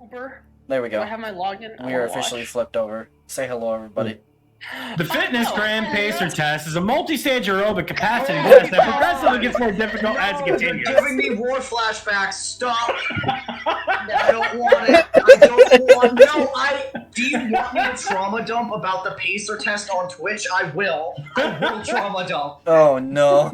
Uber. There we Do I go. have my login? We are officially flipped over. Say hello, everybody. The Fitness Grand Pacer test is a multi-stage aerobic capacity Oh, test that God. progressively gets more difficult as it You're continues. giving me war flashbacks. Stop. I don't want it. I don't want. No, Do you want me to trauma dump about the pacer test on Twitch? I will. I will trauma dump. Oh no.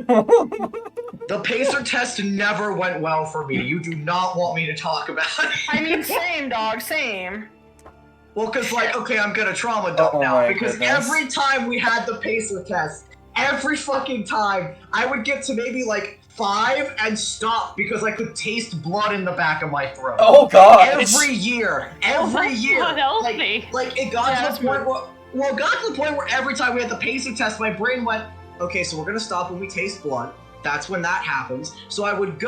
The pacer test never went well for me. You do not want me to talk about it. I mean, same, dog, same. Well, because, like, okay, I'm gonna trauma dump Oh now. my Because goodness. every time we had the pacer test, every fucking time, I would get to maybe, like, 5 and stop because I could taste blood in the back of my throat. Oh god. Every year. Every year. Unhealthy. Like, it got Yeah, to the point where... Well, it got to the point where every time we had the pacer test, my brain went, okay, so we're gonna stop when we taste blood. That's when that happens. So I would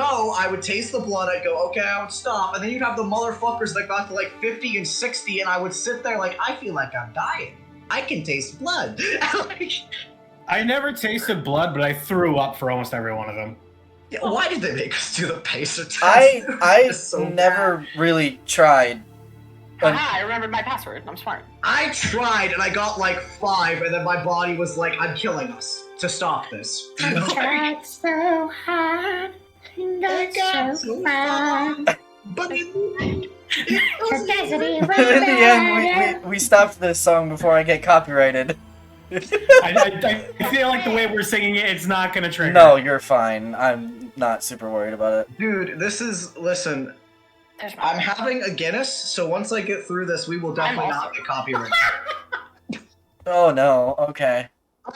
taste the blood, I'd go, okay, I would stop, and then you'd have the motherfuckers that got to like 50 and 60, and I would sit there like, I feel like I'm dying. I can taste blood. I never tasted blood, but I threw up for almost every one of them. Yeah, why did they make us do the pacer test? I It's so never really tried. Haha, I remembered my password. I'm smart. I tried, and I got like 5, and then my body was like, I'm killing us to stop this. Tried so hard, got so far. But Capacity In the end, we stopped this song before I get copyrighted. I feel like the way we're singing it, it's not gonna trigger. No, you're fine. I'm not super worried about it. dude, listen, There's my I'm having a Guinness, so once I get through this, we will definitely also- not get copyrighted. Oh no, okay.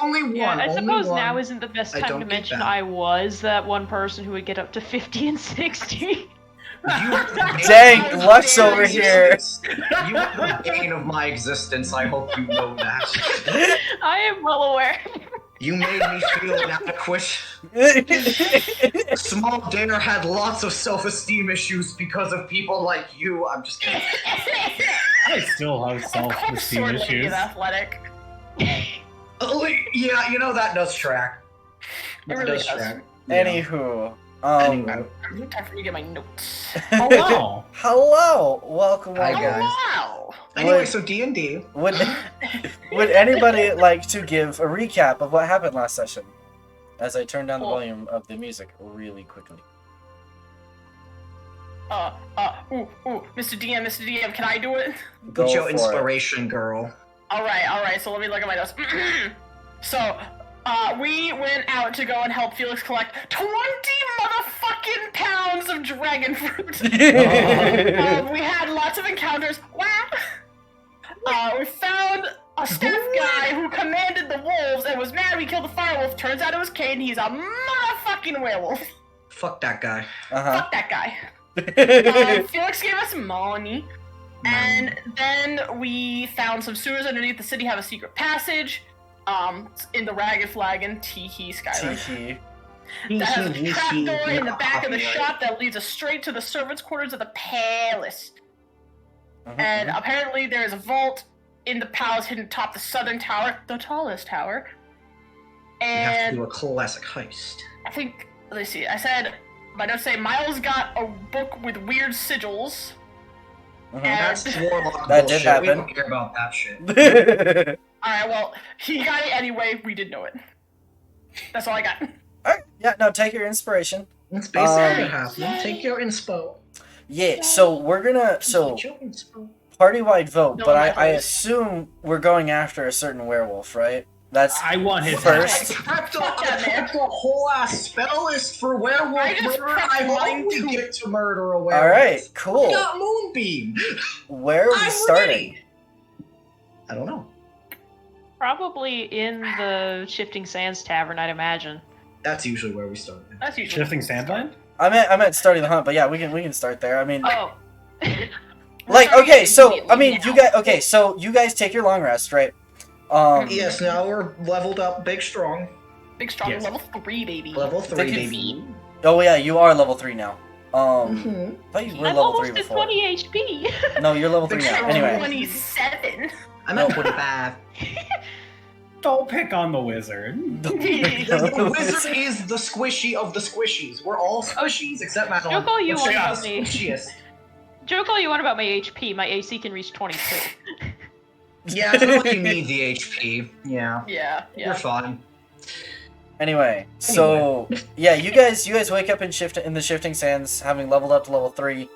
Only one. Yeah, I only suppose one. now isn't the best I time don't to get mention that. I was that one person who would get up to 50 and 60. Dang, Lux over here. You are the bane of my existence. I hope you know that. I am well aware. You made me feel inadequate. Small Dare had lots of self-esteem issues because of people like you. I'm just kidding. I still have Of course, self-esteem Sword Lady issues. is athletic. Oh, yeah, you know that does track. It That really does does. track. Anywho, Anyway. Time for me to get my notes. Oh, hello, welcome. Hi, welcome. guys. Wow. Anyway, Would- so D&D. Would anybody like to give a recap of what happened last session? As I turn down the Cool. volume of the music really quickly. Mr. DM, can I do it? Go Get your for inspiration, girl. Alright, so let me look at my notes. So, we went out to go and help Felix collect 20 motherfucking pounds of dragon fruit. it. We had lots of encounters. We found a staff guy who commanded the wolves and was mad we killed the firewolf. Turns out it was Kane. He's a motherfucking werewolf. Fuck that guy. Uh-huh. Fuck that guy. Felix gave us money. And then we found some sewers underneath the city have a secret passage. In the Ragged Flagon, Teehee Skyrim. Tee-hee. That has a trapdoor in the back of the shop that leads us straight to the servants' quarters of the palace. Uh-huh. And apparently there is a vault in the palace hidden atop the southern tower, the tallest tower. We have to And do a classic heist. I think, let's see, I said, my notes say Miles got a book with weird sigils. Uh-huh. That's warlock That did bullshit. We happen. don't care about that shit. Alright, well, he got it anyway, we did know it. That's all I got. Alright, yeah, no, take your inspiration. That's basically Um, happening. Take your inspo. Yeah, so we're gonna, Take your inspo. party-wide vote, No, but my I vote. assume we're going after a certain werewolf, right? That's I want his First. I prepped Fuck that, man. a whole ass spell list for werewolf I just murder. prepped I mine hope we too. get to murder a werewolf. alright, I cool. got Moonbeam. Where are we I'm starting? ready. I don't know. Probably in the Shifting Sands Tavern, I'd imagine. That's usually where we start. That's usually Shifting Sandland? I meant starting the hunt, but yeah, we can start there. I mean, Oh. like, starting okay, so I immediately mean, now. you guys, okay, so you guys take your long rest, right? Yes, now we're leveled up, big strong. Big strong Yes. level 3, baby. Level 3, Take it baby. Oh yeah, you are level 3 now. Mhm. I thought you were I'm level 3 almost at before. 20 HP. No, you're level 3 now. I'm Anyway, 27. I'm at 25. Don't pick on the wizard. The wizard is the squishy of the squishies. We're all squishies except Madeline. She'll call you But she's one the of me. squishiest. Joke all you want about my HP. My AC can reach 22. Yeah, it's not like you need the HP. Yeah, Yeah, you're yeah. fine. Anyway, so yeah, you guys wake up in the shifting sands, having leveled up to level 3.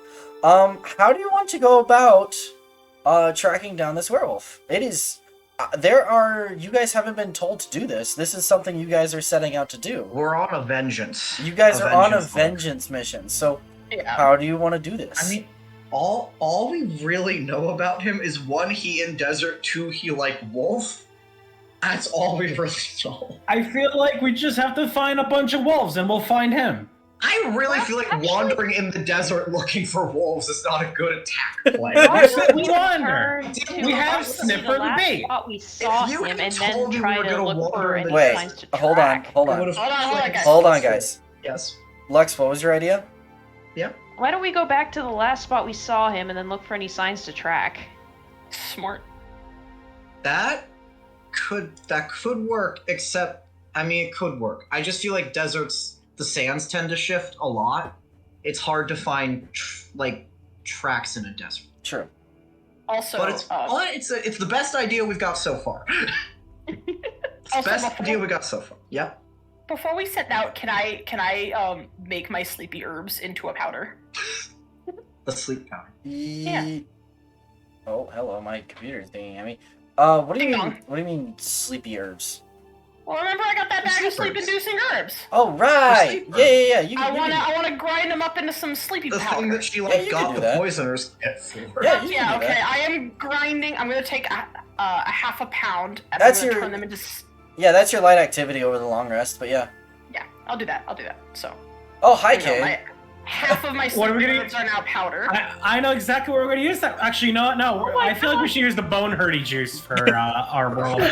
How do you want to go about tracking down this werewolf? It is you guys haven't been told to do this. This is something you guys are setting out to do. We're on a vengeance. You guys are on a mark. vengeance mission. So Yeah. how do you want to do this? I mean, all we really know about him is 1, he in desert, 2, he like wolf. That's all we really know. I feel like we just have to find a bunch of wolves and we'll find him. I really feel like Actually- wandering in the desert looking for wolves is not a good attack play. Why should we Turn wander? to We have the Sniffer the last bait. spot we saw you him, had and then told me we try were to gonna look for wander in any the Wait, signs to hold on, track. hold I on. would've- Hold on, guys. Hold on, guys. Yes. Lux, what was your idea? Why don't we go back to the last spot we saw him and then look for any signs to track? Smart. That could work, except I mean it could work. I just feel like deserts, the sands tend to shift a lot. It's hard to find tracks in a desert. True. Also, But it's the best idea we've got so far. It's the Also, best before- idea we got so far. Yep. before we set out, can I make my sleepy herbs into a powder? The sleep powder. Yeah. Oh, hello, my computer's dinging at me. What do you Ding mean? dong. What do you mean sleepy herbs? Well, remember I got that bag of Sleep herbs. sleep-inducing herbs. Oh right, sleep yeah. You I can. wanna grind them up into some sleepy The powder. thing that she Yeah, like you can got do the that. poisoners kit for. Yeah, you Yeah, can do okay. that. I am grinding. I'm gonna take a half a pound and That's I'm gonna your- turn them into. Yeah, that's your light activity over the long rest. But yeah. Yeah, I'll do that. So. Oh hi, there you go, Kay. half of my What are we sleepy gonna- herbs are now powder. I know exactly what we're going to use that. Actually, no. Oh my I feel like we should use the bone hurdy juice for our werewolf.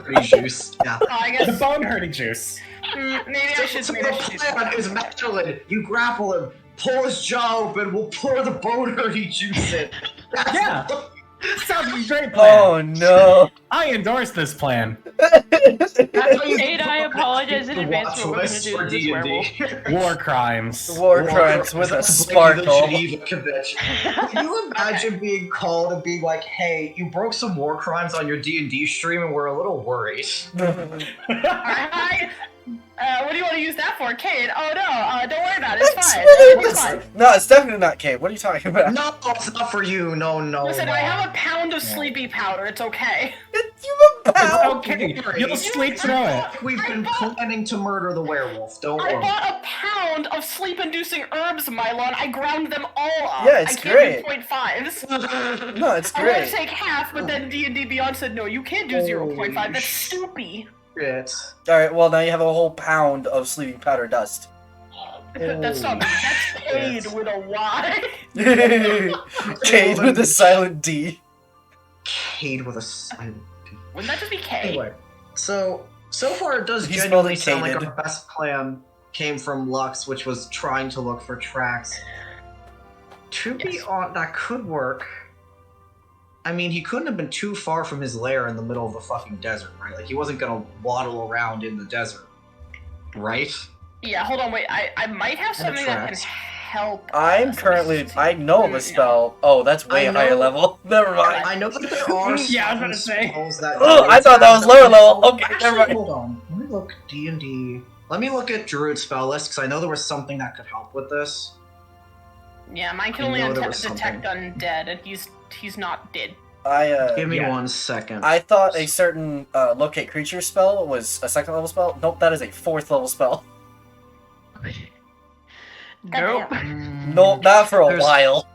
Pretty juice. Yeah. I The guess bone hurdy juice. maybe I should. So Maybe the I should do plan is Magdalene. You grapple him, pull his jaw open, we'll pour the bone hurdy juice in. That's Yeah. the- Sounds like a great plan. Oh no. I endorse this plan. that's how you Kate, I apologize in the advance watch for what we're list gonna for do to this D&D. War crimes. War crimes with a That's like the sparkle. Geneva Convention. Can you imagine being called and being like, "Hey, you broke some war crimes on your D&D stream, and we're a little worried." Hi. What do you want to use that for, Kate? Oh no, don't worry about it. It's fine. It's fine. No, it's definitely not Kay. What are you talking about? No, it's not for you. No. Listen, I have a pound of sleepy powder. It's okay. You a pound. Okay, you'll sleep through it. We've been planning to murder the werewolf. Don't I worry. bought a pound of sleep-inducing herbs, Mylon. I ground them all up. Yeah, it's I can't great. do 0.5s. No, it's I wanted great. to take half, but then D&D Beyond said, no, you can't do 0.5. That's stupid. Shit. All right. Well, now you have a whole pound of sleeping powder dust. That's not me. That's Cade with a Y. Cade with a silent D. Cade with a silent D. Wouldn't that just be K? Anyway, so far it does He genuinely spelled sound like Caded. our best plan came from Lux, which was trying to look for tracks. To be Yes. honest, that could work. I mean, he couldn't have been too far from his lair in the middle of the fucking desert, right? Like, he wasn't gonna waddle around in the desert, right? Yeah, hold on, wait. I might have And the something that can tracks. help. I'm us. currently. I know of a spell. Oh, that's way I know- higher level. Never mind. I know that there are Yeah, I was gonna some say. spells that. Oh, I thought that was lower level. Okay, Actually, never mind. hold on. Let me look D&D. Let me look at Druid spell list because I know there was something that could help with this. Yeah, mine can I only know there was detect undead, and he's not dead. Give me Yeah. 1 second. I thought a certain locate creature spell was a second level spell. Nope, that is a fourth level spell. Nope. Nope, not for a There's- while.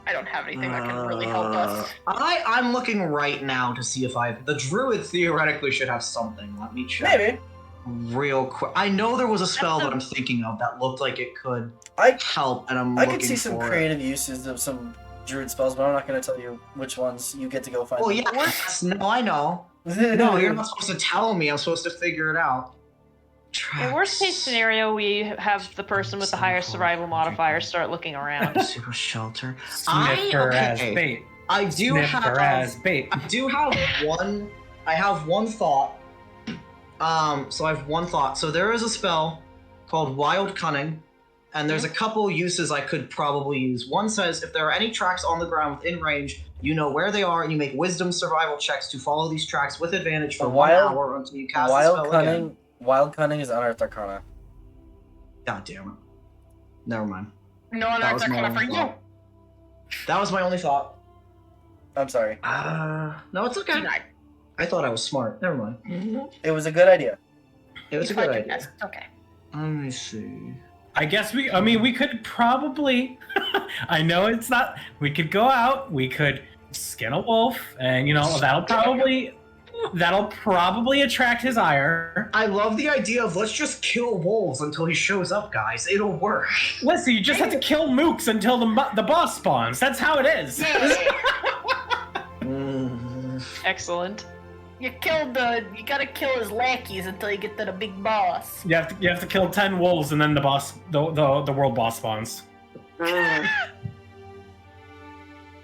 I don't have anything that can really help us. I'm looking right now to see if the druid theoretically should have something. Let me check. Maybe. Real quick. I know there was a spell that I'm thinking of that looked like it could I help, and I'm I looking could see some for it. creative uses of some druid spells, but I'm not going to tell you which ones. You get to go find. Well, them. yeah, no, I know. No, you're not supposed to tell me. I'm supposed to figure it out. In worst case scenario, we have the person with the higher survival modifier start looking around. Super shelter. Sniffer as okay. bait. I do Sniffer as have. bait. I do have one. I have one thought. So I have one thought. So there is a spell called Wild Cunning and there's a couple uses I could probably use. One says, if there are any tracks on the ground within range, you know where they are, and you make wisdom survival checks to follow these tracks with advantage for 1 hour until you cast the spell again. Wild Cunning is Unearthed Arcana. God damn it. Never mind. No one That that's was my kind of for only you. thought. That was my only thought. I'm sorry. No, it's okay. Denied. I thought I was smart. Never mind. It was a good idea. It was a You good fucking idea. mess. Okay. Let me see. I guess we could probably, I know it's not, we could go out, we could skin a wolf, and that'll probably attract his ire. I love the idea of let's just kill wolves until he shows up, guys. It'll work. Listen, you just have to kill mooks until the boss spawns. That's how it is. Excellent. You gotta kill his lackeys until you get to the big boss. You have to kill 10 wolves, and then the world boss spawns.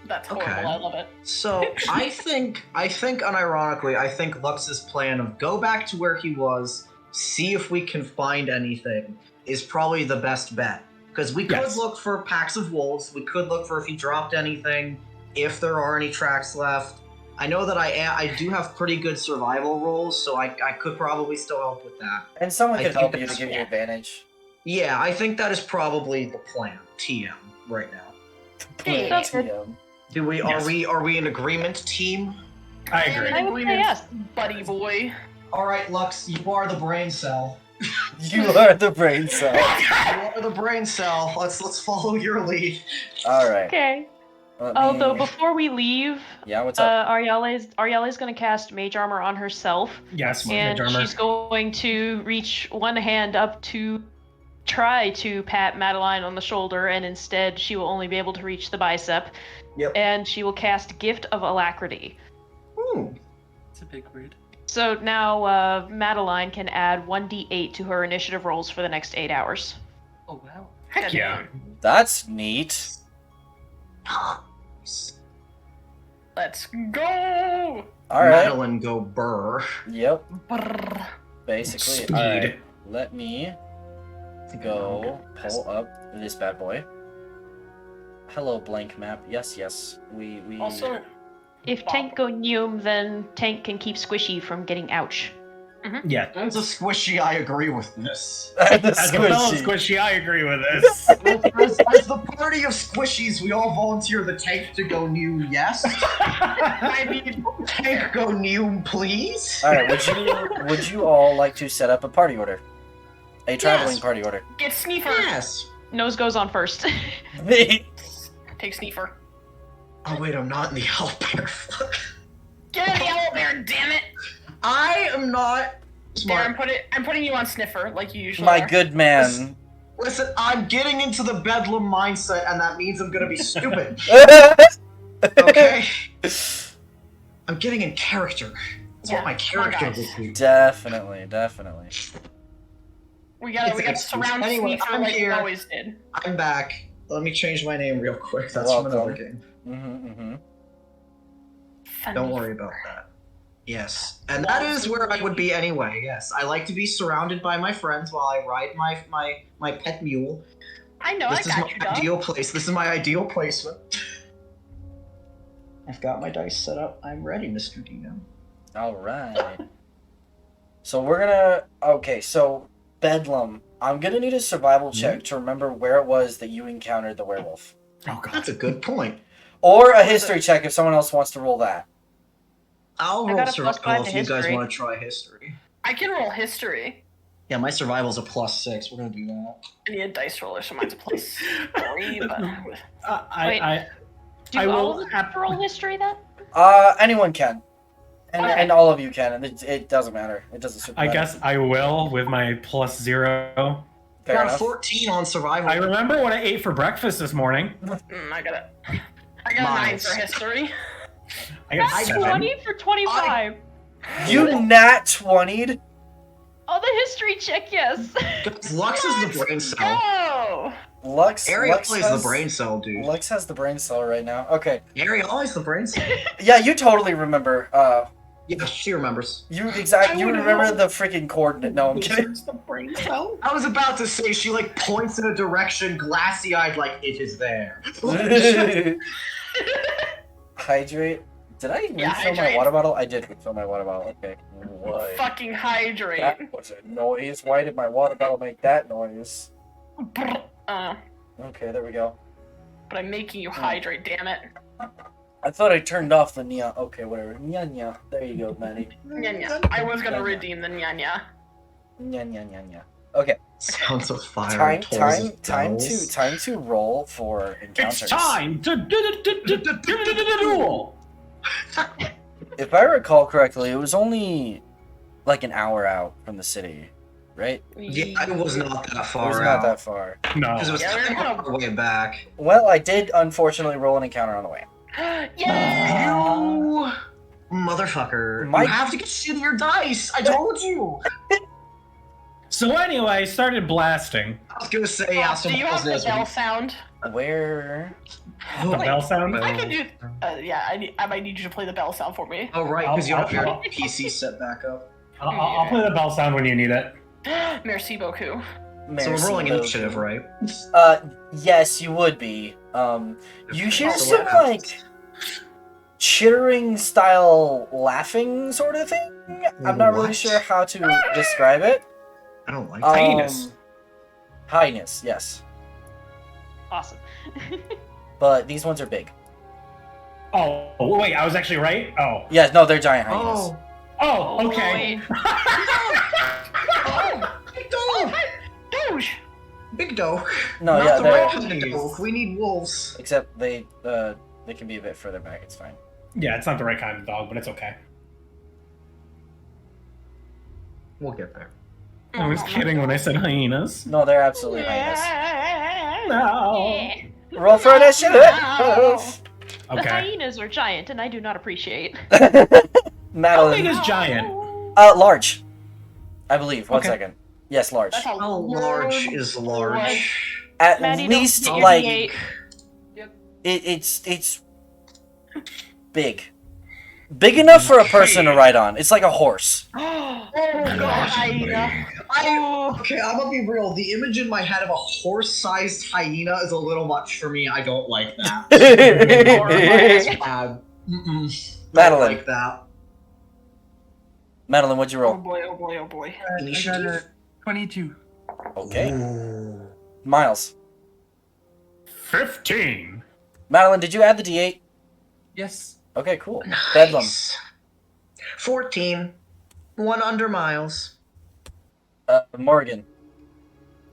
That's horrible. Okay. I love it. So I think unironically, I think Lux's plan of go back to where he was, see if we can find anything, is probably the best bet. Because we could look for packs of wolves, we could look for if he dropped anything, if there are any tracks left. I know that I do have pretty good survival rolls, so I could probably still help with that. And someone I could think help you to that's- give you advantage. Yeah, I think that is probably the plan, TM, right now. Hey, Sounds good. Do we Yes. are we in agreement, team? I agree. I would say yes. buddy boy. Alright, Lux, you are the brain cell. You are the brain cell. You are the brain cell. Let's follow your lead. Alright. Okay. let me- Although before we leave, Yeah, what's up? Ariela's going to cast Mage Armor on herself, Yes, and Mage Armor. she's going to reach one hand up to try to pat Madeline on the shoulder, and instead she will only be able to reach the bicep. Yep. And she will cast Gift of Alacrity. Ooh. It's a big word. So now Madeline can add 1d8 to her initiative rolls for the next 8 hours. Oh wow. Heck yeah. That's neat. Let's go. Alright. Madeline go burr. Yep. Brrr. Basically. Speed. Alright. Let me go pull up this bad boy. Hello, blank map. Yes. We Also, If Tank go Neum, then Tank can keep Squishy from getting ouch. Yeah. That's a squishy, I agree with this. the As a fellow squishy. squishy, I agree with this. as the party of squishies, we all volunteer the tank to go new, yes? I mean, Tank go new, please? Alright, would you all like to set up a party order? A traveling Yes. party order. get Sneefer. Yes. Nose goes on first. Take Sneefer. Oh wait, I'm not in the owlbear. Fuck. Get in the owlbear, damn it! I am not There, smart. I'm putting you on Sniffer, like you usually My are. good man. Listen, I'm getting into the bedlam mindset, and that means I'm gonna be stupid. Okay? I'm getting in character. That's Yeah, what my come on, character guys. would do. Definitely. We gotta It's surround anyway, Sneefer I'm like here. we always did. I'm back. Let me change my name real quick. That's Welcome. from another game. Mm-hmm. Don't worry about that. Yes. And that is where I would be anyway, yes. I like to be surrounded by my friends while I ride my pet mule. I know, This I is got my you, dog. ideal place. This is my ideal placement. I've got my dice set up. I'm ready, Mr. Dino. Alright. So we're gonna... Okay, so Bedlam. I'm gonna need a survival check to remember where it was that you encountered the werewolf. Oh god. That's a good point. Or a history check if someone else wants to roll that. I'll I roll got a +5 survival to if you guys history. want to try history. I can roll history. Yeah, my survival's a +6. We're gonna do that. I need a dice roller, so mine's a +3, but... Wait. I Do I all will of us have to roll history then? Anyone can. Okay. And all of you can, and it doesn't matter. It doesn't super I matter. guess I will with my +0. Fair got a enough. 14 on survival. I remember what I ate for breakfast this morning. I got a 9 Miles. for history. I got That's 7. 20 for 25. You nat 20'd? Oh, the history check, yes. Lux is the brain cell. Go! Lux Lux plays has, the brain cell, dude. Lux has the brain cell right now. Okay. Ariel is the brain cell. Yeah, you totally remember Yeah, she remembers. You I would remember hope- the freaking coordinate. No, I'm kidding. Wizards the brain cell. I was about to say she like points in a direction, glassy-eyed, like it is there. Hydrate. Did I Yeah, refill my hydrate. water bottle? I did refill my water bottle. Okay. What? Fucking hydrate. That was a noise. Why did my water bottle make that noise? Okay, there we go. But I'm making you hydrate, damn it. I thought I turned off the neon. Okay, whatever. Nya nya. There you go, Manny. Nya nya. I was gonna Nya nya. redeem the nya nya. Nya nya nya nya. Okay. Sounds of fire. Time to roll for encounters. It's time to duel. If I recall correctly, it was only like an hour out from the city, right? Yeah, it was not that It far was out. not that far. No. Because it was Yeah, we're kind kind of way back. Well, I did unfortunately roll an encounter on the way. Yeah. You motherfucker. My- You have to get shittier dice. I told you. So anyway, started blasting. I was gonna say, yeah, Do you have the bell sound? Where? The bell sound. I can do. Yeah, I might need you to play the bell sound for me. Oh, right, because you have your I'll- PC set back up. I'll play the bell sound when you need it. Merci beaucoup. So we're rolling Merci initiative, right? Yes, you would be. You hear So some what like chittering style laughing sort of thing. I'm not really What? sure how to describe it. I don't like Hyenas. Hyenas, yes. Awesome. But these ones are big. Oh, wait, I was actually right? Oh. Yes, no, they're giant hyenas. Oh, okay. Oh, Big dog! douche. Big dog! No, Not yeah, the they're right kind of dog. We need wolves. except they can be a bit further back. It's fine. Yeah, it's not the right kind of dog, but it's okay. We'll get there. I was kidding when I said hyenas. No, they're absolutely hyenas. No. Roll for initiative. The Okay. hyenas are giant, and I do not appreciate. How big Madeline, is giant? large. I believe. One Okay. second. Yes, large. That's a How large is large? At Maddie, don't least get your like D8. it's big. Big enough for a person to ride on. It's like a horse. Oh god, hyena. Okay, I'm gonna be real. The image in my head of a horse-sized hyena is a little much for me. I don't like that. That's bad. Mm-mm. Madeline. Don't like that. Madeline, what'd you Oh roll? boy, oh boy, oh boy. I got a Initiative? 22. Okay. Ooh. Miles. 15. Madeline, did you add the D8? Yes. Okay, cool. Bedlam. Nice. 14. 1 under Miles. Morgan.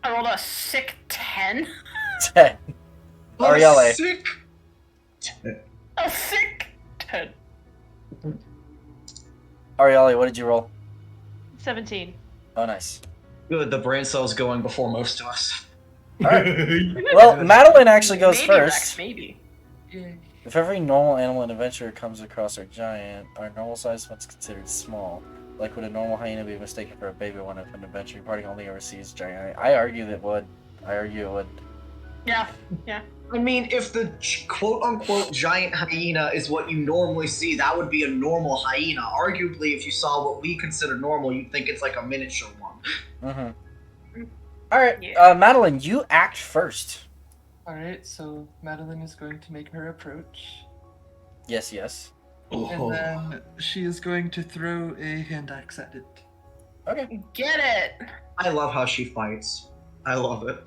I rolled a sick 10. 10. Arielle. Sick. A sick 10. Arielle, what did you roll? 17. Oh, nice. Good, the brain cell's going before most of us. Well, Madeline actually goes Maybe, first. Rex, maybe. Yay. If every normal animal in adventure comes across our giant, our normal sized one's considered small. Like, would a normal hyena be mistaken for a baby one if an adventuring party only ever sees giant? I argue that would. I argue it would. Yeah. I mean, if the quote-unquote giant hyena is what you normally see, that would be a normal hyena. Arguably, if you saw what we consider normal, you'd think it's like a miniature one. Mm-hmm. Alright, Yeah. Madeline, you act first. Alright, so Madeline is going to make her approach. Yes, yes. And then she is going to throw a hand axe at it. Okay. Get it. I love how she fights. I love it.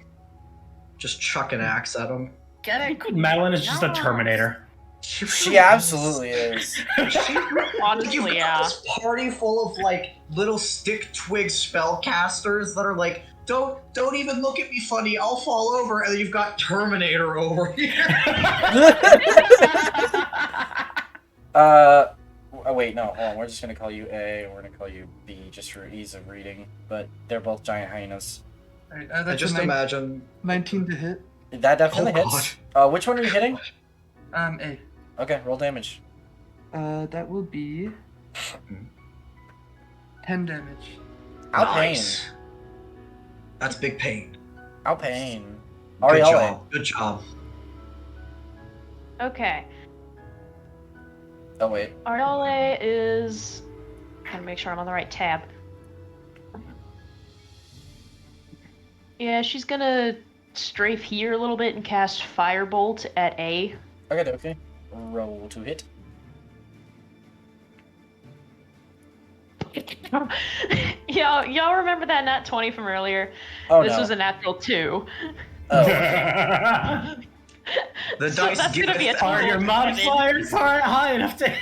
Just chuck an axe at him. Get it. Madeline is just a Terminator. She absolutely is. Honestly, You've got yeah. this party full of like little stick twig spellcasters that are like, don't even look at me funny, I'll fall over, and then you've got Terminator over here. Oh, wait, no, hold on. We're just gonna call you A, and we're gonna call you B, just for ease of reading. But they're both giant hyenas. Alright, I that's just a imagine. 19 to hit. That definitely Oh, hits. Which one are you hitting? A. Okay, roll damage. That will be 10 damage. Ow, Nice. That's big pain. pain. Ow, pain. Good Arielle. job. Good job. Okay. Oh, wait. Ariole is Trying to make sure I'm on the right tab. Yeah, she's gonna strafe here a little bit and cast Firebolt at A. Okay. Roll to hit. Y'all remember that nat 20 from earlier? Oh This no. was a natural 2. Oh. The So dice that's give gonna be a us Are your total modifiers aren't high enough to?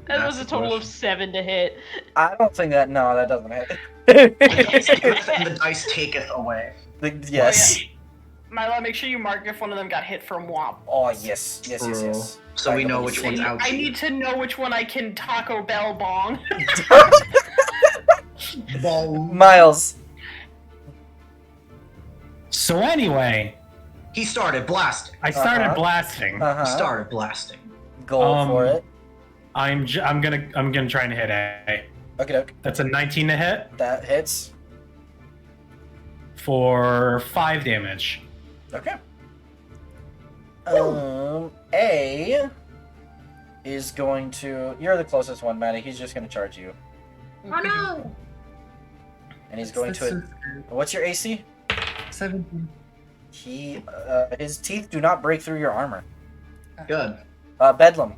That was That's a the total of question. 7 to hit. I don't think that. No, that doesn't hit. the dice giveth and the dice taketh away. Yes. Milo, make sure you mark if one of them got hit from WOP. Oh yes. Yes. So we know which one. one's ouchie. I need to know which one I can Taco Bell bong. Bong. Miles. So anyway, He started blasting. I started Uh-huh. blasting. Uh-huh. He started blasting. Go for it. I'm gonna try and hit A. Okay. That's a 19 to hit That hits. for 5 damage. Okay. A is going to. You're the closest one, Maddie. He's just going to charge you, Oh no! and he's going That's to. so scary. What's your AC? 17. His teeth do not break through your armor. Good. Bedlam.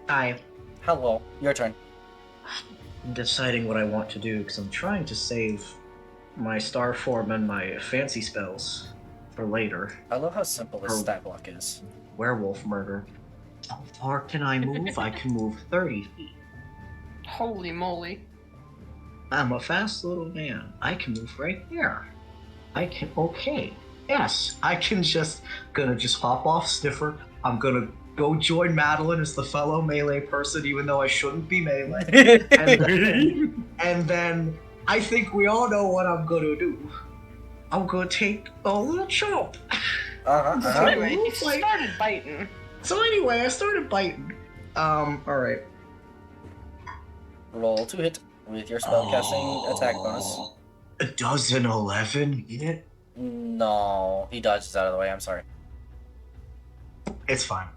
I'm Hello. Your turn. deciding what I want to do because I'm trying to save my star form and my fancy spells for later. I love how simple this stat block is. Werewolf murder. How far can I move? I can move 30 feet. Holy moly. I'm a fast little man. I can move right there. I can. Okay. Yes. I can gonna just hop off Sniffer. I'm gonna go join Madeline as the fellow melee person, even though I shouldn't be melee. And then I think we all know what I'm gonna do. I'm gonna take a little chomp. Uh-huh. Anyway, he Looks like- started biting. So anyway, I started biting. Alright. Roll to hit with your spellcasting attack bonus. Does an 11 hit? No, he dodges out of the way. I'm sorry. It's fine.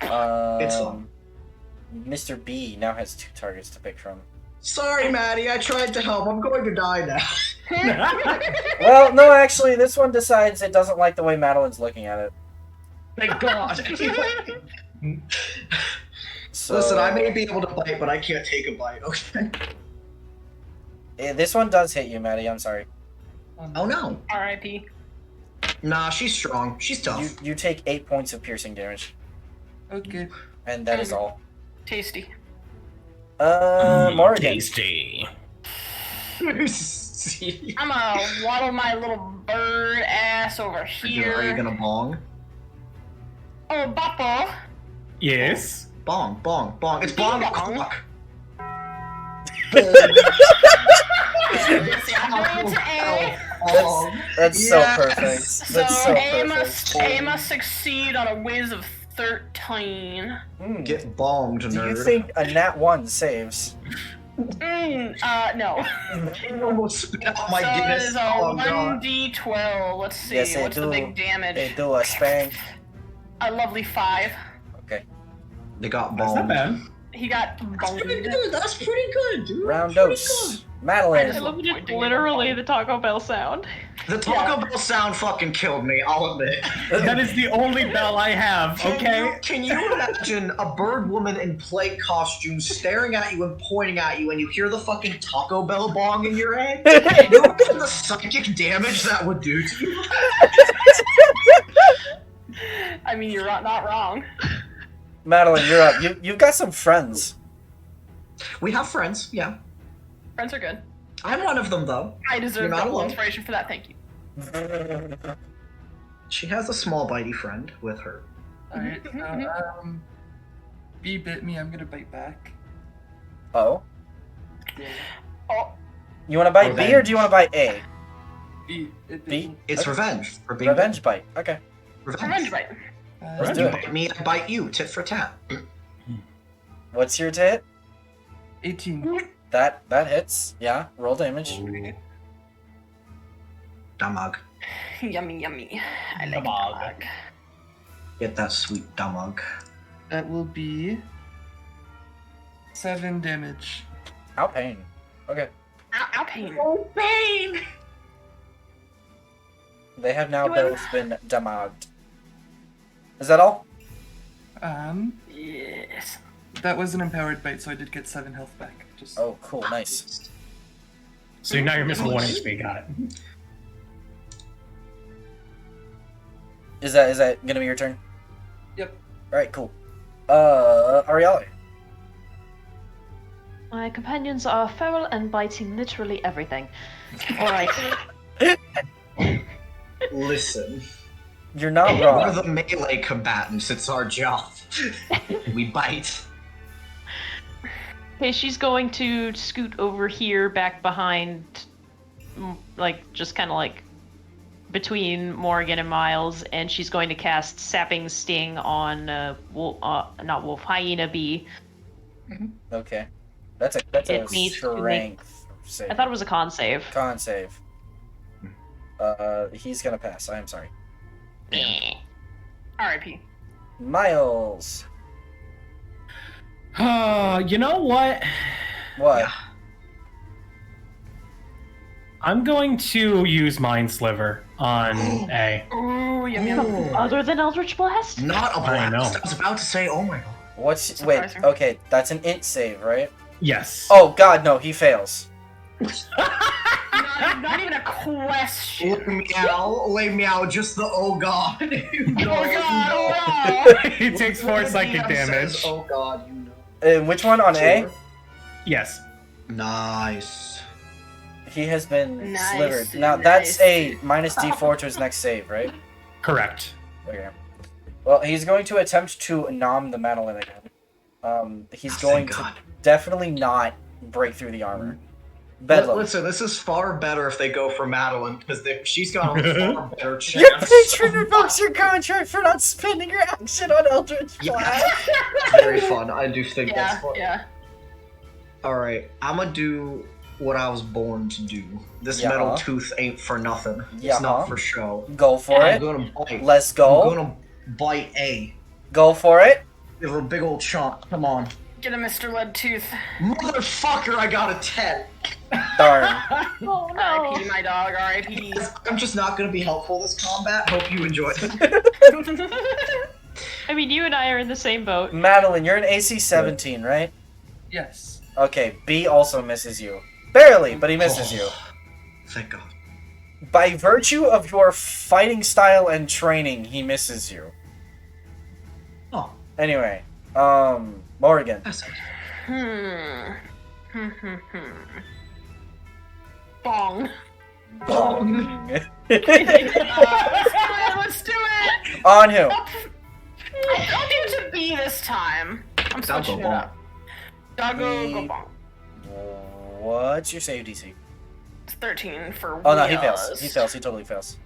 It's fine. Mr. B now has 2 targets to pick from. Sorry, Maddie, I tried to help. I'm going to die now. Well, no, actually, this one decides it doesn't like the way Madeline's looking at it. Thank God. So, Listen, I may be able to bite, but I can't take a bite, okay? This one does hit you, Maddie. I'm sorry. Oh no. R.I.P. Nah, she's strong. She's tough. You take 8 points of piercing damage, Okay. and that is all. Tasty. Morgan. Tasty. I'm gonna waddle my little bird ass over here. Are you gonna bong? Oh, Boppo. Yes. Bong, bong, bong. It's bong Bong. o'clock. Let's see, I'm going to A. That's Yes! so perfect. So That's so A perfect. must succeed on a whiz of 13. Hmm. Get bonged, Do nerd. you think a nat 1 saves? No. I almost spit out my So it Guinness. is a Oh god. 1d12. Let's see, Yes, they what's the do. big damage? They do a spank. A lovely 5. Okay. They got That's bonged. not bad. He got That's pretty boned. good. That's pretty good, dude. Round Pretty dose. good. I Madeline. love just literally the Taco Bell sound. The Taco Bell sound fucking killed me, I'll admit. That is the only bell I have. Okay. Can you imagine a bird woman in plague costume staring at you and pointing at you and you hear the fucking Taco Bell bong in your head? You know the psychic damage that would do to you? I mean, you're not wrong. Madeline, you're up. You've got some friends. We have friends, yeah. Friends are good. I'm one of them, though. I deserve You're not double alone. inspiration for that, thank you. She has a small bitey friend with her. Alright, B bit me, I'm gonna bite back. Oh. Yeah. Oh, You want to bite B or do you want to bite A? B. It bit B? me. It's Okay. revenge for being Revenge bite. Okay. revenge bite. Let's do You it. bite me, I bite you, tit for tat. What's your hit? 18. That hits. Yeah. Roll damage. Damag. Yummy, yummy. I like Damag. damag. Get that sweet damag. That will be 7 damage. Ow, pain. Okay. Ow, pain. Oh, pain! They have now You have- both been damaged. Is that all? Yes. That was an empowered bite, so I did get 7 health back. Just Oh, cool. Nice. So now you're missing 1 HP. Got it. Is that gonna be your turn? Yep. Alright, cool. Arielle. My companions are feral and biting literally everything. Alright. Listen, You're not we're wrong. the melee combatants. It's our job. We bite. Okay, she's going to scoot over here back behind, like, just kind of like between Morgan and Miles, and she's going to cast Sapping Sting on not Wolf, Hyena Bee. Okay. That's a It needs to make- strength save. I thought it was a con save. Con save. He's gonna pass. I'm sorry. R.I.P. Miles. You know what? What? Yeah. I'm going to use Mind Sliver on A. Ooh, yum yum. Other than Eldritch Blast? Not a I blast. know. I was about to say, oh my god. What's wait? Surprising. Okay, that's an int save, right? Yes. Oh God, no, he fails. Not even a question. Lay meow, just the oh god. Oh god, oh no. He takes 4 psychic DM damage. says, oh god, you know. Which one on A? Sure. Yes. Nice. He has been Nice, slivered. Now that's a minus D4 to his next save, right? Correct. Okay. Well, he's going to attempt to nom the Madeline again. He's Oh, going thank to God. definitely not break through the armor. Bedlam. Listen, this is far better if they go for Madeline, because she's got a far better chance. Your patron revokes your contract for not spending your action on Eldritch Blast. Very fun. I do think that's Yeah, fun. yeah. Alright, I'm gonna do what I was born to do. This Yeah. metal tooth ain't for nothing. Yeah. It's not for show. Go for I'm it. gonna bite. Let's go. I'm gonna bite A. Go for it. Give her a big old chomp. Come on. Get a Mr. Lead Tooth. Motherfucker, I got a 10. Darn. Oh R.I.P. no! my dog, R.I.P. I'm just not gonna be helpful this combat. Hope you enjoyed it. I mean, you and I are in the same boat. Madeline, you're an AC 17, right? yes. Okay, B also misses you. Barely, but he misses you. Thank God. By virtue of your fighting style and training, he misses you. Oh, Anyway, Morgan. that's Bong. Bong. Let's do it! On who? I'll do it to B this time. I'm Doggo switching it bong. up. Doggo B. go bong. What's your save DC? It's 13 for Oh no, he wheels. fails. He fails. He totally fails.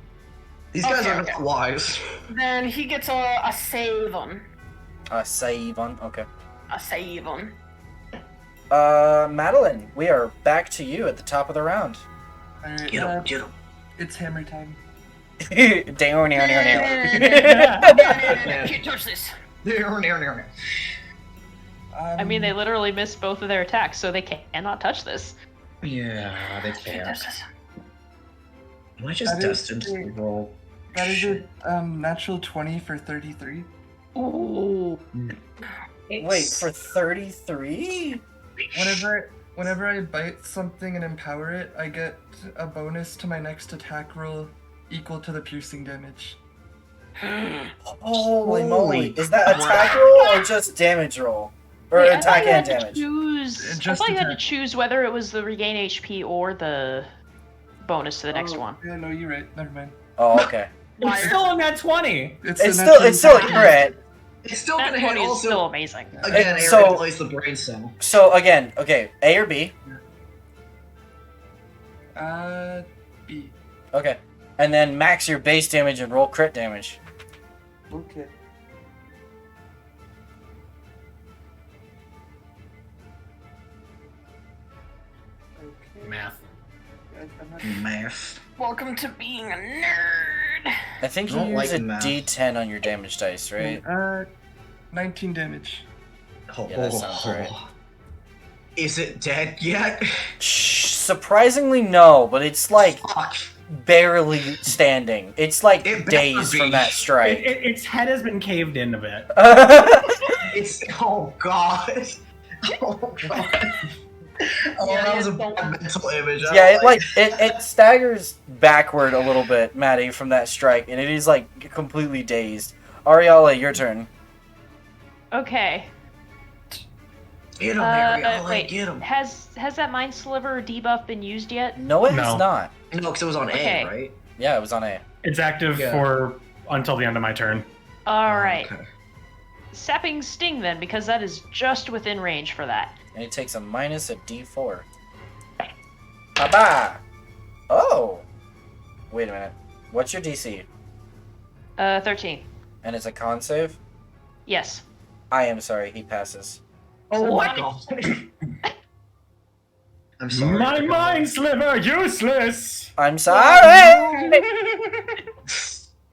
These guys Okay, are okay. not wise. Then he gets a save on. Save on. Okay. A save on. Madeline, we are back to you at the top of the round. Alright, Get him, get him. it's hammer time. Down. Can't touch this. I mean, they literally missed both of their attacks, so they cannot touch this. Yeah, they Can't can't. touch this. Am I just That is destined to weird. roll? That is a natural 20 for 33. Ooh. Wait, for 33? Whenever I bite something and empower it, I get a bonus to my next attack roll equal to the piercing damage. Holy moly. Holy Is that attack roll or just damage roll? Or Wait, I attack thought you and had to damage? choose. I Just thought you had to attack. choose whether it was the regain HP or the bonus to the next Oh, one. Yeah, no, you're right. Never mind. Oh, okay. It's still on that 20. It's the still natural it's still a attack. crit. It's still That gonna hit 20 is also. still amazing. Again, So- Aaron plays the brain cell. So again, okay, A or B? B. Okay. And then max your base damage and roll crit damage. Okay. Okay. Math. I'm not- Math. Welcome to being a nerd. I think you Don't use like a math. D10 on your damage dice, right? 19 damage. Oh, Yeah, that sounds right. Is it dead yet? Surprisingly, no, but it's like Fuck. barely standing. It's like It better dazed be. from that strike. Its head has been caved in a bit. It's oh god. Oh god. Oh, Yeah, that was a yeah, don't- bad mental image. I Yeah, don't it like it staggers backward a little bit, Maddie, from that strike, and it is like completely dazed. Ariella, your turn. Okay. Get him, Ariella, wait. get him. Has that Mind Sliver debuff been used yet? No, it No. has not. No, because it was on Okay. A, right? Yeah, it was on A. It's active Yeah. for until the end of my turn. All right. Okay. Sapping Sting then, because that is just within range for that. And it takes a minus of D4. Baba! Oh! Wait a minute. What's your DC? 13. And it's a con save? Yes. I am sorry, he passes. Oh my What? god. I'm sorry. My mind sliver useless. I'm sorry!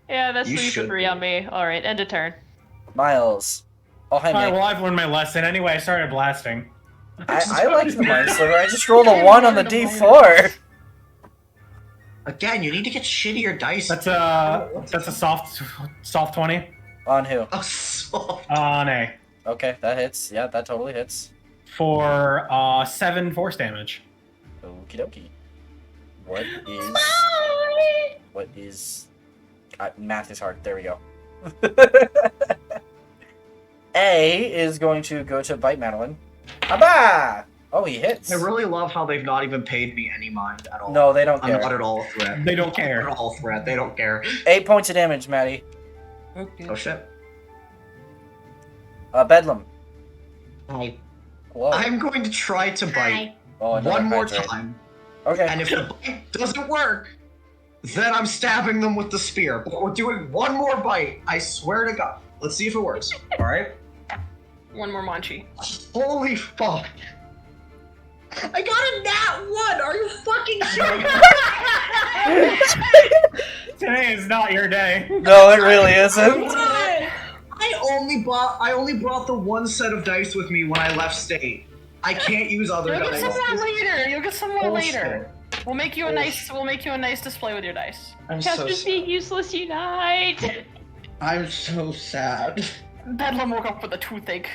Yeah, that's You 3 for should 3 be. on me. All right, end of turn. Miles. Oh, hi, Alright, Nick. well I've learned my lesson. Anyway, I started blasting. I like the Mind Sliver. I just rolled a 1 on the D4. Again, you need to get shittier dice. That's a soft 20 On who? Oh, so... on A Okay, that hits. Yeah, that totally hits. for 7 force damage. Okie dokie. What is... math is hard. There we go. A is going to go to bite Madeline. Aba! Oh, he hits. I really love how they've not even paid me any mind at all. No, they don't I'm care. not at all a threat. They don't Not care. at all a threat. They don't care. 8 points of damage, Maddie. Okay. Oh shit. Bedlam. Hi. Whoa. I'm going to try to bite Oh, another one more hydrate. time, Okay. and if the bite doesn't work, then I'm stabbing them with the spear. But we're doing one more bite. I swear to God. Let's see if it works. All right. One more Manchi. Holy fuck. I got a nat 1! Are you fucking shitting me? Today is not your day. No, it really isn't. I only brought the one set of dice with me when I left state. I can't use other You'll get dice. some more later. You'll get some more Bullshit. later. We'll make you a nice. We'll make you a nice display with your dice. I'm so Casters sad. being useless unite! I'm so sad. Bedlam woke up with a toothache.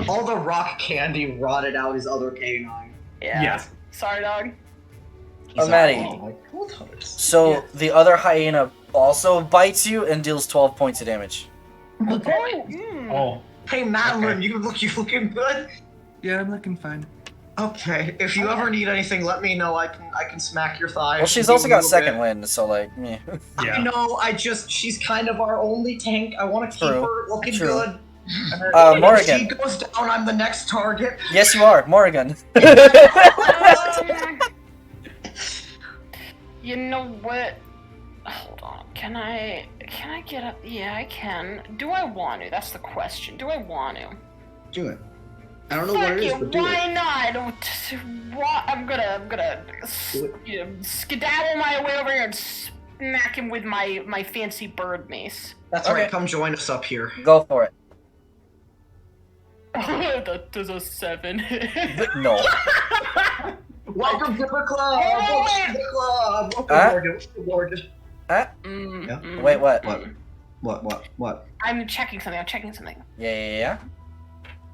All the rock candy rotted out his other canine. Yeah. Yes. Sorry, dog. Oh, Maddie. So Yeah. the other hyena also bites you and deals 12 points of damage. Mm. Oh, Hey Madeline, Okay. you looking good? Yeah, I'm looking fine. Okay. If you ever need anything, let me know. I can smack your thigh. Well, she's also got second wind, so like, meh. I yeah. know. She's kind of our only tank. I want to keep True. her looking True. good. If Morrigan. she goes down, I'm the next target. Yes, you are, Morrigan. You know what? Hold on. Can I get up? Yeah, I can. Do I want to? That's the question. Do I want to? Do it. I don't know Fuck what it is, you, but do why it. not? I'm gonna Do it. you know, skedaddle my way over here and smack him with my fancy bird mace. That's Okay. right. Come join us up here. Go for it. That does a 7. No. Welcome to the club. Oh, Welcome to the club. Welcome, Huh? Morgan. Morgan. Ah, Mm, Yeah. mm, wait, what? What? I'm checking something. I'm checking something. Yeah.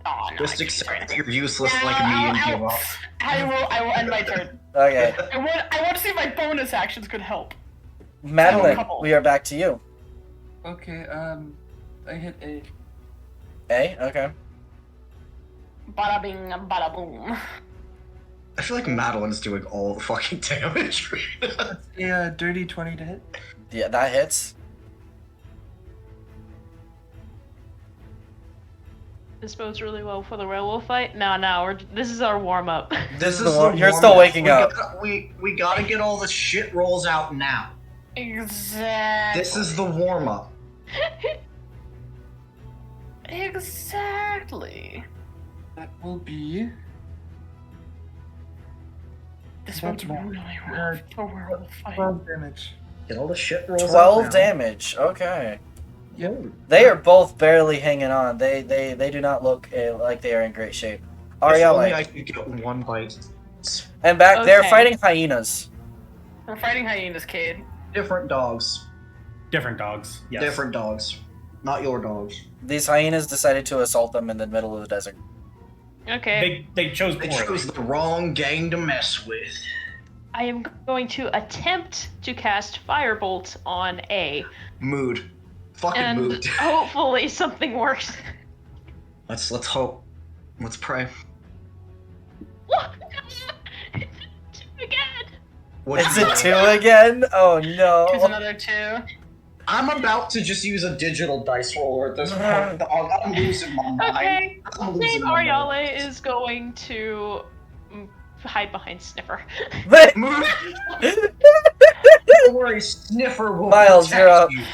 Oh no. Just I accept can't. that you're useless No, like me and I'll- give up. I will end my turn. Okay. I want to see if my bonus actions could help. Madeline, couple. we are back to you. Okay, I hit A. A? Okay. Bada bing, bada boom. I feel like Madeline's doing all the fucking damage. Yeah, dirty 20 to hit. Yeah, that hits. This bodes really well for the werewolf fight. No, this is our warm up. This is is the one. the You're still warm-up. waking up. We gotta get all the shit rolls out now. Exactly. This is the warm up. Exactly. That will be. This one's That's really not- rough for werewolf fight. 12 damage. Get all the shit rolls out 12 now. damage. Okay. Yep. They are both barely hanging on. They do not look like they are in great shape. If only Arielle. I could get one bite. And back they're Okay. fighting hyenas. We're fighting hyenas, Cade. Different dogs. Different dogs. Yes. Different dogs. Not your dogs. These hyenas decided to assault them in the middle of the desert. Okay. They chose They poorly. chose the wrong gang to mess with. I am going to attempt to cast Firebolt on A, Mood. Fucking and mood. hopefully something works. Let's hope. Let's pray. Again. What Is it 2 again? Oh Here's no. another 2. I'm about to just use a digital dice roller at this point. I'm losing my mind. Okay. I'm Dave losing my mind. Ariale is going to hide behind Sniffer. Mood. Don't worry, Sniffer will Miles, protect you're up. you.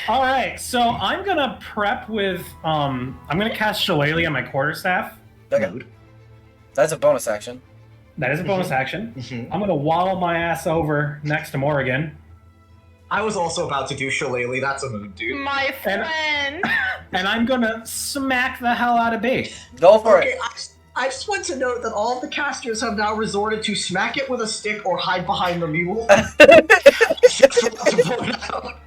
All right, so I'm gonna prep with I'm gonna cast Shillelagh on my quarterstaff. Okay. Mood. That's a bonus action. That is a bonus action. Mhm. I'm gonna waddle my ass over next to Morrigan, I was also about to do Shillelagh. That's a mood, dude. My friend. and I'm gonna smack the hell out of B. Go for Okay, it. I just want to note that all of the casters have now resorted to smack it with a stick or hide behind the mule. Just want to point out.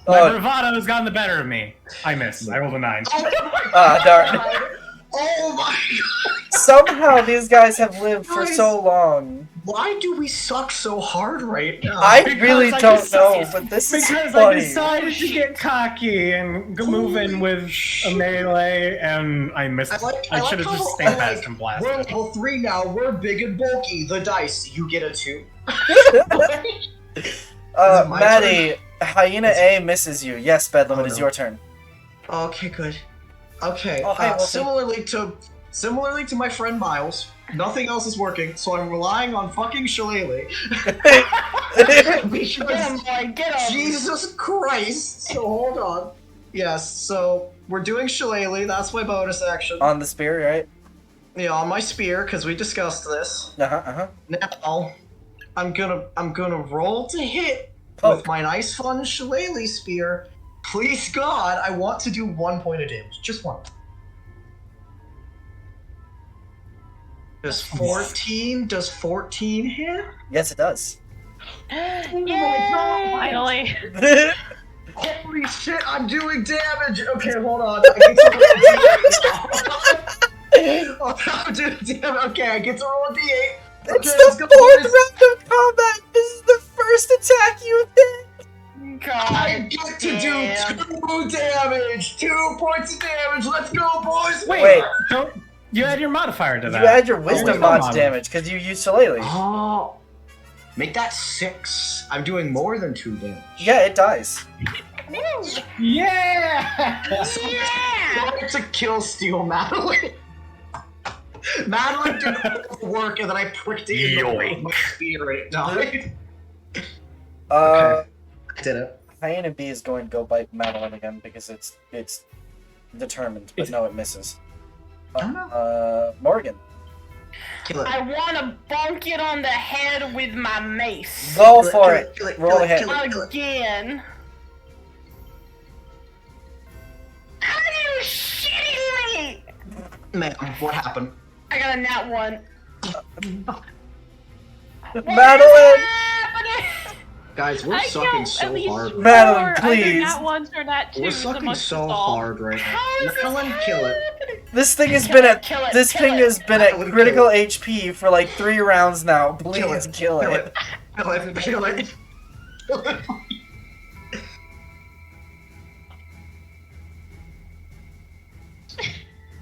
My Oh, bravado has gotten the better of me. I miss. I rolled a 9. Oh my darn. god! Oh my god! somehow these guys have lived for Guys. so long. Why do we suck so hard right now? I Because really I don't just- know, but this is Because I funny. decided to get cocky and move in with a melee, and I missed. I should have just stayed fast and blasted. We're level 3 now. We're big and bulky. The dice. You get a 2. it my Maddie, Hyena A misses you. Yes, Bedlam, Oh, it is no. your turn. Okay, good. Okay. Oh, hi, Wolfie. Similarly to my friend Miles, nothing else is working, so I'm relying on fucking Shillelagh. Get him, Because boy, get him. Jesus Christ! So hold on. Yes, so we're doing Shillelagh. That's my bonus action. On the spear, right? Yeah, on my spear, because we discussed this. Uh-huh. Now, I'm gonna roll to hit Poke. with my nice fun Shillelagh spear. Please God, I want to do 1 point of damage. Just 1. Does 14 hit? Yes, it does. Yay! Finally. Holy shit, I'm doing damage! Okay, hold on. I get to roll a D8. I'm doing damage. Okay, I get to roll a D8. It's Okay, the let's go, 4th boys. round of combat! This is the first attack you hit! I get to damn. do 2 damage! 2 points of damage! Let's go, boys! Wait. Don't you add your modifier to You that? add your wisdom wisdom mods mod. damage, because you used Shillelagh. Oh. Make that 6. I'm doing more than 2 damage. Yeah, it dies. Yeah! Trying to kill Steel Madeline. Madeline did all the work and then I pricked it in the brain with my spear and it died. Uh, I did it. Hyena B is going to go bite Madeline again, because it's determined, but no, it misses. Morgan. Kill it. I want to bonk it on the head with my mace. Go Kill for kill it. kill it, Roll kill ahead. it, kill it, kill it. Again. How are you shitting me? Man, what happened? I got a nat 1. Madeline! Guys, we're I sucking killed so at least hard. Madeline, four, either please. nat ones or nat We're twos sucking amongst so us all. hard right now. How is this Madeline, kill it. happening? This thing has Kill been it, at kill it, this kill thing it. has been at Madeline, critical kill HP for like 3 rounds now. Please kill it. Kill it. Kill it. Kill it. Kill it.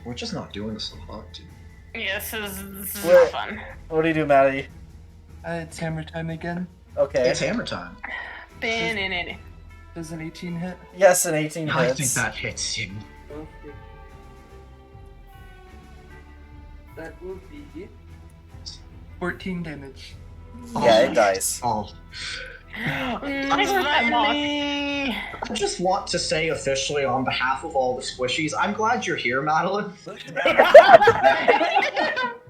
We're just not doing so hard, dude. Yeah, this is Where- not fun. What do you do, Maddie? It's hammer time again. Okay. It's hammer time. Does an 18 hit? Yes, an 18 hits. I think that hits him. Okay. That will be 14 damage. Yeah, it dies. Oh. Finally. I just want to say officially on behalf of all the squishies, I'm glad you're here, Madeline.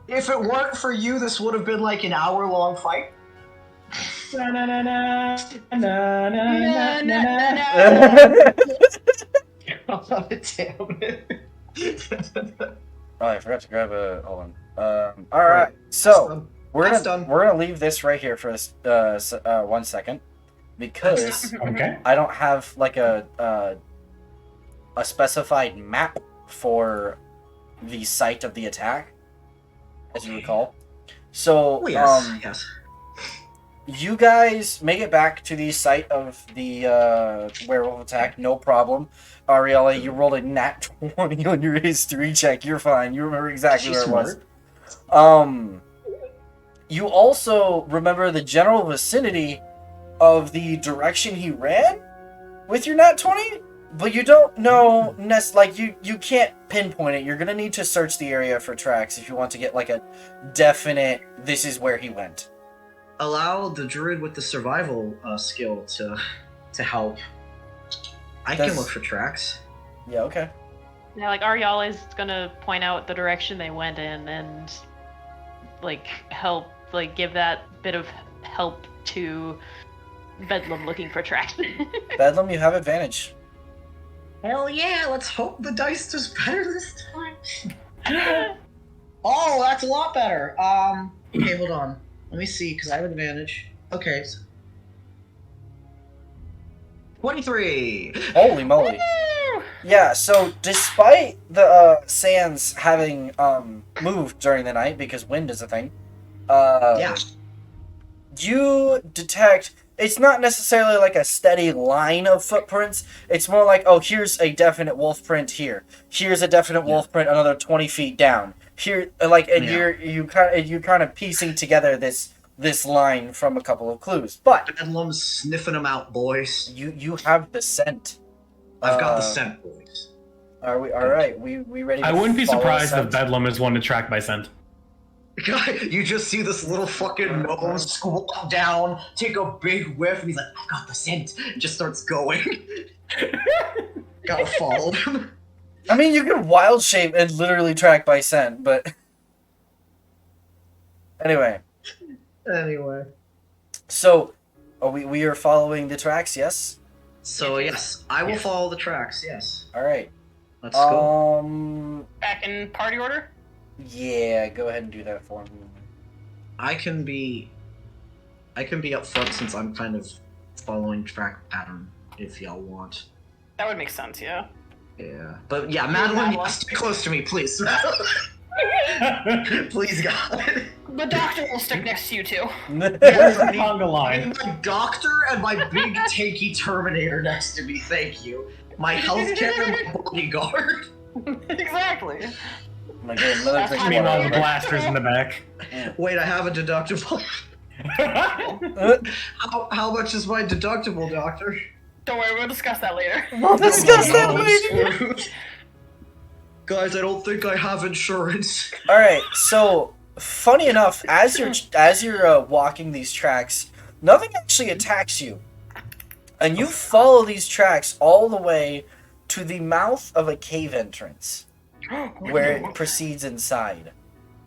If it weren't for you, this would have been like an hour-long fight. Na, na, na, God damn it. Oh, I forgot to grab a. Hold on. All right. So That's done. we're gonna leave this right here for this 1 second because Okay. I don't have like a specified map for the site of the attack, as you recall. So Oh, yes, yes. you guys make it back to the site of the werewolf attack, no problem. Ariella, you rolled a nat 20 on your history check. You're fine. You remember exactly She's where it was. You also remember the general vicinity of the direction he ran with your nat 20, but you don't know you can't pinpoint it. You're gonna need to search the area for tracks if you want to get like a definite this is where he went. Allow the druid with the survival skill to help. I can look for tracks. Yeah, okay. Yeah, like Ariala is gonna point out the direction they went in and like help, like give that bit of help to Bedlam looking for tracks. Bedlam, you have advantage. Hell yeah! Let's hope the dice does better this time. Oh, that's a lot better. Okay, hold on. Let me see, because I have advantage. Okay. 23! Holy moly. Yeah, so despite the sands having moved during the night because wind is a thing, Yeah. you detect it's not necessarily like a steady line of footprints. It's more like, oh, here's a definite wolf print here. Here's a definite wolf print another 20 feet down. Here, like, and you're kind of piecing together this line from a couple of clues. But Bedlam's sniffing them out, boys. you have the scent. I've got the scent, boys. Are we all right? We ready? I wouldn't be follow surprised scent? if Bedlam is one to track by scent. You just see this little fucking nose squat down, take a big whiff, and he's like, I've got the scent. Just starts going. Gotta follow him. I mean, you can wild shape and literally track by scent, but anyway. Anyway. So, we are following the tracks, yes? So, yes, I will follow the tracks, yes. All right. Let's go. Back in party order? Yeah, go ahead and do that for me. I can be up front since I'm kind of following track pattern, if y'all want. That would make sense, yeah. Yeah. But yeah, Madeline, stay close to me, please. Please, God. The doctor will stick next to you too. There's a conga line. And my doctor and my big tanky Terminator next to me, thank you. My healthcare and my bodyguard. Exactly. I'm gonna get another drink of Meanwhile, the water. blasters in the back. Wait, I have a deductible. How much is my deductible, doctor? Don't worry, we'll discuss that later. We'll discuss that later. Guys, I don't think I have insurance. All right. So, funny enough, as you're walking these tracks, nothing actually attacks you, and you follow these tracks all the way to the mouth of a cave entrance, where it proceeds inside.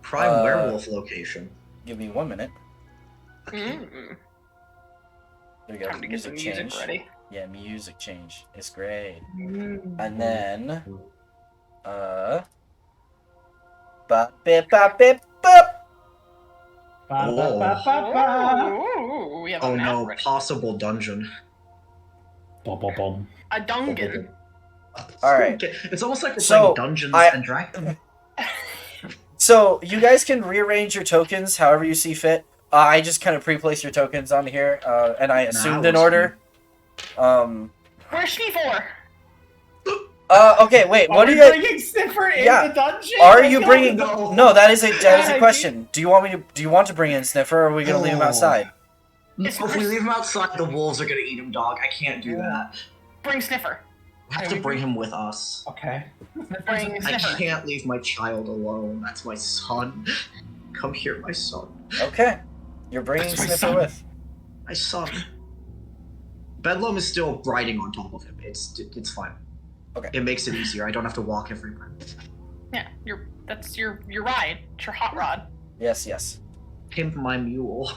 Prime werewolf location. Give me 1 minute. Mm. There we go. Time to get some music ready. Yeah, music change. It's great. Mm. And then, bop bip bop bip bop. Ooh, we have a Oh map no, ready. possible dungeon. Bum, bum, bum. A dungeon. All right. Okay, it's almost like we're So, playing Dungeons I- and Dragons. So you guys can rearrange your tokens however you see fit. I just kind of pre-place your tokens on here, and I assumed in works order. Where's Sniffer? Okay, wait. Are What are we you? bringing Sniffer in Yeah. the dungeon? Are you No, bringing? no. No, that is a question. Do you want me to? Do you want to bring in Sniffer, or are we gonna leave him Oh. outside? If we leave him outside, the wolves are gonna eat him, dog. I can't do that. Bring Sniffer. I have to bring him with us. Okay. Bring I Sniffer. can't leave my child alone. That's my son. Come here, my son. Okay, you're bringing That's my Sniffer son. with. My son. Bedlam is still riding on top of him. It's fine. Okay. It makes it easier. I don't have to walk everywhere. Yeah, that's your ride. It's your hot rod. Yes, yes. Pimp my mule.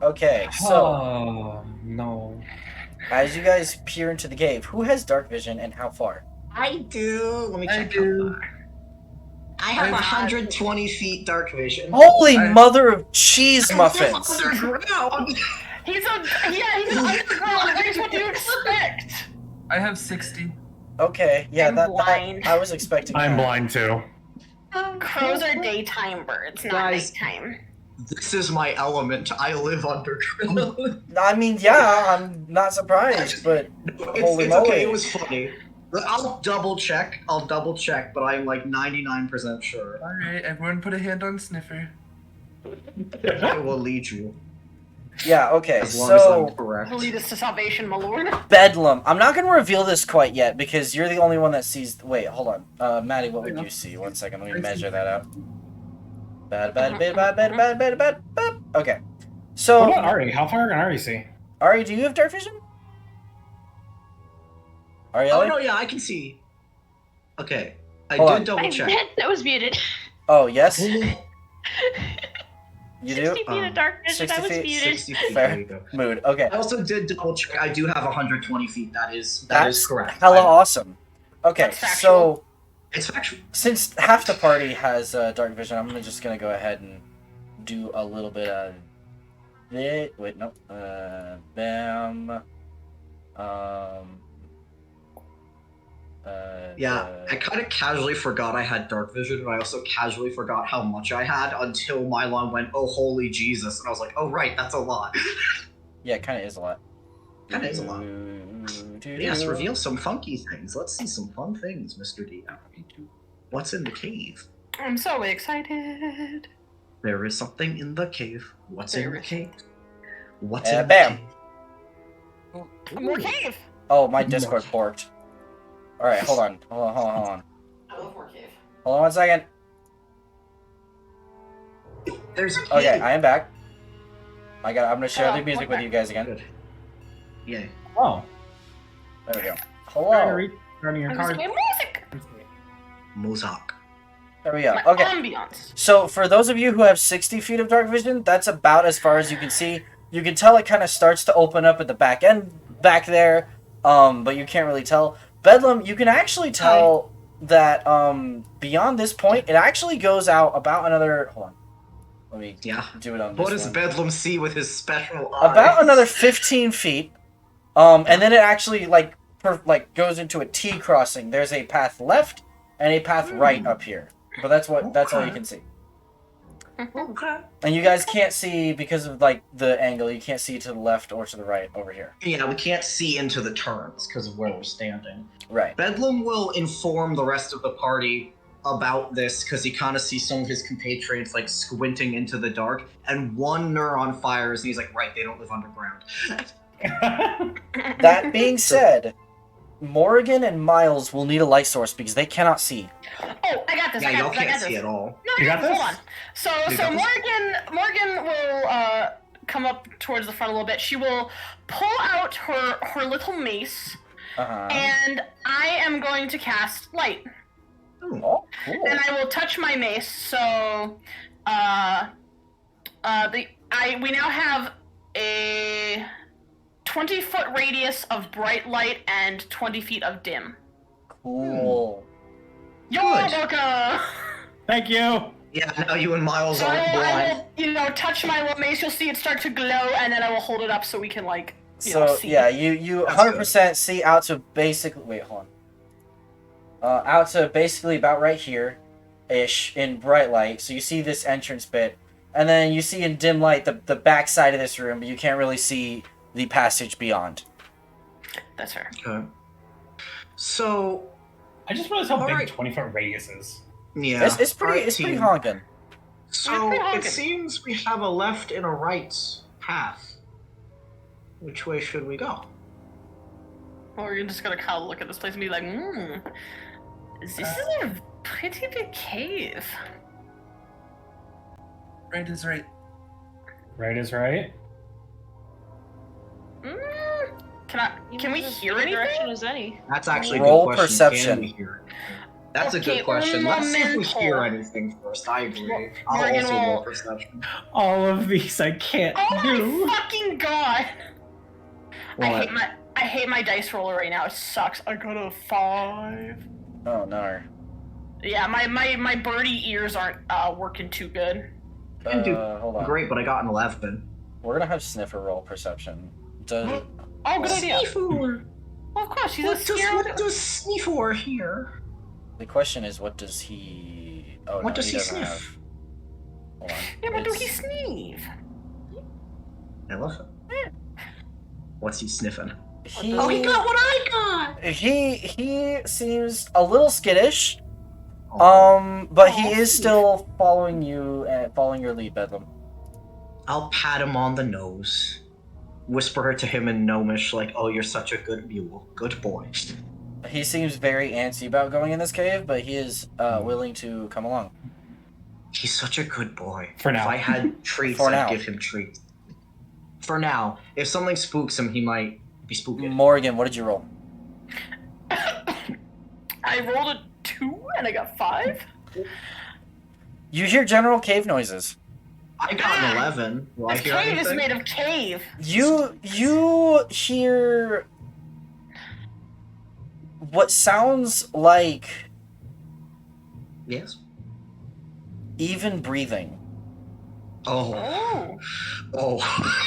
Okay, so Oh no. as you guys peer into the cave, who has dark vision and how far? I do. Let me I check. do. I have I- 120 feet dark vision. Holy I- mother of cheese I'm muffins! underground. He's underground. Here's what you expect. I have 60. Okay, yeah, I'm blind. I was expecting I'm that. blind too. Crows are daytime birds, not Guys. nighttime. This is my element. I live underground. I mean, yeah, I'm not surprised, but holy it's moly. okay. It was funny. I'll double check, but I'm like 99% sure. Alright, everyone put a hand on Sniffer. I will lead you yeah, okay, as long as I'm so correct. Lead us to salvation, my lord. Bedlam. I'm not gonna reveal this quite yet because you're the only one that sees. Wait, hold on, Maddie, what would you see? 1 second, let me measure that out. Bad. Okay, so What about Ari? How far can Ari see? Ari, do you have dark vision? Oh Ariella? no, yeah, I can see. Okay, I Hold did on. double check. That was muted. Oh yes, you 60 do. feet of dark vision. 60 I was feet, muted. 60 feet. Fair. There you go. Mood. Okay, I also did double check. I do have 120 feet. That is that's correct. hella awesome. Okay, That's factual. so It's factual. since half the party has dark vision, I'm just gonna go ahead and do a little bit of it. Wait, no. Bam. Yeah, I kind of casually forgot I had dark vision, and I also casually forgot how much I had until Mylon went, "Oh, holy Jesus!" And I was like, "Oh, right, that's a lot." Yeah, it kind of is a lot. Kinda is a lot. Yes, reveal some funky things. Let's see some fun things, Mr. D. What's in the cave? I'm so excited. There is something in the cave. What's in There the is. cave? What's in the bam. cave? More cave. Oh, my Discord borked. Alright, hold on. Hold on. I love more cave. Hold on 1 second. There's a cave. Okay, I am back. I'm gonna share Oh, the music we're with you guys again. Good. Yay. Oh. There we go. Trying to Hello. read running your I'm card. just playing music. Mozak. There we go. My Okay. ambiance. So for those of you who have 60 feet of dark vision, that's about as far as you can see. You can tell it kind of starts to open up at the back end back there, but you can't really tell. Bedlam, you can actually tell that beyond this point, it actually goes out about another. Hold on, let me Yeah. do it on What this does one. Bedlam see with his special eyes? About another 15 feet, and then it actually like goes into a T crossing. There's a path left and a path right up here, but that's all you can see. Okay. And you guys can't see because of like the angle. You can't see to the left or to the right over here. Yeah, we can't see into the turns because of where we're standing. Right. Bedlam will inform the rest of the party about this because he kind of sees some of his compatriots like squinting into the dark, and one neuron fires, and he's like, "Right, they don't live underground." That being said, Morgan and Miles will need a light source because they cannot see. Oh, I got this. Yeah, I y'all got this. I can't got see this. at all. No, You got hold this? on. So You got this? Morgan will come up towards the front a little bit. She will pull out her little mace, Uh-huh. and I am going to cast light. Oh, cool. And I will touch my mace. So, we now have a 20-foot radius of bright light and 20 feet of dim. Cool. You're Good. welcome. Thank you. Yeah, now you and Miles So aren't I blind. will, touch my little mace. You'll see it start to glow, and then I will hold it up so we can So see. yeah, you That's 100% see out to basically hold on. Out to basically about right here, ish in bright light. So you see this entrance bit, and then you see in dim light the back side of this room, but you can't really see the passage beyond. That's fair. Okay. So, I just realized how big Alright. 20-foot radius is. yeah. It's pretty Alright, pretty team. honking. So, Pretty honking. it seems we have a left and a right path. Which way should we go? Well, we're just gonna kind of look at this place and be like, this is a pretty big cave. Right is right. Right is right. Can we As hear good a direction anything? as any. That's actually a Roll good question. perception. Can we hear it? That's Okay, a good question. un Let's see if we momento. hear anything first. I agree. I'll Morgan also will- roll perception. All of these I can't Oh do. my fucking god! I What? hate I hate my dice roller right now. It sucks. I got a 5. Oh no. Yeah, my birdie ears aren't working too good. Hold on. Great, but I got an 11. We're gonna have Sniffer roll perception. Does Oh, good idea. Sneefor. Well, of course, she's a What scared. does Sneefor here? the question is, what does he? Oh What no, does he doesn't sniff? have. Hold on. Yeah, but do It's- he sneeze? I love it. What's he sniffing? He, Oh, he got what I got! he seems a little skittish. Oh. But he Aw, is Steve. still following you and following your lead, Bedlam. I'll pat him on the nose. Whisper to him in Gnomish, like, oh, you're such a good mule. Good boy. He seems very antsy about going in this cave, but he is willing to come along. He's such a good boy. For now. If I had treats, For I'd now. give him treats. For now. If something spooks him, he might be spooked. Morgan, what did you roll? I rolled a 2 and I got 5. You hear general cave noises. I got an 11. Will I This hear cave is anything? made of cave. You hear what sounds like Yes. even breathing. Oh. Oh. Oh.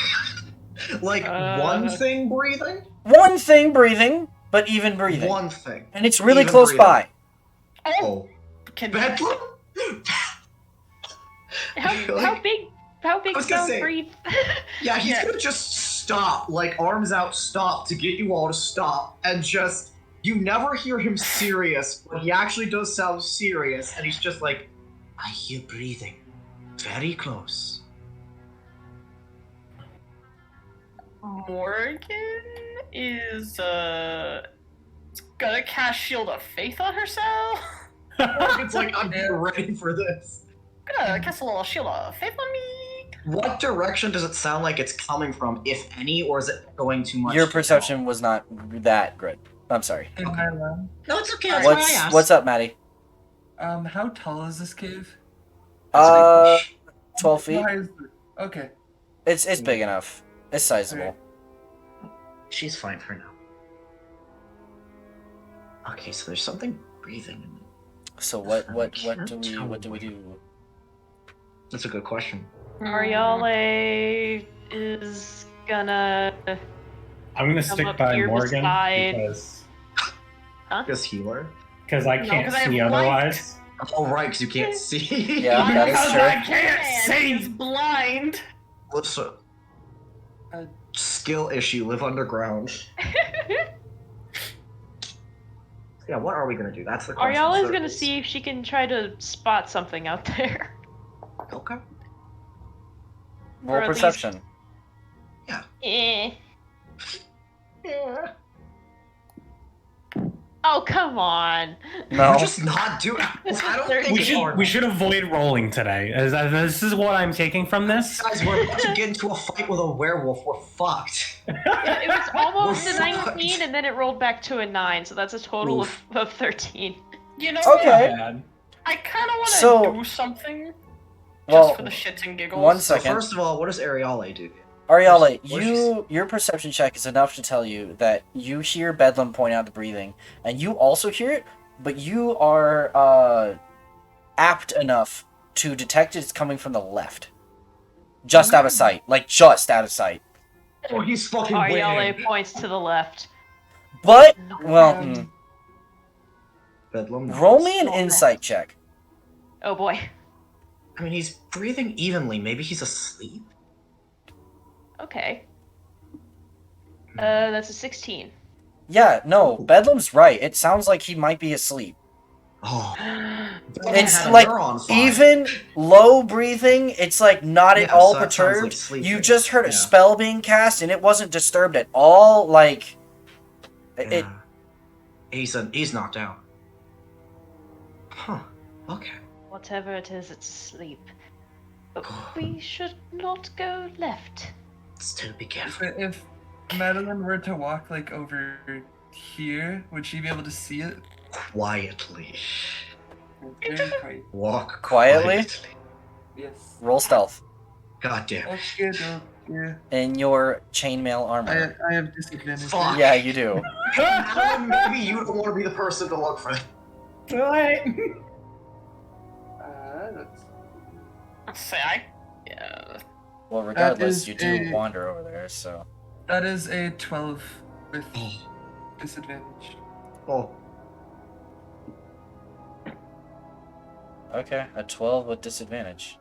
Like Uh. one thing breathing? One thing breathing, but even breathing. One thing. And it's really Even close breathing. by. Oh. Oh. Can Bedlam? How big I was gonna sound say- breathe? Yeah, he's Yeah. gonna just stop, like arms out, stop to get you all to stop, and just you never hear him serious, but he actually does sound serious, and he's just like, I hear breathing, very close. Morgan is gonna cast Shield of Faith on herself. It's like I'm ready for this. Gonna cast a little Shield of Faith on me. What direction does it sound like it's coming from, if any, or is it going too much? Your to perception was not that good. I'm sorry. Am I allowed? No, it's okay. What's up, Maddie? How tall is this cave? 12 feet. How high is it? Okay. It's big enough. It's sizable. She's fine for now. Okay, so there's something breathing in it. So what do we do? That's a good question. Ariale is gonna. I'm gonna Come stick up by here Morgan beside- Just healer? because I No, can't 'cause I have see light. otherwise. Oh, right, because you can't see. Yeah, that is Because true. I can't see. He's blind. Listen. Uh, Skill issue, live underground. Yeah, what are we gonna do? That's the question. Ariale is So- gonna see if she can try to spot something out there. Okay. Roll Or at least- perception. Eh. Yeah. Oh, come on. No. We're just not doing. I don't think We should avoid rolling today. This is what I'm taking from this. Guys, we're about to get into a fight with a werewolf. We're fucked. It was almost We're a 19 fucked. and then it rolled back to a 9, so that's a total of 13. You know, Okay. Bad. I kind of want to So- do something just Well, for the shits and giggles. one So second. first of all, what does Ariale do? Ariale, What's your perception check is enough to tell you that you hear Bedlam point out the breathing, and you also hear it, but you are apt enough to detect it's coming from the left. Just out of sight. Like, just out of sight. Oh, he's fucking Ariale winning. points to the left. But, well, Bedlam. roll me an insight check. Oh boy. I mean, he's breathing evenly. Maybe he's asleep. Okay. That's a 16. Yeah, no, Bedlam's right. It sounds like he might be asleep. Oh. It's Had a like, neuron fire. even low breathing, it's like not at Yeah, all so that sounds like perturbed. sleeping. You just heard a Yeah. spell being cast, and it wasn't disturbed at all. Like, it. Yeah. He's knocked out. Huh. Okay. Whatever it is, it's asleep. But we should not go left. Still be careful. But if Madeline were to walk like over here, would she be able to see it? Quietly. Very quiet. Walk Quietly? quietly. Yes. Roll stealth. God damn it. Okay, Yeah, in your chainmail armor. I have disadvantage. Fuck. Yeah, you do. Alan, maybe you don't want to be the person to look for it. What? That's Say yeah. Well, regardless, is you do a- wander over there, so. That is a 12 with disadvantage. Oh, Okay, a 12 with disadvantage.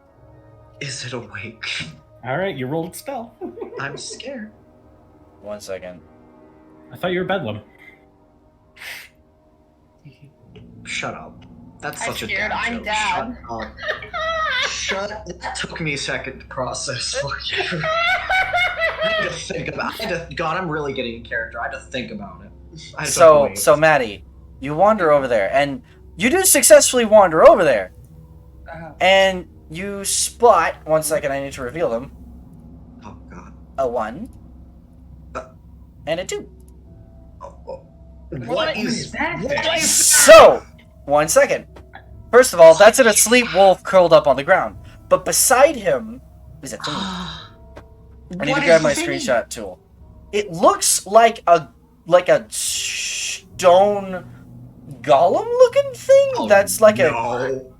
is it awake? All right, you rolled stealth. I'm scared. 1 second. I thought you were Bedlam. Shut up. That's I'm such a scared, dad I'm joke. dad. Shut up. Shut. That took me a second to process. Fuck you. I had to think about. God, I'm really getting in character. I had to think about it. I had to So, wait. so Maddie, you wander over there, and you do successfully wander over there, and you spot. 1 second, I need to reveal them. Oh God. A 1 and a 2. What is that what thing? is So, 1 second. First of all, that's an asleep wolf curled up on the ground, but beside him is a thing. I need What to grab is my the thing? screenshot tool. It looks like a stone golem looking thing Oh, that's like no.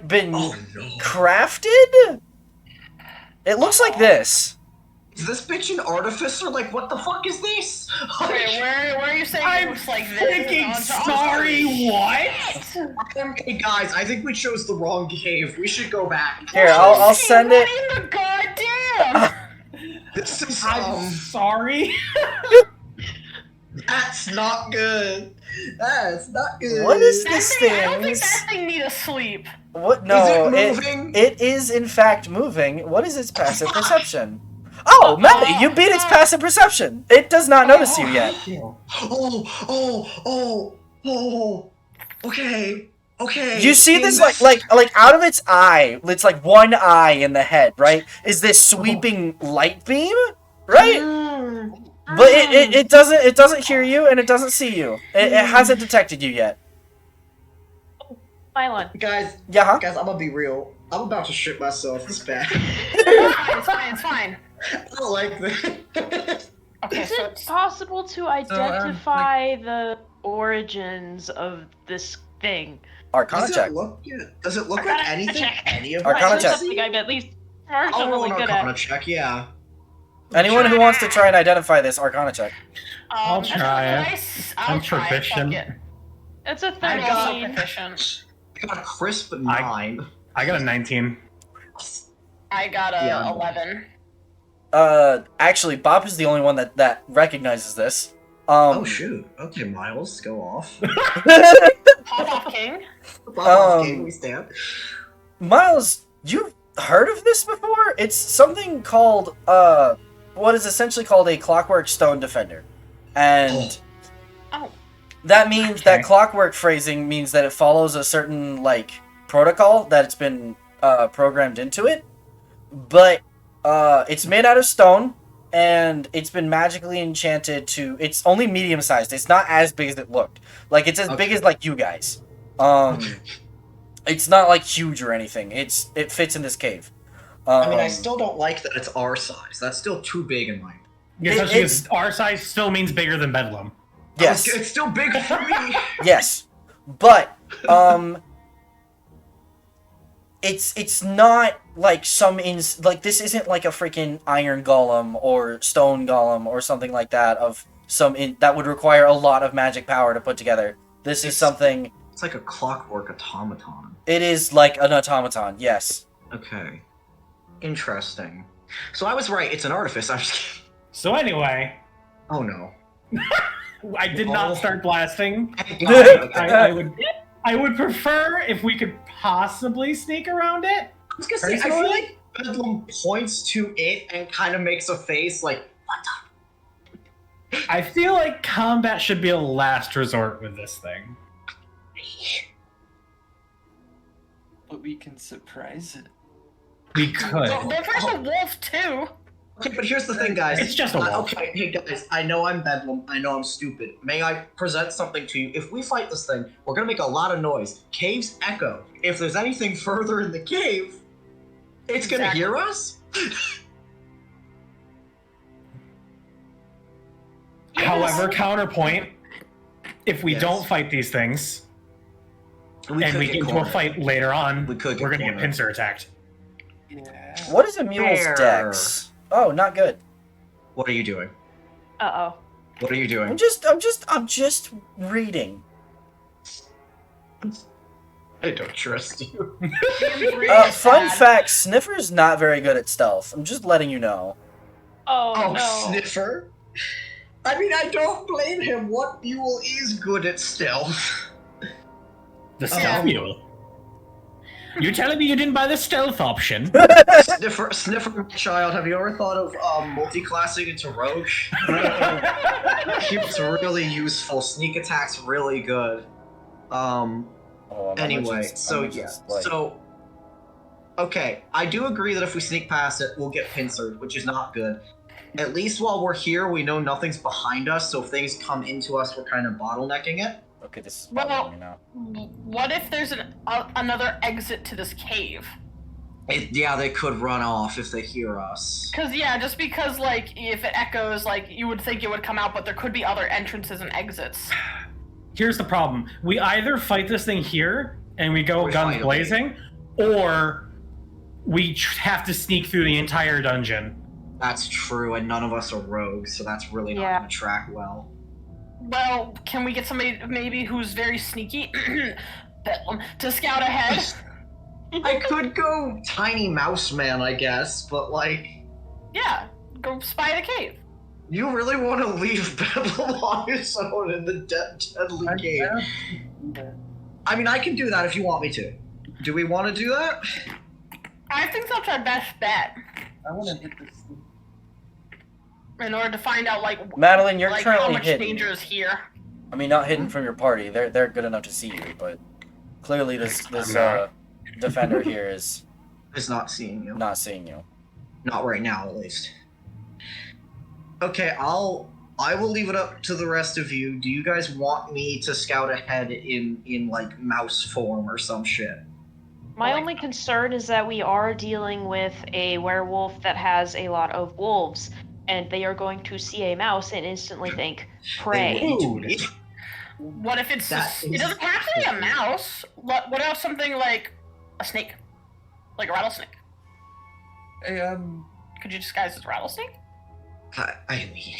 been Oh no. crafted. It looks like this. Is this bitch an artificer? Like, what the fuck is this? Wait, where are you saying it I'm looks like this? freaking sorry, what? Hey guys, I think we chose the wrong cave. We should go back. Here, I'll send it. What in the goddamn? This is I'm sorry. that's not good. That's not good. What is That this thing, I don't think thing? that thing need a sleep. What? No, Is it moving? it is in fact moving. What is its passive perception? Oh, Melly, you beat its passive perception. It does not notice you yet. Oh. Okay. You see In this like out of its eye, it's like one eye in the head, right? Is this sweeping light beam, right? But it doesn't hear you and it doesn't see you. It hasn't detected you yet. Mylon. Guys, Yeah. I'm gonna be real. I'm about to shit myself. It's bad. It's fine. I don't like this. Okay, Is so it possible to identify the origins of this thing? Arcana Does check. it look? Yeah. Does it look like anything? check. Any of Arcana us check. have Something seen? I'm at least I'll roll marginally an good Arcana at. check. Yeah. Anyone who wants to try and identify this, Arcana check. I'll try it. I'm try proficient. Fuck it. It's a I'm also 13. proficient. I got a crisp 9. I got a 19. I got a Yeah, I'm 11. Actually, Bob is the only one that recognizes this. Oh shoot. Okay, Miles, go off. Pop off king. Okay, we stand. Miles, you've heard of this before? It's something called, what is essentially called a clockwork stone defender. And Oh. that means that Okay. clockwork phrasing means that it follows a certain, like, protocol that's been, programmed into it. But, it's made out of stone, and it's been magically enchanted to, it's only medium-sized. It's not as big as it looked. Like, it's as big as, like, you guys. It's not like huge or anything. It fits in this cave. I mean, I still don't like that it's our size. That's still too big in my. Yeah, especially because our size still means bigger than Bedlam. Yes, It's still big for me. yes, but it's not like like this isn't like a freaking iron golem or stone golem or something like that of that would require a lot of magic power to put together. This is something. It's like a clockwork automaton. It is like an automaton. Yes. Okay. Interesting. So I was right. It's an artifice. I'm just kidding. So anyway, Oh no. I did not start blasting. Okay. I would prefer if we could possibly sneak around it. I was gonna say, I feel like Bedlam points to it and kind of makes a face like, what the? I feel like combat should be a last resort with this thing. But we can surprise it. We could. There's a wolf too. Okay, but here's the thing, guys. It's just a wolf. Okay, hey guys, I know I'm Bedlam. I know I'm stupid. May I present something to you? If we fight this thing, we're gonna make a lot of noise. Caves echo. If there's anything further in the cave, it's gonna Exactly. hear us. However, counterpoint, if we Yes. don't fight these things, We and could we get get into a cornered. fight later on, We could get we're gonna get cornered. pincer attacked. What is a mule's Fair. dex? Oh, not good. What are you doing? Uh-oh. What are you doing? I'm just reading. I don't trust you. Fun fact: Sniffer's not very good at stealth. I'm just letting you know. Oh, Oh, no. Sniffer? I mean, I don't blame him. What mule is good at stealth? The stealth mule. You telling me you didn't buy the stealth option? Sniffer, child, have you ever thought of multi-classing into rogue? It's really useful. Sneak attack's really good. Oh, Anyway, so I'm yeah, just, like- so okay, I do agree that if we sneak past it, we'll get pincered, which is not good. At least while we're here, we know nothing's behind us, so if things come into us, we're kind of bottlenecking it. Okay, this is Well- bothering me now. What if there's another exit to this cave? Yeah, they could run off if they hear us. Cause yeah, just because like if it echoes, like you would think it would come out, but there could be other entrances and exits. Here's the problem. We either fight this thing here, and we go We guns fight 'em. blazing, or we have to sneak through the entire dungeon. That's true, and none of us are rogues, so that's really not Yeah. going to track well. Well, can we get somebody maybe who's very sneaky to scout ahead? I could go Tiny Mouse Man, I guess, but like, Yeah, go spy the cave. you really want to leave Bedlam on his own in the deadly cave? I mean, I can do that if you want me to. Do we want to do that? I think that's our best bet I want to hit this. in order to find out like Madeline, you're like how currently much hidden. danger is here. I mean, not hidden from your party. They're good enough to see you, but clearly this defender here is It's not seeing you. not seeing you. Not right now, at least. Okay, I will leave it up to the rest of you. Do you guys want me to scout ahead in like mouse form or some shit? My only concern is that we are dealing with a werewolf that has a lot of wolves, and they are going to see a mouse and instantly think, prey. They- What if it's That it is doesn't have to be a mouse? What else? Something like a snake, like a rattlesnake? Hey, Could you disguise as a rattlesnake? I mean,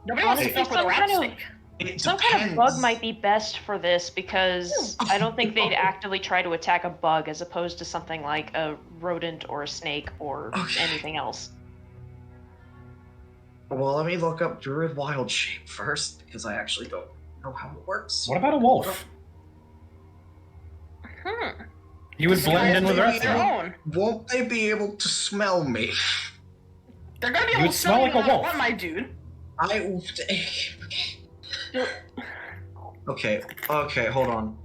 Nobody wants to Honestly, fuck with a some kind of- rattlesnake. it Some kind of bug depends. might be best for this because I don't think they'd actively try to attack a bug as opposed to something like a rodent or a snake or Okay. anything else. Well, let me look up Druid Wild Shape first, because I actually don't know how it works. What about a wolf? He would blend in with the rest of their them. own. Won't they be able to smell me? They're gonna be You able would to smell smell like you a no matter wolf. what, my dude. Okay, hold on.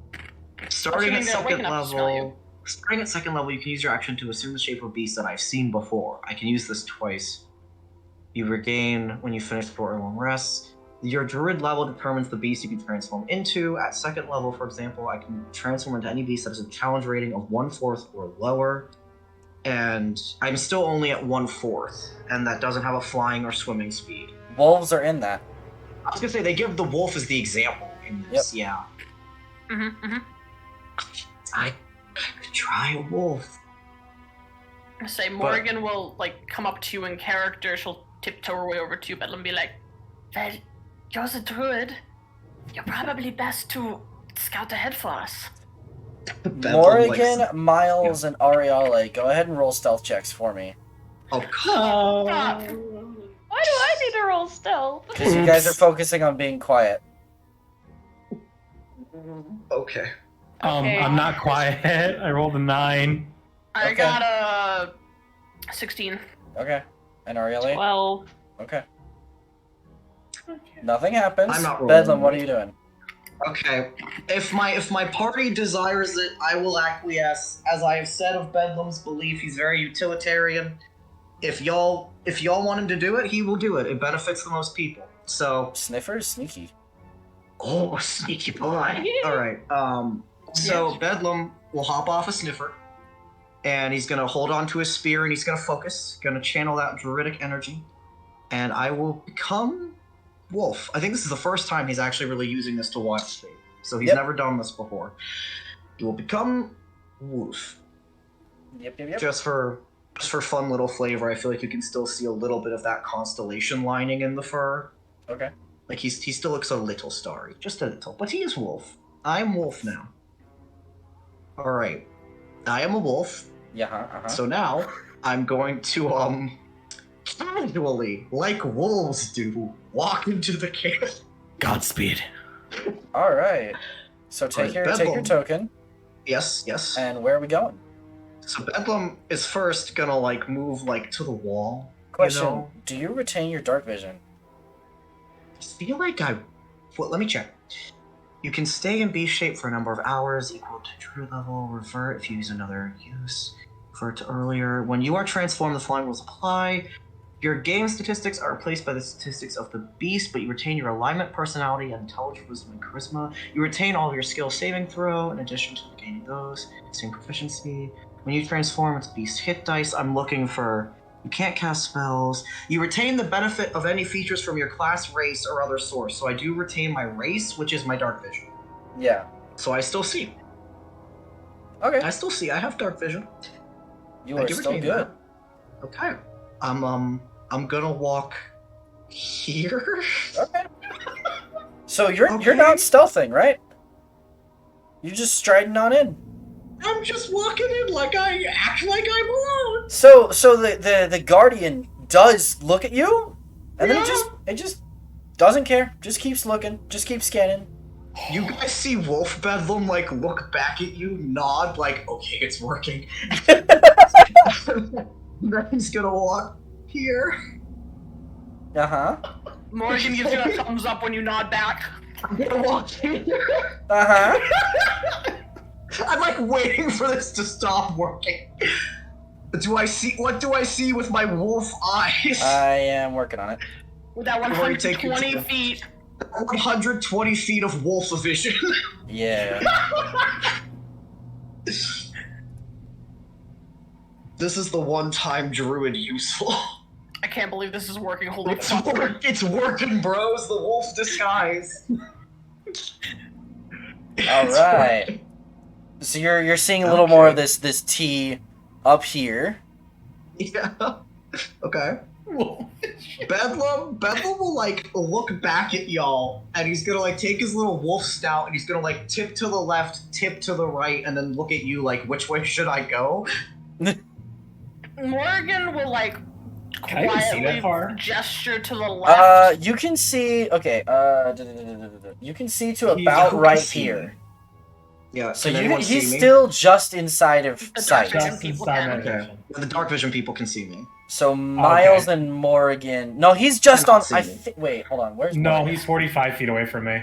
Starting Assuming at they're awake second enough to smell level. Starting at second level, you can use your action to assume the shape of a beast that I've seen before. I can use this twice. You regain when you finish for long rest. Your druid level determines the beast you can transform into. At second level, for example, I can transform into any beast that has a challenge rating of 1/4 or lower. And I'm still only at 1/4, and that doesn't have a flying or swimming speed. Wolves are in that. I was gonna say they give the wolf as the example in this, yeah. I could try a wolf. Say Morgan will like come up to you in character. She'll tiptoe her way over to you, but and be like, "Well, you're the druid. You're probably best to scout ahead for us." Morrigan, Miles, and Ariale, go ahead and roll stealth checks for me. Oh, Stop. Why do I need to roll stealth? Because you guys are focusing on being quiet. okay. Okay. I'm not quiet. I rolled a 9. I Okay. got a 16. Okay. And Ariale? 12. Okay. Nothing happens. I'm not rolling. Bedlam, what are you doing? Okay. If my party desires it, I will acquiesce. As I have said of Bedlam's belief, he's very utilitarian. If y'all want him to do it, he will do it. It benefits the most people. So, Sniffer is sneaky. oh, sneaky boy. All right. So Bedlam will hop off a sniffer, and he's gonna hold on to his spear, and he's gonna focus, gonna channel that druidic energy, and I will become wolf. I think this is the first time he's actually really using this to watch me. So he's Yep. never done this before. He will become wolf. Yep. Just for fun little flavor. I feel like you can still see a little bit of that constellation lining in the fur. Okay. Like he still looks a little starry, just a little. But he is wolf. I'm wolf now. All right, I am a wolf. Yeah. Uh-huh. So now I'm going to casually, like wolves do, walk into the cave. Godspeed. All right. So take Alright, your Bedlam. token. Yes. And where are we going? So Bedlam is first gonna like move like to the wall. Question: You know? do you retain your dark vision? I feel like well, let me check. You can stay in beast shape for a number of hours, equal to true level. Revert if you use another use. Revert to earlier. When you are transformed, the following rules apply. Your game statistics are replaced by the statistics of the beast, but you retain your alignment, personality, intelligence, wisdom, and charisma. You retain all of your skill saving throw, in addition to gaining those. Same proficiency. When you transform, it's beast hit dice. I'm looking for... You can't cast spells. You retain the benefit of any features from your class, race, or other source. So I do retain my race, which is my dark vision. Yeah. So I still see. Okay. I still see. I have dark vision. You I are do still retain good. that. Okay. I'm gonna walk here. Okay. So you're Okay. not stealthing, right? You're just striding on in. I'm just walking in like I act like I belong. So the guardian does look at you, and then Yeah. it just doesn't care. Just keeps looking. Just keeps scanning. You guys see Wolf Bedlam like look back at you, nod like, okay, it's working. Then he's gonna walk here. Uh huh. Morgan gives you a thumbs up when you nod back. I'm gonna walk here. Uh huh. I'm like waiting for this to stop working. What do I see with my wolf eyes? I am working on it. With that I've already taken 120 two. feet. 120 feet of wolf vision. Yeah. This is the one time druid useful. I can't believe this is working. Holy It's, fuck. it's working, bros. The wolf disguise. All right. So you're seeing a little more of this T up here. Yeah. Okay. Bedlam will like look back at y'all, and he's gonna like take his little wolf snout, and he's gonna like tip to the left, tip to the right, and then look at you like, which way should I go? Morgan will like Can I even see that quietly far? gesture to the left. You can see. Okay. You can see to He's- about who can right see here. me? Yeah. So can anyone he's see me? still just inside of The sight. dark vision Just people inside can. my Okay. vision. The dark vision people can see me. So Miles and Morgan. No, he's just on. Cannot see me. Wait, hold on. Where's No, Morgan? he's 45 feet away from me.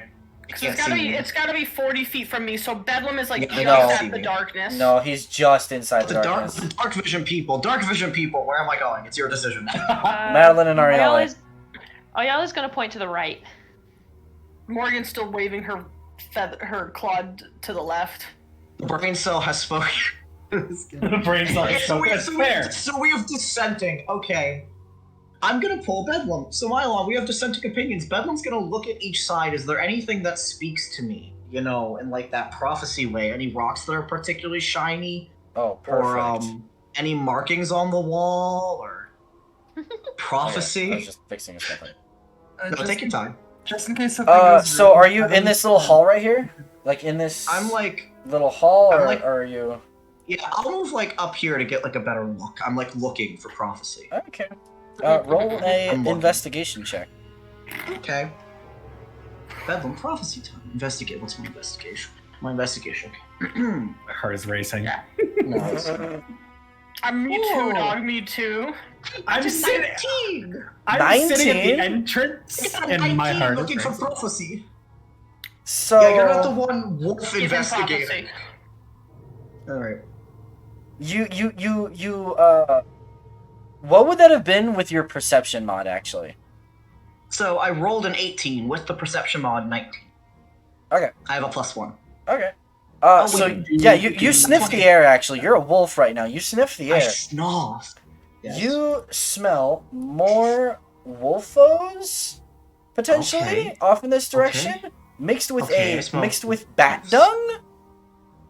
You So can't see me. it's gotta be 40 feet from me, so Bedlam is like Yeah, just they don't at see the me. darkness. No, he's just inside The the dark, darkness. the dark vision people, where am I going? It's your decision. Madeline and Ariella. Ayala's gonna point to the right. Morgan's still waving her claw to the left. The brain cell has spoken. The brain cell is so good. Fair. So we have dissenting. Okay. I'm gonna pull Bedlam. So Mylon, we have dissenting opinions. Bedlam's gonna look at each side. Is there anything that speaks to me? You know, in like that prophecy way. Any rocks that are particularly shiny? Oh, perfect. Or any markings on the wall? Or prophecy? I was just fixing something. No, take your time. Just in case something goes So wrong, are you I in don't- this little hall right here? Like in this I'm like, little hall, I'm or like- are you? yeah, I'll move like up here to get like a better look. I'm like looking for prophecy. Okay. Roll a I'm looking. investigation check. Okay. Bedlam prophecy time. Investigate. What's my investigation? My investigation. My heart is racing. Nice. Me Ooh. too, dog. Me too. I'm sitting. 19. I'm sitting at 19? the entrance, It's a and my 19 heart is looking for racing. prophecy. So Yeah, you're not the one wolf Give him investigator. prophecy. All right. you what would that have been with your perception mod actually? So I rolled an 18 with the perception mod 19. Okay. I have a +1. Okay. Oh, So wait, yeah, you you sniff the air actually. You're a wolf right now. You sniff the I air. snozzed. Yes. You smell more wolfos potentially Okay. off in this direction, mixed with Okay, I smell- mixed with bat dung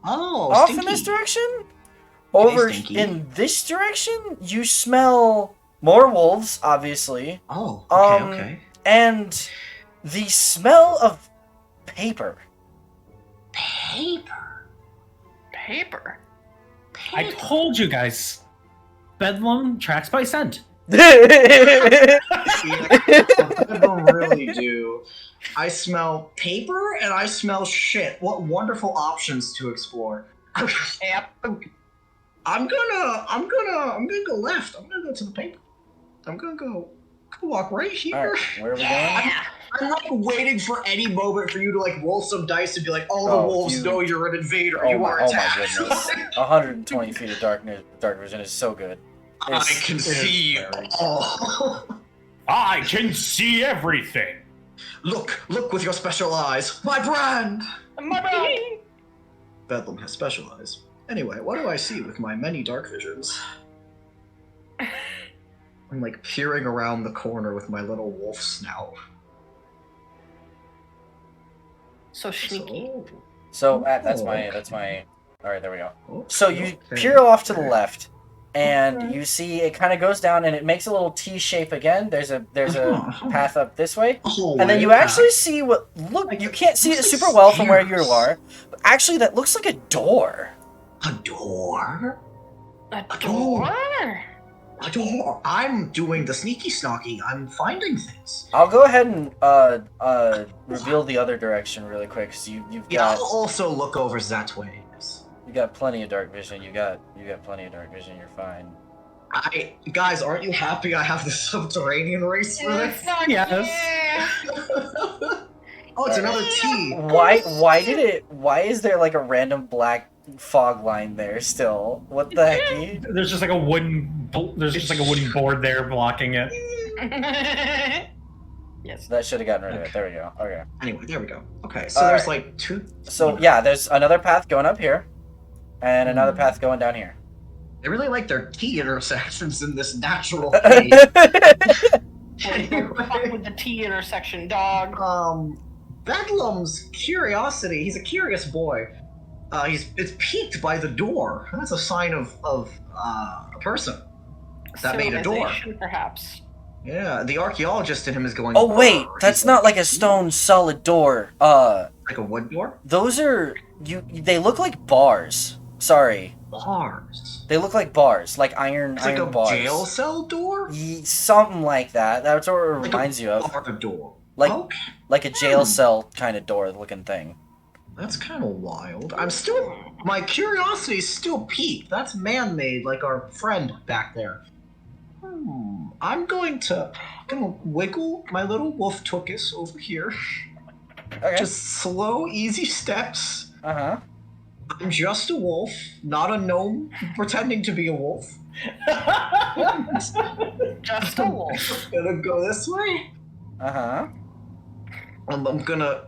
Oh, off stinky. in this direction. Over stinky. in this direction, you smell more wolves, obviously, Oh, okay, Um, okay. and the smell of paper. Paper. Paper. I told you guys, Bedlam tracks by scent. I really do. I smell paper and I smell shit. What wonderful options to explore. Yep. I'm gonna go left. I'm gonna go to the paper. I'm gonna walk right here. Alright, where are we going? Yeah. I'm like waiting for any moment for you to like roll some dice and be like, all the Oh, wolves you- know you're an invader. Oh You my, are oh my attacked. goodness. 120 feet of dark vision is so good. I can see all. I can see everything. Look with your special eyes. My brand. My bad. Bedlam has special eyes. Anyway, what do I see with my many dark visions? I'm like peering around the corner with my little wolf snout. So sneaky. So that's my. All right, there we go. Oh, So you okay. peer off to the left, and you see it kind of goes down, and it makes a little T shape again. There's a path up this way, and then you actually see what you can't see it super well from where you are, but actually that looks like a door. A door? A door? A door. I'm doing the sneaky snocky. I'm finding things. I'll go ahead and reveal the other direction really quick, because you've Yeah, got I'll also look over that way. you got plenty of dark vision. You got plenty of dark vision. You're fine. Guys, aren't you happy I have the subterranean race for this? Fuck Yes. yeah. Oh, it's another T. Why is there like a random black fog line there still? What the heck? There's just like a wooden board there blocking it. Yes. That should have gotten rid of it. There we go. Okay. Anyway, there we go. Okay, so All there's right. like two. So yeah, there's another path going up here, and another path going down here. They really like their T intersections in this natural thing. Fuck with the T intersection, dog. Bedlam's curiosity. He's a curious boy. It's piqued by the door. That's a sign of a person that made a door. Civilization, perhaps. Yeah, the archaeologist in him is going. Oh wait, "Brr." that's He's not like a stone solid door. like a wood door. Those are they look like bars. Sorry, Bars. they look like bars, like iron It's like a bars. jail cell door. Something like that. That's what it Like reminds you of, bar door. like Okay, like a jail cell kind of door looking thing. that's kind of wild. My curiosity is still piqued. That's man-made, like our friend back there. I'm gonna wiggle my little wolf tuchus over here. Okay. Just slow, easy steps. Uh-huh. I'm just a wolf, not a gnome pretending to be a wolf. Just a wolf. I'm gonna go this way. Uh-huh. I'm gonna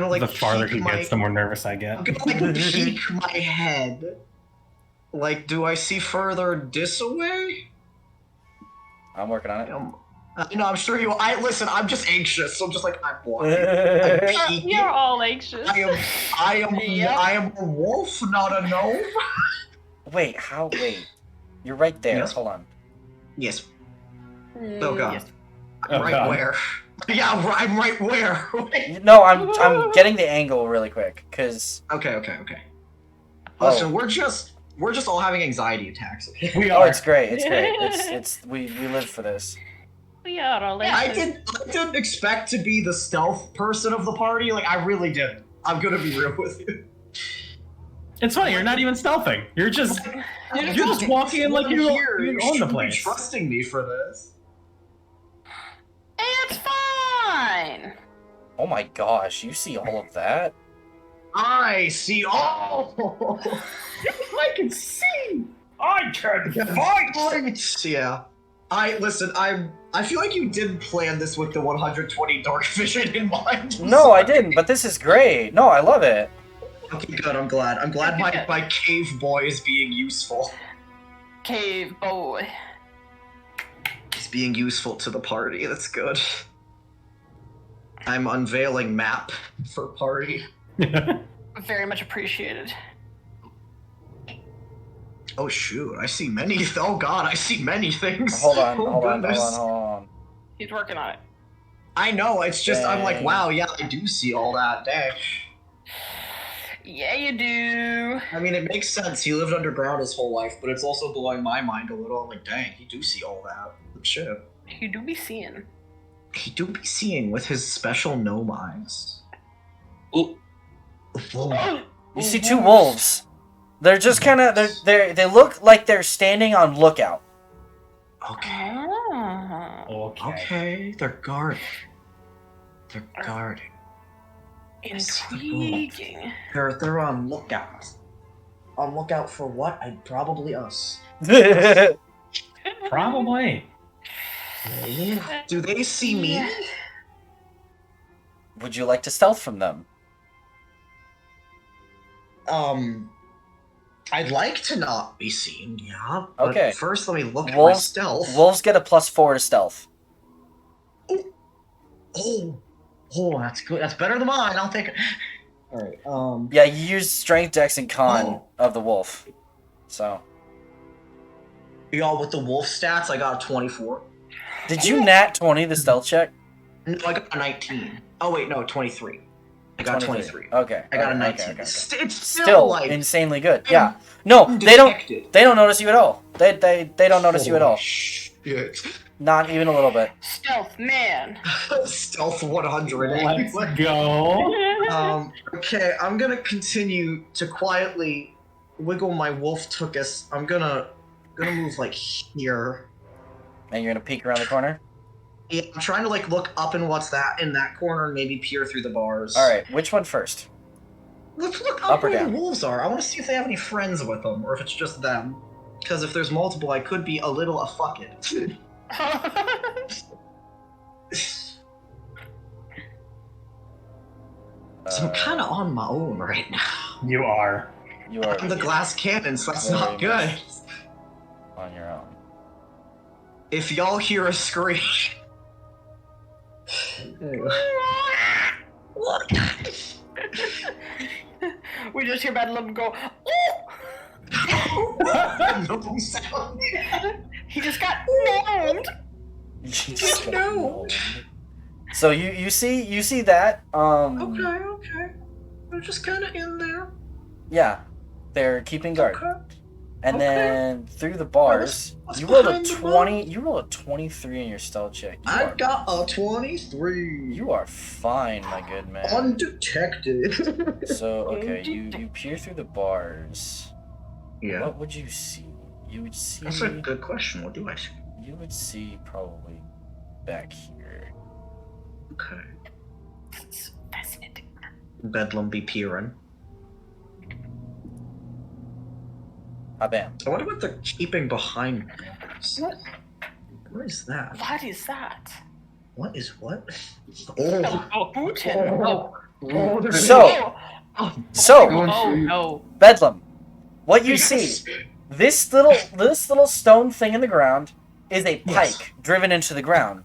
like The farther peek he gets, the more nervous I get. I'm gonna like peek my head. Like, do I see further this away? I'm working on it. I'm sure you. Listen. I'm just anxious, so I'm just like I'm walking. I'm peeking. You're all anxious. I am a wolf, not a gnome. Wait, you're right there. Yes. Hold on. Yes. Oh god. Yes. I'm Oh, right God. where? Yeah, I'm right where? No, I'm getting the angle really quick, cause Okay. Oh. Listen, we're just all having anxiety attacks. Okay? We oh, are. it's great. It's we live for this. We are all I anxious. didn't expect to be the stealth person of the party. Like, I really didn't. I'm gonna be real with you. It's funny. You're not even stealthing. You're just walking in like you own the place. Trusting me for this. It's fine. Oh my gosh, you see all of that? I see all. I can see. I can fight. Yeah. I feel like you did plan this with the 120 dark vision in mind. No, I didn't, but this is great. No, I love it. Okay, good. I'm glad my cave boy is being useful. Cave boy. He's being useful to the party. That's good. I'm unveiling map for party. Very much appreciated. Oh shoot, I see many. Oh god, I see many things. Hold on, Oh, hold on, hold goodness. on, hold on. He's working on it. I know, it's just, I'm like, Dang. wow, yeah, I do see all that. Dang. Yeah, you do. I mean, it makes sense. He lived underground his whole life, but it's also blowing my mind a little. I'm like, dang, he do see all that. Shit. You do be seeing. He do be seeing with his special gnome eyes. You see two wolves. They're just kind of they look like they're standing on lookout. Okay. Ah. Okay. Okay, they're guarding. They're guarding. Intriguing. They're on lookout. On lookout for what? Probably us. Probably. Do they see me? Yeah. Would you like to stealth from them? I'd like to not be seen, yeah. But Okay. first, let me look at my Wolves- stealth. Wolves get a +4 to stealth. Oh, that's good. That's better than mine. I'll take it. All right. Yeah, you use strength, dex, and con of the wolf. So, Y'all, with the wolf stats, I got a 24. did you nat 20 the stealth check? No, I got a 19. Oh wait, no, 23. I got 23. Okay. I got a okay, 19. okay. It's still, Still like insanely good. Yeah. No, they don't. undetected. They don't notice you at all. They don't notice you at all. Shit. Not even a little bit. Stealth man. Stealth 100. Let's go. Okay, I'm gonna continue to quietly wiggle my wolf tuchus. I'm gonna move like here. And you're gonna peek around the corner. Yeah, I'm trying to like look up and what's that in that corner and maybe peer through the bars. All right. Which one first? Let's look Up up or where down? the wolves are. I want to see if they have any friends with them or if it's just them. Because if there's multiple, I could be a little a fuck it. So I'm kind of on my own right now. You are. You are I'm the glass cannon, so that's Very not good. much. on your own. If y'all hear a scream. We just hear Bedlam go, No sound. he just got gnomed. You just got No. gnomed. So you see that Okay. They're just kind of in there. yeah, they're keeping guard. Okay. And Okay. then through the bars, what's you rolled a behind the 20. You rolled a 23 in your stealth check. I got a 23. You are fine, my good man. Undetected. So okay, you peer through the bars. Yeah. What would you see? You would see. That's a good question. What do I see? You would see probably back here. Okay. It's fascinating. Bedlam be peering. Ah, bam. I wonder what they're keeping behind me. What is that? What is that? What is what? Oh. Oh, Putin. Oh. So, Oh, so Oh no. Bedlam, what you see? This little stone thing in the ground is a Yes. pike driven into the ground.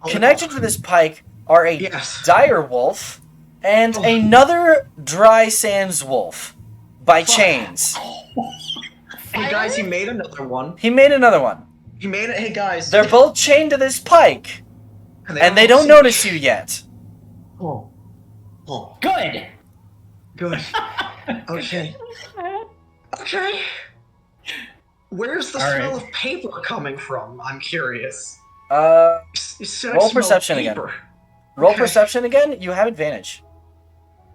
Connected to this pike are a Yes. dire wolf and another dry sands wolf by chains. Hey guys, he made another one. He made another one. He made it. Hey guys. They're both chained to this pike, and they don't see- notice you yet. Oh. Oh. Good. Good. Okay. Okay. Where's the All right. smell of paper coming from? I'm curious. Uh, You said I Roll smell perception again. paper. roll Okay. perception again. You have advantage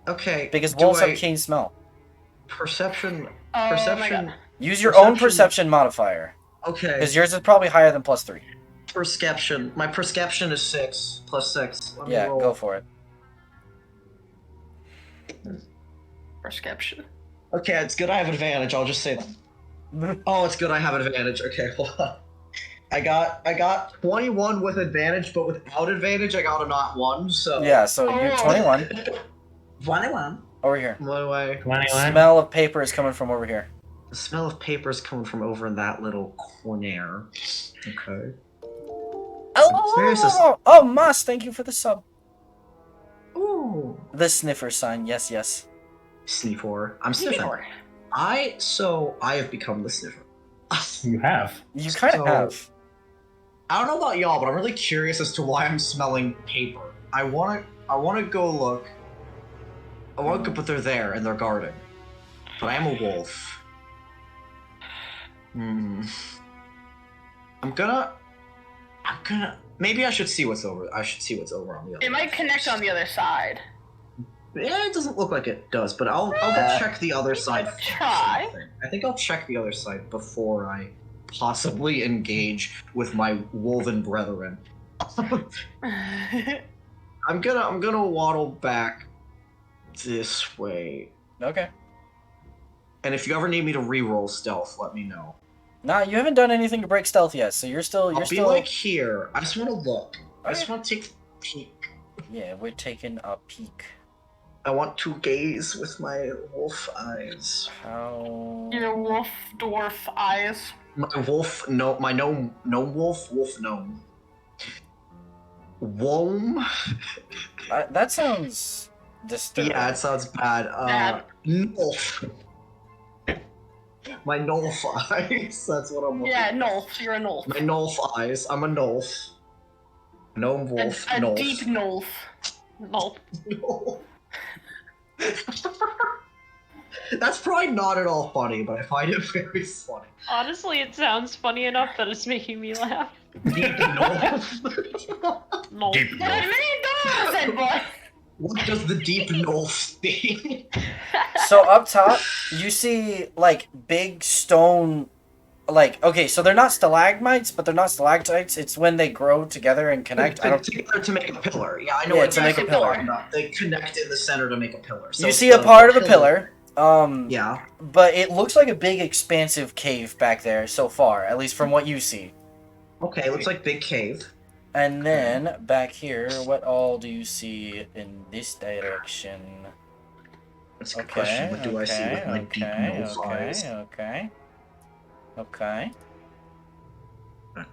Okay. because do wolves I- have keen smell. Perception. Oh my Perception. God. Use your own Perception. perception modifier Okay. because yours is probably higher than +3. Perception. My perception is 6 plus 6. Let me Yeah, roll. go for it. Prescription. Okay, it's good I have advantage. I'll just say that. Oh, it's good I have advantage. Okay, hold on. I got 21 with advantage, but without advantage, I got a not 1. So Yeah, so you're Oh. 21 21. over here. By the way, 21. Smell of paper is coming from over here. the smell of paper is coming from over in that little corner. Okay. Where is this? Oh, Moss, thank you for the sub. Ooh. The sniffer sign. Yes, yes. Sniffer. I'm sniffing. Sure. I have become the sniffer. You have. You kind of So- have. I don't know about y'all, but I'm really curious as to why I'm smelling paper. I wanna go look. I wanna go, but they're there and they're guarding. But I am a wolf. I'm gonna. Maybe I should see what's over. I should see what's over on the other. It might connect on the other side. Yeah, it doesn't look like it does, but I'll go check the other side. could first, try. I think I'll check the other side before I possibly engage with my woven brethren. I'm gonna waddle back this way. Okay. And if you ever need me to re-roll stealth, let me know. Nah, you haven't done anything to break stealth yet, so you're still. I'll be like here. I just want to look. I just want to take a peek. Yeah, we're taking a peek. I want to gaze with my wolf eyes. How? Your wolf dwarf eyes. My wolf, no, my gnome wolf gnome. Wom? That sounds disturbing. Yeah, it sounds bad. Bad. Nolf. My Nolf eyes. That's what I'm looking Yeah, for. Nolf. You're a Nolf. My Nolf eyes. I'm a Nolf. Gnome wolf. A Nolf. deep Nolf. Nope. Nolf. That's probably not at all funny, but I find it very funny. Honestly, it sounds funny enough that it's making me laugh. Deep Nolf. Nope. Deep What a mini dog said, boy. What does the deep Nolf mean? So up top, you see like big stone, like okay, so they're not stalagmites, but they're not stalactites. It's when they grow together and connect. I don't. Together to make a pillar. Yeah, I know Yeah, what to make a you're pillar. talking about. They connect in the center to make a pillar. So You it's see a the part of a pillar. Yeah. But it looks like a big, expansive cave back there so far, at least from what you see. Okay, looks like big cave. And then back here, what all do you see in this direction? That's a good Okay, question. What do I see with my deep nose eyes? okay. Okay. I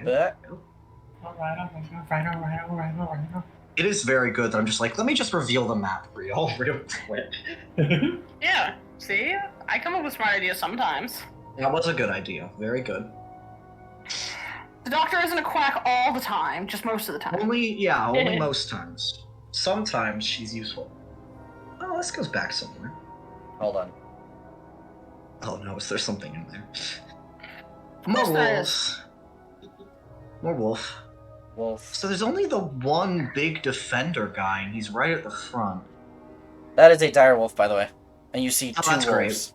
bet. It is very good that I'm just like, let me just reveal the map real quick. Yeah. See? I come up with smart ideas sometimes. That was a good idea. Very good. The doctor isn't a quack all the time, just most of the time. Only most times. Sometimes she's useful. Oh, this goes back somewhere. Hold on. Oh no, is there something in there? course More there wolves. More wolf. Wolf. So there's only the one big defender guy, and he's right at the front. That is a dire wolf, by the way. And you see Oh, two that's great. wolves.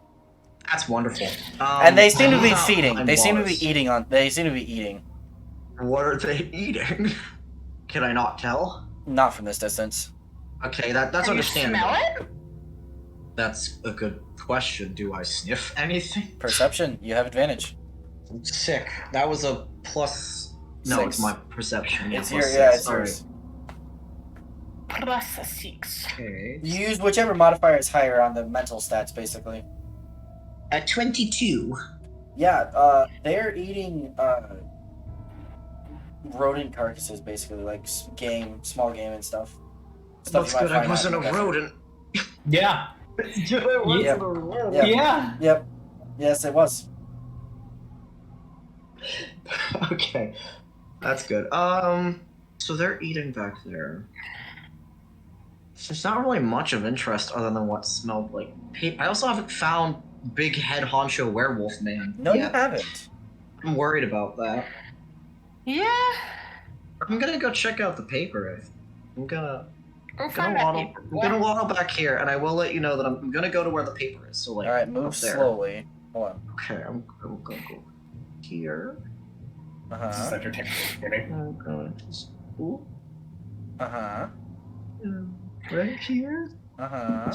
That's wonderful. And they seem to be how feeding. mine They seem to be was. eating on. They seem to be eating. What are they eating? Can I not tell? Not from this distance. Okay, that's Can you understandable. smell it? That's a good question. Do I sniff anything? Perception. You have advantage. Sick. That was a plus. No, 6. it's my perception. It's plus your. Yeah, 6. it's Alright. yours. Plus a 6. Okay. You use whichever modifier is higher on the mental stats, basically. At 22. Yeah, they're eating rodent carcasses, basically, like small game and stuff. Looks you might good. I find wasn't out a in the rodent. Yeah. I wasn't Yeah. a rodent. Yeah. Yeah. Yep. Yes, it was. Okay, that's good. So they're eating back there. There's not really much of interest other than what smelled like paper. I also haven't found big head honcho werewolf man. No, you yet. haven't. I'm worried about that. Yeah. I'm gonna go check out the paper. I'm gonna Go find that paper. I'm gonna waddle back here, and I will let you know that I'm gonna go to where the paper is. So like, All right, up move there. slowly. Hold on. Okay, I'm gonna go here. Uh This is huh. entertaining. I'm going to school. Uh huh. Right here. Uh huh.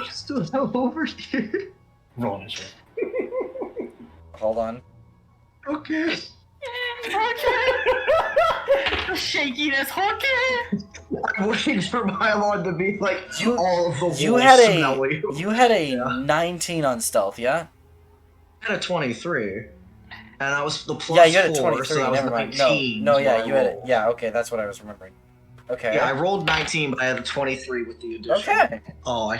Just over here. Roll initiative. Hold on. Okay. The shakiness, okay. I'm waiting for my alarm to be like You- all of the You wolves had smell a you. you had a Yeah. 19 on stealth, yeah? I had a 23, and I was the plus Yeah, you had a 4, 23. so that was Never mind. 19. No, is yeah, what I you had it. rolled. Yeah, okay, that's what I was remembering. Okay. Yeah, I rolled 19, but I had a 23 with the addition. Okay. Oh,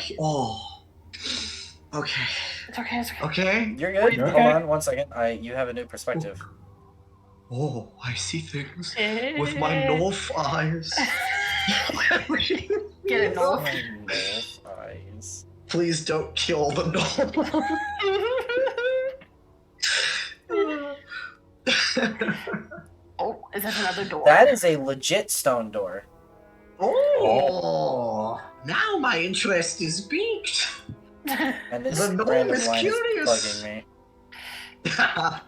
Okay. It's okay. It's okay. Okay. You're good. You're Hold okay. on 1 second. You have a new perspective. Oh, I see things with my North eyes. Get it, North. My North eyes. Please don't kill the North. Oh, is that another door? That is a legit stone door. Oh, now my interest is piqued. And this The gnome random is line curious. is bugging me.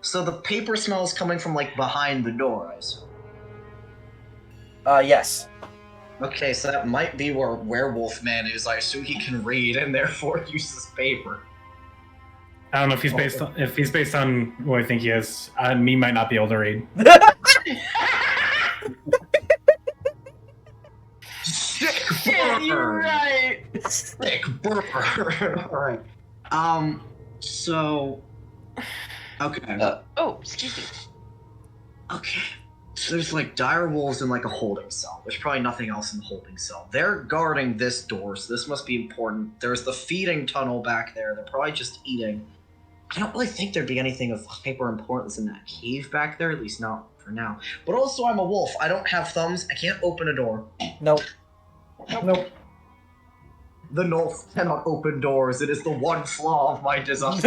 So the paper smell is coming from like behind the door, I assume. Yes. Okay, so that might be where Werewolf Man is. I assume he can read and therefore uses paper. I don't know if he's based on who I think he is. Me might not be able to read. Sick Shit, you're right. Sick burn. Alright. So... Okay. Oh, excuse me. Okay. So there's like dire wolves in like a holding cell. There's probably nothing else in the holding cell. They're guarding this door, so this must be important. There's the feeding tunnel back there. They're probably just eating. I don't really think there'd be anything of hyper importance in that cave back there, at least not for now. But also, I'm a wolf. I don't have thumbs. I can't open a door. Nope. Nope. The North cannot open doors. It is the one flaw of my design.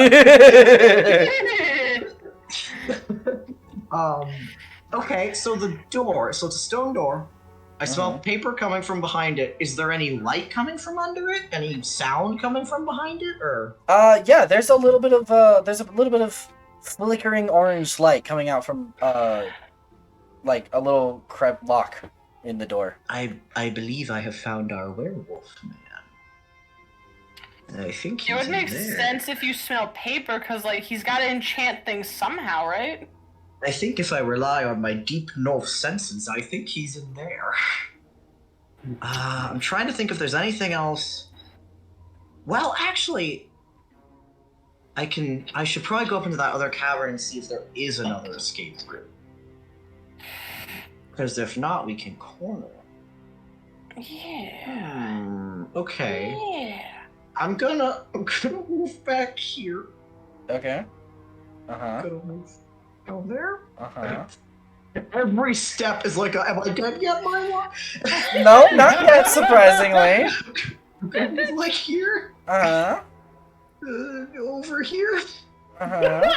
Okay, so the door. So it's a stone door. I smell paper coming from behind it. Is there any light coming from under it? Any sound coming from behind it? Or Yeah, there's a little bit of flickering orange light coming out from like a little crepe lock in the door. I believe I have found our werewolf man. I think he's It would make in there. sense if you smell paper, because, like, he's got to enchant things somehow, right? I think if I rely on my deep north senses, I think he's in there. I'm trying to think if there's anything else. Well, actually, I should probably go up into that other cavern and see if there is another escape route. Because if not, we can corner it. Yeah. Okay. Yeah. I'm gonna move back here. Okay. I'm gonna move down there. Uh-huh. Every step is like, am I dead yet, Myla? No, not yet, surprisingly. I'm gonna move like here. Uh-huh. Over here. Uh-huh.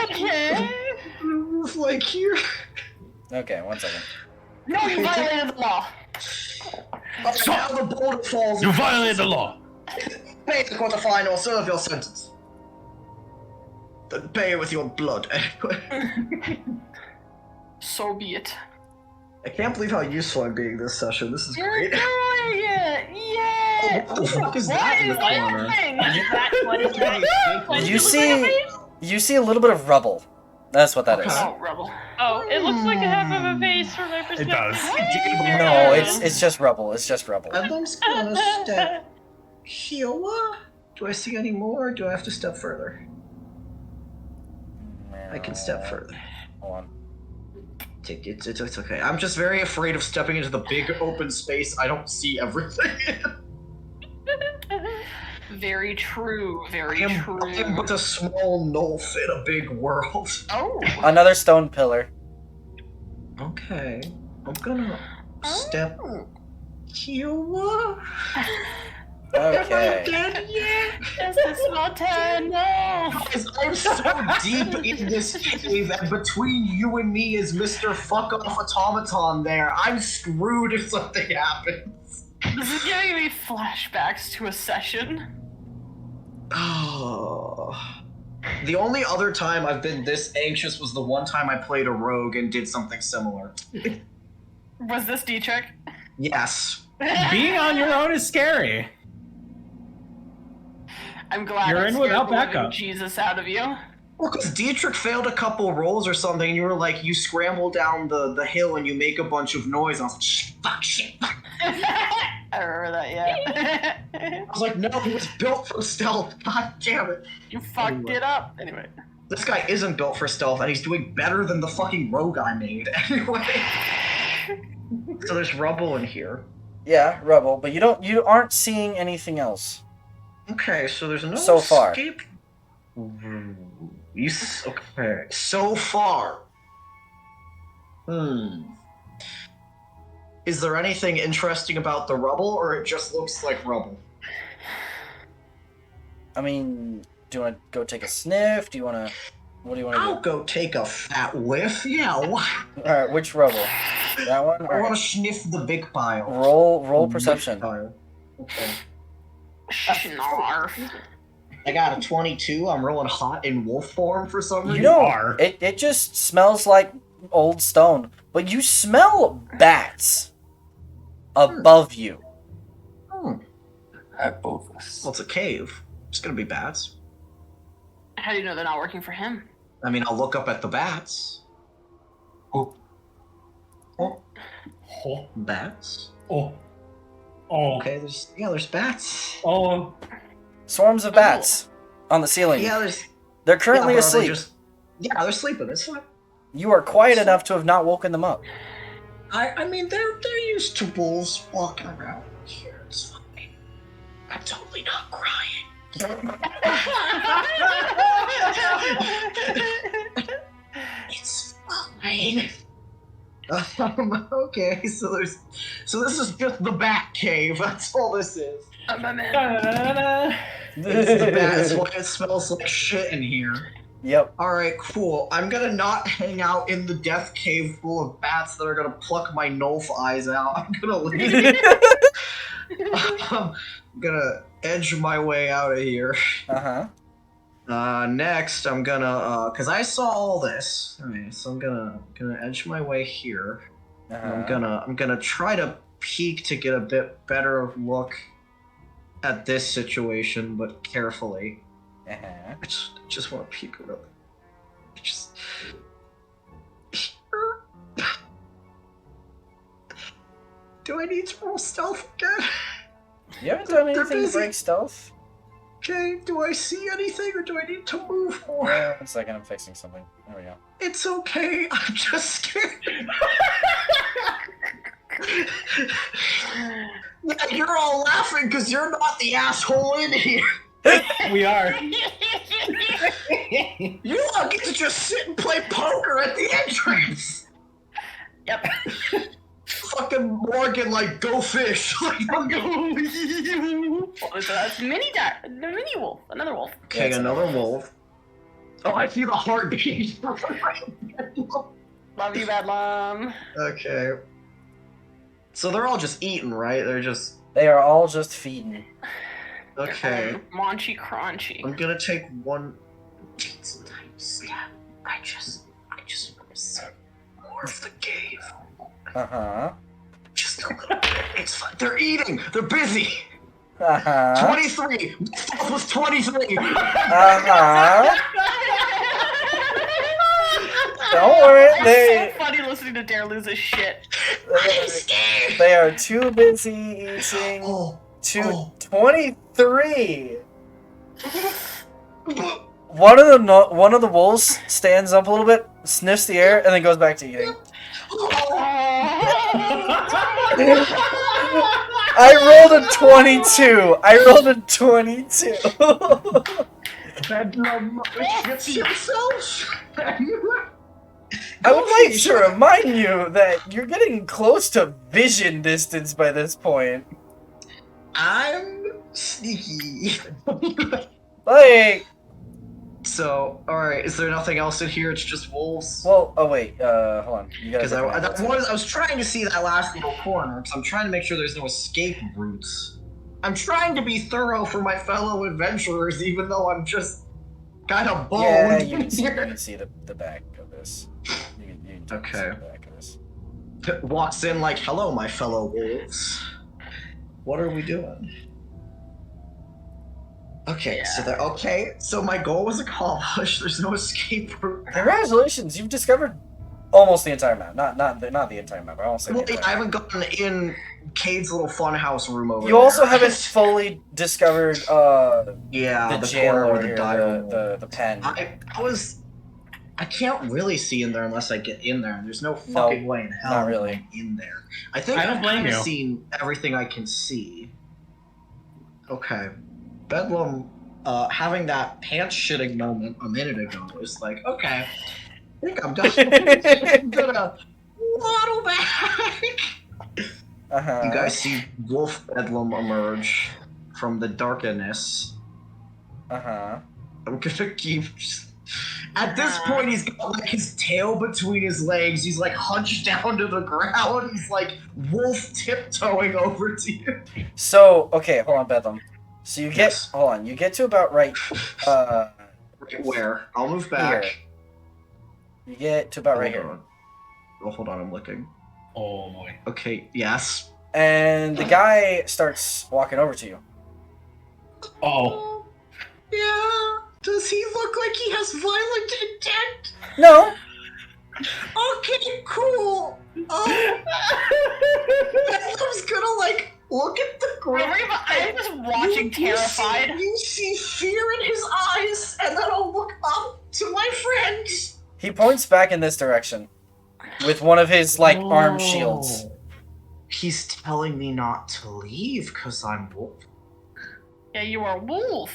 Okay. I'm gonna move like here. Okay, 1 second. No, you violated the law. Now the bullet falls. You violated the law. Pay the quarterfinal, serve your sentence. Then pay with your blood. So be it. I can't believe how useful I'm being this session. This is You're great. doing it! Yeah! What the fuck is What that in is the corner? happening? What is that? What You does it look like a you see a little bit of rubble. That's what that is. Oh, rebel. Oh, it looks like a half of a vase from my It perspective. does. No, it's just rubble. It's just rubble. I'm just gonna step here. Do I see any more, or do I have to step further? I can step further. Hold on. It's okay. I'm just very afraid of stepping into the big open space. I don't see everything. Very true. Very I am true. but a small Nolf in a big world. Oh. Another stone pillar. Okay. I'm gonna step Oh. here. Okay. Dead yet? It's a small town. No. Guys, I'm so deep in this cave, and between you and me is Mr. Fuck Off Automaton there. I'm screwed if something happens. This is giving me flashbacks to a session. Oh. The only other time I've been this anxious was the one time I played a rogue and did something similar. Was this Dietrich? Yes. Being on your own is scary. I'm glad You're I in scared without the living backup. Jesus out of you. Well, because Dietrich failed a couple rolls or something, and you were like, you scramble down the hill and you make a bunch of noise. And I was like, shit, fuck. I remember that, yeah. I was like, no, he was built for stealth. God damn it. You fucked it up. Anyway. This guy isn't built for stealth, and he's doing better than the fucking rogue I made. Anyway. So there's rubble in here. Yeah, rubble, but you aren't seeing anything else. Okay, so there's no So far. escape. Okay. So far. Is there anything interesting about the rubble, or it just looks like rubble? I mean, do you want to go take a sniff? Do you want to? What do you want to do? I'll go take a fat whiff. Yeah, why? All right, which rubble? That one. I want to sniff the big pile. Roll perception. Big pile. Okay. Snarf. I got a 22. I'm rolling hot in wolf form for some reason. You know, are. it just smells like old stone, but you smell bats above you. At both of us. Well, it's a cave. It's gonna be bats. How do you know they're not working for him? I mean, I'll look up at the bats. Oh. Oh. Bats? Oh. Oh. Okay, there's bats. Oh. Swarms of bats on the ceiling. Yeah, there's. They're currently yeah, but are they asleep. Yeah, they're sleeping. It's fine. You are quiet enough to have not woken them up. I mean, they're used to wolves walking around here. It's fine. I'm totally not crying. It's fine. Okay, so this is just the bat cave. That's all this is. It's the bat. It's why it smells like shit in here. Yep. Alright, cool. I'm gonna not hang out in the death cave full of bats that are gonna pluck my Nolf eyes out. I'm gonna leave. I'm gonna edge my way out of here. Next, I'm gonna, cause I saw all this. Alright, so I'm gonna edge my way here. I'm gonna try to peek to get a bit better look at this situation, but carefully. I just want to peek real. Just. Do I need to roll stealth again? You haven't done They're anything to busy. break stealth? Okay, do I see anything or do I need to move more? Yeah, 1 second, I'm fixing something. There we go. It's okay, I'm just scared. Yeah, you're all laughing because you're not the asshole in here. We are. You all get to just sit and play poker at the entrance. Yep. Fucking Morgan, like, go fish. Like, What was that? The mini wolf. Another wolf. okay, Yeah, another wolf. Oh, I see the heartbeat. Love you, Bedlam. Okay. So they're all just eating, right? They're just... They are all just feeding. Okay. Monchy crunchy. I'm gonna take one... Sometimes, yeah, I just want to see more of the cave. Just a little bit. It's fine. They're eating. They're busy. 23. That was 23. Don't worry, It's so funny listening to Dare lose his shit. I'm scared. they are too busy eating Oh. to 23. One of the wolves stands up a little bit, sniffs the air, and then goes back to eating. I rolled a 22. Bedlam shits yourself. I would like to remind you that you're getting close to vision distance by this point. I'm sneaky. Like, So, alright, is there nothing else in here? It's just wolves? well, oh wait, hold on. You gotta Because I look at my- was trying to see that last little corner, because I'm trying to make sure there's no escape routes. I'm trying to be thorough for my fellow adventurers, even though I'm just kind of boned. Yeah, you can see the back of this. You can totally see Okay. the back of this. Walks in like, hello, my fellow wolves. What are we doing? Okay, so my goal was accomplished. There's no escape route. Congratulations, you've discovered almost the entire map. Not the entire map. I won't say. Well, the I entire haven't gotten in Cade's little funhouse room over map. You there. also haven't fully discovered Yeah, the the jail corner over where here, the dial. the pen. I was I can't really see in there unless I get in there. There's no fucking way in hell not I'm really. going in there. I think I don't I've blame kind of you. seen everything I can see. Okay. Bedlam, having that pants shitting moment a minute ago is like, okay, I think I'm definitely gonna waddle back. Uh-huh. You guys see Wolf Bedlam emerge from the darkness. Uh-huh. I'm gonna keep. At this point, he's got like his tail between his legs. He's like hunched down to the ground. He's like wolf tiptoeing over to you. So, okay, hold on, Bedlam. So you get, Yes. hold on, you get to about right, Where? I'll move back. Here. You get to about right Hold here. on. Oh, hold on, I'm looking. Oh boy. Okay, yes. And the guy starts walking over to you. Oh. Yeah. Does he look like he has violent intent? No! Okay, cool. Bedlam's gonna like look at the ground. I'm just watching terrified. You see fear in his eyes, and then I'll look up to my friend. He points back in this direction with one of his, like, arm shields. He's telling me not to leave because I'm wolf. Yeah, you are wolf.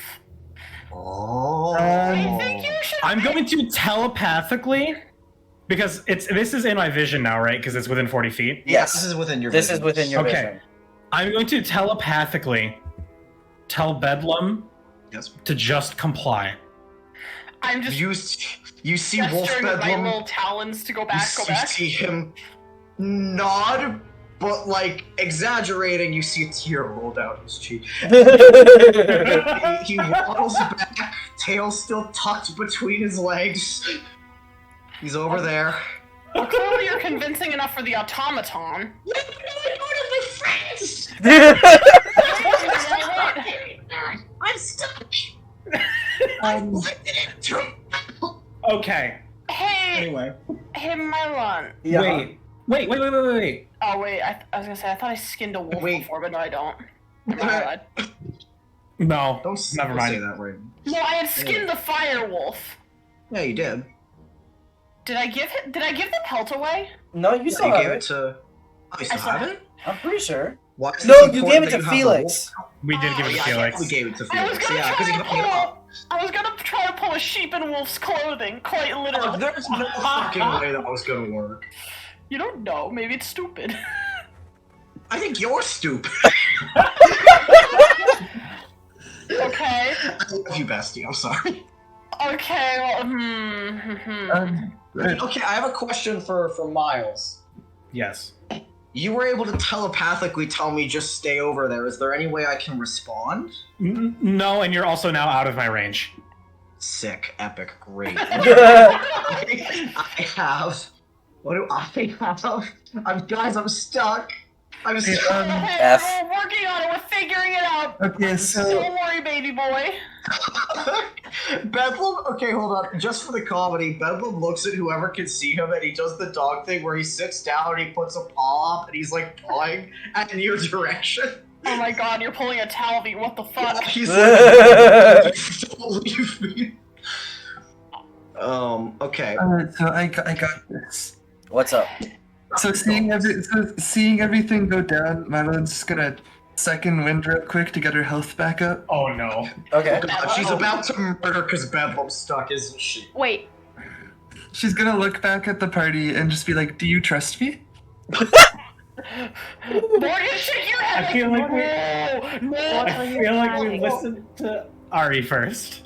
Oh. I think you should. I'm going to telepathically, because this is in my vision now, right? Because it's within 40 feet. Yes. This is within your This vision. is within your Okay. vision. I'm going to telepathically tell Bedlam Yes. to just comply. I'm just You see Wolf gesturing with my Bedlam. little talons to go back. Go You back. see him nod, but like exaggerating. You see a tear roll down his cheek. He waddles back, tail still tucked between his legs. He's over there. Well, clearly you're convincing enough for the automaton. Let me know one of my friends. I'm stuck. I'm limited to. Okay. Hey, Anyway, hey, Mylon. Yeah. Wait. Oh wait, I was gonna say I thought I skinned a wolf Wait. before, but no, I don't. Never mind. No. don't Never don't mind. say that right. No, I had skinned the fire wolf. Yeah, you did. Did I give the pelt away? No, you You still have gave it. it to. Oh, you still still have have it? I'm pretty sure. Why is No, it you important gave it that to you have the Felix. We did give it to yeah, Felix. we gave it to I was Felix. gonna Yeah, because try he to hung it up. I was gonna try to pull a sheep in wolf's clothing, quite Oh, literally. there's no fucking way that was gonna work. You don't know. Maybe it's stupid. I think you're stupid. Okay. I love you, bestie. I'm sorry. Okay. Well, Okay, I have a question for Miles. Yes. You were able to telepathically tell me just stay over there. Is there any way I can respond? No, and you're also now out of my range. Sick, epic, great. I have. What do I have? Guys, I'm stuck. I'm stuck. F. We're working on it. We're figuring it out. Okay, so Don't worry, baby boy. Bedlam, okay, hold on. Just for the comedy, Bedlam looks at whoever can see him and he does the dog thing where he sits down and he puts a paw up and he's like pawing at your direction. Oh my god, you're pulling a Talvi. What the fuck? He's like, don't leave me. Okay. so I got this. What's up? So seeing everything go down, Marlone's just gonna second wind real quick to get her health back up. Oh no. Okay. God, she's about to murder because Bedlam's stuck, isn't she? Wait, She's gonna look back at the party and just be like, "Do you trust me?" Morgan, shake your head. I feel like we- no. What I are you feel like we planning? listened to Ari first.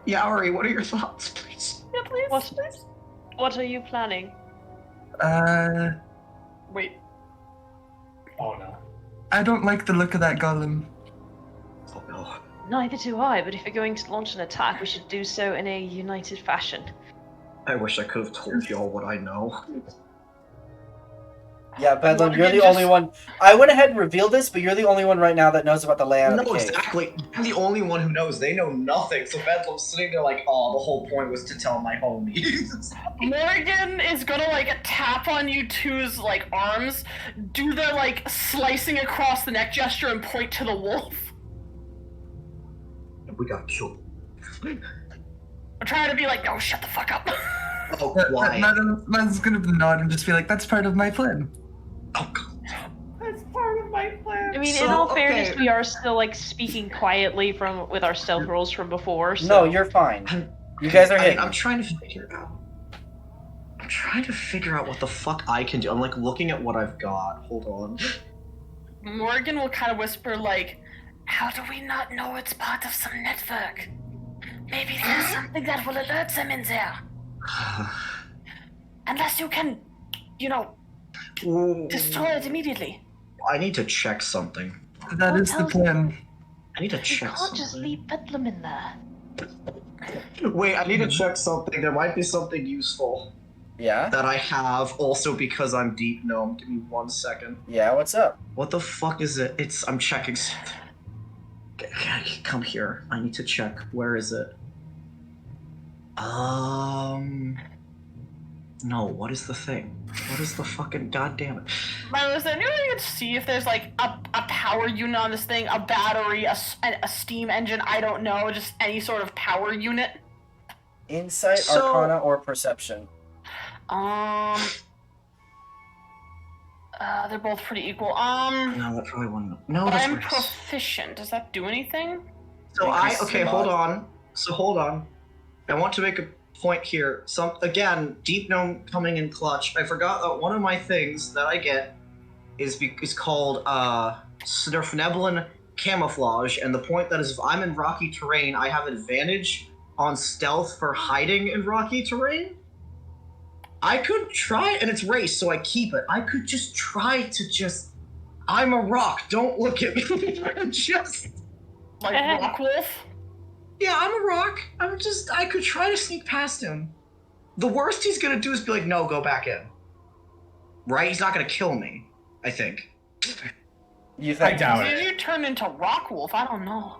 Yeah, Ari, what are your thoughts, please? Yeah, please. what are you planning? Wait. Oh no. I don't like the look of that golem. Oh no. Neither do I, but if you're going to launch an attack, we should do so in a united fashion. I wish I could have told y'all what I know. Yeah, Bedlam, you're the Morgan only one. I went ahead and revealed this, but you're the only one right now that knows about the layout of No, the cave. exactly. I'm the only one who knows. They know nothing. So Bedlam's sitting there like, oh, the whole point was to tell my homies. Morgan is gonna like tap on you two's like arms, do the like slicing across the neck gesture, and point to the wolf. We got killed. I'm trying to be like, no, shut the fuck up. Oh, why? Madeline's gonna nod and just be like, "That's part of my plan." Oh, God. That's part of my plan. I mean, So, in all fairness, okay. we are still like speaking quietly with our stealth rolls from before. So. No, you're fine. I'm- You guys are I hidden. mean, I'm trying to figure out what the fuck I can do. I'm like looking at what I've got. Hold on. Morgan will kind of whisper like, "How do we not know it's part of some network? Maybe there's something that will alert them in there. Unless you can, destroy it immediately." I need to check something. That is the plan. I need to You check can't just something. leave Bedlam in there. Wait, I need to check something. There might be something useful Yeah? that I have also because I'm deep gnome. Give me 1 second. Yeah, what's up? What the fuck is it? I'm checking something. Come here. I need to check. Where is it? No, what is the thing? What is the fucking goddamn it? Milo, is there any way you could see if there's like a power unit on this thing, a battery, a steam engine? I don't know, just any sort of power unit. Insight, So- Arcana, or Perception? They're both pretty equal. No, that probably wouldn't. No, But that's I'm right. proficient. Does that do anything? So Increases okay, the hold mod. on. So hold on. I want to make a point here. Again, deep gnome coming in clutch. I forgot that one of my things that I get is called Snurfneblin camouflage, and the point that is if I'm in rocky terrain, I have advantage on stealth for hiding in rocky terrain. I could try, and it's race, so I keep it. I could just try to I'm a rock. Don't look at me. Just. Like Rockwolf? Yeah, I'm a rock. I could try to sneak past him. The worst he's gonna do is be like, no, go back in. Right? He's not gonna kill me, I think. You I think? doubt Did it. you turn into Rockwolf? I don't know.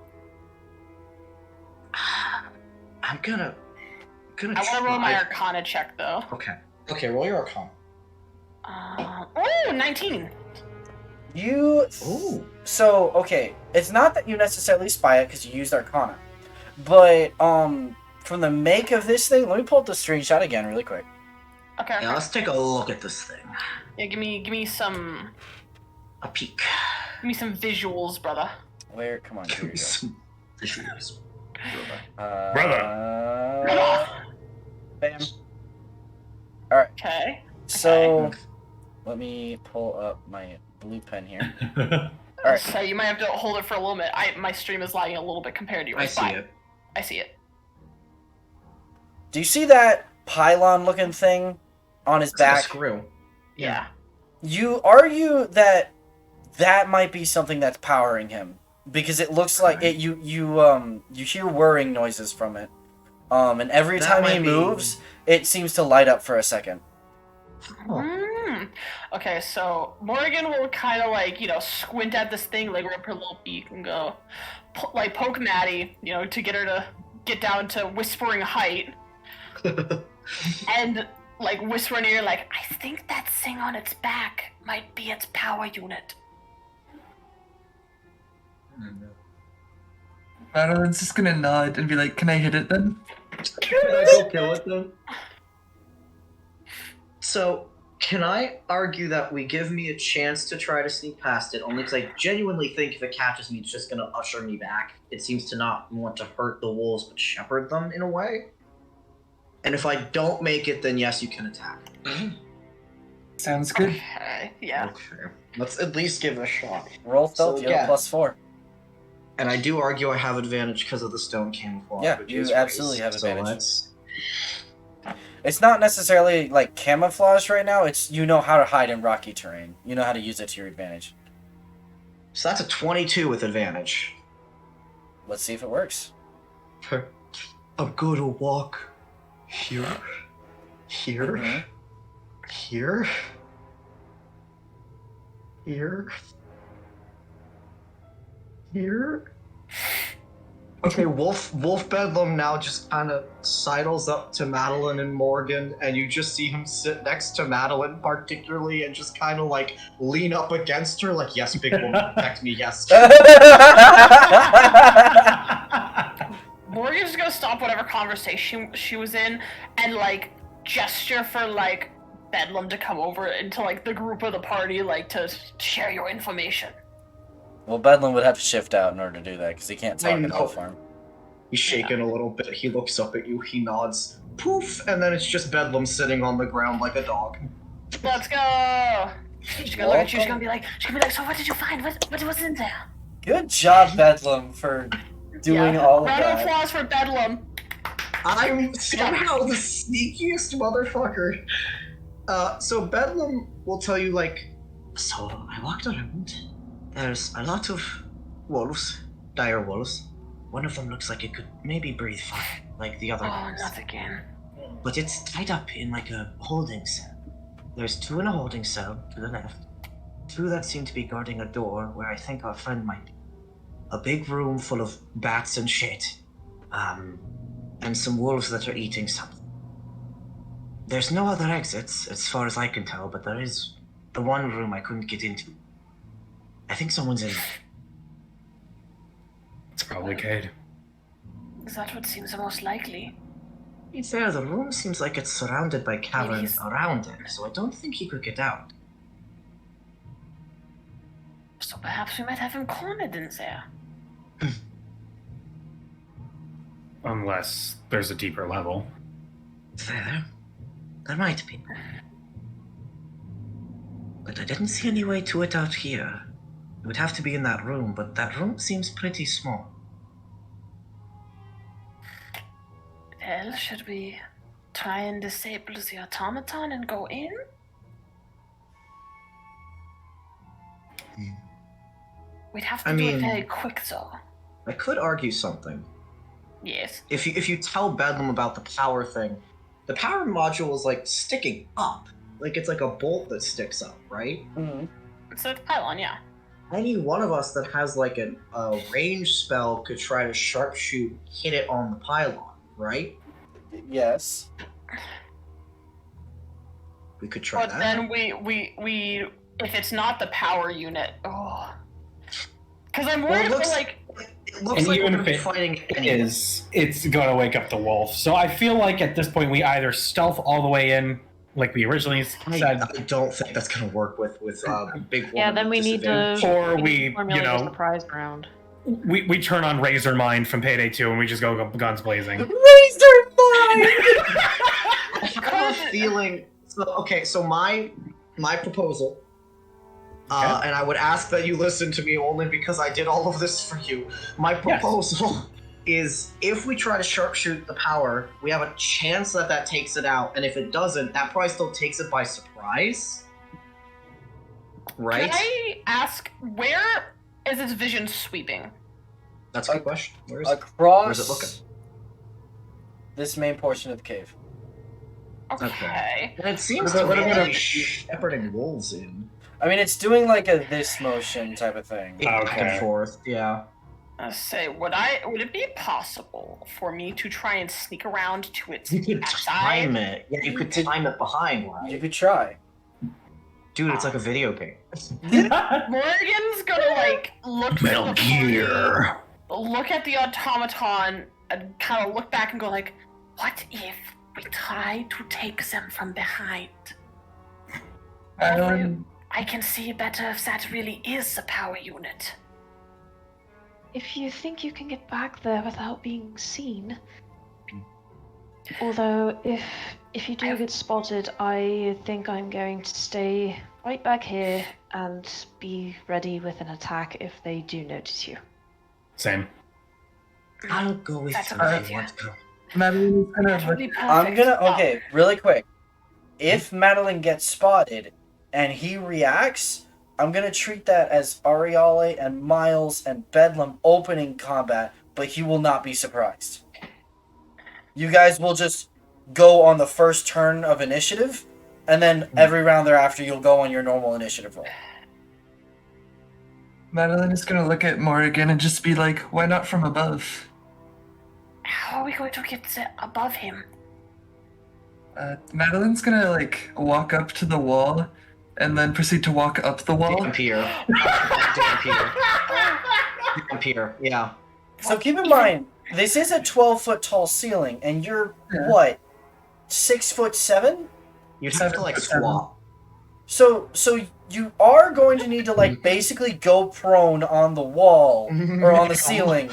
I'm gonna I want to roll my Arcana check though. Okay. Okay, roll your Arcana. 19. You. Ooh. So, okay. It's not that you necessarily spy it because you used Arcana. But, from the make of this thing, let me pull up the screenshot again really quick. Okay. Yeah, let's take a look at this thing. Yeah, give me some A peek. visuals, brother. Where? Come on, here you go. Some visuals. Brother. Bam. Okay. So, let me pull up my blue pen here. Alright. So you might have to hold it for a little bit. My stream is lagging a little bit compared to yours. I see Fine. it. I see it. Do you see that pylon-looking thing on his It's like a back? screw. Yeah. You argue that that might be something that's powering him because it looks like it. You hear whirring noises from it, and every That time he might be- moves, it seems to light up for a second. Okay, so Morgan will kind of like, squint at this thing, like rub her little beak and go, poke Maddie, to get her to get down to whispering height. And like whisper in her ear, like, I think that thing on its back might be its power unit. Madeline's just gonna nod and be like, "Can I hit it then?" Can I go kill it then? So, can I argue that we give me a chance to try to sneak past it, only because I genuinely think if it catches me, it's just going to usher me back. It seems to not want to hurt the wolves, but shepherd them in a way. And if I don't make it, then yes, you can attack. Sounds good. Okay, yeah. Okay. Let's at least give it a shot. Roll stealth, So, you have yeah. a +4. And I do argue I have advantage because of the stone camouflage. Yeah, which you is absolutely race. have So advantage. let's- It's not necessarily like camouflage right now. It's you know how to hide in rocky terrain. You know how to use it to your advantage. So that's a 22 with advantage. Let's see if it works. I'm gonna walk here, here, Mhm. here, here, here. Okay, Wolf Bedlam now just kind of sidles up to Madeline and Morgan, and you just see him sit next to Madeline particularly, and just kind of like lean up against her, like, yes, big woman, protect me, yes. Morgan's just gonna stop whatever conversation she was in and like gesture for like Bedlam to come over into like the group of the party, like to share your information. Well, Bedlam would have to shift out in order to do that because he can't I talk in know. all form. He's shaking a little bit. He looks up at you. He nods. Poof, and then it's just Bedlam sitting on the ground like a dog. Let's go. She's gonna look at you. She's gonna be like, so what did you find? What was in there? Good job, Bedlam, for doing all of Round of that. applause for Bedlam. I'm somehow the sneakiest motherfucker. So Bedlam will tell you, like, so I walked around. There's a lot of wolves, dire wolves. One of them looks like it could maybe breathe fire, like the other Oh, ones. not again. But it's tied up in like a holding cell. There's 2 in a holding cell to the left. 2 that seem to be guarding a door where I think our friend might be. A big room full of bats and shit. And some wolves that are eating something. There's no other exits, as far as I can tell, but there is the one room I couldn't get into. I think someone's in there. It's probably Cade. Is that what seems the most likely? To be fair, the room seems like it's surrounded by caverns he's- around it, so I don't think he could get out. So perhaps we might have him cornered in there. Unless there's a deeper level. Fair. There might be. But I didn't see any way to it out here. It would have to be in that room, but that room seems pretty small. Well, should we try and disable the automaton and go in? We'd have to I do mean- it very quick, though. I could argue something. Yes. If you tell Bedlam about the power thing, the power module is like sticking up. Like it's like a bolt that sticks up, right? Mhm. So it's pylon, yeah. Any one of us that has like a range spell could try to sharpshoot, hit it on the pylon, right? Yes. We could try But that. then we if it's not the power unit, oh. Because I'm Well, worried it looks for like It looks And like we're even gonna if be it fighting it's going to wake up the wolf. So I feel like at this point we either stealth all the way in, like we originally I said, don't think that's gonna work with big woman. Yeah, then we need to Or we we, need to formulate you know- a surprise round. we turn on Razor Mind from Payday 2 and we just go guns blazing. Razor Mind! I have a feeling. So my proposal, and I would ask that you listen to me only because I did all of this for you. My proposal is if we try to sharpshoot the power, we have a chance that takes it out, and if it doesn't, that probably still takes it by surprise. Right? Can I ask where is its vision sweeping? That's a good question. Where is it? Across Where's it looking? this main portion of the cave. Okay. And it seems What to about- be what about- shepherding wolves in. I mean, it's doing like a this motion type of thing. Back and Okay. forth, yeah. Let's say, would it be possible for me to try and sneak around to its You could backside? time it. Yeah, you could time it behind, right? You could try. Dude, it's like a video game. Morgan's gonna like look Metal at the Gear. look at the automaton and kind of look back and go like, what if we try to take them from behind? I can see better if that really is the power unit. If you think you can get back there without being seen. Although, if you do get spotted, I think I'm going to stay right back here and be ready with an attack if they do notice you. Same. I'll go with That's you a good if idea. you want to go. Madeline's gonna That would look. be perfect. I'm gonna Oh, okay, really quick. If Madeline gets spotted and he reacts, I'm gonna treat that as Ariale and Miles and Bedlam opening combat, but he will not be surprised. You guys will just go on the first turn of initiative, and then every round thereafter you'll go on your normal initiative roll. Madeline is gonna look at Morrigan and just be like, "Why not from above?" How are we going to get above him? Madeline's gonna like walk up to the wall, and then proceed to walk up the wall. Dampier. Dampier, yeah. So keep in mind, this is a 12-foot tall ceiling, and you're Yeah. what? 6'7"? You'd have to like 7'7". swap. So you are going to need to like basically go prone on the wall or on the ceiling.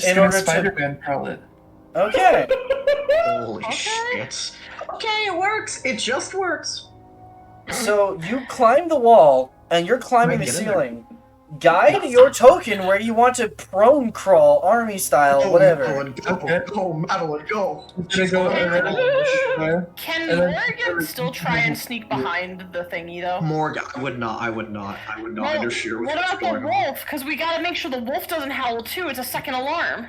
In order to- Spider-Man palette. Okay. Holy Okay. shit. Okay, it works. It just works. So you climb the wall and you're climbing the Get in there. ceiling. Guide your token where you want to prone crawl, army style, whatever. Madeline, go. Okay. Go, Madeline, go. Gonna go around. Can And then- Morgan still try and sneak behind the thingy though? Morgan, I would not. Well, interfere with what what's about the going on. wolf? Because we gotta make sure the wolf doesn't howl too. It's a second alarm.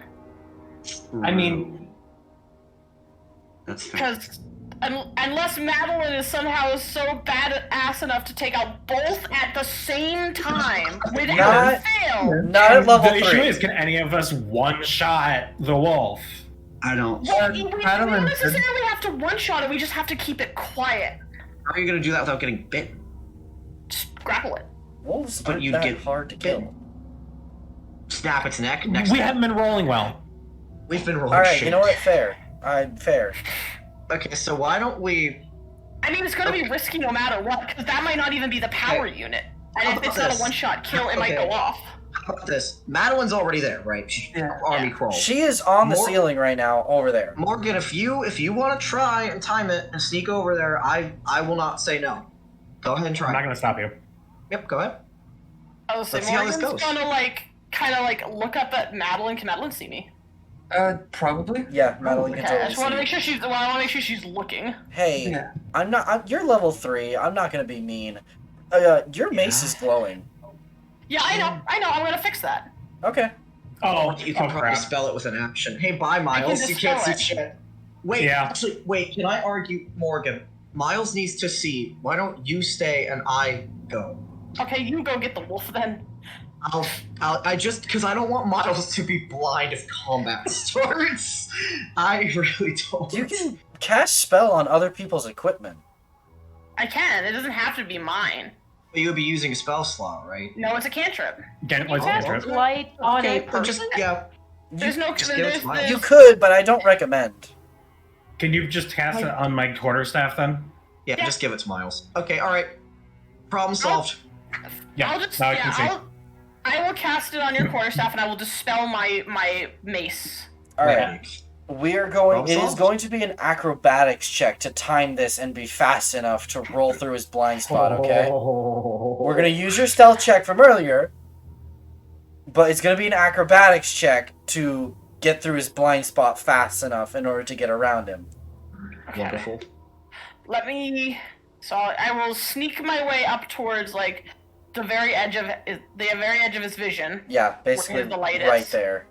I mean, That's fair. Because unless Madeline is somehow so badass enough to take out both at the same time without Not- fail. Not at level the issue 3. is, can any of us one-shot the wolf? I don't. Well, we don't Madeline could- necessarily have to one-shot it. We just have to keep it quiet. How are you gonna do that without getting bit? Just grapple it. Wolves But aren't you'd that get hard to kill. bitten. Snap its neck. Next. We haven't been rolling well. We've been rolling Alright, shit. you know what? Fair. Fair. Okay, so why don't we? I mean, it's gonna be risky no matter what, because that might not even be the power unit. And How if it's about not a this? one-shot kill, it might Okay. go off. How about this? Madeline's already there, right? She Yeah. army Yeah. crawl. She is on the More- ceiling right now, over there. Morgan, if you want to try and time it and sneak over there, I will not say no. Go ahead and I'm not try. gonna stop you. Yep, go ahead. I was Let's saying, see how this Morgan's goes. gonna kind of look up at Madeline. Can Madeline see me? Probably. Yeah, Madeline can Okay, I just want to totally make see. sure she's. Well, I want to make sure she's looking. Hey, Yeah. you're level 3. I'm not gonna be mean. Your mace is glowing. Yeah, I know. I'm gonna fix that. Okay. Oh, You can oh probably crap. spell it with an action. Hey, bye, Miles. You can't see dispel shit. Wait, Yeah. actually, wait. Can I argue, Morgan? Miles needs to see. Why don't you stay and I go? Okay, you go get the wolf then. I just because I don't want Miles to be blind if combat starts. I really don't. You can cast spell on other people's equipment. I can. It doesn't have to be mine. But you would be using a spell slot, right? No, it's a cantrip. Again, what's Yeah. the trip? Light on a then person. just yeah. There's no. just give us There's, mine. there's, You could, but I don't recommend. Can you just cast it on my quarterstaff then? Yeah, Yeah. just give it to Miles. Okay, all right. Problem solved. Yeah, I'll just. now I can see. I will cast it on your quarterstaff, and I will dispel my mace. Alright. We're going. Problem It is solved. going to be an acrobatics check to time this and be fast enough to roll through his blind spot. Okay. We're gonna use your stealth check from earlier, but it's gonna be an acrobatics check to get through his blind spot fast enough in order to get around him. Okay. Wonderful. Let me. So I will sneak my way up towards like the very edge of his vision, Yeah, basically the light right is. there.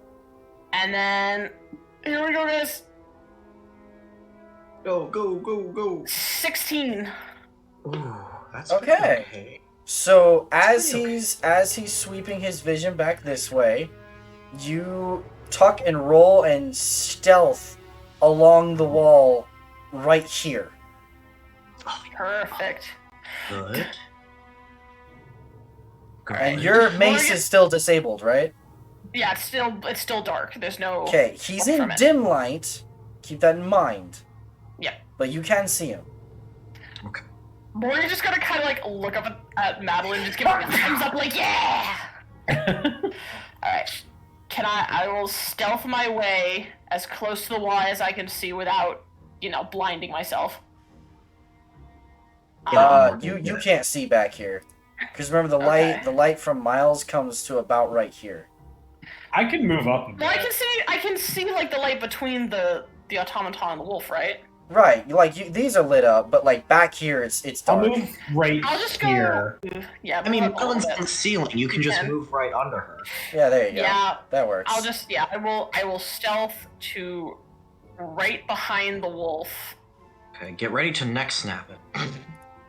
and then here we go, guys. Go, go, go, go. 16. Ooh, that's Okay. okay. So as pretty he's sweeping his vision back this way, you tuck and roll and stealth along the wall right here. Perfect. Good. And your mace is still disabled, right? Yeah, it's still dark. There's no. Okay, he's in from it. dim light. Keep that in mind. Yeah. But you can see him. Morgan's just gonna kind of like look up at Madeline, and just give her a thumbs up, like yeah. All right. I will stealth my way as close to the wall as I can see without, blinding myself. You can't see back here. Because remember Okay. the light from Miles comes to about right here. I can move up a bit. Well, I can see like the light between the automaton and the wolf, right? Right, these are lit up, but like back here it's I'll dark. move right I'll just go. here. Yeah, I mean, move up a little Madeline's bit. on the ceiling. You can just can. move right under her. Yeah, there you go. Yeah, That works. I will stealth to right behind the wolf. Okay, get ready to neck snap it.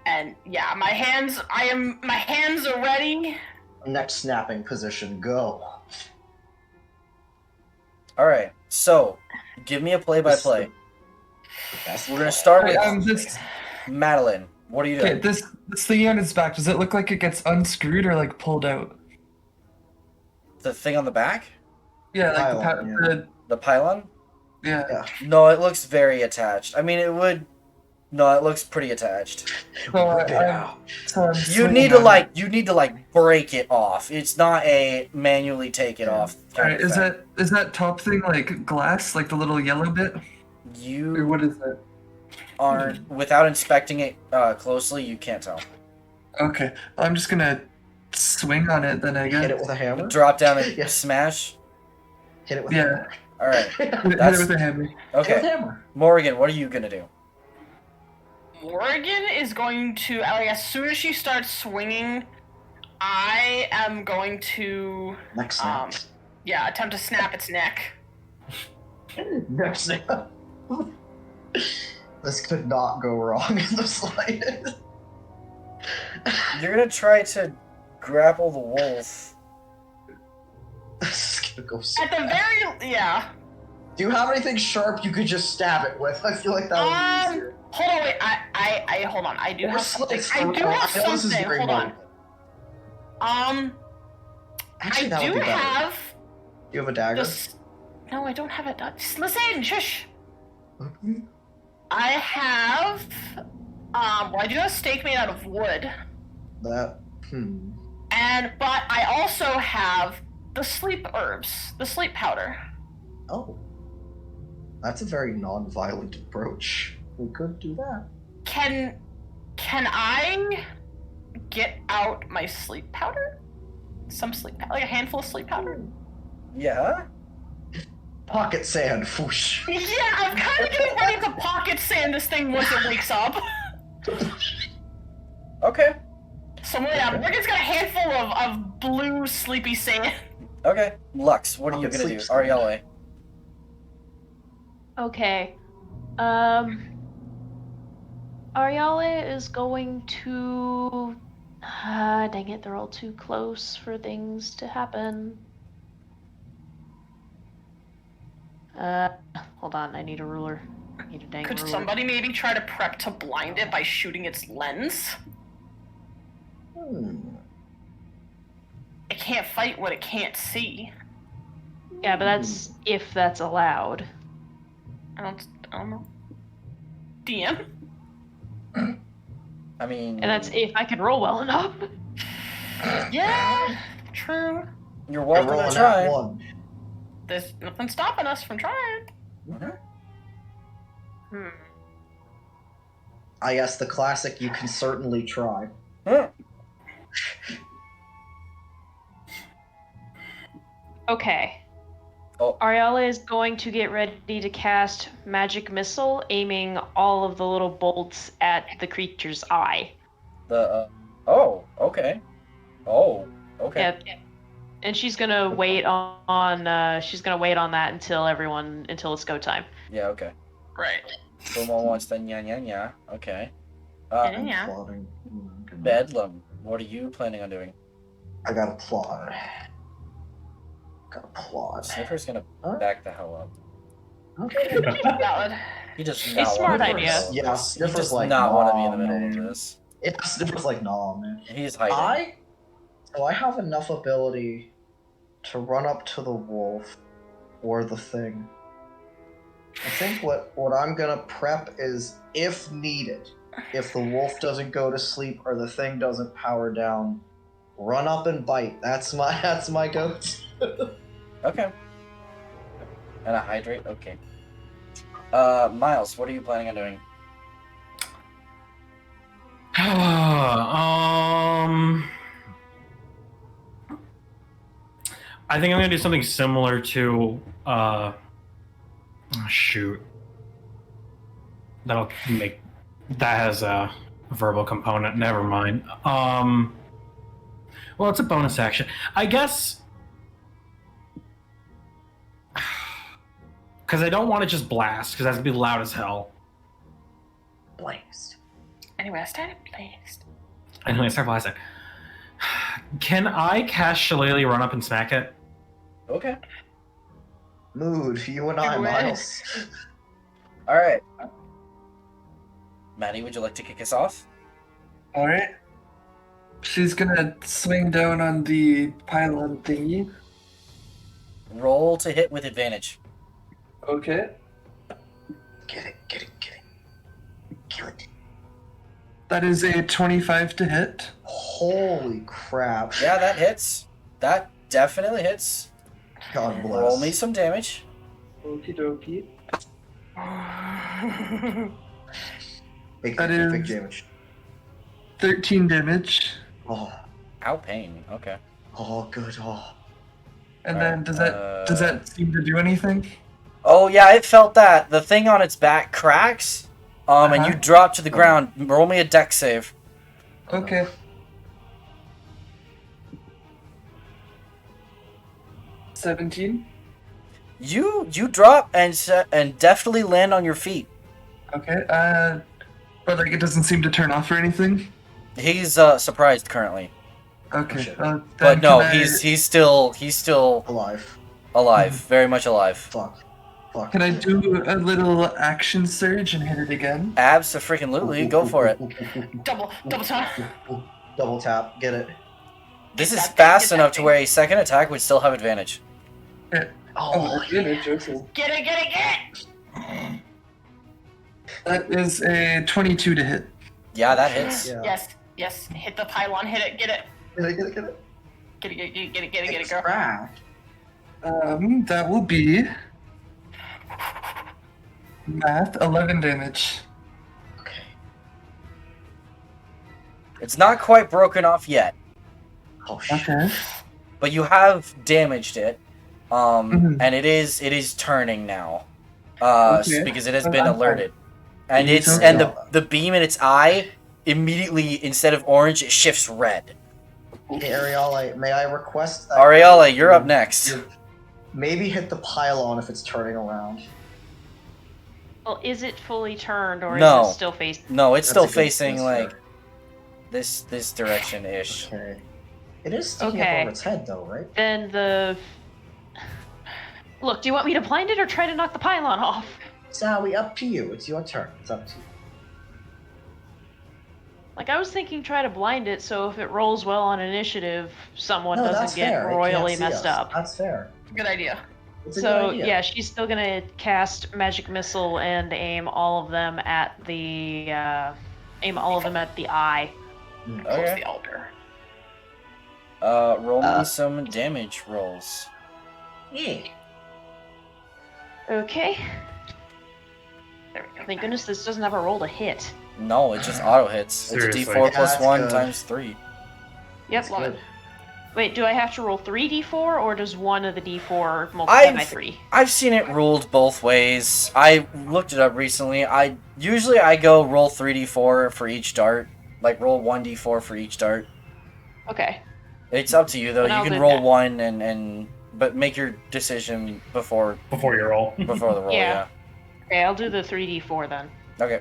And yeah, my hands are ready. Neck snapping position, go. Alright, so give me a play-by-play. That's We're gonna start with This Madeline. What are you okay, doing? this thingy on its back. Does it look like it gets unscrewed or like pulled out? The thing on the back? Yeah, like Pylon, yeah. The pylon? yeah. No, it looks very attached. I mean, it would No, it looks pretty attached. So Rip it out. I'm You swinging need to on like it. you need to like break it off. It's not a manually take it off kind Alright, of is thing. that top thing like glass, like the little yellow bit? Or You what is that? aren't without inspecting it closely. You can't tell. Okay, I'm just gonna swing on it then, I guess. Hit it with a hammer. Drop down and Yeah. smash. Hit it with Yeah. a hammer. All right. Hit it That's- with a hammer. Hit it with a Okay. hammer. Morgan, what are you gonna do? Morgan is going to, like, as soon as she starts swinging, I am going to, Next snap. yeah, attempt to snap its neck. Next snap. This could not go wrong in the slightest. You're gonna try to grapple the wolf. This is gonna go so At the bad. yeah. Do you have anything sharp you could just stab it with? I feel like that would be easier. Hold on, wait, I hold on, I do Or have something. slice I do through- have I know this is something, very hold on. morbid. Actually, that I would do be better. have You have a dagger? this. No, I don't have it. Just listen, shush. Okay. I have, well, I do have a stake made out of wood, That. but I also have the sleep herbs, the sleep powder. Oh. That's a very non-violent approach. We could do that. Can I get out my sleep powder? Some sleep, like a handful of sleep powder? Yeah. Pocket sand, whoosh. Yeah, I'm kind of getting ready to pocket sand this thing once it wakes up. Okay. So yeah, Morgan's got a handful of blue sleepy sand. Okay. Lux, what are you Pocket gonna do? sleep sand. Ariella. Okay. Ariale is going to. Dang it, they're all too close for things to happen. Hold on, I need a ruler. I need a dang Could ruler. somebody maybe try to prep to blind it by shooting its lens? It can't fight what it can't see. Yeah, but that's if that's allowed. I don't know. DM? I mean, And that's if I can roll well enough. Yeah, true. you're I welcome roll to a try. nat 1. There's nothing stopping us from trying. Mhm. I guess the classic, you can certainly try. Hmm. Okay. Oh. Ariella is going to get ready to cast Magic Missile, aiming all of the little bolts at the creature's eye. The oh, okay. Oh, okay. Yeah. And she's gonna wait on that until it's go time. Yeah, okay. Right. Someone wants the nya. Okay. Yeah. Plotting. Bedlam, what are you planning on doing? I got a plot. Got a plot. Sniffer's gonna Huh? back the hell up. Okay. Valid. He does A not smart want to be in the idea. middle of Yeah, this. He Sniffer's does like, not want to be in the "Nah, middle of man." this. Yeah, Sniffer's like, nah, man. He's hiding. I have enough ability to run up to the wolf or the thing. I think what I'm gonna prep is, if needed, if the wolf doesn't go to sleep or the thing doesn't power down, run up and bite. That's my go-to. Okay. And a hydrate? Okay. Miles, what are you planning on doing? I think I'm gonna do something similar to shoot. That has a verbal component. Never mind. Well, it's a bonus action, I guess, because I don't want to just blast, because that's gonna be loud as hell. Blazed. Anyway, I started blazed. Anyway, start blasting. Can I cast Shillelagh, run up and smack it? Okay. Mood, you and I, Do it. Miles. Alright. Maddie, would you like to kick us off? Alright. She's gonna swing down on the pylon thingy. Roll to hit with advantage. Okay. Get it. Kill it. That is a 25 to hit. Holy crap. Yeah, that hits. That definitely hits. God bless. Roll me some damage. Okie dokie. Big, That big, big is- damage. 13 damage. Oh, Ow, pain. Okay. oh, good. Oh. And Alright, then does that seem to do anything? Oh yeah, it felt that. The thing on its back cracks. And you Uh-huh. drop to the ground. Roll me a dex save. Okay. $17. You drop and definitely land on your feet. Okay. But like it doesn't seem to turn off or anything. He's surprised currently, Okay. shit. but Then no, can I- he's still Alive. alive, very much alive. Fuck. Fuck. Can I do a little action surge and hit it again? Abso-freaking-lutely, go for it. Double tap. Double tap. Get it. This Get is that thing, fast get that enough to thing. where a second attack would still have advantage. Oh, advantage. Okay. Get it. That is a 22 to hit. Yeah, that hits. Yeah. Yes. Hit the pylon. Hit it. Get it. Get it, get it, get it. Get it, girl. Crack. That will be math 11 damage. Okay. It's not quite broken off yet, Oh, shit. Okay. but you have damaged it. Mhm. And it is turning now. Okay. Because it has Well, been that's alerted. And You it's don't and know. the beam in its eye immediately, instead of orange, it shifts red. Hey, Ariella, may I request that Ariella, you're up next. you maybe hit the pylon if it's turning around. Well, is it fully turned or No. is it still facing? No, it's That's still a good facing guess, like sir. this direction ish. Okay. It is sticking Okay. up over its head, though, right? Then the. Look, do you want me to blind it or try to knock the pylon off? Sally, up to you. It's your turn. It's up to you. Like, I was thinking try to blind it so if it rolls well on initiative, someone No, doesn't that's get fair. It can't royally see messed us. up. That's fair. Good idea. It's a So, good idea. yeah, she's still gonna cast Magic Missile and aim all of them at the, eye. Close Okay. the altar. Roll me some damage rolls. Yeah. Okay. There we go. Thank goodness this doesn't have a roll to hit. No, it just auto hits. It's a Seriously. D4 plus That's 1 good. times 3. Yep. Love it. Wait, do I have to roll 3d4 or does one of the d4 multiply by 3? I've seen it ruled both ways. I looked it up recently. I go roll 3d4 for each dart. Like roll 1d4 for each dart. Okay. It's up to you though. Then You I'll can do roll that. one but make your decision before Before you roll. the roll. Yeah. Okay, I'll do the 3d4 then. Yeah. Okay.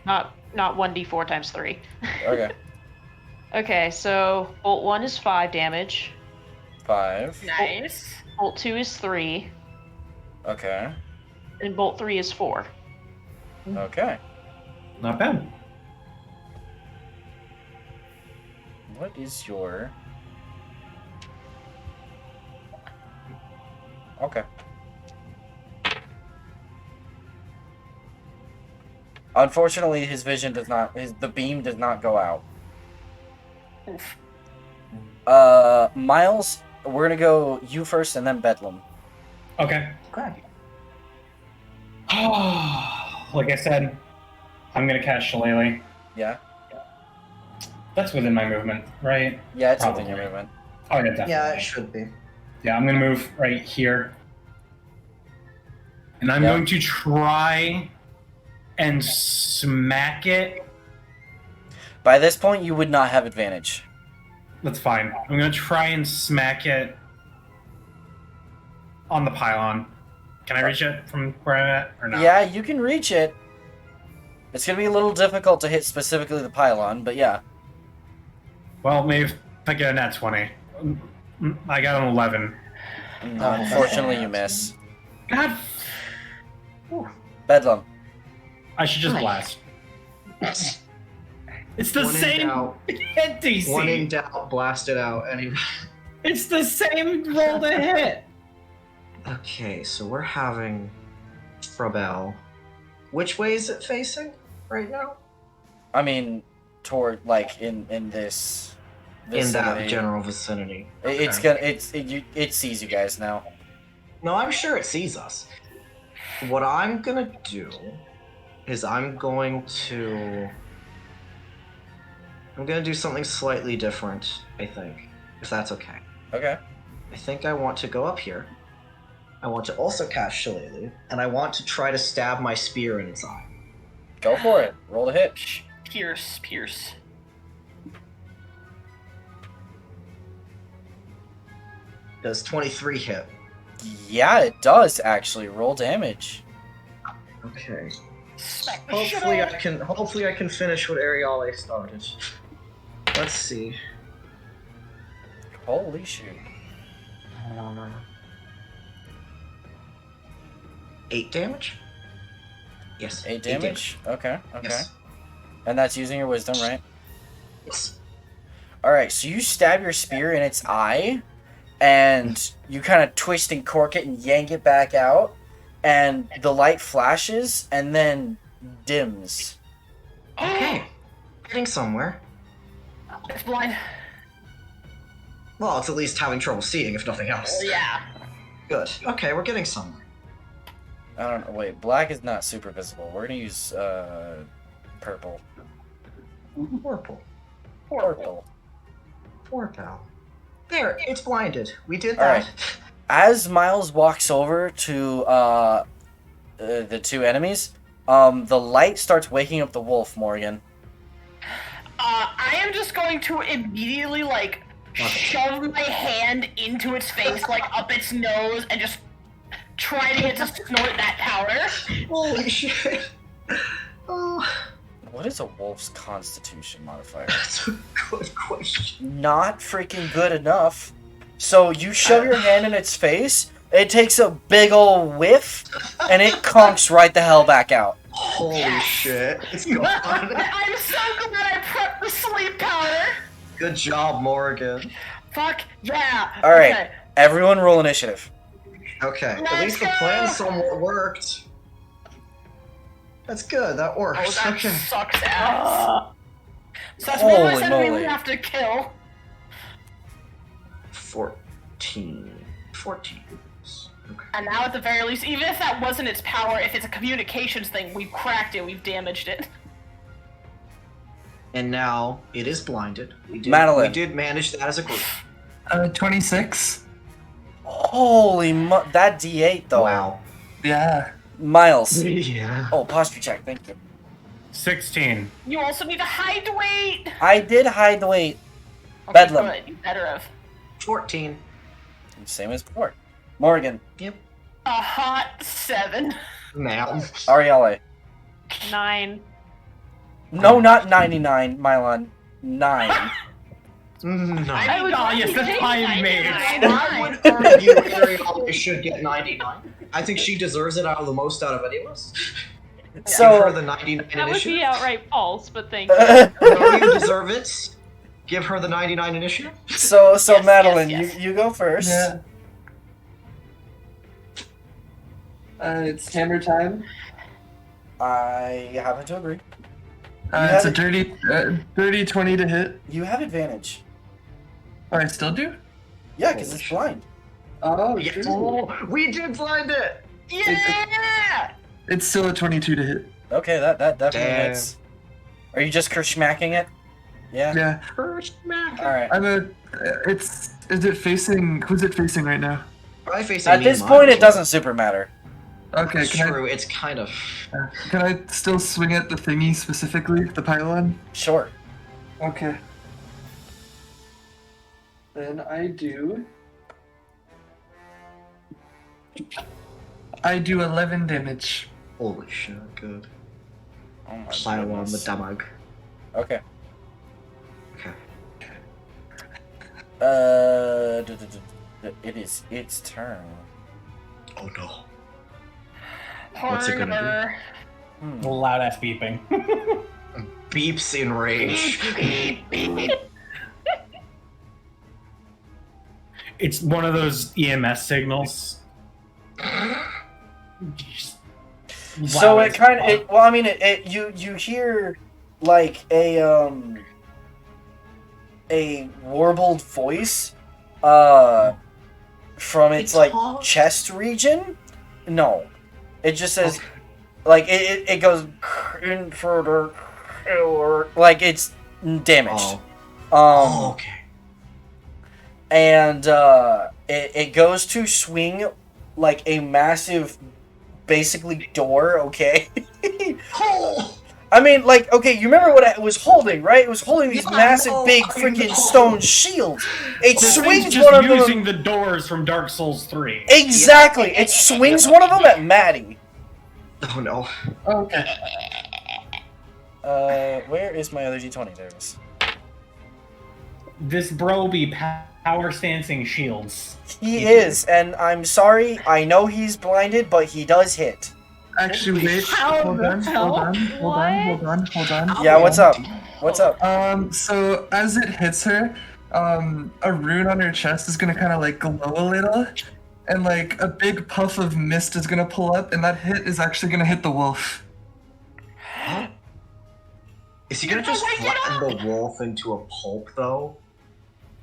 Not 1d4 times 3. Okay. Okay, so bolt 1 is 5 damage. 5. Nice. Bolt 2 is 3. Okay. And bolt 3 is 4. Okay. Not bad. What is your... Okay. Unfortunately, his vision does not... the beam does not go out. Oof. Miles, we're gonna go you first and then Bedlam. Okay. Okay. Like I said, I'm gonna cast Shillelagh. Yeah? That's within my movement, right? Yeah, it's within Probably. your movement. Oh yeah, definitely. Yeah, it should be. Yeah, I'm gonna move right here. And I'm Yeah. going to try and smack it. By this point, you would not have advantage. That's fine. I'm gonna try and smack it on the pylon. Can I reach it from where I'm at or not? Yeah, you can reach it. It's gonna be a little difficult to hit specifically the pylon, but yeah. Well, maybe if I get a nat 20. I got an 11. No, unfortunately, you miss. God, Bedlam. I should just Nice. blast. It's the One in same doubt. hit DC. One in doubt, blast it out. Anyway. It's the same roll to hit. Okay, so we're having Frabel. Which way is it facing? right now? I mean, toward like in this In that vicinity. general vicinity. It's Okay. it sees you guys now. No, I'm sure it sees us. What I'm gonna do is I'm gonna do something slightly different, I think. If that's okay. Okay. I think I want to go up here. I want to also cast Shillelagh, and I want to try to stab my spear in its eye. Go for it. Roll to hit. Pierce. Does 23 hit? Yeah, it does actually. Roll damage. Okay. Smack the shit Hopefully out. I can finish what Ariale started. Let's see. Holy shoot. 8 damage? Yes. 8 damage? Okay. Yes. And that's using your wisdom, right? Yes. Alright, so you stab your spear in its eye, and you kind of twist and cork it and yank it back out, and the light flashes and then dims. Okay. Getting somewhere. It's blind. Well, it's at least having trouble seeing, if nothing else. Well, yeah. Good. Okay, we're getting somewhere. I don't know. Wait, black is not super visible. We're gonna use purple. Purple. Purple. Purple. There, it's blinded. We did All that. right. As Miles walks over to the two enemies, the light starts waking up the wolf, Morgan. I am just going to immediately, like, shove my hand into its face, like, up its nose, and just try to get to snort that powder. Holy shit. Oh, What is a wolf's constitution modifier? that's a good question. Not freaking good enough. So you shove your hand in its face, it takes a big ol' whiff, and it conks right the hell back out. Holy Yes. shit. It's gone. I'm so glad I prepped the sleep powder. Good job, Morgan. Fuck yeah. All right. Okay. Everyone roll initiative. Okay, at Let's least the go. plan somewhat worked. That's good, that Oh, works. that Okay. sucks ass. So that's one less Holy enemy moly. we have to kill. 14. Okay. And now, at the very least, even if that wasn't its power, if it's a communications thing, we've cracked it, we've damaged it. And now it is blinded. Madeline. We did manage that as a group. 26. Holy that D8 though. Wow. Yeah. Miles. Yeah. Oh, posture check, thank you. 16. You also need to hide the weight. I did hide the weight. Okay, Bedlam. good. You better have. 14. Same as before. Morgan. Yep. A hot 7. Now. Arielle. 9. No, not 99, Mylon. 9. No. I would Oh, yes, that's my mate. I would argue Ariel should get 99. I think she deserves it out of the most out of any of us. Give her So, the 99 That would initiative. be outright false, but thank you. No, you deserve it. Give her the 99 initiative. so Yes, Madeline, yes. you go first. Yeah. It's hammer time. I happen to agree. It's a have dirty 20 to hit. You have advantage. Oh, I still do? Yeah, because it's blind. Oh, Yes. good. Oh, we did blind it. Yeah! It's still a 22 to hit. Okay, that definitely Damn. hits. Are you just kerschmacking it? Yeah? Yeah. First man. Alright. Is it facing, who's it facing right now? Probably facing At me this and point, mine. it doesn't super matter. Okay, It's true. It's kind of. Can I still swing at the thingy specifically, the pylon? Sure. Okay. Then I do 11 damage. Holy shit! Good. Oh my Pile on the goodness. damage. Okay. Okay. It is its turn. Oh no. What's it gonna Hmm. Loud ass beeping. Beeps in rage. It's one of those EMS signals. So loud it as kind of, fuck. well, I mean, you hear like a warbled voice, from its It's like hot. chest region. No, it just says Okay. like it goes intruder, like it's damaged. Oh, okay. And it goes to swing like a massive, basically door. Okay. Oh, I mean, like, okay, you remember what it was holding, right? It was holding these Yeah, massive, I know, big, I freaking know. stone shields. It This swings thing's just one of using them. the doors from Dark Souls 3. Exactly. It swings one of them at Maddie. oh no. Okay. Where is my other D20? There it is. This bro be power stancing shields. He is, and I'm sorry. I know he's blinded, but he does hit. Actually, wait. How Hold the on, hell? hold on. Yeah, what's up? What's up? So as it hits her, a rune on her chest is gonna kind of like glow a little, and like a big puff of mist is gonna pull up, and that hit is actually gonna hit the wolf. Huh? Is he gonna just flatten the wolf into a pulp, though?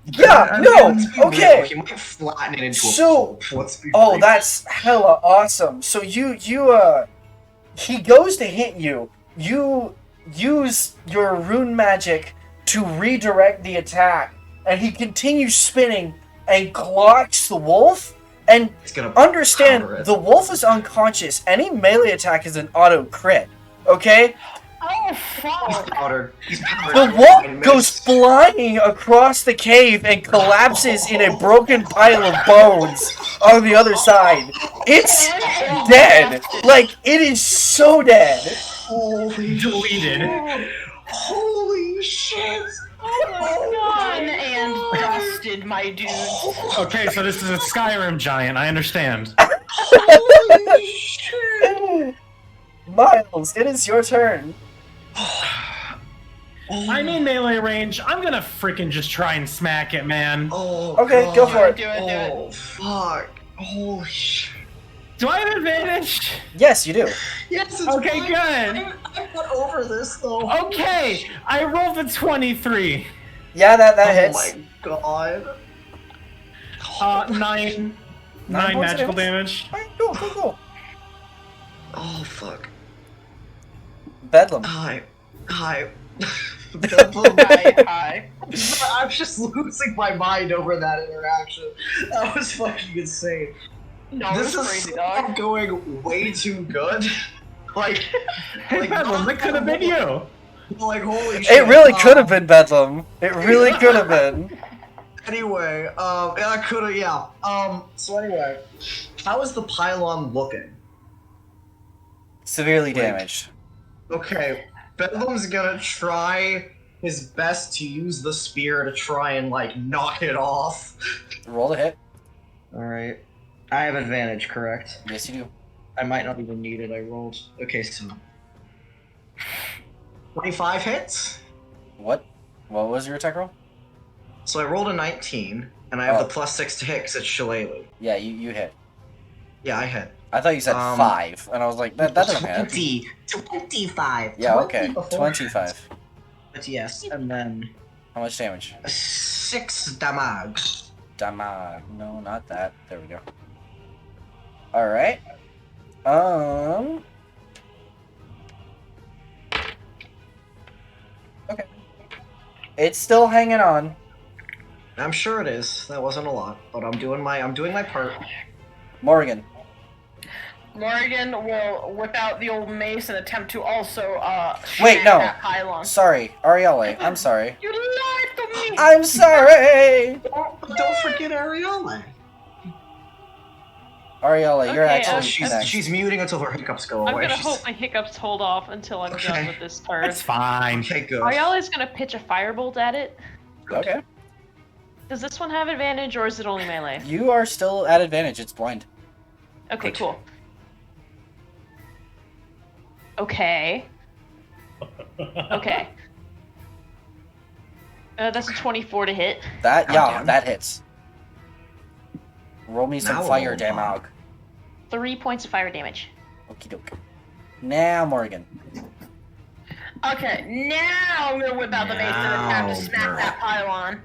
Yeah, no, Let's be real, okay. he might flatten it into So- a pulp. Let's be Oh, real. that's hella awesome. So he goes to hit you. You use your rune magic to redirect the attack, and he continues spinning and clocks the wolf. And He's gonna understand, powder it. the wolf is unconscious. Any melee attack is an auto crit. Okay? Oh, He's fuck. powdered. He's powdered. The wolf goes flying across the cave and collapses in a broken pile of bones on the other side. It's dead. Like, it is so dead. Holy Deleted. shit. Holy shit. Done and dusted, my dude. Okay, so this is a Skyrim giant. I understand. Holy shit. Miles, it is your turn. I'm in melee range. I'm gonna freaking just try and smack it, man. Oh, Okay, God. go for it. Do it, do it. Oh, fuck. Holy shit. Do I have advantage? Yes, you do. Yes, it's Okay, fine. good. I'm not over this, though. Okay, I rolled a 23. Yeah, that Oh hits. my god. Nine points of magical damage. Alright, cool. Oh, fuck. Bedlam. Hi. Hi. I'm just losing my mind over that interaction. That was fucking insane. No, This it's is crazy, somehow dog. going way too good. Like, Hey, Bedlam, that could have been you. like holy shit. It really could have been Bedlam. It really could have been. Anyway, yeah, I could have, yeah. So anyway, how is the pylon looking? Severely damaged. Okay, Bedlam's gonna try his best to use the spear to try and, like, knock it off. Roll to hit. Alright. I have advantage, correct? Yes, you do. I might not even need it, I rolled. Okay, so... 25 hits? What? What was your attack roll? So I rolled a 19, and I have Oh. the +6 to hit, because it's Shillelagh. Yeah, you hit. Yeah, I hit. I thought you said 5, and I was like, that doesn't matter. 25. Yeah, 20 okay. before. 25. But yes, and then How much damage? 6 damage. Damage. No, not that. There we go. Alright. Okay. It's still hanging on. I'm sure it is. That wasn't a lot, but I'm doing my part. Morgan. Morgan will whip out the old mace and attempt to also Wait, smack no. that pylon. Sorry. Arielle. I'm sorry. You lied to me. I'm sorry! Don't forget Arielle. Arielle, you're Okay, actually next. She's muting until her hiccups go I'm away. gonna She's- hope my hiccups hold off until I'm Okay. done with this turn. It's fine. Okay, good. Ariella is gonna pitch a firebolt at it. Okay. Does this one have advantage or is it only melee? You are still at advantage. It's blind. Okay, Good. cool. Okay. Okay. That's a 24 to hit. That, God yeah, damn. that hits. Roll me some Now fire roll damage. 3 points of fire damage. Okie doke. Now, Morgan. Okay, now I'm gonna whip out the mace and attempt to smack that pylon.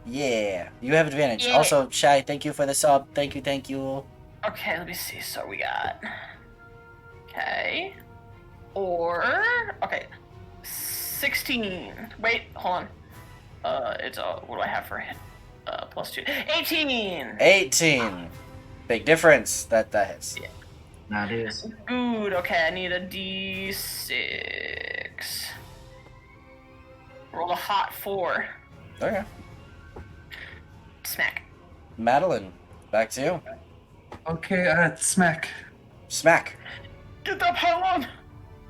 Yeah, you have advantage. Yeah. Also, Shy, thank you for the sub. Thank you. Okay, let me see. So we got. Okay. Or. Okay. 16. Wait, hold on. It's what do I have for hit? +2. 18! 18. Big difference. That hits. Yeah. That is. Good, okay, I need a d6. Roll a hot 4. Okay. Smack. Madeline, back to you. Okay, smack. Smack. Get that pylon!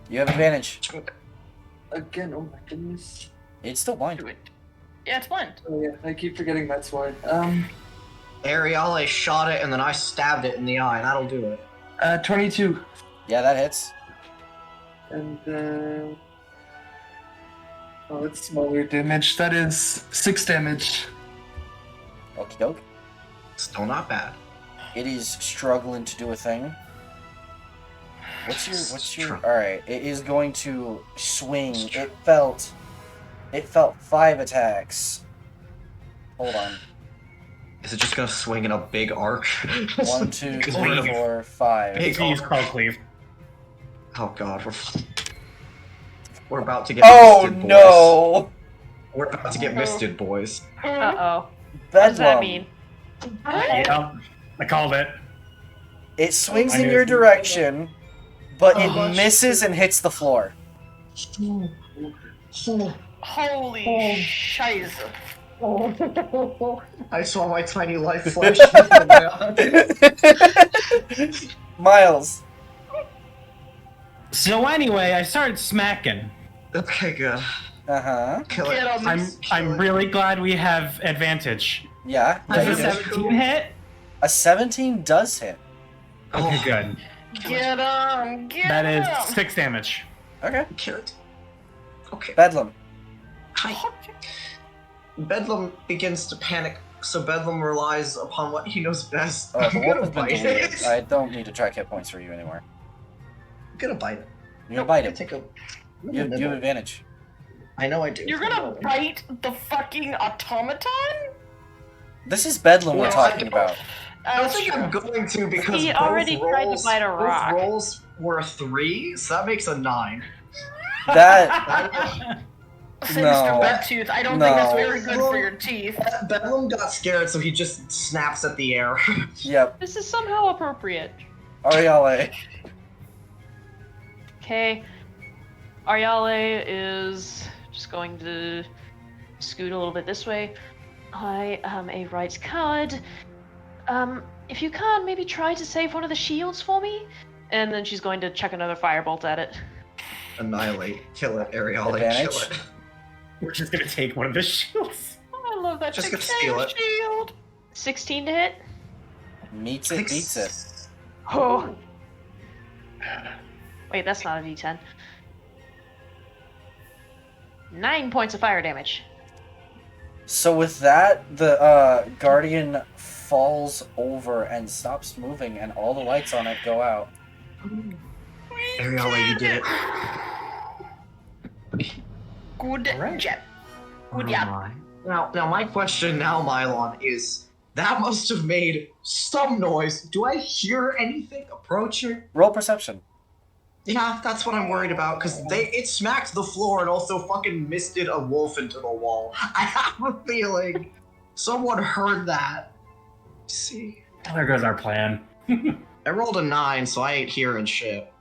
You have advantage. Again, oh my goodness. It's still blind. Do it. Yeah, it's blind. Oh yeah, I keep forgetting that's why. Ariale shot it and then I stabbed it in the eye. That'll do it. 22. Yeah, that hits. And oh, it's smaller damage. That is 6 damage. Okie doke. Still not bad. It is struggling to do a thing. What's your Try. alright, it is going to swing. It felt 5 attacks. Hold on. Is it just gonna swing in a big arc? 1, 2, 3, Cleave. 4, 5. Big He's called Cleave. Oh god, we're about to get Oh misted, boys. no! We're about to get misted, boys. Uh-oh. What Bedlam. does that mean? Yeah, I called it. It swings I in knew your it. direction, but it Oh. misses and hits the floor. Holy shiz. I saw my tiny life flash. Miles. So anyway, I started smacking. Okay, good. Uh-huh. Kill it. Get 'em. I'm really glad we have advantage. Yeah. Does you a do. 17 hit? A 17 does hit. Okay, good. Get him! Get That is him! 6 damage. Okay. Kill it. Okay. Bedlam. Bedlam begins to panic, so Bedlam relies upon what he knows best. Oh, the I'm wolf gonna has been bite deleted. it. I don't need to track hit points for you anymore. I'm gonna bite it. You're gonna bite I'm it. gonna take a. You have advantage. I know I do. You're gonna bite the fucking automaton? This is Bedlam we're Well, talking I- about. I don't That's think true. I'm going to because He both already tried to rolls, bite a both rock. rolls were 3, so that makes a 9. That Say, No. Mr. Webtooth, I don't think that's No. very good for your teeth. Bedlam got scared, so he just snaps at the air. yep. This is somehow appropriate. Ariale. Okay. Ariale is just going to scoot a little bit this way. I am a right card. If you can, maybe try to save one of the shields for me? And then she's going to chuck another firebolt at it. Annihilate. Kill it, Ariale. Advantage? Kill it. We're just gonna take one of the shields. I love that Just chick gonna steal it. shield. 16 to hit? Meets it, beats it. Oh. Wait, that's not a d10. 9 points of fire damage. So with that, the Guardian falls over and stops moving, and all the lights on it go out. Ariale, you did it. Good Alright. job. Good job. Now, my question now, Mylon, is that must have made some noise. Do I hear anything approaching? Roll perception. Yeah, that's what I'm worried about, because it smacked the floor and also fucking misted a wolf into the wall. I have a feeling someone heard that. See? There goes our plan. I rolled a 9, so I ain't hearing shit.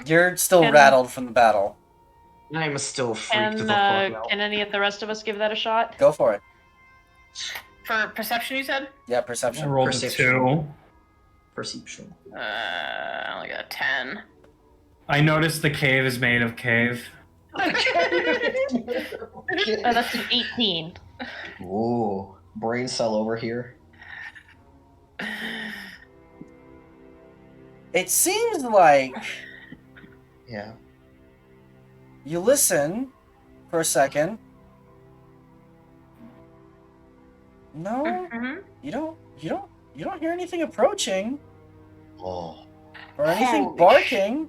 You're still Can- rattled from the battle. I'm still freaked Can, the fuck out. can any of the rest of us give that a shot? Go for it. For perception, you said? Yeah, I perception. rolled a Perception. 2. Perception. I only got a 10. I noticed the cave is made of cave. That's an 18. Ooh, brain cell over here. It seems like Yeah. you listen for a second. No, Mhm. you don't hear anything approaching. Oh. Or anything Holy barking.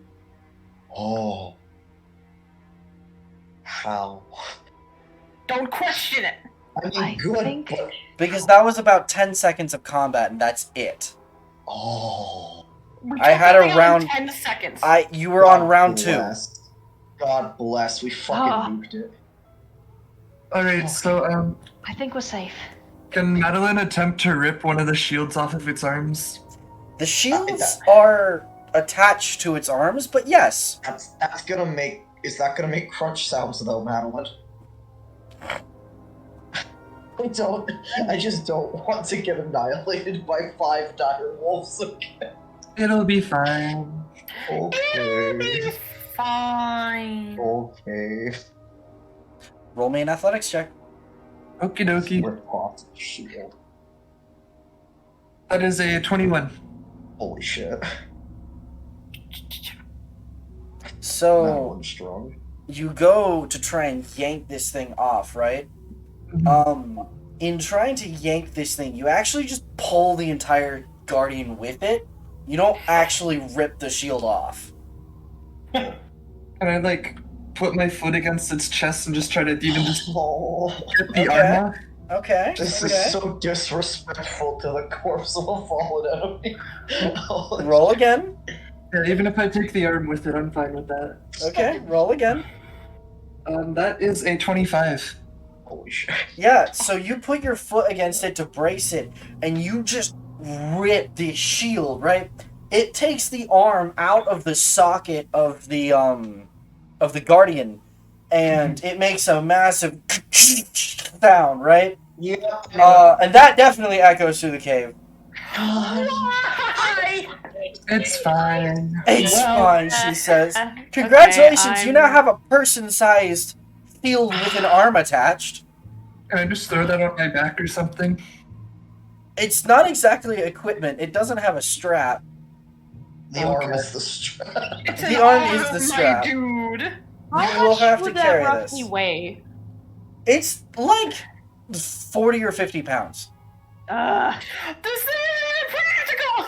Oh. How? Don't question it. I mean, I good, think- but... Because that was about 10 seconds of combat, and that's it. Oh. We I took had the a thing out in round- 10 seconds. You were on God round 2. bless. God bless. We fucking nuked it. Alright, so, I think we're safe. can Madeline attempt to rip one of the shields off of its arms? The shields are attached to its arms, but yes. That's gonna make... Is that gonna make crunch sounds, though, Madeline? I just don't want to get annihilated by 5 dire wolves again. It'll be fine. It'll be Okay. fine. Okay. Roll me an athletics check. Okie dokie. Rip off the shield. That is a 21. Holy shit. So, Madeline's strong. you go to try and yank this thing off, right? In trying to yank this thing, you actually just pull the entire guardian with it. You don't actually rip the shield off. Can I, like, put my foot against its chest and just try to even just Oh, rip the Okay. arm off? Okay. this okay. is so disrespectful to the corpse of a fallen enemy. Holy Roll again. Yeah, even if I take the arm with it, I'm fine with that. Okay, roll again. That is a 25. Holy shit. Yeah, so you put your foot against it to brace it, and you just rip the shield, right? It takes the arm out of the socket of the guardian, and it makes a massive sound, right? Yeah. And that definitely echoes through the cave. Why? It's fine. It's Well, fine, she says. Congratulations, Okay, you now have a person-sized shield with an arm attached. Can I just throw that on my back or something? It's not exactly equipment. It doesn't have a strap. The arm is the strap. It's The an arm arm, is the my strap. dude. You will have to would carry that roughly this. weigh? It's like 40 or 50 pounds. This thing is practical.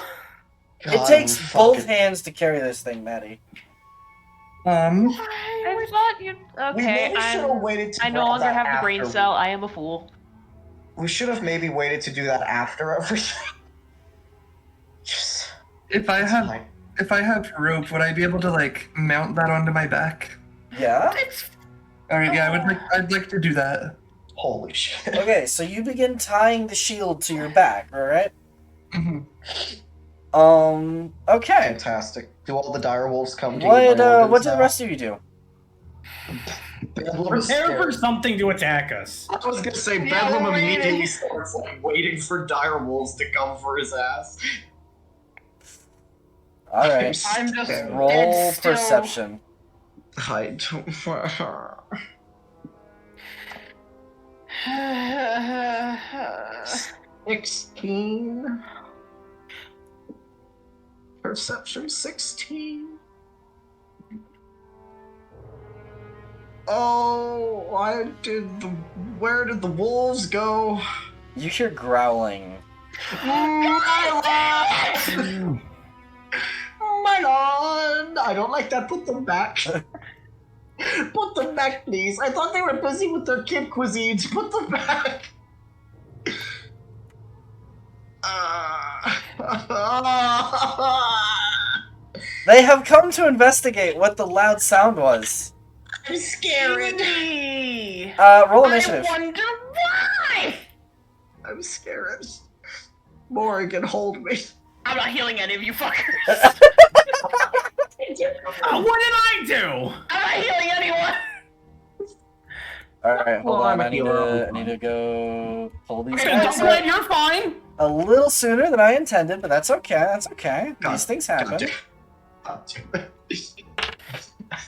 It takes both hands to carry this thing, Maddie. I thought you. We Okay, maybe should have I'm. waited to I no grab longer that have the brain after. cell. I am a fool. We should have maybe waited to do that after everything. Just, If I it's have fine. if I have rope, would I be able to like mount that onto my back? Yeah? It's Alright, yeah, I'd like to do that. Holy shit. Okay, so you begin tying the shield to your back, alright? Mhm. Okay. Fantastic. Do all the dire wolves come to eat my What organs do the now? rest of you do? Bedlam is Prepare for scared. something to attack us. I was gonna say Yeah, Bedlam we're immediately waiting. starts like waiting for dire wolves to come for his ass. Alright. I'm just Roll dead still. perception. I don't. 16. Perception 16. Oh, where did the wolves go? You hear growling. My lord! My lord! I don't like that. Put them back. Put them back, please. I thought they were busy with their kid cuisines. Put them back. They have come to investigate what the loud sound was. I'm scared. Roll initiative. I wonder why. I'm scared. Morgan, hold me. I'm not healing any of you fuckers. What did I do? I'm not healing anyone. Alright, hold Well, on. I'm a I need to go pull these Okay, guys don't up blame You're fine. a little sooner than I intended, but that's okay. That's okay. God- These things happen. God damn it.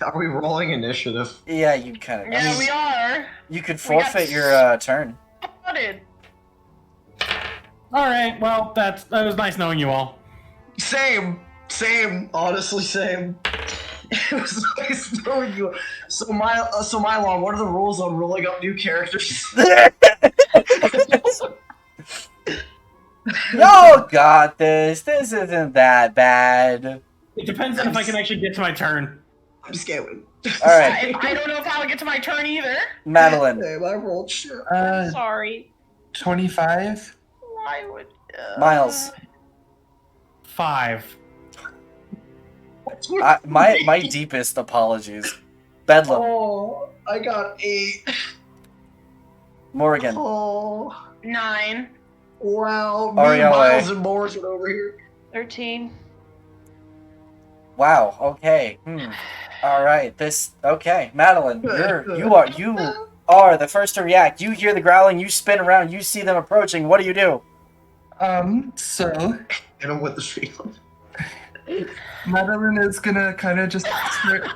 Are we rolling initiative? Yeah, you kind of. Yeah, we are. You could We got forfeit your turn. Spotted. All right. Well, that was nice knowing you all. Same. Honestly, same. It was nice knowing you. So Mylon, what are the rules on rolling up new characters? Y'all got this. This isn't that bad. It depends on if I can actually get to my turn. I'm scared. Alright, I don't know if I'll get to my turn either. Madeline. Damn, I rolled shit. I'm sorry. 25. Why would Miles. 5. My deepest apologies. Bedlam. Oh, I got 8. Morgan. Oh, 9. wow. Me, Arielle. Miles, and Morrison over here. 13. Wow, okay. Alright, okay. Madeline, you are the first to react. You hear the growling, you spin around, you see them approaching. What do you do? So Hit him with the shield. Madeline is gonna kind of just start.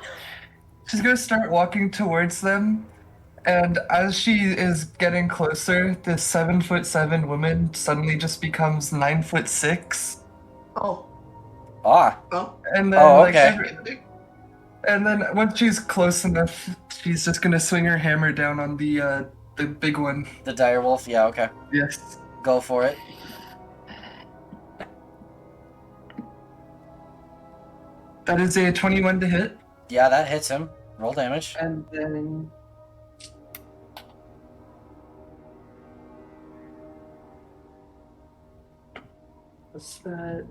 She's gonna start walking towards them, and as she is getting closer, this 7'7" woman suddenly just becomes 9'6", Oh, Ah. oh. and then Oh, okay. and then once she's close enough, she's just gonna swing her hammer down on the big one. The direwolf, yeah, okay. Yes. Go for it. That is a 21 to hit, Yeah, that hits him. Roll damage. and then. What's that?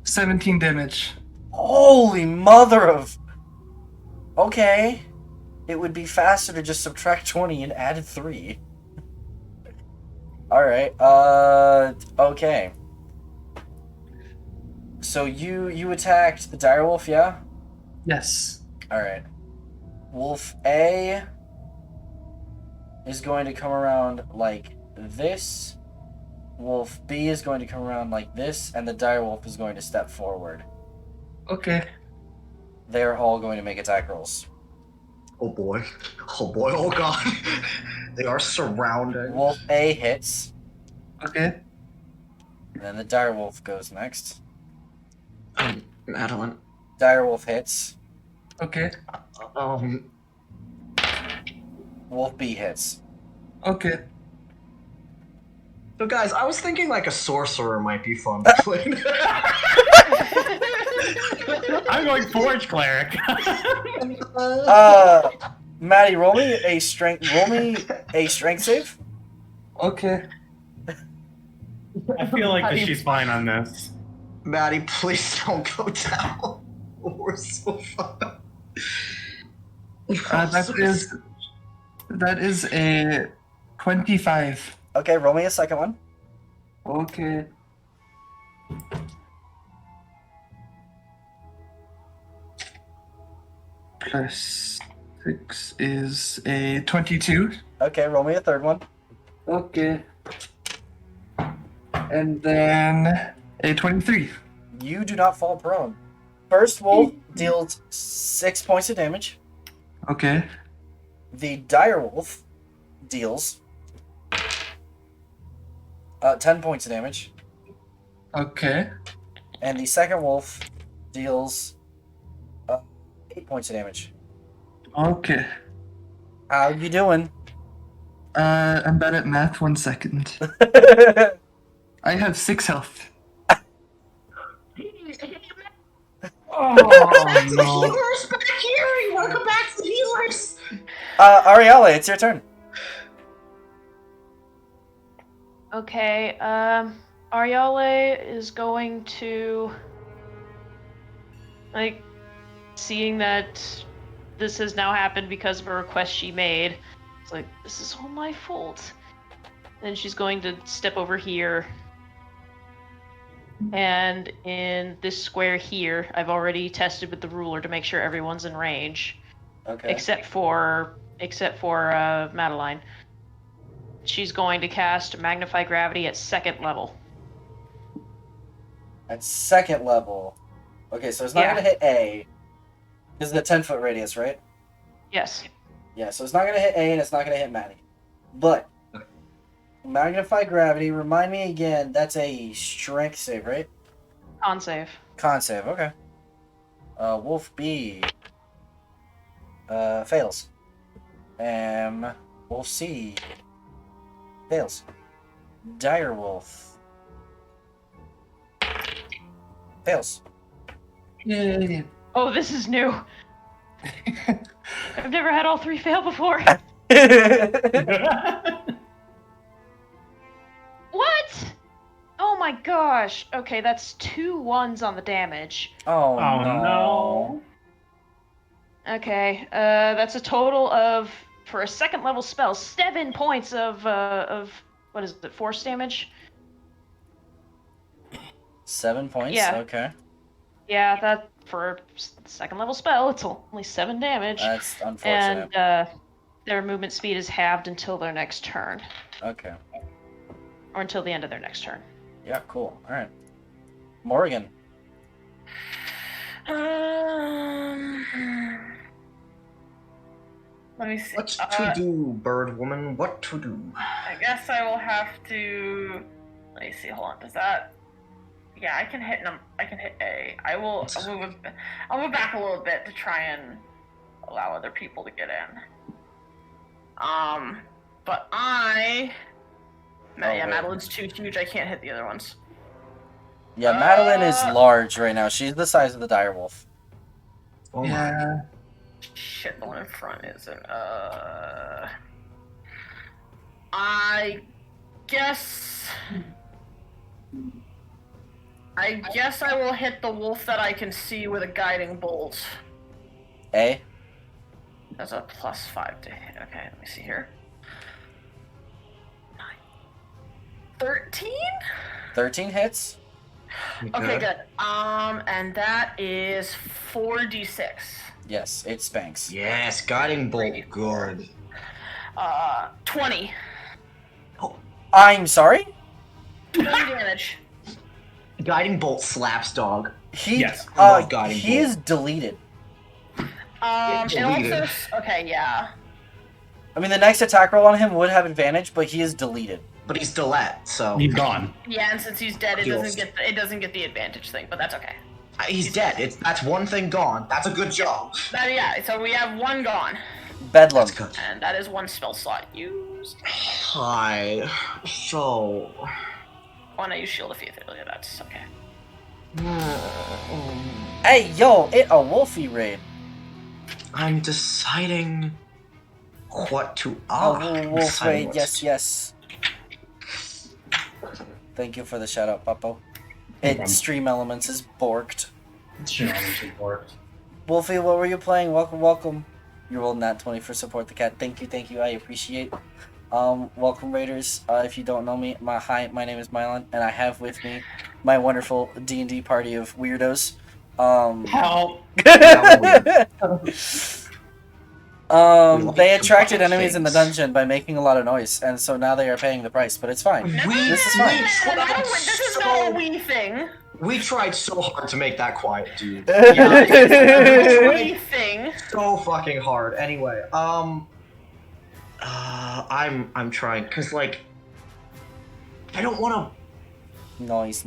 $17 damage. Holy mother of... Okay. It would be faster to just subtract 20 and add 3. Alright, okay. So you attacked the direwolf, yeah? Yes. Alright. Wolf A is going to come around like this. Wolf B is going to come around like this, and the direwolf is going to step forward. Okay. They're all going to make attack rolls. Oh boy. Oh boy. Oh god. They are surrounded. Wolf A hits, Okay. and then the direwolf goes next. Madeline. Direwolf hits. Okay. Wolf B hits. Okay. So guys, I was thinking like a sorcerer might be fun to play. I'm going Forge Cleric. Maddie, roll me a strength save. Okay. I feel like she's fine on this. Maddie, please don't go down. We're so fun. That is a 25. Okay, roll me a second one. Okay. Plus 6 is a 22. Okay, roll me a third one. Okay. And then a 23. You do not fall prone. First wolf deals 6 points of damage. Okay. The direwolf deals 10 points of damage. Okay. And the second wolf deals 8 points of damage. Okay. How you doing? I'm bad at math. 1 second. I have 6 health. Oh, The no. healers back here! You wanna come back to the healers? Ariella, it's your turn. Okay, Ariale is going to, like, seeing that this has now happened because of a request she made, it's like, this is all my fault. Then she's going to step over here. And in this square here, I've already tested with the ruler to make sure everyone's in range. Okay. Except for Madeline. She's going to cast Magnify Gravity at 2nd level. At 2nd level. Okay, so it's not Yeah. going to hit A. This is the 10-foot radius, right? Yes. Yeah, so it's not going to hit A and it's not going to hit Maddie. But, Magnify Gravity, remind me again, that's a strength save, right? Con save. Con save, okay. Wolf B fails. Wolf C fails. direwolf. Fails. Yay. Oh, this is new. I've never had all 3 fail before. What? Oh my gosh. Okay, that's 2 1s on the damage. Oh, Oh no. no. Okay, that's a total of, for a 2nd level spell, 7 points of what is it, force damage? 7 points? Yeah. Okay. Yeah, that, for a 2nd level spell, it's only 7 damage. That's unfortunate. And, their movement speed is halved until their next turn. Okay. Or until the end of their next turn. Yeah, cool. Alright. Morgan. Let me see. What to do, bird woman? What to do? I guess I will have to. Let me see. Hold on. Does that? Yeah, I can hit I can hit A. I'll move back a little bit to try and allow other people to get in. But yeah, wait. Madeline's too huge. I can't hit the other ones. Yeah, Madeline is large right now. She's the size of the direwolf. Oh my. Yeah. Shit, the one in front isn't. I guess I will hit the wolf that I can see with a guiding bolt. A? That's a +5 to hit. Okay, let me see here. 13? 13 hits? Okay, good. And that is 4d6. Yes, it spanks. Yes, guiding bolt. Good. 20. I'm sorry? 20 damage. Guiding bolt slaps, dog. Yes. Guiding he bolt. is deleted. It also. Okay, yeah. I mean, the next attack roll on him would have advantage, but he is deleted. But he's Dilette, so He's gone. Yeah, and since he's dead, it Heals. doesn't get the advantage thing, but that's okay. he's dead. That's one thing gone. That's a good job. Yeah, so we have 1 gone, Bedlam. That's good. and that is 1 spell slot used. Hi. So. Oh, no, you shield of faith earlier. That's okay. Hey, yo, it a wolfie raid. I'm deciding what to Wolf deciding raid, what yes, to- yes. Thank you for the shout out, Papo. problem. Stream Elements is borked. Sure, it worked. Wolfie, what were you playing? Welcome, welcome. You rolled nat 20 for support the cat. Thank you, I appreciate. Welcome Raiders. If you don't know me, my name is Mylan, and I have with me my wonderful D&D party of weirdos. Help! They attracted enemies in the dungeon by making a lot of noise, and so now they are paying the price, but it's fine. This is fine. This is not a we thing. We tried so hard to make that quiet, dude. It's a we thing. So fucking hard. Anyway, I'm trying, cause like, I don't want to. Noise.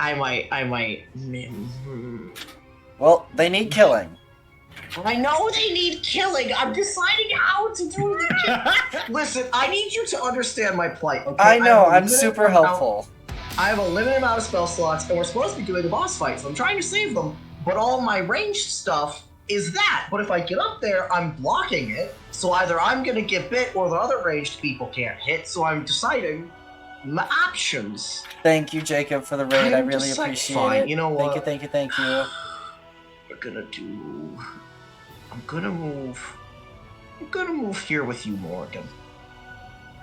I might. Well, they need killing. I know they need killing. I'm deciding how to do the kill. Listen, I need you to understand my plight. Okay? I know, have a I'm limited super amount- helpful. I have a limited amount of spell slots, and we're supposed to be doing a boss fight, so I'm trying to save them. But all my ranged stuff is that. But if I get up there, I'm blocking it. So either I'm gonna get bit, or the other ranged people can't hit. So I'm deciding my options. Thank you, Jacob, for the raid. I I'm really just like, appreciate fine, it. you know what? Thank you. We're gonna do. I'm gonna move here with you, Morgan.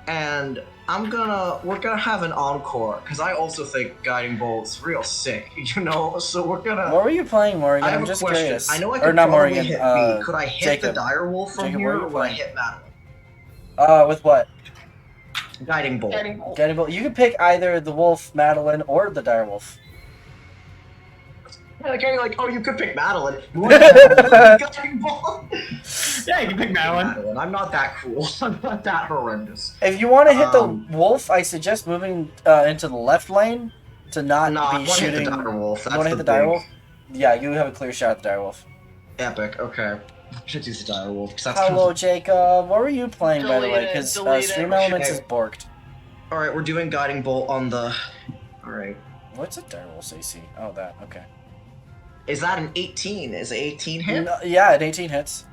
And we're gonna have an encore, because I also think Guiding Bolt's real sick, you know? So we're gonna. What were you playing, Morgan? I have I'm a just question. curious. I know I Or could not probably Morgan, hit B. Could I hit Jacob. the Direwolf from Jacob, here, what are or you would I playing? hit Madeline? With what? Guiding Bolt. Guiding bolt. Guiding Bolt. You can pick either the wolf, Madeline, or the direwolf. Okay, like, oh, you could pick Madeline. You want Guiding Bolt? Yeah, you can pick Madeline. I'm not that cool. I'm not that horrendous. If you want to hit the Um, wolf, I suggest moving into the left lane to not No, I be want to hit shooting. the Direwolf. You That's want to hit the big direwolf? Yeah, you have a clear shot at the direwolf. Epic. Okay. should use the direwolf because that's Hello, Jacob. What were you playing, by the way? Delete it, Because delete Stream it. Elements Okay. is borked. All right, we're doing guiding bolt on the. All right, What's a direwolf AC? Oh, that. Okay. is that an 18? Is it 18 hit? No, yeah, an 18 hits.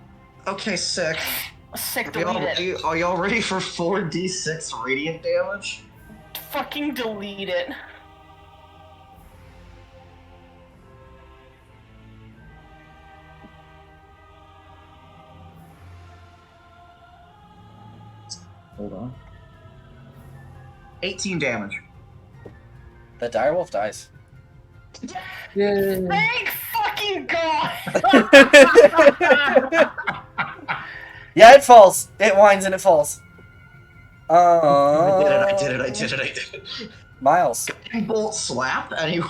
Okay, sick. Sick, Are y'all delete it. ready? Are y'all ready for 4d6 radiant damage? Fucking delete it. Hold on. 18 damage. The direwolf dies. Yay. Thank fucking God! Yeah, it falls. It whines and it falls. I did it. Miles. Guiding bolt slap anyway.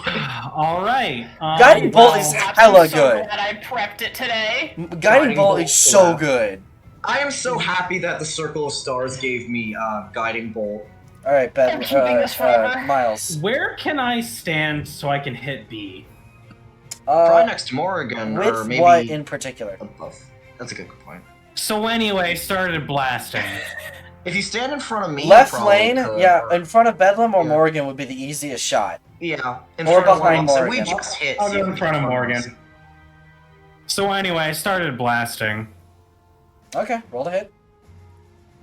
All right. Guiding bolt is I'm hella so good. glad I prepped it today. Guiding bolt is so slap. good. I am so happy that the Circle of Stars gave me guiding bolt. All right, I'm keeping this forever. Miles. Where can I stand so I can hit B? Probably next to Morrigan, or With maybe what in particular? above. That's a good point. So anyway, started blasting. If you stand in front of me, Left you probably lane, could, yeah, or- in front of Bedlam or Yeah. Morgan would be the easiest shot. yeah, in or front of behind one of us, and Morrigan. We just hit. I'll so go you in can front of hit Morgan. us. So anyway, I started blasting. Okay, roll to hit.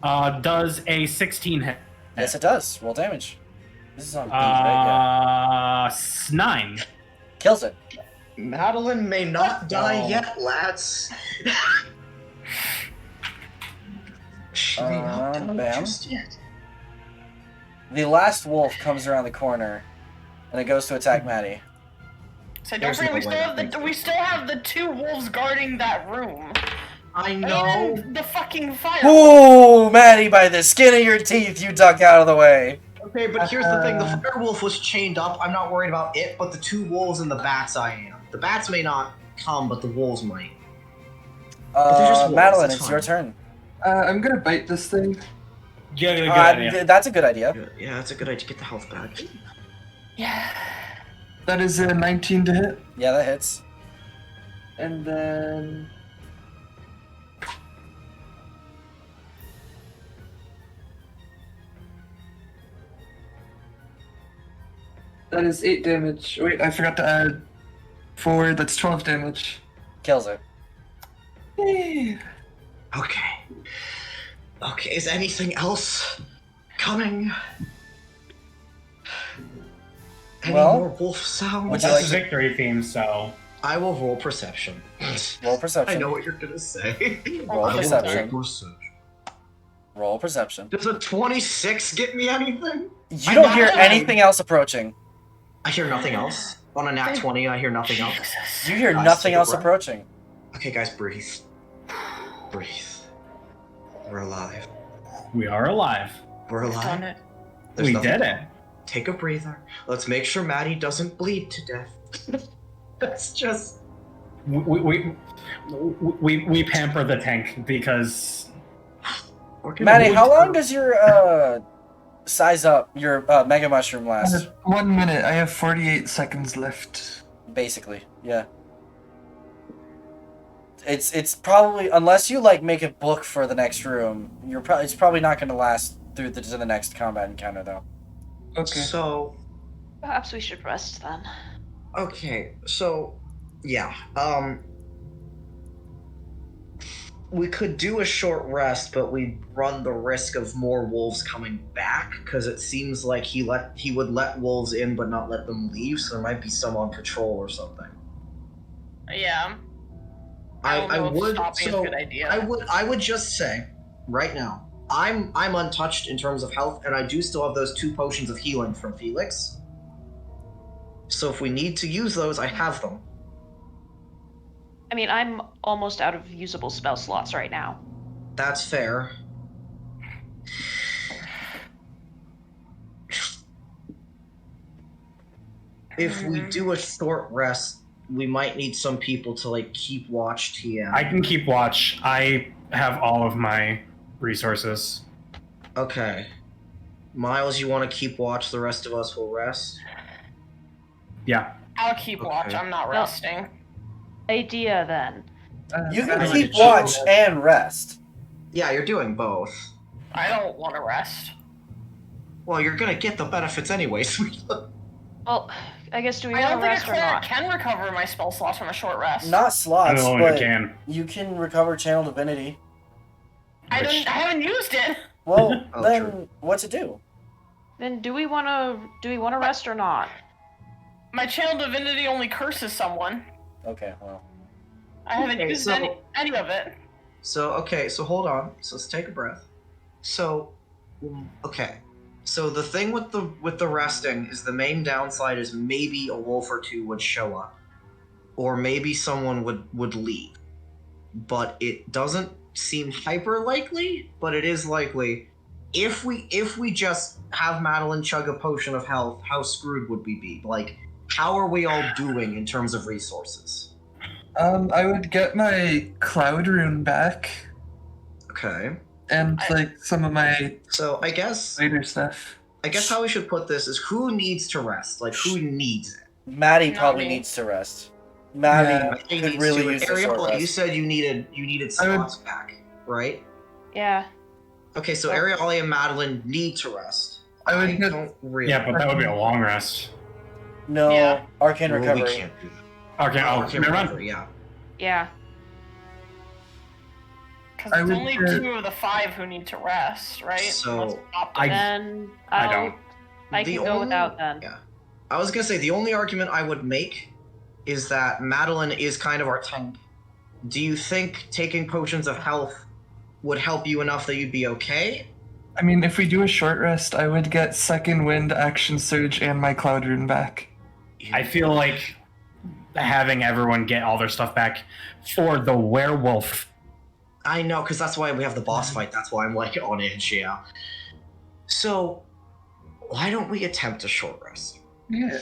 Does a 16 hit? Yes, it does. Roll damage. This is on B, right? Yeah. 9. Kills it. Madeline may not die Oh. yet, lads. She may not die Bam. just yet. The last wolf comes around the corner, and it goes to attack Maddie. So don't There's forget, no we way still have that the we still have the 2 wolves guarding that room. I And know. even the fucking fire. Ooh, Maddie, by the skin of your teeth, you duck out of the way. Okay, but here's the thing: the firewolf was chained up. I'm not worried about it, but the 2 wolves and the bats, I am. The bats may not come, but the wolves might. they're just wolves, Madeline, it's it's your fine. turn. I'm gonna bite this thing. Yeah, good idea. That's a good idea. Yeah, that's a good idea. Get the health back. Yeah. That is a 19 to hit. Yeah, that hits. And then... That is 8 damage. Wait, I forgot to add 4. That's 12 damage. Kills it. Yay. Okay. Okay, is anything else coming? Any Well, more wolf sounds? would you That's like the to- victory theme, so. I will roll perception. Roll perception. I know what you're gonna say. Roll I will perception. roll perception. Roll perception. Does a 26 get me anything? You don't hear anything else approaching. I hear nothing else. On a nat 20, I hear nothing else. Jesus. You hear Guys, nothing take a else breath. approaching. Okay, guys, breathe. Breathe. We're alive. We are alive. We're Done alive. it. There's We nothing did wrong. it. Take a breather. Let's make sure Maddie doesn't bleed to death. That's just. We pamper the tank because we're gonna Maddie, move how long her. does your size up, your mega mushroom last? 1 minute. I have 48 seconds left. Basically, yeah. It's probably, unless you like make a book for the next room, it's probably not going to last through to the next combat encounter though. Okay. So, Perhaps we should rest then. okay, so, yeah, we could do a short rest, but we'd run the risk of more wolves coming back, because it seems like he would let wolves in but not let them leave, so there might be some on patrol or something. Yeah. I don't know if would stopping is a good idea. I would just say, right now, I'm untouched in terms of health, and I do still have those 2 potions of healing from Felix. So if we need to use those, I have them. I mean, I'm almost out of usable spell slots right now. That's fair. If we do a short rest, we might need some people to like keep watch TM. I can keep watch. I have all of my resources. Okay. Miles, you want to keep watch, the rest of us will rest? Yeah. I'll keep watch. Okay. I'm not Well- resting. Idea then. You can Madeline, keep did you- watch and rest. Yeah, you're doing both. I don't want to rest. Well, you're gonna get the benefits anyway, sweetheart. Well, I guess do we I want don't to think a rest or cleric not? can recover my spell slots from a short rest. Not I slots, don't know if but you can. you can recover channel divinity. I Which- haven't used it. Well, Oh, then true. what to do? Then do we want to rest or not? My channel divinity only curses someone. Okay, well. I haven't Okay, used so- any of it. So, okay, so hold on. So let's take a breath. So, okay. So the thing with the resting is the main downside is maybe a wolf or two would show up. Or maybe someone would leave. But it doesn't seem hyper likely, but it is likely. If we just have Madeline chug a potion of health, how screwed would we be? Like, how are we all doing in terms of resources? I would get my cloud rune back Okay. and like some of my So I guess later stuff. how we should put this is who needs to rest? Like, who needs it? Maddie Not probably me. needs to rest. Maddie Yeah. He could needs really to. use the Ariel, short you rest. said you needed I would- slots back, right? Yeah. Okay, so Ariel and Madeline need to rest. I would get- don't really. Yeah, but that would be a long rest. No, Yeah. arcane Well, recovery. we can't do that. Okay, Oh, I'll arcane never mind. recovery, yeah. Yeah. Because I it's would only get- 2 of the 5 who need to rest, right? So, Let's opt I- in. Then I don't. I The can go only- without then. Yeah. I was gonna say the only argument I would make is that Madeline is kind of our tank. Do you think taking potions of health would help you enough that you'd be okay? I mean, if we do a short rest, I would get second wind, action surge, and my cloud rune back. I feel like having everyone get all their stuff back for the werewolf. I know, because that's why we have the boss fight. That's why I'm like on edge, yeah. So, why don't we attempt a short rest? Yeah.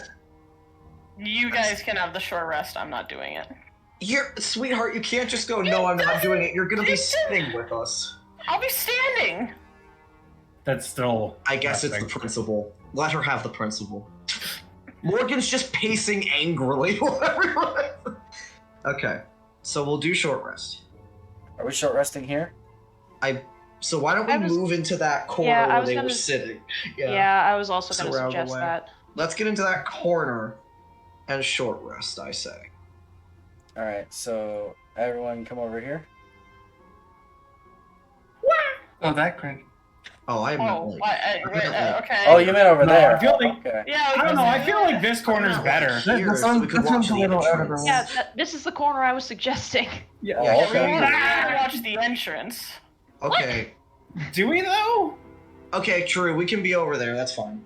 You guys can have the short rest. I'm not doing it. Sweetheart, you can't just go, no, I'm not doing it. You're gonna be sitting with us. I'll be standing. That's still. I guess it's the resting. principal. Let her have the principal. Morgan's just pacing angrily while everyone. Okay, so we'll do short rest. Are we short resting here? So why don't we I was- move into that corner Yeah, I where was they were gonna- sitting? Yeah, I was also going to Surround suggest away. that. Let's get into that corner and short rest, I say. Alright, so everyone come over here. Oh, that crank. Oh, I am Oh, not okay. Oh, you meant over No, there. I feel like- Okay. Yeah, I don't know. I feel like this corner's not better. like That- here, that so sounds- we could that sounds watch a the little out of entrance. the Yeah, this is the corner I was suggesting. Yeah. Oh, Yeah, We okay. want to watch the entrance. Okay. Do we though? Okay, true. We can be over there. That's fine.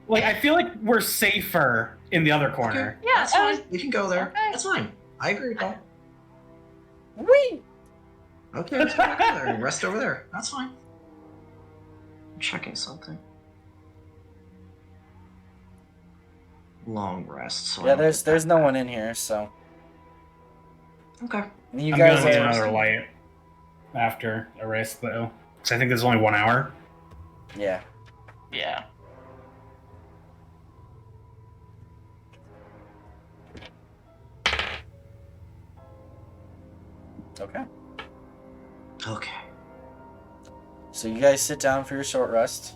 Like, I feel like we're safer in the other Okay, corner. Yeah, that's I was- fine. We can go there. Okay. That's fine. I agree with that. Whee! Okay, let's go there and rest over there. That's fine. I'm checking something. Long rest. So I Yeah, don't there's get no that one in here, so bad. Okay. you I'm guys gonna need are another light after a rest though, because I think there's only 1 hour. yeah. Yeah. Okay. Okay. So you guys sit down for your short rest.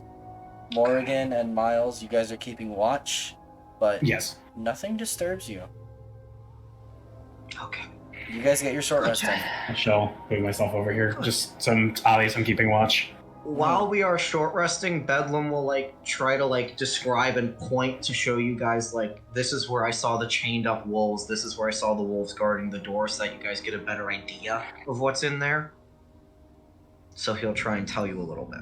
Morrigan and Miles, you guys are keeping watch, but Yes. nothing disturbs you. Okay. You guys get your short rest in. I shall move myself over here. Just some obvious. I'm keeping watch. While we are short resting, Bedlam will try to describe and point to show you guys this is where I saw the chained up wolves, this is where I saw the wolves guarding the door, so that you guys get a better idea of what's in there. So he'll try and tell you a little bit.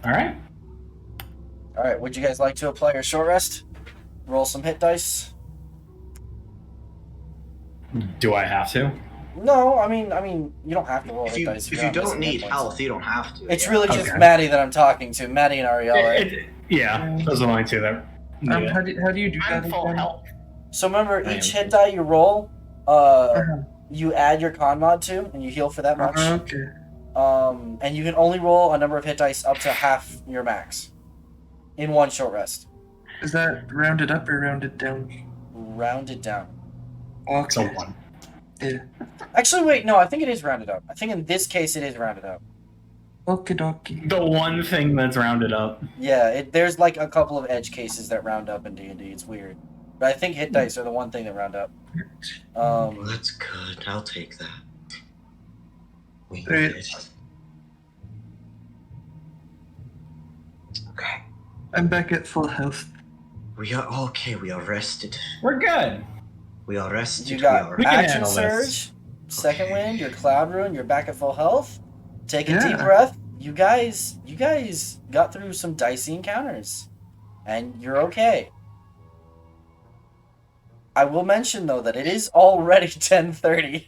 All right. Alright, would you guys like to apply your short rest? Roll some hit dice? Do I have to? No, I mean, you don't have to roll If hit you dice. if you you're not don't missing hit need points. health, you don't have to. It's yeah. really just Okay. Maddie that I'm talking to. Maddie and Ariella. Yeah, those are the only two that. Yeah. How do you do that I'm full again? health. So remember, I each am. hit die you roll, Uh-huh. you add your con mod to, and you heal for that much. Okay. And you can only roll a number of hit dice up to half your max. in one short rest. Is that rounded up or rounded down? Rounded down. Okay. So 1. Yeah. Actually, wait, no, I think it is rounded up. I think in this case it is rounded up. Okie dokie. The one thing that's rounded up. Yeah, there's like a couple of edge cases that round up in D&D. It's weird. But I think hit dice are the one thing that round up. Well, that's good. I'll take that. We need Right. it. Okay. I'm back at full health. We are okay. We are rested. We're good. We are rested. You got We can action handle this. surge, second wind, your cloud rune, you're back at full health. Take a Yeah. deep breath. You guys got through some dicey encounters, and you're okay. I will mention though that it is already 10:30.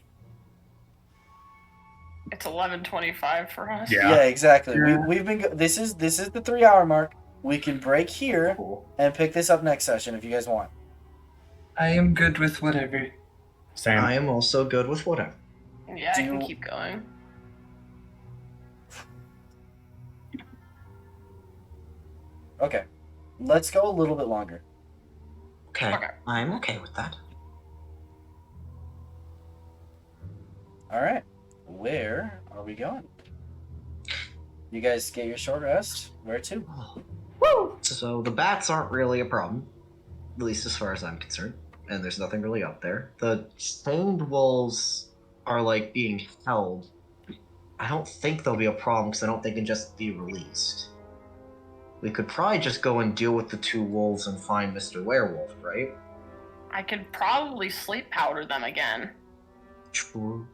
It's 11:25 for us. Yeah. Yeah, exactly. Yeah. We've been this is the 3-hour mark. We can break here Cool. and pick this up next session if you guys want. I am good with whatever. Same. I am also good with whatever. Yeah, I can Do- keep going. Okay, let's go a little bit longer. Okay. Okay. I'm okay with that. All right, where are we going? You guys get your short rest. Where to? Woo! So the bats aren't really a problem, at least as far as I'm concerned. And there's nothing really up there. The stained wolves are like being held. I don't think they'll be a problem because I don't think they can just be released. We could probably just go and deal with the 2 wolves and find Mr. Werewolf, right? I could probably sleep powder them again. True.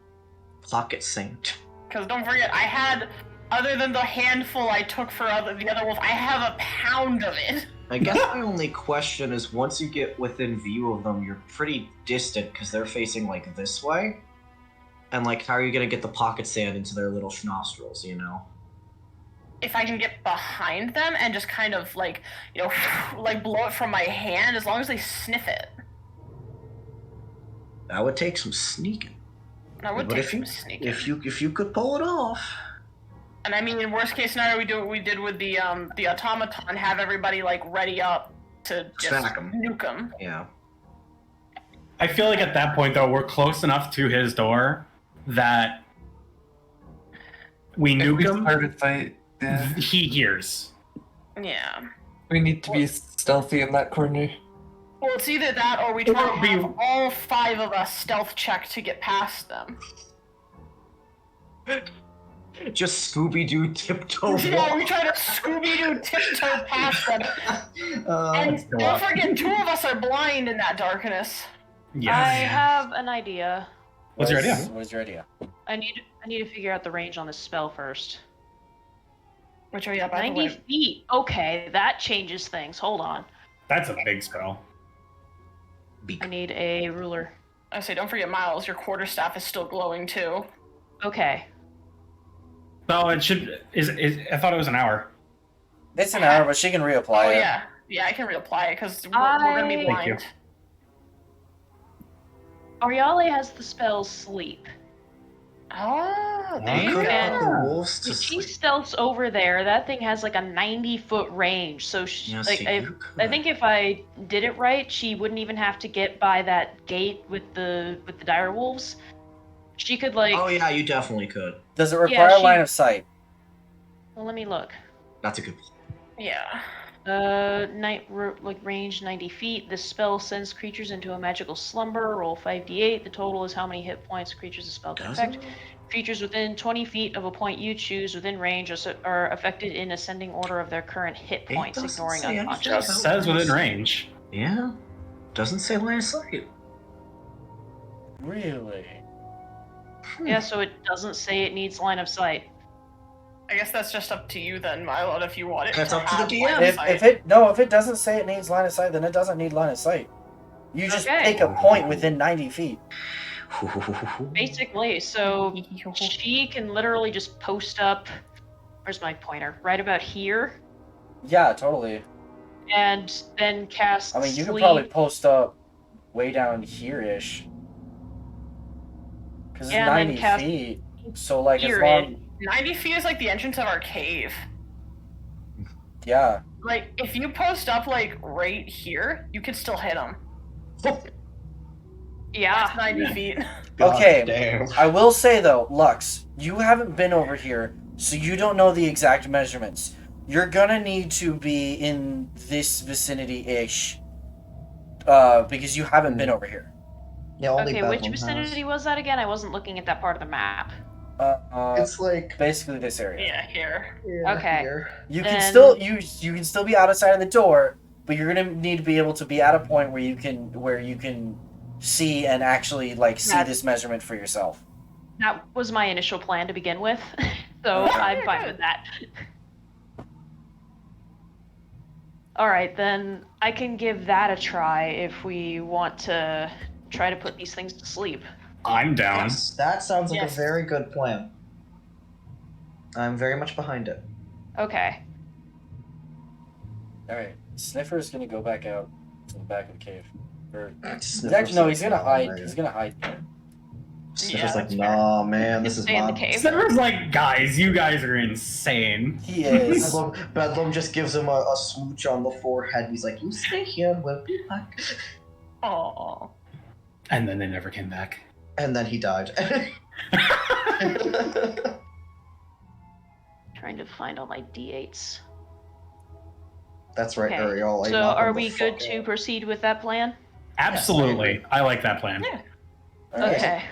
Pocket saint. Because don't forget, I had, other than the handful I took for the other wolf, I have a pound of it. I guess my only question is once you get within view of them, you're pretty distant because they're facing like this way. And like, how are you gonna get the pocket sand into their little nostrils, you know? If I can get behind them and just kind of like, you know, like blow it from my hand, as long as they sniff it. That would take some sneaking. That would But take if some you- sneaking. If you could pull it off. And I mean, in worst case scenario, we do what we did with the automaton, have everybody like ready up to just Smack 'em. nuke them. Yeah. I feel like at that point, though, we're close enough to his door that we If nuke we him. start a fight, yeah. He hears. Yeah. We need to be stealthy in that corner. Well, it's either that or we try to Or we- have all 5 of us stealth check to get past them. Just Scooby-Doo tiptoe Yeah, we walk. try to Scooby-Doo tiptoe past them. And go don't up. forget, 2 of us are blind in that darkness. Yes. I have an idea. What's your idea? What is your idea? I need to figure out the range on this spell first. Which are you, by the 90 way? feet. Okay, that changes things. Hold on. That's a big spell. I need a ruler. I say, don't forget, Miles, your quarterstaff is still glowing too. Okay. No, it should. I thought it was an hour. It's an hour, but she can reapply Oh it. yeah, yeah, I can reapply it because we're gonna be Thank blind. you. Ariale has the spell sleep. Ah, there You you Could go. get the wolves to If she sleep. stealths over there, that thing has like a 90-foot range. So she, Yeah, like, see, I you I could. think if I did it right, she wouldn't even have to get by that gate with the dire wolves. She could like. Oh yeah, you definitely could. Does it require she- line of sight? Well, let me look. That's a good. Yeah. Like range 90 feet. This spell sends creatures into a magical slumber. Roll 5d8. The total is how many hit points creatures the spell can Does affect. it? Creatures within 20 feet of a point you choose within range are affected in ascending order of their current hit It points, doesn't ignoring say anything unconscious. Just says within range. Yeah. Doesn't say line of sight. Really? Yeah, so it doesn't say it needs line of sight. I guess that's just up to you then, Milo, if you want it. That's to up to the have DM. line of If sight. if it doesn't say it needs line of sight, then it doesn't need line of sight. You just Okay. take a point within 90 feet. Basically, so she can literally just post up. Where's my pointer? Right about here, Yeah, totally. and then cast. I mean, you could sleep. probably post up way down here-ish. Because it's Yeah, and then 90 cast feet. So, like, as here long... 90 feet is like the entrance of our cave. Yeah. Like, if you post up, like, right here, you could still hit him. Yeah. That's 90 feet. God Okay. damn. I will say though, Lux, you haven't been over here, so you don't know the exact measurements. You're gonna need to be in this vicinity-ish, because you haven't been over here. Yeah, only Okay, which Bedlam vicinity was that again? I wasn't looking at that part of the map. It's like Basically this area. Yeah, here. Okay. Here. You can Then- still you can still be outside of the door, but you're gonna need to be able to be at a point where you can see and actually like see That's- this measurement for yourself. That was my initial plan to begin with, so Okay. I'm fine with that. Alright, then I can give that a try if we want to try to put these things to sleep. I'm down. Yes, that sounds like Yes. a very good plan. I'm very much behind it. Okay. All right, Sniffer's gonna go back out to the back of the cave. Or Sniffer's actually, no, like, he's gonna "Nah, hide. man." He's gonna hide. Sniffer's Yeah, like, that's nah, man, this Just is stay in the my... cave. Sever's like, guys, you guys are insane. He is. Bedlam just gives him a smooch on the forehead. He's like, you stay here, we'll be back. Oh. And then they never came back. And then he died. Trying to find all my d8s. That's right, Okay. Ariel. I So knocked him are the we good fuck to out. proceed with that plan? Absolutely. I like that plan. Yeah. All right. Okay.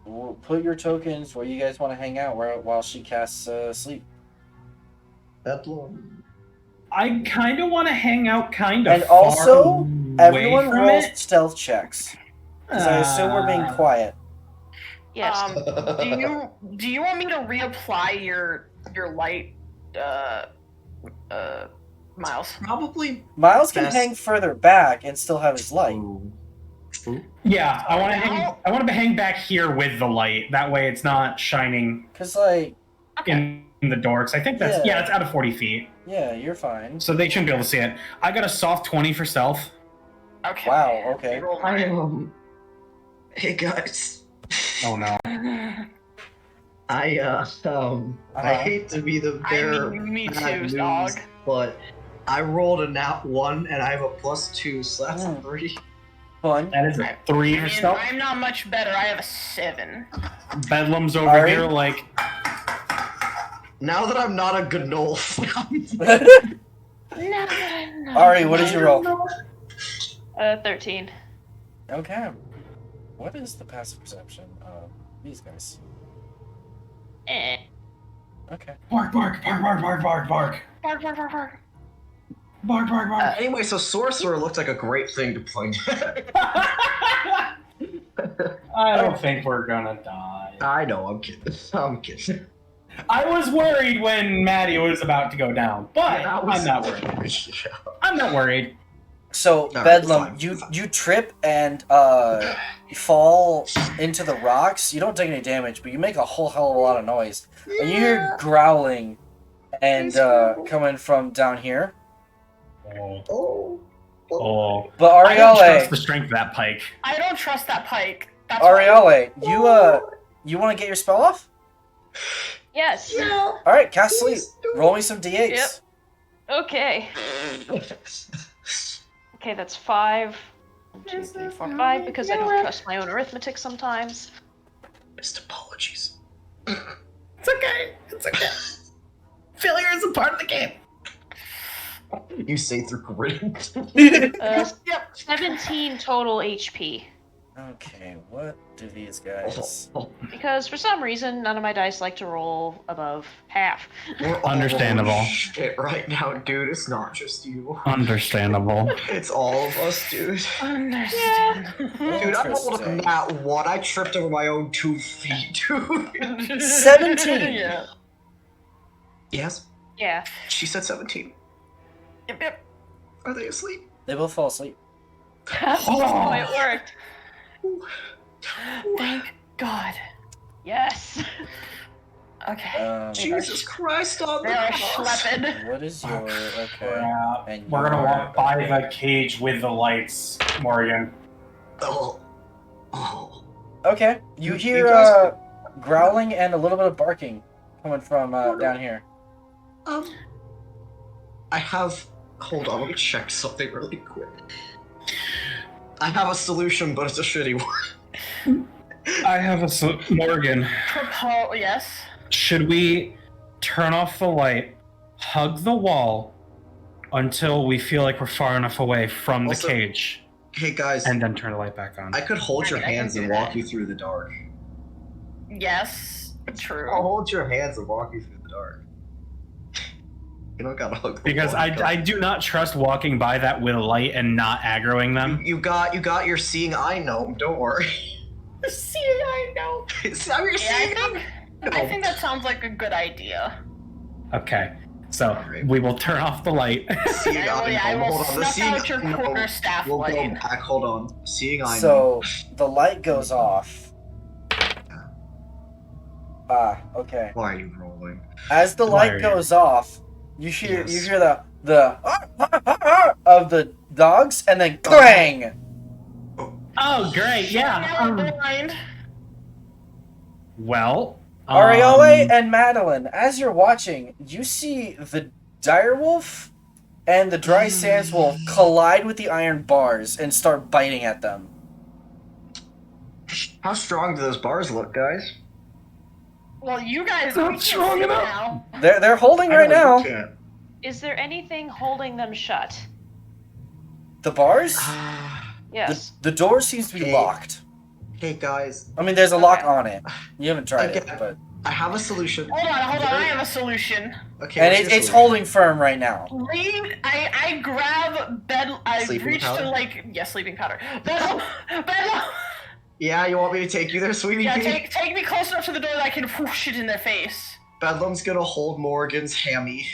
We'll put your tokens where you guys want to hang out while she casts sleep. Bedlam. I kind of want to hang out kind of And also, far everyone away from rolls it. stealth checks. Because I assume we're being quiet. Yes. Do you want me to reapply your light, Miles? Probably. Miles can Best- hang further back and still have his light. Yeah, I want to hang. Now? I want to hang back here with the light. That way, it's not shining Because, like, in the door. 'Cause I think that's Yeah. yeah, it's out of 40 feet, yeah, you're fine. so they shouldn't be able to see it. I got a soft 20 for stealth. Okay. Wow, okay. Roll I mine. Hey guys. Oh no. I Uh-huh. hate to be the I bearer mean, me of too, bad news, dog. but I rolled a nat 1 and I have a +2, so that's Mm. 3. Fun. That is a 3 for stealth. I'm not much better. I have a 7. Bedlam's over Ari? here like, Now that I'm not a Gnolf, Ari, what did you roll? 13. Okay. What is the passive perception of these guys? Eh. Okay. bark, bark, bark, bark, bark, bark, bark, Bark, bark, bark, bark. bark, bark, bark. Anyway, so Sorcerer looked like a great thing to play. I don't think we're gonna die. I know, I'm kidding. I'm kidding. I was worried when Maddie was about to go down, but I'm not worried. I'm not worried. So, Alright, Bedlam, fine. you trip and fall into the rocks. You don't take any damage, but you make a whole hell of a lot of noise. And you hear growling and coming from down here. Oh, Oh. oh. But I don't trust Arielle, the strength of that pike. I don't trust that pike. That's why- Arielle, you want to get your spell off? Yes. Yeah. All right, cast sleep. Please do. Roll me some d8s. Yep. Okay. Okay, that's 5. 1, 2, 3, 4, 5, because I don't trust my own arithmetic sometimes. Missed apologies. It's okay. It's okay. Failure is a part of the game. You say through gritting. 17 total HP. Okay, what do these guys? Because for some reason, none of my dice like to roll above half. We're all Understandable. rolling shit right now, dude. It's not just you. Understandable. It's all of us, dude. Understand. Dude, I rolled a Interesting. nat 1. I tripped over my own 2 feet, dude. 17. Yeah. Yes, Yeah. she said 17. Yep, yep. Are they asleep? They both fall asleep. Oh, it worked. Thank God. Yes. Okay. Jesus Christ on the They are cross. schlepping. What is your okay? Crap. And We're gonna your- walk by the cage with the lights, Morgan. Oh. Oh. Okay, you You hear guys- growling and a little bit of barking coming from down here. Hold on, let me check something really quick. I have a solution, but it's a shitty one. I have Morgan. Yes. Should we turn off the light, hug the wall until we feel like we're far enough away from Also- the cage, Hey guys, and then turn the light back on? I could hold your I can hands do and walk that. you through the dark. Yes. True. I'll hold your hands and walk you through the dark. You don't gotta hug the Because wall. I do not trust walking by that with a light and not aggroing them. You got your seeing eye gnome. Don't worry. See, I know. I'm your Yeah, seeing I think that sounds like a good idea. Okay, so we will turn off the light. Seeing eye I gnome. will Hold on. The snuff seeing out your eye gnome quarterstaff will go light. back. Hold on. Seeing eye gnome. So the light goes off. Okay. Why are you rolling? As the Why are light you- goes off, you hear Yes. the of the dogs, and then clang. Oh, great! Yeah. Now we're blind. Well, Ariole and Madeline, as you're watching, you see the direwolf and the dry sands wolf collide with the iron bars and start biting at them. How strong do those bars look, guys? Well, you guys Not we can't strong see enough. now. They're holding right I know now. you can't. Is there anything holding them shut? The bars? Yes. The door seems to be Hey. locked. Hey guys, I mean, there's a lock Okay. on it. You haven't tried it, Okay. but I have a solution. Hold on. I have a solution. Okay. and what's it's your it's solution? holding firm right now. I grab bed. I Sleeping reach powder? to sleeping powder. Bedlam. Yeah, you want me to take you there, sweetie Yeah, pea? take me close enough to the door that I can whoosh it in their face. Bedlam's gonna hold Morgan's hammy.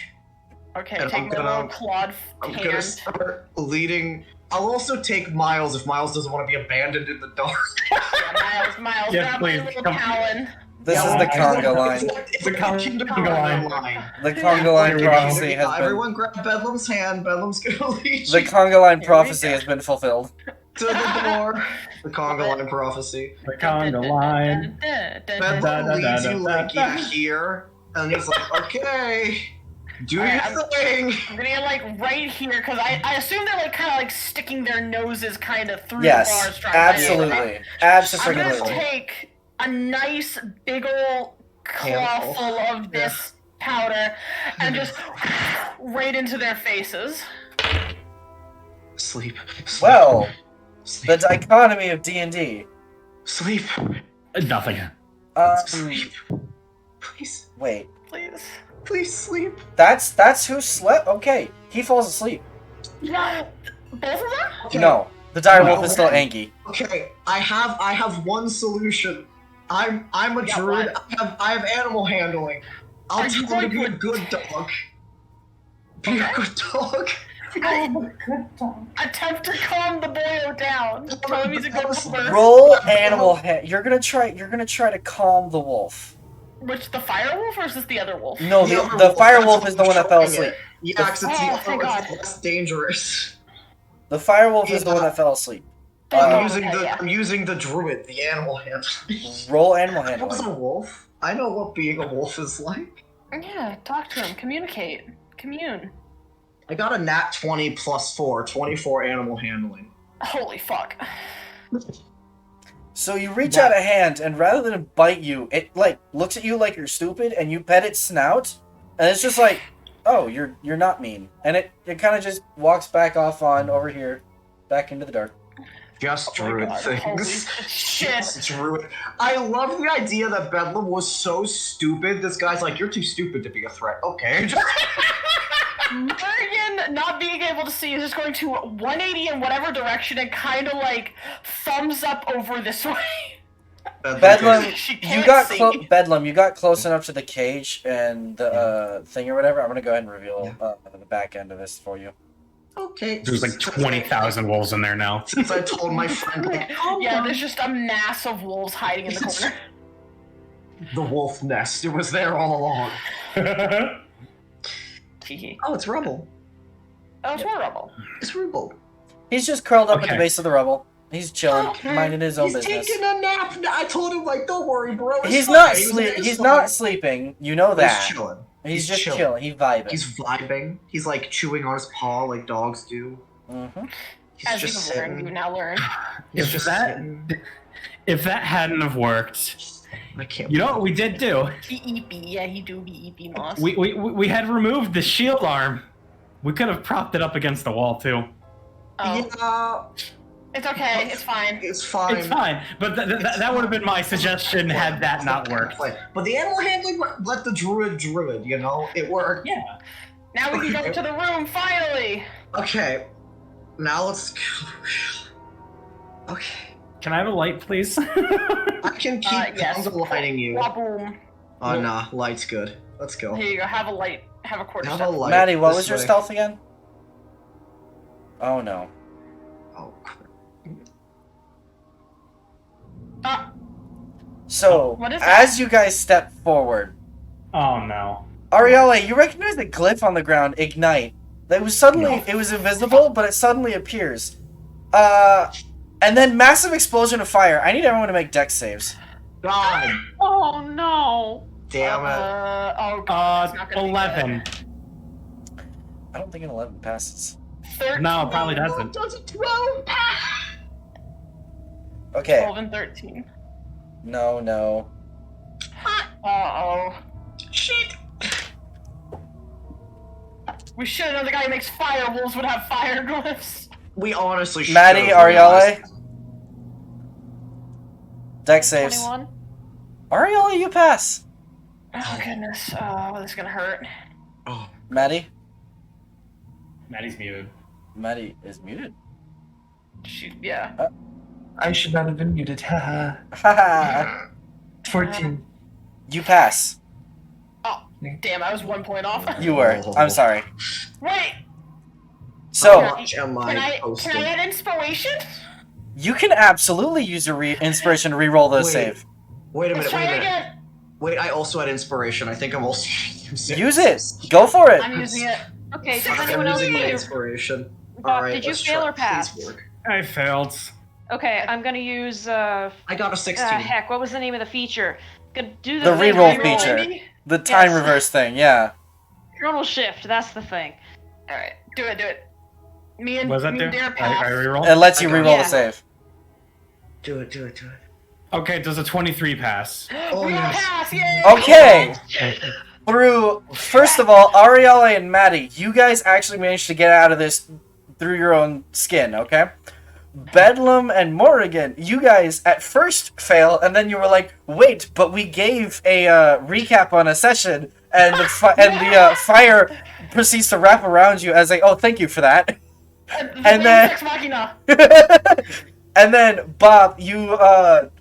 Okay, And take I'm my gonna- little clawed I'm hand. gonna start leading. I'll also take Miles if Miles doesn't want to be abandoned in the dark. Yeah, Miles, Yes, grab please, my little come. talon. This Yeah, is the well, conga line. It's The like conga a kingdom line. line. The conga line Here we go. prophecy has been Everyone grab Bedlam's hand. Bedlam's gonna lead the you conga line Here we prophecy go. has been fulfilled. to the door. The conga line prophecy. the conga line. Bedlam Da, da, leads da, you da, like da. here, and he's like, "Okay, do Alright, your thing." I'm gonna get like right here because I assume they're like kind of like sticking their noses kind of through the Yes, bars. Trying to get in. absolutely, I'm absolutely. gonna take a nice big ol' claw Handful. full of this powder and just right into their faces. Sleep. Sleep. Well, sleep. the dichotomy of D&D. Sleep. Nothing. Sleep. Please, Wait, Please. please sleep. that's who slept. Okay, he falls asleep. Yeah. Both of them? Okay. No, the direwolf No. is still Angie. Okay, I have one solution. I'm a Yeah, druid. what? I have animal handling. I'll Are you tell him to going be a to- good dog. Be a good dog. Attempt to calm the boyo down. Tell him he's a good wolfer. Roll animal You're gonna try to calm the wolf. Which, the fire wolf or is this the other wolf? No, The the other the wolf, fire that's wolf what's is the one that fell controlling asleep. it. Yeah, 'cause it's Oh, the thank other, it's God. less dangerous. The fire wolf is the one that fell asleep. Oh, Uh, I'm using the druid, the animal handler. Roll animal I was a handling. wolf. I know what being a wolf is like. Yeah, talk to him. Communicate. Commune. I got a nat 20 plus 4, 24 animal handling. Holy fuck. So you reach out a hand, and rather than bite you, it like looks at you like you're stupid, and you pet its snout, and it's just like, oh, you're not mean, and it kind of just walks back off on over here, back into the dark. Just Oh my druid God, holy things. shit. Just druid. I love the idea that Bedlam was so stupid. This guy's like, you're too stupid to be a threat. Okay. Morgan, not being able to see, is just going to 180 in whatever direction and kind of like thumbs up over this way. Bedlam, She you can't got see. Bedlam, you got close enough to the cage and the thing or whatever. I'm gonna go ahead and reveal the back end of this for you. Okay. There's like 20,000 wolves in there now. Since I told my friend, like, calm Yeah, down. there's just a mass of wolves hiding in the corner. The wolf nest. It was there all along. Teehee. Oh, it's rubble. Oh, it's more rubble. It's rubble. He's just curled up at the Okay. base of the rubble. He's chilling, minding his own He's business. taking a nap. I told him like, don't worry, bro. It's He's fine. not He's sleep. it's He's fine. not sleeping. You know that. He's chilling. He's just chilling. chilling. He's vibing. He's vibing. He's like chewing on his paw like dogs do. Mm-hmm. He's As just you've learned, sitting. you now learn. He's If just that sitting. if that hadn't have worked, I can't. you know what we did do? He eepy, yeah, he do be eepy moss. We had removed the shield arm. We could have propped it up against the wall too. Oh, Yeah, it's okay, it's fine. it's fine. It's fine, but that would have been my suggestion had that not worked. But the animal handling let the druid, you know? It worked. Yeah. Now we can go to the room, finally! Okay. Now let's go. Okay. Can I have a light, please? I can keep yes. lighting you. Waboom. Oh, nah. Light's good. Let's go. Here you go, have a light. Have a quarter Have a step. light. Maddie, what this was your way. stealth again? Oh no. Oh, crap. Ah, So, What is that? as you guys step forward, Oh no. Arielle, you recognize the glyph on the ground, ignite. That was suddenly, it was invisible, but it suddenly appears. And then massive explosion of fire. I need everyone to make dex saves. God Oh no! damn it. oh, God, it's not gonna be 11. I don't think an 11 passes. good. 13. No, it probably doesn't. Does it 12 pass? Okay. 12 and 13. No. Uh-oh. Shit. We should have known the guy who makes fire wolves would have fire glyphs. We honestly should. Maddie, Arielle? Dex saves. 21. Arielle, you pass. Oh, goodness. Oh, this is gonna hurt. Oh, Maddie? Maddie's muted. Maddie is muted. Yeah. I should not have been muted. Haha. Haha. 14. You pass. Oh, damn, I was 1 point off. You were. I'm sorry. Wait, So, how much am I posting? can I add inspiration? you can absolutely use your inspiration to re-roll the Wait. save. Wait a Let's minute, try wait a it minute. again. Wait, I also had inspiration. I think I'm also using Use it. Go for it. I'm using it. Okay, does I'm anyone else using my do? inspiration. Bob, Alright, did you let's fail try. or pass? Please work. I failed. Okay, I'm gonna use I got a 16. heck, what was the name of the feature? Gonna do The thing reroll where you feature. Maybe? The time Yes. reverse thing, yeah. Chronal shift, that's the thing. Alright, do it. Me and What does that me do? and Dare I pass. reroll? It lets you I got re-roll it. the save. Do it. Okay, does a 23 pass? Oh, we all yes. pass, yay! Okay. Through, first of all, Arielle and Maddie, you guys actually managed to get out of this through your own skin, okay? Bedlam and Morrigan, you guys at first fail, and then you were like, wait, but we gave a recap on a session, and the fire proceeds to wrap around you as like, oh, thank you for that. And then- Ex Machina. And then, Bob, you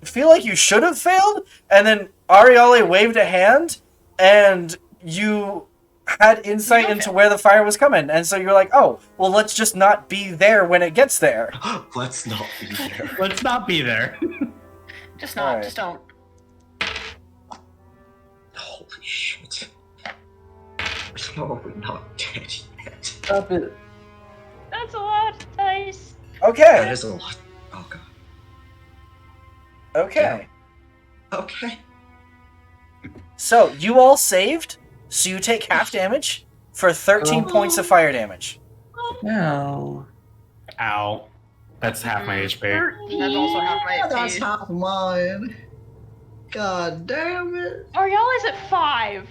feel like you should have failed, and then Arielle waved a hand, and you had insight into where the fire was coming, and so you're like, oh, well, let's just not be there when it gets there. Let's not be there. Let's not be there. Just not, Alright. just don't. Holy shit. No, we're not dead yet. Stop it. That's a lot of dice. That Okay, is a lot. Oh god. okay. Okay. So, you all saved, so you take half damage for 13 points of fire damage. No. Ow. That's half my HP. 13. That's also half my That's HP. half mine. God damn it. Arielle is at 5.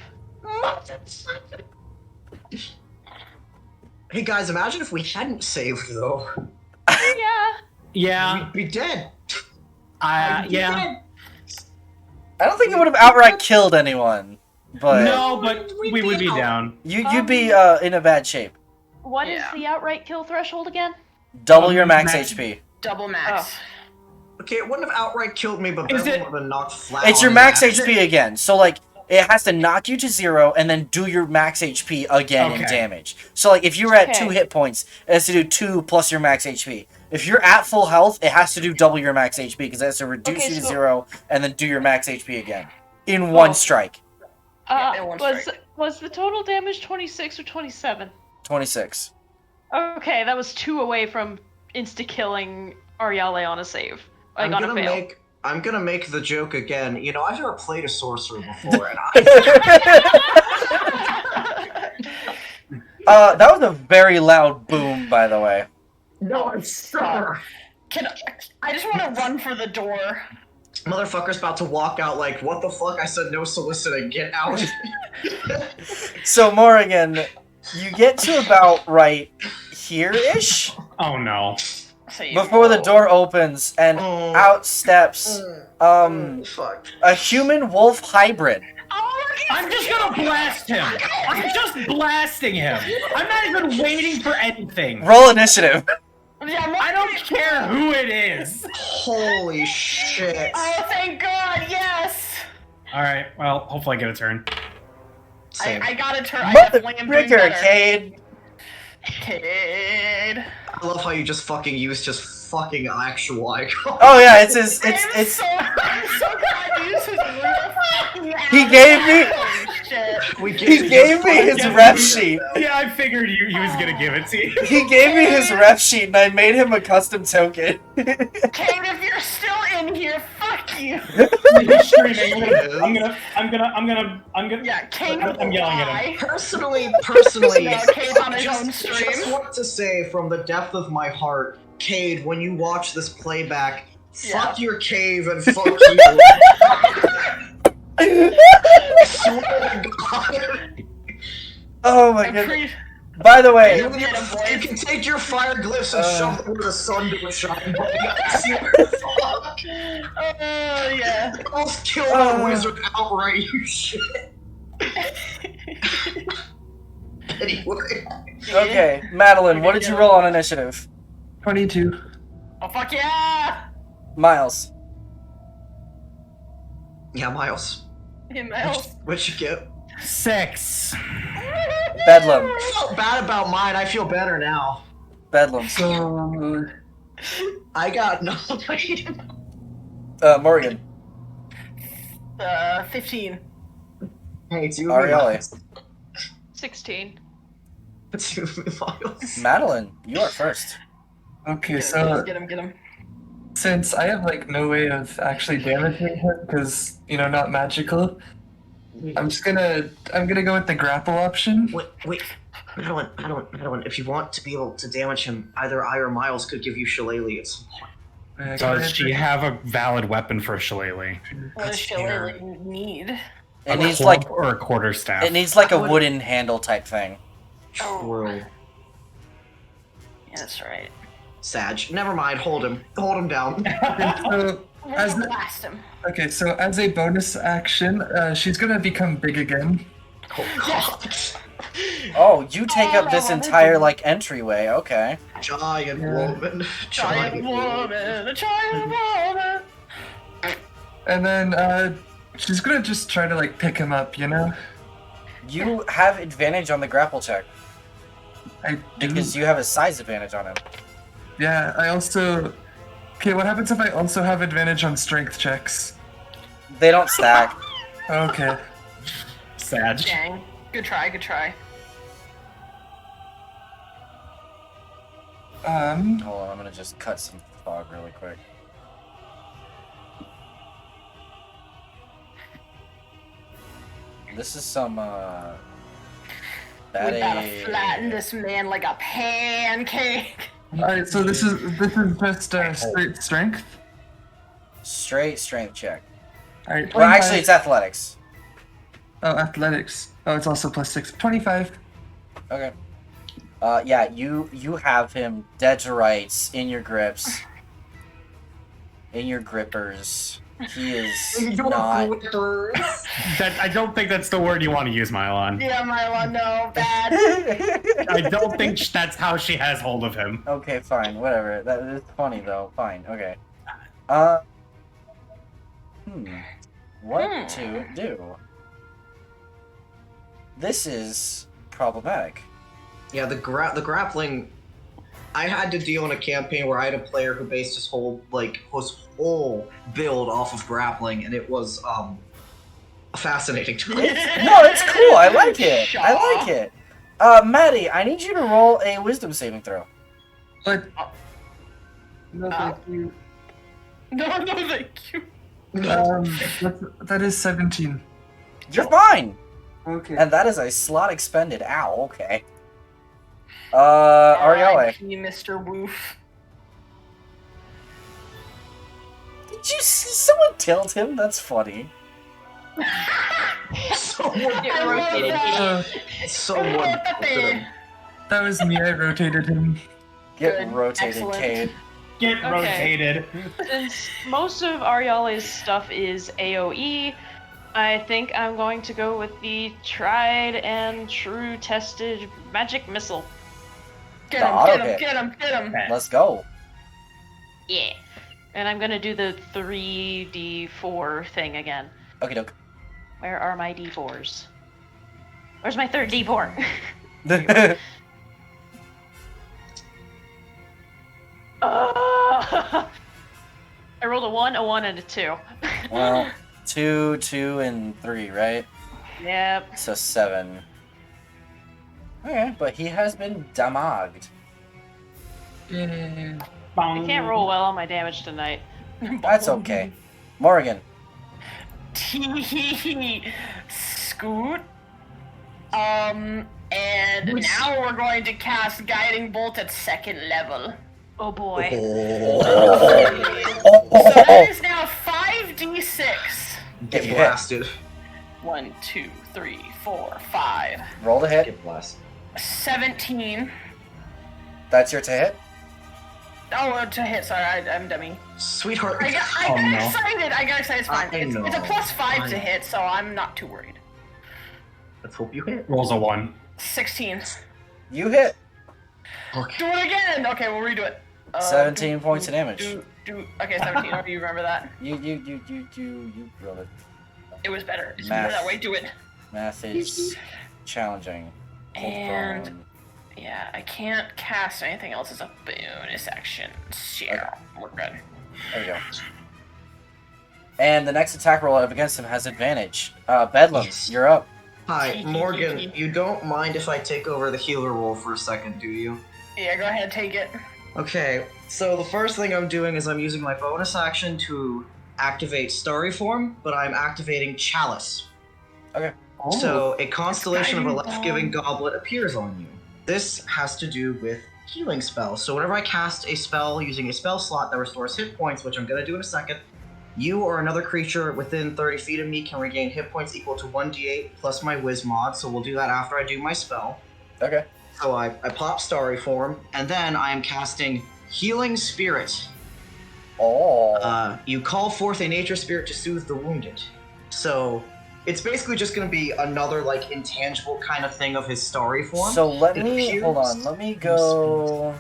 Hey guys, imagine if we hadn't saved though. Yeah. Yeah. We'd be dead. Yeah. I don't think it would have outright killed anyone, but No, but we would be down. you'd be in a bad shape. What is Yeah. the outright kill threshold again? Double your max max- HP. Double max. Okay, it wouldn't have outright killed me, but Is Bevan it- would have knocked flat. It's your on max that. HP again. So like it has to knock you to 0 and then do your max HP again in Okay. damage. So like if you were at Okay. 2 hit points, it has to do 2 plus your max HP. If you're at full health, it has to do double your max HP because it has to reduce Okay, you to so- 0 and then do your max HP again in one Oh. strike. Yeah, it won't strike. Was the total damage 26 or 27? 26. Okay, that was 2 away from insta-killing Ariale on a save. Like on a fail. I'm gonna make the joke again. You know, I've never played a sorcerer before, and that was a very loud boom, by the way. no, I'm sure. I just want to run for the door. Motherfucker's about to walk out like, what the fuck? I said no soliciting. Get out. So Morrigan, you get to about right here-ish Oh no. So you before the door opens, and Oh. out steps Fuck. a human wolf hybrid. I'm just gonna blast him. I'm just blasting him. I'm not even waiting for anything. Roll initiative. Yeah, I don't care who it is. Holy shit. Oh, thank God, yes! All right. Well, hopefully I get a turn. Same. I got a turn. I definitely am doing Fricker, better. Cade. Cade. I love how you just fucking use just fucking actual icon. Oh yeah, it's his. I'm It's. so glad you used his real fucking He gave me. Holy shit. We get He to gave just me his fucking rep do that sheet. now. Yeah, I figured he was gonna give it to you. He gave me his rep sheet, and I made him a custom token. Cade, if you're still in here, fuck you. He's screaming. I'm gonna. Yeah, Cade I'm will yelling at die. Personally, No, Cade's on his own just stream. want to say from the depth of my heart, Cade, when you watch this playback, fuck your cave and fuck you. I swear to God. Oh my I'm goodness. pretty- By the way, You can take your fire glyphs and shove them where the sun don't shine, but I swear to fuck. Oh, yeah. Almost killed a wizard outright, you shit. Anyway. okay, Madeline, what did you roll on initiative? 22. Oh, fuck yeah! Miles. Yeah, Miles. Hey, Miles. What'd you get? 6. Bedlam. I felt bad about mine. I feel better now. Bedlam. So, I got no. Morgan. 15. Hey, do Ariale. 16. Two Miles. Madeline, you are first. okay, so Get him. since I have like no way of actually damaging him because not magical, I'm gonna go with the grapple option. Wait. Madeline, if you want to be able to damage him, either I or Miles could give you Shillelagh at some point. Does she have a valid weapon for a shillelagh? What does That's Shillelagh need? It A needs club like or a quarterstaff. it needs like a I would- wooden handle type thing. True. Yeah, that's right. Sag. Never mind. Hold him down. So, We're as gonna the- blast him. okay, so as a bonus action, she's gonna become big again. Oh God. Oh, you take up this Oh, entire like entryway. Okay. Giant Yeah. woman. Giant woman, a giant woman. And then she's gonna just try to like pick him up, You have advantage on the grapple check I do. because you have a size advantage on him. Yeah, I also. Okay, what happens if I also have advantage on strength checks? They don't stack. Okay. Sag. Dang. Good try. Um. Hold on, I'm gonna just cut some fog really quick. This is some We bad gotta flatten this man like a pancake. Alright, so this is just straight strength. straight strength check. Alright. Well, actually, it's athletics. Oh, athletics. Oh, it's also +6. 25. Okay. Yeah, you have him dead to rights in your grips, in your grippers. He is not. That I don't think that's the word you want to use, Mylon. Yeah, Mylon, no, bad. I don't think that's how she has hold of him. Okay, fine, whatever. That is funny though. Fine, okay. What to do? This is problematic. Yeah, the grappling. I had to deal in a campaign where I had a player who based his whole build off of grappling, and it was fascinating to me. No, it's cool. I like it. I like it. Maddie, I need you to roll a wisdom saving throw. But No, thank you. No, thank you. That is 17. You're fine! Okay. And that is a slot expended. Ow, okay. Arielle. R.I.P. Mr. Woof. Did you see someone tilt him? That's funny. Someone Get I love rotated. that. Someone. That was me. I rotated him. Get Good. rotated, Excellent. Cade. Get Okay. rotated. Since most of Ariale's stuff is AoE, I think I'm going to go with the tried and true tested magic missile. Get him, Auto get him, hit. get him, get him. Let's go. Yeah. And I'm gonna do the 3d4 thing again. Okay, doke. Where are my d4s? Where's my third d4? I rolled a 1, a 1, and a 2. Well, 2, 2, and 3, right? Yep. So 7. Okay, but he has been damaged. Yeah. I can't roll well on my damage tonight. That's okay. Morgan. Scoot. And now we're going to cast Guiding Bolt at 2nd level. Oh boy. So that is now 5d6. Get Get blasted. 1, 2, 3, 4, 5. Roll to hit. Get blasted. 17. That's your to hit. Oh, to hit. Sorry, I'm dummy. Sweetheart. I got Oh, no. excited. I got excited. It's fine. I It's a know. +5 to I- hit, so I'm not too worried. Let's hope you hit. Rolls a 1. 16. You hit. Okay. Do it again. Okay, we'll redo it. 17 points of damage. Okay, 17. Oh, you remember that? You rolled it. It was better. It's Math. better that way. Do it. Math is challenging. Hold And on. yeah, I can't cast anything else as a bonus action. So we're good. There we go. And the next attack roll up against him has advantage. Bedlam, Yes. you're up. Hi, Morgan. You don't mind if I take over the healer role for a second, do you? Yeah, go ahead, take it. Okay, so the first thing I'm doing is I'm using my bonus action to activate Starry Form, but I'm activating Chalice. So a constellation of a Guiding life-giving goblet appears on you. This has to do with healing spells. So whenever I cast a spell using a spell slot that restores hit points, which I'm going to do in a second, you or another creature within 30 feet of me can regain hit points equal to 1d8 plus my Wiz mod, so we'll do that after I do my spell. Okay. So I pop Starry Form, and then I am casting Healing Spirit. Oh. You call forth a nature spirit to soothe the wounded. So it's basically just going to be another like intangible kind of thing of his Starry Form. So let It me appears- hold on. Let me go.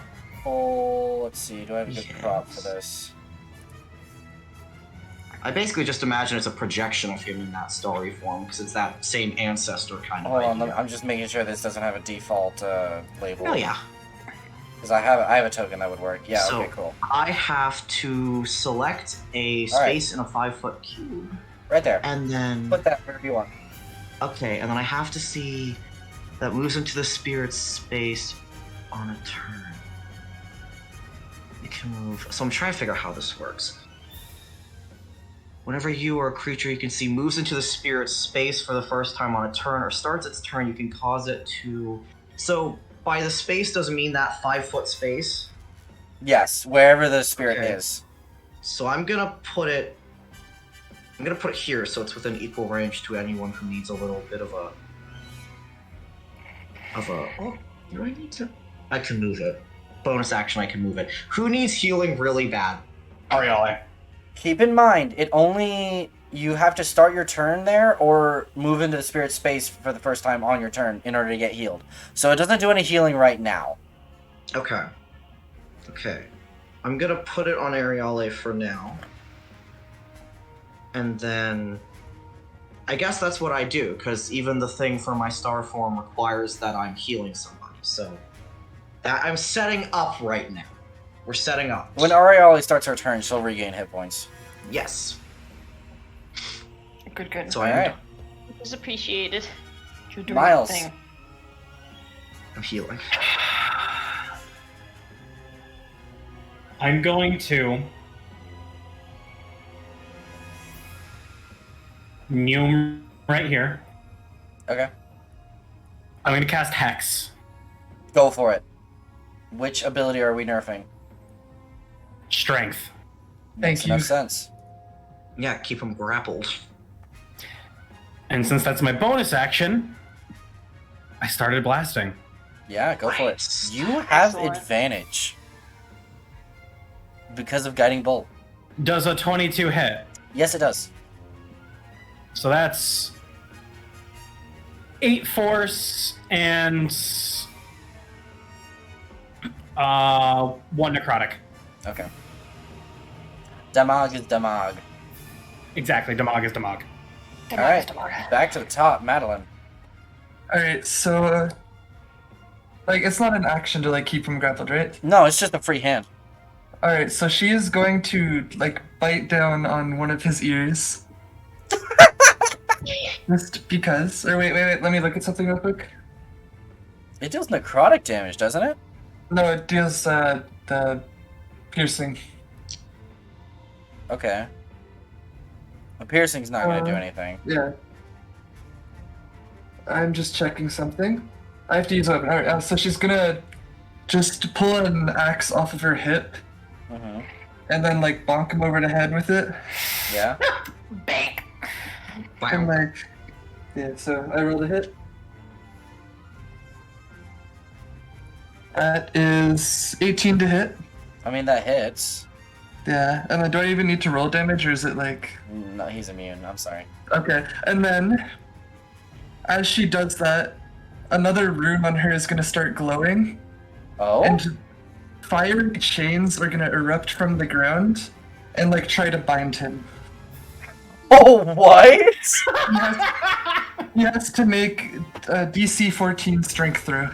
Oh, let's see. Do I have a good prop for this? I basically just imagine it's a projection of him in that Starry Form because it's that same ancestor kind of Hold on. idea. I'm just making sure this doesn't have a default label. Oh yeah. Because I have a token that would work. Yeah. So- Okay. Cool. I have to select a space in a 5-foot cube, Right there. and then Put that wherever you want. okay, and then I have to see that moves into the spirit's space on a turn. You can move. So I'm trying to figure out how this works. Whenever you or a creature you can see moves into the spirit's space for the first time on a turn or starts its turn, you can cause it to. So by the space doesn't mean that 5-foot space. Yes, wherever the spirit Okay. is. So I'm gonna put it here so it's within equal range to anyone who needs a little bit of a. Oh, do I need to? I can move it. Bonus action, I can move it. Who needs healing really bad? Ariale. Keep in mind, you have to start your turn there or move into the spirit space for the first time on your turn in order to get healed. So it doesn't do any healing right now. Okay. Okay. I'm gonna put it on Ariale for now. And then I guess that's what I do, because even the thing for my star form requires that I'm healing somebody. So that I'm setting up right now. We're setting up. When Ariale starts her turn, she'll regain hit points. Yes. Good. So I'm Alright. It is appreciated. You're doing Miles. the thing. I'm healing. I'm going to Neum right here. Okay. I'm going to cast Hex. Go for it. Which ability are we nerfing? Strength. Makes Thank you. enough sense. Yeah, keep him grappled. And since that's my bonus action, I started blasting. Yeah, go for it. Nice. You have Excellent. advantage. Because of Guiding Bolt. Does a 22 hit? Yes, it does. So that's 8 force and 1 necrotic. Okay. Damag is Damag. Exactly, Damag is Damag. Alright, back to the top, Madeline. Alright, so like it's not an action to like keep him grappled, right? No, it's just a free hand. Alright, so she is going to like bite down on one of his ears. Just because. Or wait, let me look at something real quick. It deals necrotic damage, doesn't it? No, it deals the piercing. Okay. A piercing's not gonna do Uh, anything. Yeah. I'm just checking something. I have to use open. Alright, so she's gonna just pull an axe off of her hip Mm-hmm. and then like bonk him over the head with it. Yeah. Bank. And Wow. like, yeah, so I rolled a hit. That is 18 to hit. I mean, that hits. Yeah, and then do I even need to roll damage or is it like. No, he's immune. I'm sorry. Okay, and then as she does that, another rune on her is gonna start glowing, Oh? and fiery chains are gonna erupt from the ground and like try to bind him. Oh, what? He has to make a DC 14 strength throw.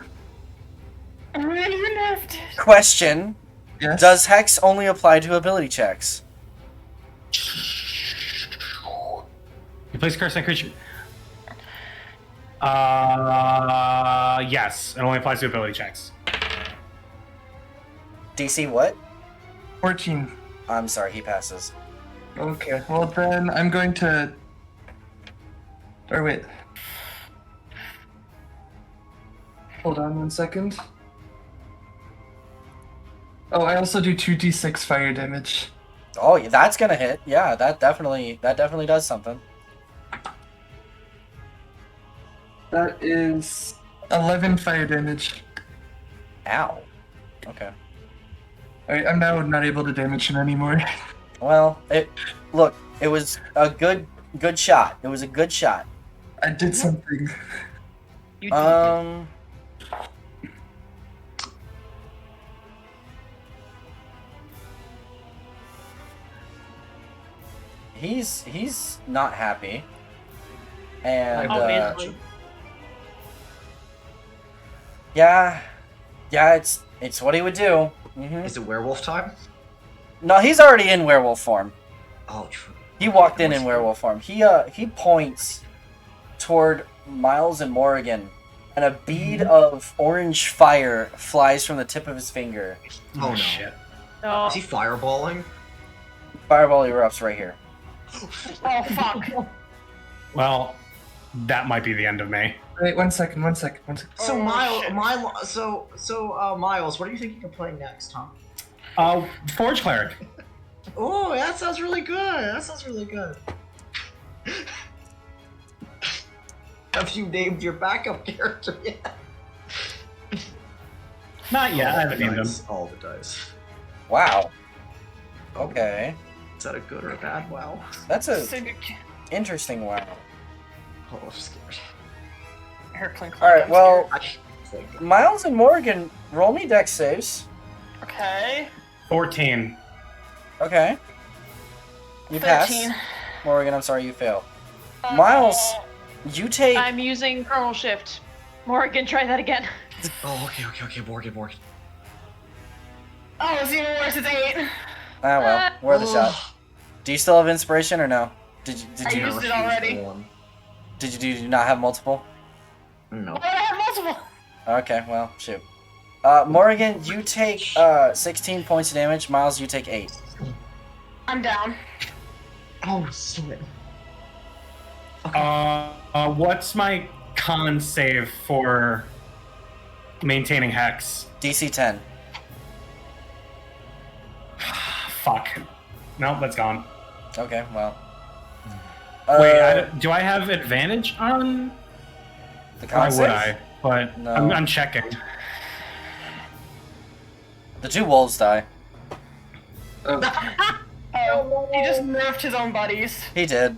Really nerfed. Question. Yes. Does Hex only apply to ability checks? You place curse on creature. Yes, it only applies to ability checks. DC what? 14. I'm sorry, he passes. Okay, well then I'm going to. Or wait. Hold on 1 second. Oh, I also do 2d6 fire damage. Oh, yeah, that's gonna hit. Yeah, that definitely does something. That is 11 fire damage. Ow. Okay. Alright, I'm now not able to damage him anymore. Well, it was a good shot. It was a good shot. I did something. You did. He's not happy. And Obviously. yeah, it's what he would do. Hmm. Is it werewolf time? No, he's already in werewolf form. Oh, true. He walked in werewolf form. He points toward Miles and Morrigan, and a bead of orange fire flies from the tip of his finger. Oh, no. Shit. No. Is he fireballing? Fireball erupts right here. Oh fuck. Well, that might be the end of me. Wait, 1 second. So Oh, Miles, shit. Miles, what are you thinking of playing next, huh? Forge Cleric. Oh, that sounds really good. Have you named your backup character yet? Not yet, I haven't named him. All the dice. Wow. Okay, Is that a good or a bad wow? that's a Sig- interesting wow. Oh, I'm scared. Hair clink. All right, well, I think. Miles and Morrigan, roll me dex saves. Okay. 14. Okay. You pass. 13. Morrigan, I'm sorry, you fail. Miles, you take. I'm using Chronal Shift. Morgan, try that again. Oh, okay, Morgan. Oh, it's even worse. It's 8. Ah well, worth a shot. Do you still have inspiration or no? Did I you used it already. do you not have multiple? No. Oh, I have multiple. Okay, well, shoot. Morrigan, you take 16 points of damage. Miles, you take 8. I'm down. Oh shit. What's my con save for maintaining hex? DC 10. Fuck. Nope, that's gone. Okay, well. Wait, do I have advantage on? The Why con would save? I? But No. I'm checking. The 2 wolves die. Oh, he just nerfed his own buddies. He did.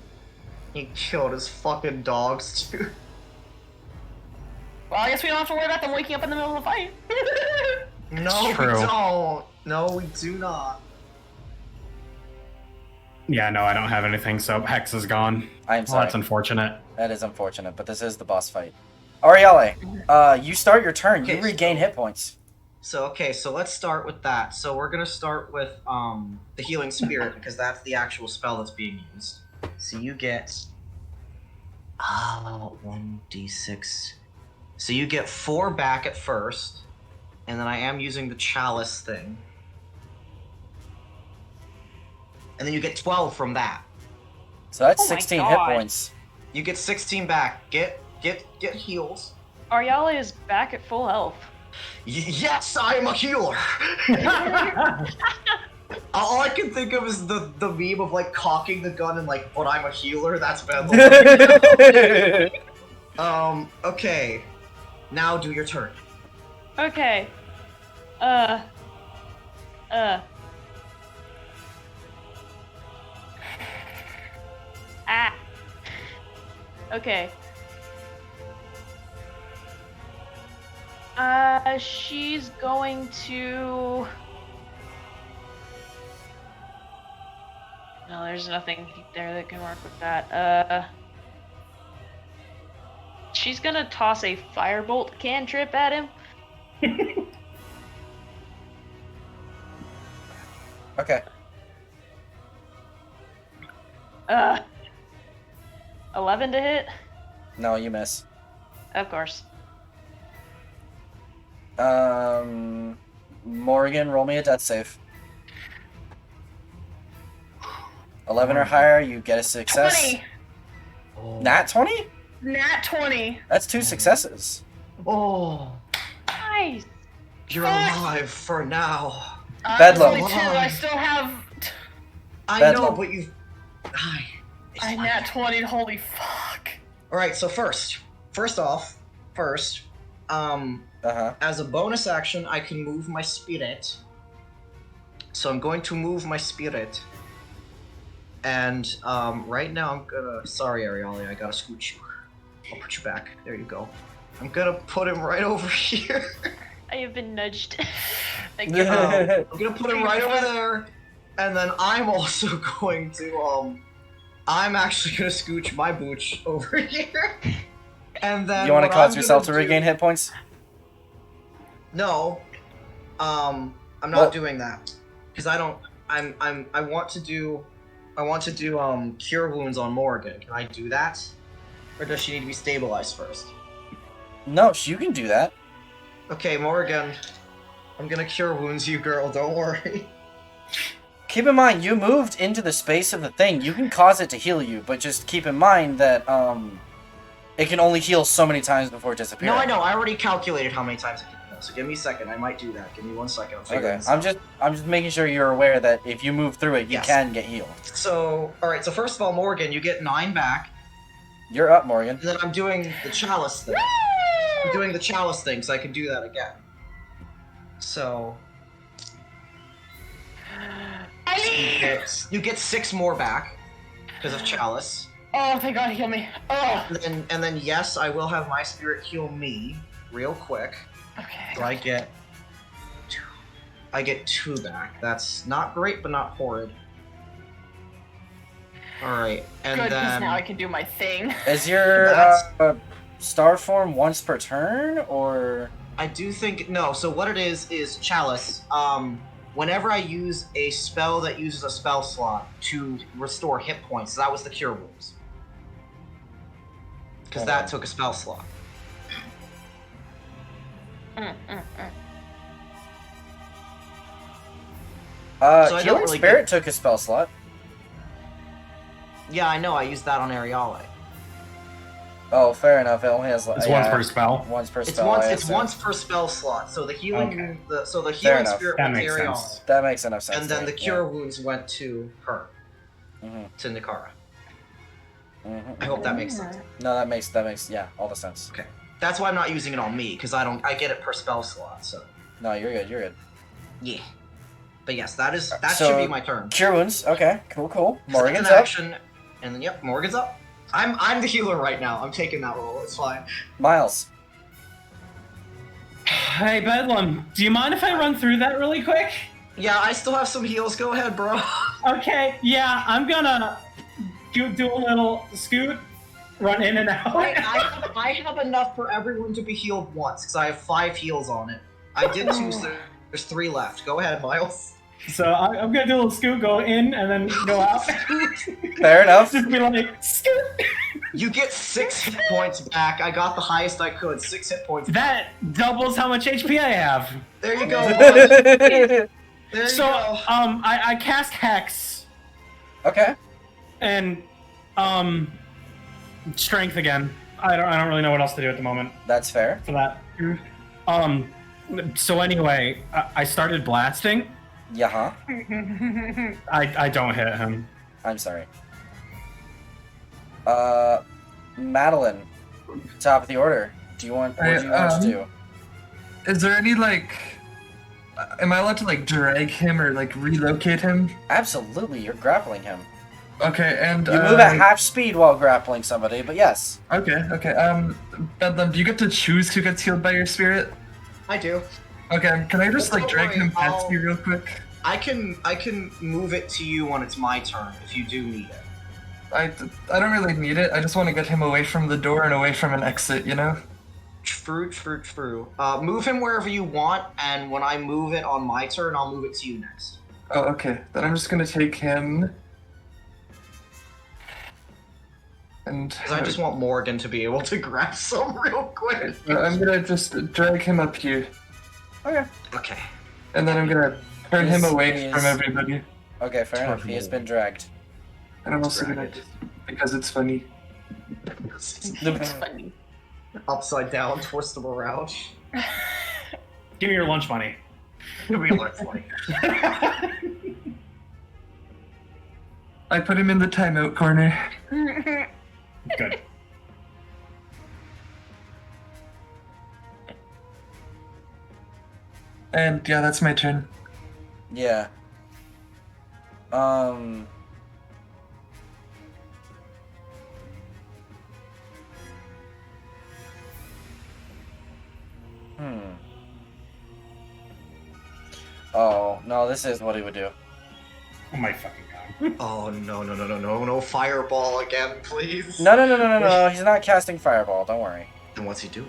He killed his fucking dogs too. Well, I guess we don't have to worry about them waking up in the middle of the fight. No, we True. don't. No, we do not. Yeah, no, I don't have anything, so hex is gone. I'm Well, sorry. that's unfortunate. That is unfortunate, but this is the boss fight. Ariale, you start your turn. Okay, You regain hit points. So okay, so let's start with that. So we're gonna start with the healing spirit because that's the actual spell that's being used. So you get 1d6. So you get 4 back at first, and then I am using the chalice thing. And then you get 12 from that. So that's Oh my 16 hit God. points. You get 16 back. Get heals. Ariale is back at full health. Yes, I am a healer. All I can think of is the meme of like cocking the gun and like, but I'm a healer. That's bad. Okay. Now do your turn. Okay. Ah. Okay. She's going to... No, there's nothing there that can work with that. She's gonna toss a firebolt cantrip at him. Okay. 11 to hit? No, you miss. Of course. Morgan, roll me a death save. 11 or higher, you get a success. 20! Nat 20? Nat 20. That's 2 successes. Oh, Nice! you're alive for now. It's Bedlam. only 2. I still have... I Bedlam. know, but you've. I nat 20. Holy fuck. All right. So first off, Uh-huh. as a bonus action, I can move my spirit. So I'm going to move my spirit. And right now I'm gonna. Sorry, Ariale, I gotta scoot you. I'll put you back. There you go. I'm gonna put him right over here. I have been nudged. Thank you. I'm gonna put him right over there. And then I'm also going to I'm actually gonna scooch my booch over here. And then You want to what cause I'm yourself to gonna do- regain hit points? No. I'm not Well- doing that. Because I don't I want to do cure wounds on Morgan. Can I do that? Or does she need to be stabilized first? No, you can do that. Okay, Morgan. I'm gonna cure wounds you, girl, don't worry. Keep in mind, you moved into the space of the thing. You can cause it to heal you, but just keep in mind that it can only heal so many times before it disappears. No, I know, I already calculated how many times it can heal, so give me a second, I might do that. Give me 1 second, I'll figure Okay, this I'm out. just making sure you're aware that if you move through it, you Yes. can get healed. So, alright, so first of all, Morgan, you get 9 back, You're up, Morgan. and then I'm doing the chalice thing. I'm doing the chalice thing, so I can do that again. So, you get 6 more back, because of chalice. Oh, thank God, heal me. Oh. And then yes, I will have my spirit heal me, real quick. Okay. So I get 2 back. That's not great, but not horrid. Alright, and Good, because then... now I can do my thing. Is your That's- star form once per turn, or... I do think... No, so what it is chalice. Whenever I use a spell that uses a spell slot to restore hit points, that was the cure wounds. Because that took a spell slot. So I don't Healing really Spirit took a spell slot. Yeah, I know. I used that on Ariale. Oh, fair enough. It only has It's once per spell. Once per It's spell. once. I It's assume. once per spell slot. So the healing. Okay. The Fair healing enough. spirit That went to makes Ariale, sense. That makes enough sense. and then to the me, cure wounds went to her, to Nikara. yeah. Mhm. I hope that makes sense. No, that makes yeah, all the sense. Okay. That's why I'm not using it on me, because I get it per spell slot. So No, you're good. You're good. yeah. But yes, that So- should be my turn. Cure wounds. Okay. Cool. So Morgan's that's an up. action, and then yep, Morgan's up. I'm the healer right now. I'm taking that role. It's fine. Miles. Hey, Bedlam, do you mind if I run through that really quick? Yeah, I still have some heals. Go ahead, bro. Okay, yeah, I'm gonna do a little scoot, run in and out. I have enough for everyone to be healed once, because I have 5 heals on it. I did 2, so there's 3 left. Go ahead, Miles. So I'm gonna do a little scoot, go in, and then go out. Fair enough. Just be like, scoot! You get 6 hit points back. I got the highest I could. 6 hit points. That doubles how much HP I have. There you go, bud. There you So, go. I cast Hex, Okay. and, Strength again. I don't really know what else to do at the moment That's fair. for that. So anyway, I started blasting. Yeah. Huh. I don't hit him. I'm sorry. Madeline, top of the order. What do you want to do? Is there any am I allowed to drag him or relocate him? Absolutely, you're grappling him. Okay, and You move at half speed while grappling somebody, but yes. Okay. Bedlam, do you get to choose who gets healed by your spirit? I do. Okay, can I just Don't drag worry, him past I'll- you real quick? I can move it to you when it's my turn if you do need it. I don't really need it. I just want to get him away from the door and away from an exit, you know? True. Move him wherever you want, and when I move it on my turn, I'll move it to you next. Oh, okay. Then I'm just gonna take him. And Because I just want Morgan to be able to grab some real quick. I'm gonna just drag him up here, Okay. and then I'm gonna turn him He's- away he's- from everybody. Okay, fair enough. He has been dragged. And I'm also Drag gonna, it. because it's funny. It's funny. Upside down, twist them around. Give me your lunch money. It'll be like funny. I put him in the timeout corner. Good. And yeah, that's my turn. Yeah. Oh, no, this is what he would do. Oh my fucking god. Oh no, fireball again, please. No, he's not casting Fireball, don't worry. And what's he doing?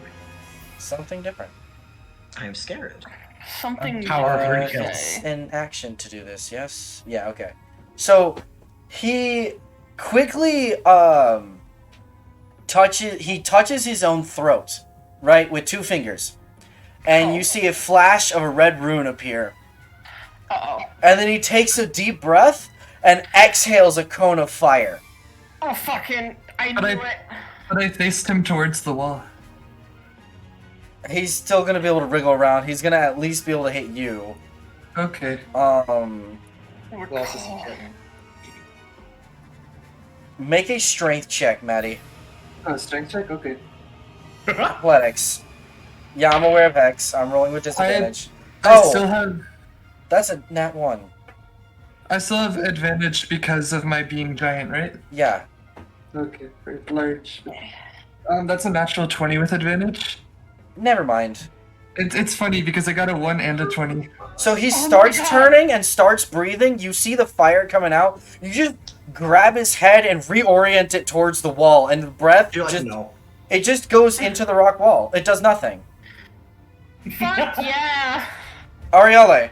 Something different. I am scared. Something. Power of Uh, three kills. it's an action to do this, yes? Yeah, okay. So, he quickly, touches his own throat, right, with 2 fingers. And you see a flash of a red rune appear. Uh-oh. And then he takes a deep breath and exhales a cone of fire. Oh, fucking. I But knew I- it. But I faced him towards the wall. He's still gonna be able to wriggle around. He's gonna at least be able to hit you. Okay. What else is he getting? Make a strength check, Maddie. Oh, strength check? Okay. Athletics. Yeah, I'm aware of Hex. I'm rolling with disadvantage. I Oh, still have that's a nat 1. advantage because of my being giant, right? Yeah. Okay, very large. That's a natural 20 with advantage. Never mind. It's funny because I got a 1 and a 20. So he my starts God. turning and starts breathing. You see the fire coming out. You just grab his head and reorient it towards the wall, and the breath You're like, just no. it just goes into the rock wall. It does nothing. Fuck yeah. Ariale.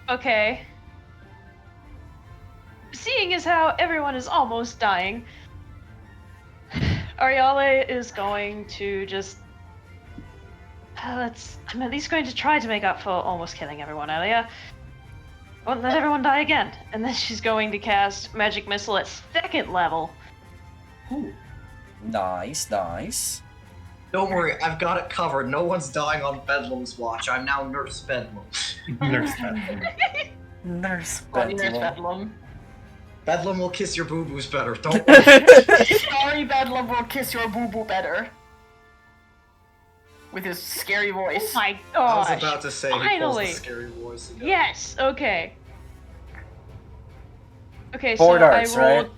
Okay. Seeing as how everyone is almost dying, Ariale is going to just I'm at least going to try to make up for almost killing everyone earlier. Won't let everyone die again. And then she's going to cast Magic Missile at 2nd level. Ooh. Nice. Don't worry, I've got it covered. No one's dying on Bedlam's watch. I'm now Nurse Bedlam. Nurse Bedlam. Nurse Bloody Nurse Bedlam. Bedlam. Bedlam will kiss your boo-boos better. Don't worry. Sorry, Bedlam will kiss your boo-boo better. With his scary Oh voice. my I was gosh. about to say he pulls Finally. the scary voice again. Yes, okay. Okay, 4 so darts, I rolled... right?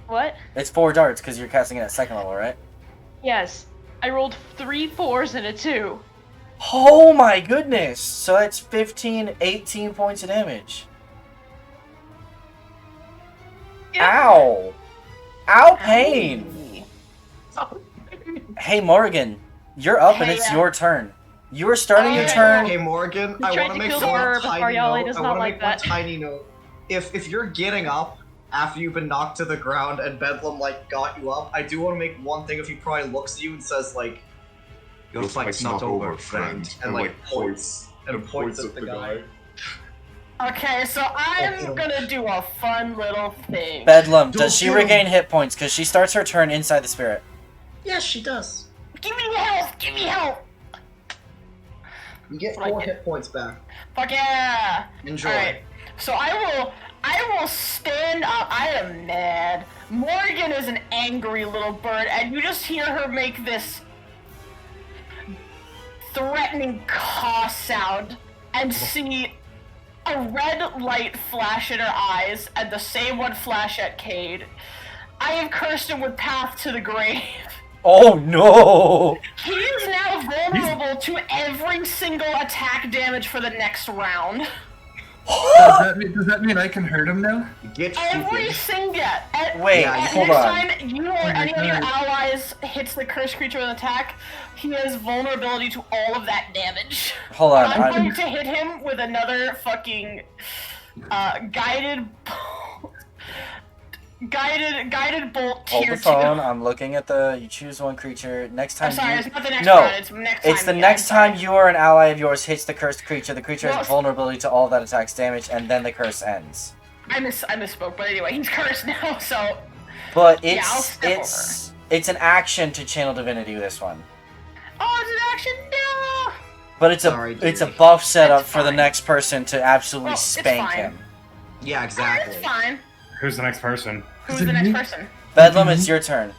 What? It's 4 darts because you're casting it at 2nd level, right? Yes. I rolled 3 4s and a 2. Oh my goodness! So that's 15, 18 points of damage. Yep. Ow! Ow, pain! Hey, Morgan, you're up and Hey, it's yeah. your turn. You are starting your Okay. turn. Hey Morgan, He I tried want to to make kill one the orb, tiny Ariali note. does I not want to like make that. one tiny note. If you're getting up after you've been knocked to the ground and Bedlam like got you up, I do want to make one thing. If he probably looks at you and says like, "Your fight's not over, friend," and like points at the guy. Okay, so I'm gonna do a fun little thing. Bedlam, Don't does she kill him. regain hit points? Because she starts her turn inside the spirit. Yes, she does. Give me health! Give me health! You get Like 4 it. hit points back. Fuck yeah! Enjoy. Alright, so I will stand up. I am mad. Morgan is an angry little bird, and you just hear her make this threatening caw sound and see a red light flash in her eyes, and the same one flash at Cade. I have cursed him with Path to the Grave. Oh no! He is now vulnerable to every single attack damage for the next round. Does that mean I can hurt him now? Get Every freaking. single Wait, next hold on. time you or any of your allies hits the cursed creature with an attack, he has vulnerability to all of that damage. Hold on, I'm I'm going to hit him with another fucking guided bolt hold tier the phone. 2. I'm looking at the. You choose one creature. Next time I'm sorry, you. it's not the next No, round, it's next time. It's the yeah, next I'm sorry. time you or an ally of yours hits the cursed creature. The creature Well, has vulnerability to all that attack's damage, and then the curse ends. I misspoke, but anyway, he's cursed now, so. But Yeah, I'll it's step it's an action to channel divinity. This one, Oh, it's an action? No! but it's Sorry, it's a dearie. buff setup That's for the fine. next person to absolutely Well, it's spank fine. him. Yeah, exactly. That's fine. Who's the next person? Who's Is the it next me? person? Bedlam, it's your turn.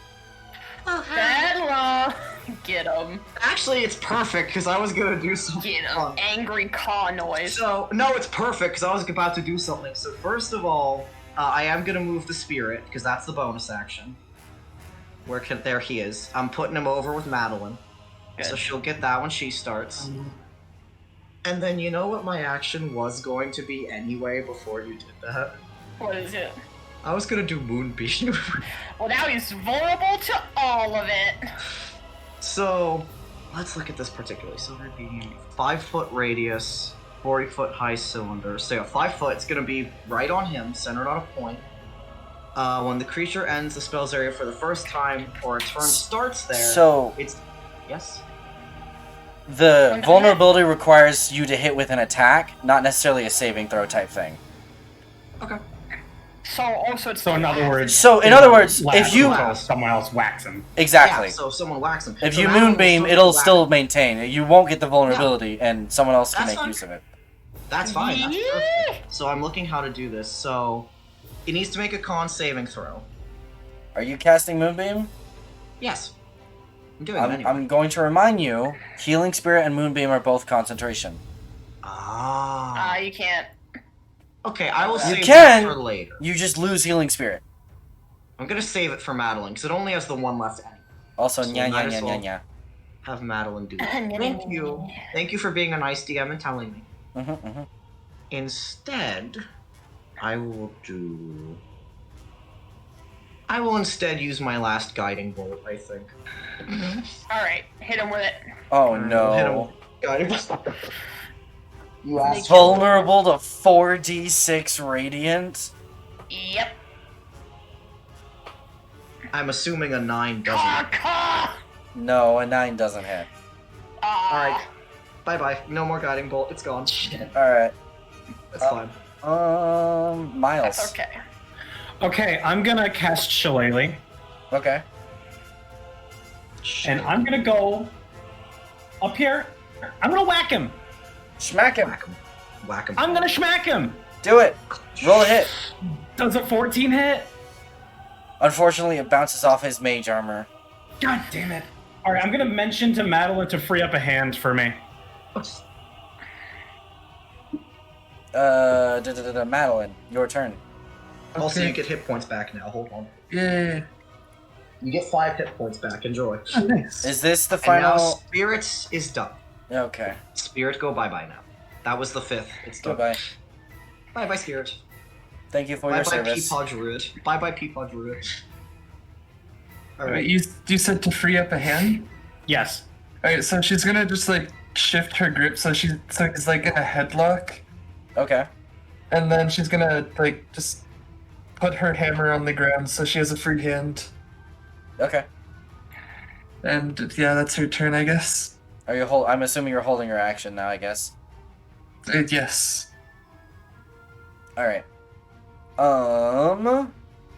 Bedlam! Get him. Actually, it's perfect because I was gonna do something. Get him. fun. Angry caw noise. So no, it's perfect because I was about to do something. So first of all, I am gonna move the spirit because that's the bonus action. There he is. I'm putting him over with Madeline, Good. so she'll get that when she starts. And then you know what my action was going to be anyway before you did that. What is it? I was gonna do Moonbeam. Well, now he's vulnerable to all of it. So let's look at this particularly. So there'd be 5-foot radius, 40-foot high cylinder. So yeah, 5 foot. It's gonna be right on him, centered on a point. When the creature ends the spell's area for the first time, or a turn starts there, So it's yes. the vulnerability requires you to hit with an attack, not necessarily a saving throw type thing. Okay. So also it's So in other words, So, in other words, last if you- until someone else whacks him. Exactly. Yeah, so if someone whacks him. If So you Madeline will moonbeam, still it'll get still whacked. maintain. You won't get the vulnerability, and someone else can That's make fine. use of it. That's fine. That's Yeah. perfect. So I'm looking how to do this. So it needs to make a con saving throw. Are you casting moonbeam? Yes. I'm doing it anyway. I'm going to remind you, healing spirit and moonbeam are both concentration. Ah. you can't. Okay, I will You save can. that for later. You just lose healing spirit. I'm gonna save it for Madeline because it only has the one left anyway. Also, So nya might nya as nya well. nya nya. Have Madeline do that. Thank you. Thank you for being a nice DM and telling me. Mhm. Instead, I will instead use my last guiding bolt, I think. Alright, hit him with it. Oh Hit him no. with guiding bolt. You asked Vulnerable to 4d6 radiant? Yep. I'm assuming a 9 doesn't. Caw, caw! No, a 9 doesn't hit. Alright. Bye-bye. No more guiding bolt. It's gone. Alright. That's fine. Miles. That's okay. Okay, I'm gonna cast Shillelagh, Okay. and I'm gonna go up here. I'm gonna whack him. Smack him. Whack him. Whack him. I'm gonna smack him. Do it. Roll a hit. Does a 14 hit? Unfortunately, it bounces off his mage armor. God damn it. All right, I'm gonna mention to Madeline to free up a hand for me. Madeline, your turn. Also, Okay. you get hit points back now. Hold on. Yay. You get 5 hit points back. Enjoy. Oh, nice. Is this the And now final? Spirits is done. Okay. Spirit, go bye-bye now. That was the 5th. It's done. Goodbye. Bye-bye, Spirit. Thank you for your Bye-bye, service. Peepaw Druid. Bye-bye, Peepaw Druid. Wait, Alright. you said to free up a hand? Yes. Alright, so she's gonna just like shift her grip so she's like in a headlock, Okay. and then she's gonna like just put her hammer on the ground so she has a free hand. Okay. And yeah, that's her turn, I guess. Are you I'm assuming you're holding your action now, I guess. Yes. All right.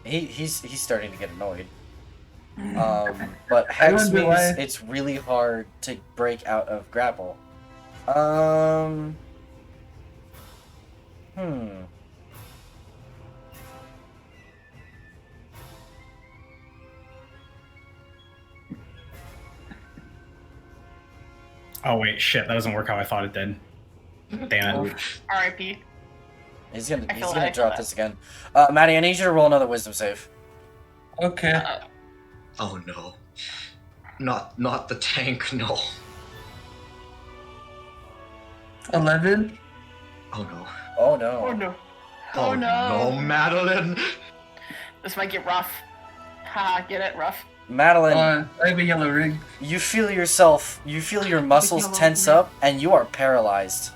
He's starting to get annoyed. But Hex wonder means why. it's really hard to break out of grapple. Oh wait, shit, that doesn't work how I thought it did. Damn it. R.I.P. He's gonna I feel drop that. this again. Maddie, I need you to roll another wisdom save. Okay. Oh no. Not the tank, no. 11. Oh no. Oh no. Oh no. Oh no. No, Madeline. This might get rough. Ha, get it? Rough. Madeline, I have a yellow ring. you feel your muscles yellow tense ring. up, and you are paralyzed.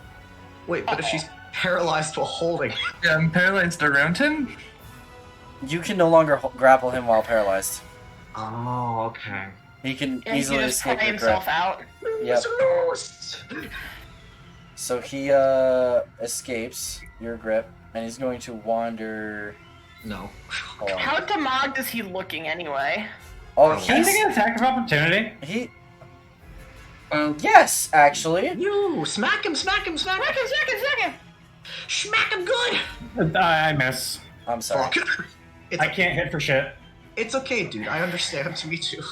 Wait, but if she's paralyzed while holding. Yeah, I'm paralyzed around him. You can no longer grapple him while paralyzed. Oh, okay. He can Yeah, he easily can just escape pry your grip. himself out. Yep. Loose. So he escapes your grip, and he's going to wander. No. Hold on. How demogged is he looking anyway? Oh, Can I take he's an attack of opportunity? he. Well, Yes, actually. You smack him, smack him, smack him, Second. smack him good. I miss. I'm sorry. Fuck. It's, I can't hit for shit. it's okay, dude. I understand. Me too.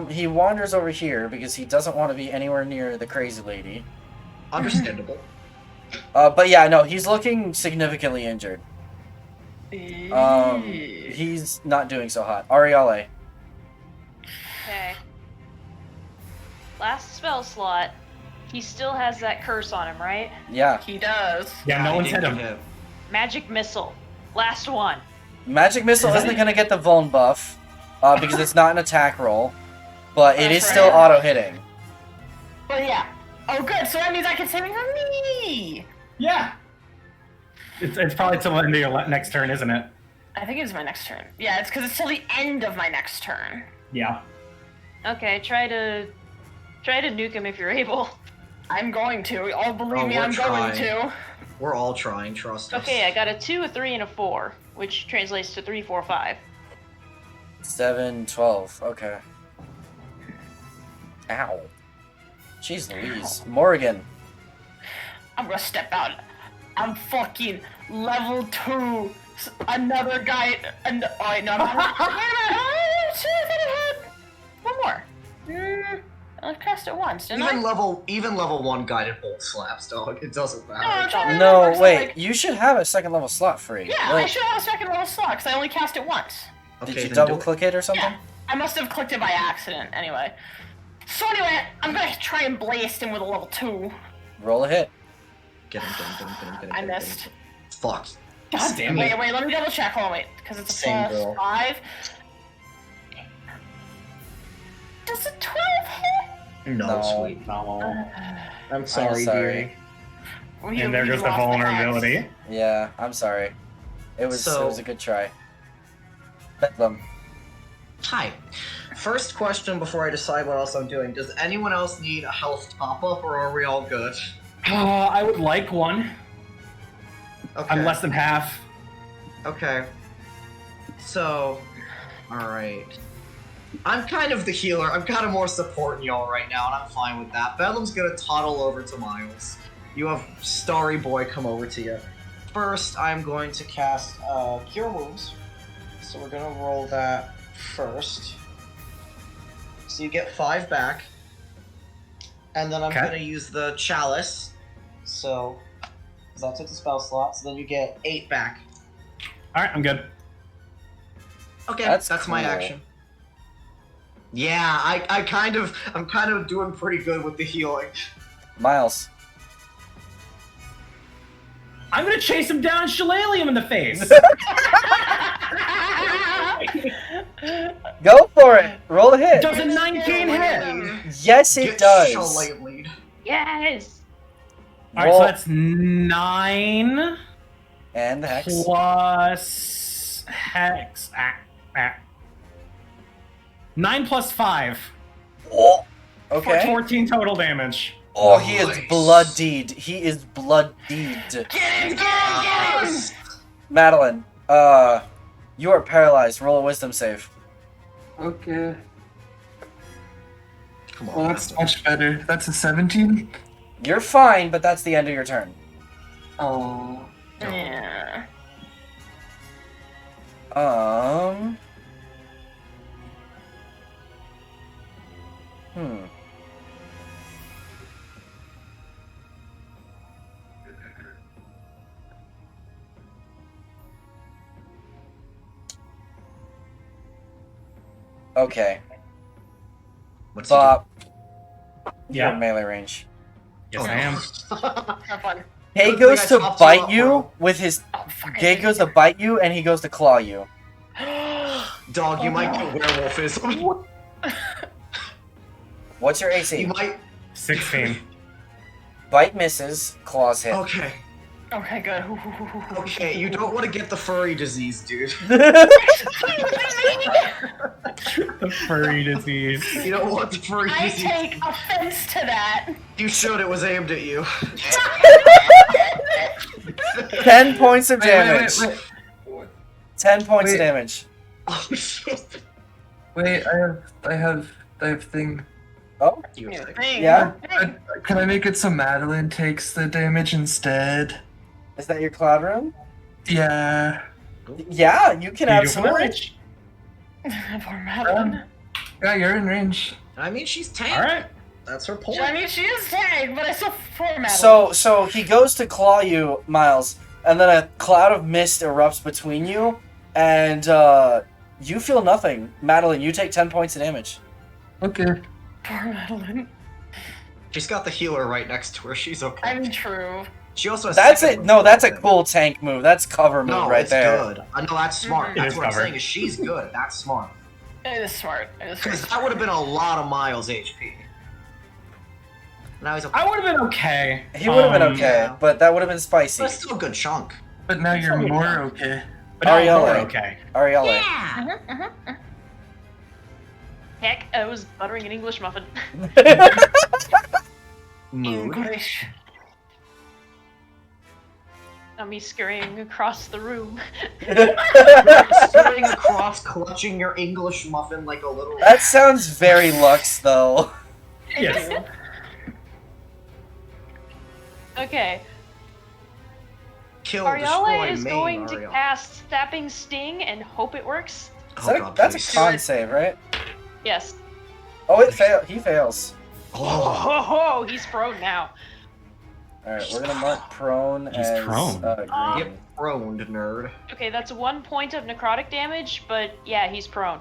He wanders over here because he doesn't want to be anywhere near the crazy lady. Understandable. But yeah, no, he's looking significantly injured. He's not doing so hot. Ariale. Okay. Last spell slot. He still has that curse on him, right? Yeah. He does. Yeah, no one's hit him. Magic missile. Last one. Magic Missile isn't going to get the Vuln buff because it's not an attack roll, but it is That's still right. auto-hitting. But yeah. Oh, good. So that means I can save him from me. Yeah. It's probably till the end of your next turn, isn't it? I think it's my next turn. Yeah, it's because it's till the end of my next turn. Yeah. Okay, try to nuke him if you're able. I'm going to. Oh, believe Oh, me, we're I'm going trying. to. We're all trying, trust us. Okay, I got a 2, a 3, and a 4, which translates to 3, 4, 5. 7, 12. Okay. Ow. Jeez Louise. Morrigan. I'm gonna step out. I'm fucking level 2. Another guy. And oh, wait, no, no, no. Wait a minute. Oh, shit, I thought I had one more. I cast it once, didn't Even level 1 guided bolt slaps, dog. It doesn't No, matter. I'm trying to No, remember, so, wait. like- You should have a second level slot free. Yeah, I Like, should have a second level slot because I only cast it once. did Okay, you then double do it. click it or something? Yeah, I must have clicked it by accident. Anyway. So anyway, I'm gonna try and blast him with a level 2. Roll a hit. Get him, get him, get him, get him, get him. I get him, missed. get him. Fuck. God damn it. Wait, let me double check. Hold on, wait, because it's a Same plus girl. 5. Does a 12 hit? No, No. sweet. No. I'm sorry, sorry. dearie. And there goes the vulnerability. Yeah, I'm sorry. It was So- a good try. Bedlam. Hi. First question before I decide what else I'm doing. Does anyone else need a health top-up, or are we all good? I would like one. Okay. I'm less than half. Okay. So, alright. I'm kind of the healer. I'm kind of more supporting y'all right now, and I'm fine with that. Bedlam's gonna toddle over to Miles. You have Starry Boy come over to you. First, I'm going to cast Cure Wounds. So we're gonna roll that first. So you get 5 back. And then I'm Okay. gonna use the Chalice. So, because that took the spell slot, so then you get 8 back. Alright, I'm good. Okay, That's that's my cool. action. Yeah, I'm kind of doing pretty good with the healing. Miles. I'm gonna chase him down and shillelagh him in the face. Go for it. Roll a hit. Does a 19 hit? Yes, it Get does. shillelagh'd. Yes. Alright, Roll- so that's 9 And the hex. plus hex. 9 plus 5 Oh, for okay. 14 total damage. Oh, he is Nice. bloodied. He is bloodied. Get him, get him! Madeline, you are paralyzed. Roll a wisdom save. Okay. Come on. Well, that's Master. much better. That's a 17. You're fine, but that's the end of your turn. Oh. Yeah. Hmm. Okay. What's he Bob, you're Yeah. in melee range. Yes, doing? I am. Have fun. He Good goes thing I to topped you bite up, you bro. with his. Oh, fuck. He goes to bite you, and he goes to claw you. Dog, you Oh, might no. get werewolfism. What's your AC? You might. 16. Bite misses, claws hit. Okay. Okay, good. Okay, you don't want to get the furry disease, dude. The furry disease. You don't want the furry I disease. take offense to that. You showed it was aimed at you. 10 points of Wait, damage. wait. 10 points of Wait. damage. Oh, shit. Wait, I have thing. Oh, You have to- Thing. Yeah? Can I make it so Madeline takes the damage instead? is that your cloud room? Yeah. Yeah, you can Beautiful absolutely. rich. Poor Madeline. Yeah, you're in range. I mean, she's tank. Alright. That's her point. I mean, she is tagged, but I still poor Madeline. So he goes to claw you, Miles, and then a cloud of mist erupts between you, and you feel nothing. Madeline, you take 10 points of damage. Okay. Poor Madeline. She's got the healer right next to her. She's okay. I mean, true. She also has That's second it. move. No, that's a cool tank move. That's cover move No, right it's there. good. I know that's smart. Mhm. That's It is what I'm covered. saying. Is she's good. That's smart. It is smart. It is Because smart. that would have been a lot of Miles HP. Now he's okay. I would have been okay. He would have been okay, yeah. but that would have been spicy. That's still a good chunk. But now you're more okay. But now Ariella. we're okay. Ariella. Heck, I was buttering an English muffin. Mood. English. Not me scurrying across the room. Sitting across, clutching your English muffin like a little. That sounds very Lux, though. Yes. Oh, Okay, Kill, destroy, Ariella is maim going to Ariella. cast Sapping Sting and hope it works. Is that God, that's please. a con save, right? Yes. Oh, he fails. Oh, Oh. ho, he's prone now. Alright, we're gonna mark prone He's as prone. green. Get throned, nerd. Okay, that's 1 point of necrotic damage, but yeah, he's prone.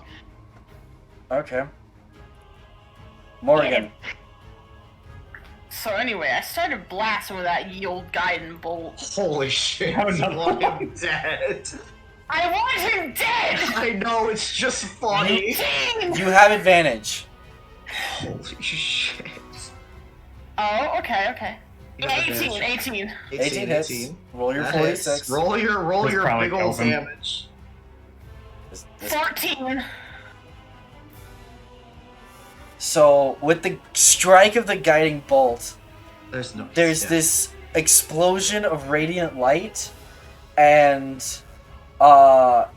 Okay. Get Morgan. him. So anyway, I started blasting with that yield guiding bolt. Holy shit. Oh, You no. want him dead. I want him dead! I know, it's just funny. 18! You have advantage. Holy shit. Oh, okay. You have 18, advantage. 18. 18 hits. Roll your That hits. 46. Roll your That's big probably ol' kills him. damage. This- 14. So with the strike of the guiding bolt, There's no. there's yeah. this explosion of radiant light, and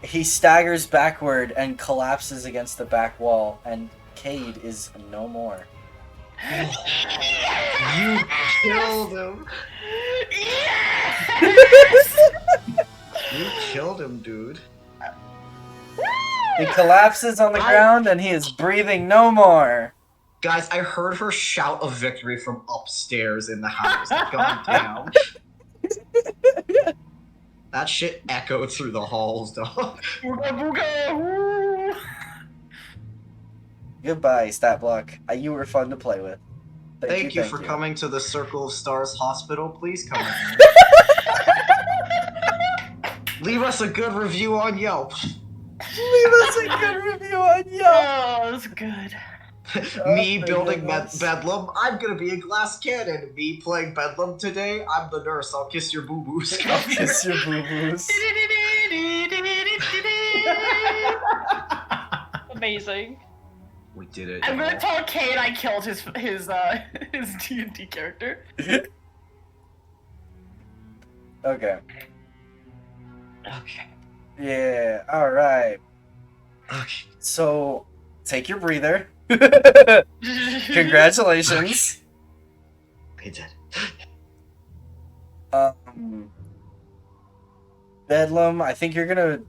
he staggers backward and collapses against the back wall, and Cade is no more. You killed him. Yes! You killed him, dude. He collapses on the ground, and he is breathing no more. Guys, I heard her shout of victory from upstairs in the house. God damn. That shit echoed through the halls, dog. Booga booga, woo. Goodbye, stat block. You were fun to play with. Thank you for coming to the Circle of Stars Hospital. Please come in. Leave us a good review on Yelp. Leave us a good review on Yelp. Oh, that's good. Me Oh, building goodness. Bedlam. I'm gonna be a glass cannon. Me playing Bedlam today. I'm the nurse. I'll kiss your boo boos. I'll kiss your boo-boos. Amazing. We did it. I'm gonna tell Cade I killed his D&D character. Okay. Okay. Yeah, alright. Okay. So, take your breather. Congratulations. We did. Bedlam, I think you're gonna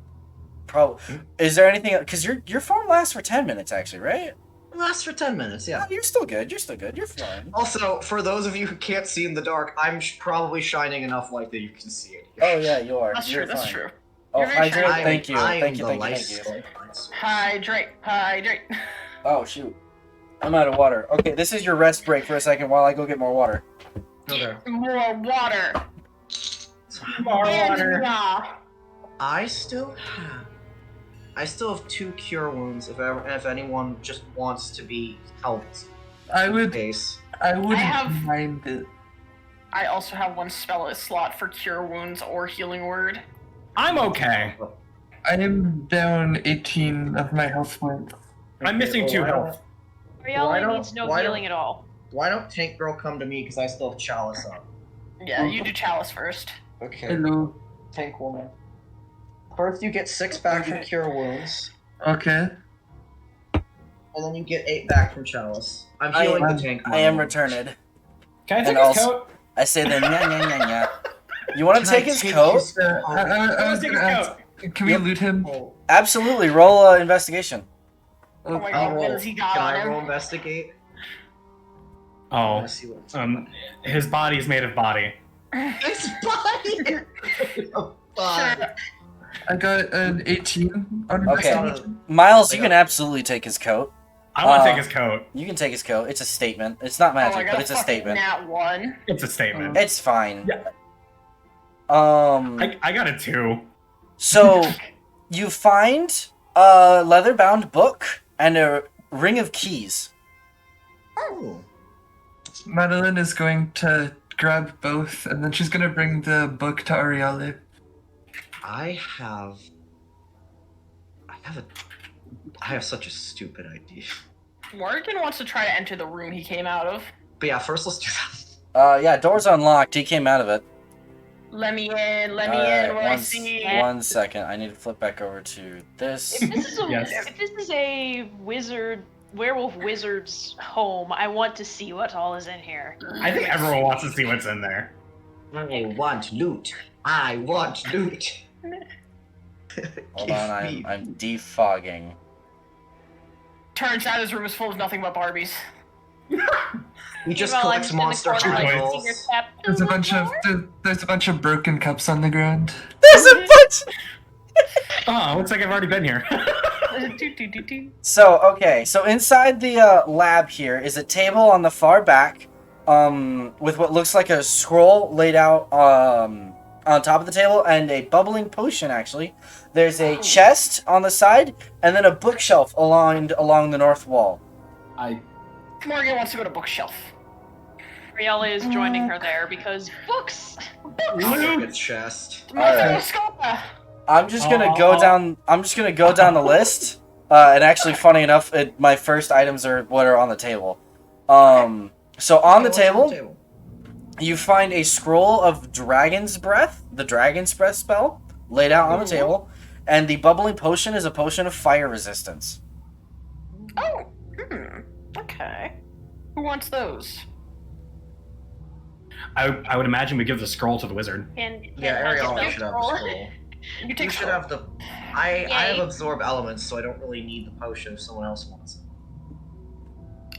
Is there anything? Because your form lasts for 10 minutes, actually, right? It lasts for 10 minutes, yeah. Oh, you're still good. You're still good. You're fine. Also, for those of you who can't see in the dark, I'm probably shining enough light that you can see it. Oh yeah, you are. That's You're true, that's fine. true. Oh, You're very hydrate. shiny. Thank you. I am Thank you. the Thank you. light Thank you. source. Hydrate, hydrate. Oh shoot, I'm out of water. Okay, this is your rest break for a second while I go get more water. Okay. More water. More And water. nah. I still have 2 cure wounds if anyone just wants to be helped. I in would. case. I wouldn't have- mind it. I also have 1 spell slot for cure wounds or healing word. I'm okay. I am down 18 of my health points. I'm missing 2 health. Why Riella don't- needs no why don't- healing at all. Why don't Tank Girl come to me because I still have Chalice up? Yeah, you do chalice first. Okay. Hello. Tank Woman. First you get 6 back from cure wounds, Okay. and then you get 8 back from Chalice. I'm I healing am- the Tank I am Woman. returned. Can I And take his also- coat? I say the nya nya nya nya. You want to Can I take his take coat? his- I was Take gonna his ask, coat. can we loot him? Oh, Absolutely. Roll investigation. Oh my I'll god, what roll. has he got Can on I him? roll investigate? I Oh, wanna see what his body's made of body. It's body. Sure. I got an 18 on Okay. investigation. Miles, you can absolutely take his coat. I want to Uh, take his coat. You can take his coat. It's a statement. It's not Oh, I magic, got but it's a fucking statement. Nat 1. It's a statement. It's fine. Yeah. Um. I got a 2. So you find a leather-bound book and a ring of keys. Oh. Madeline is going to grab both, and then she's gonna bring the book to Ariale. I have such a stupid idea. Morgan wants to try to enter the room he came out of. But yeah, first let's do that. Yeah, door's unlocked. He came out of it. Let me in, let me Alright, in, what I see. 1 second. I need to flip back over to this. If this is a Yes. if this is a werewolf wizard's home, I want to see what all is in here. I think everyone wants to see what's in there. I want loot. I want loot. Hold Give on, me- I'm defogging. Turns out his room is full of nothing but Barbies. He just Meanwhile, I'm collects just in the monster corner, like, idols. finger tap. There's a bunch of broken cups on the ground. There's a bunch. Oh, looks like I've already been here. So so inside the lab here is a table on the far back, with what looks like a scroll laid out on top of the table and a bubbling potion. Actually, there's a chest on the side and then a bookshelf along the north wall. Morgan wants to go to bookshelf. Riella is joining her there because books. I'll look at chest. Alright. Scopa. I'm just gonna go Oh. down. I'm just gonna go down the list. And actually, funny enough, my first items are what are on the table. So on the table, you find a scroll of Dragon's Breath, the Dragon's Breath spell, laid out on the table, and the bubbling potion is a potion of fire resistance. Oh, okay. Who wants those? I would imagine we give the scroll to the wizard. And Yeah, Ariel should have the scroll. You You take should have the. I have absorb elements, so I don't really need the potion if someone else wants it.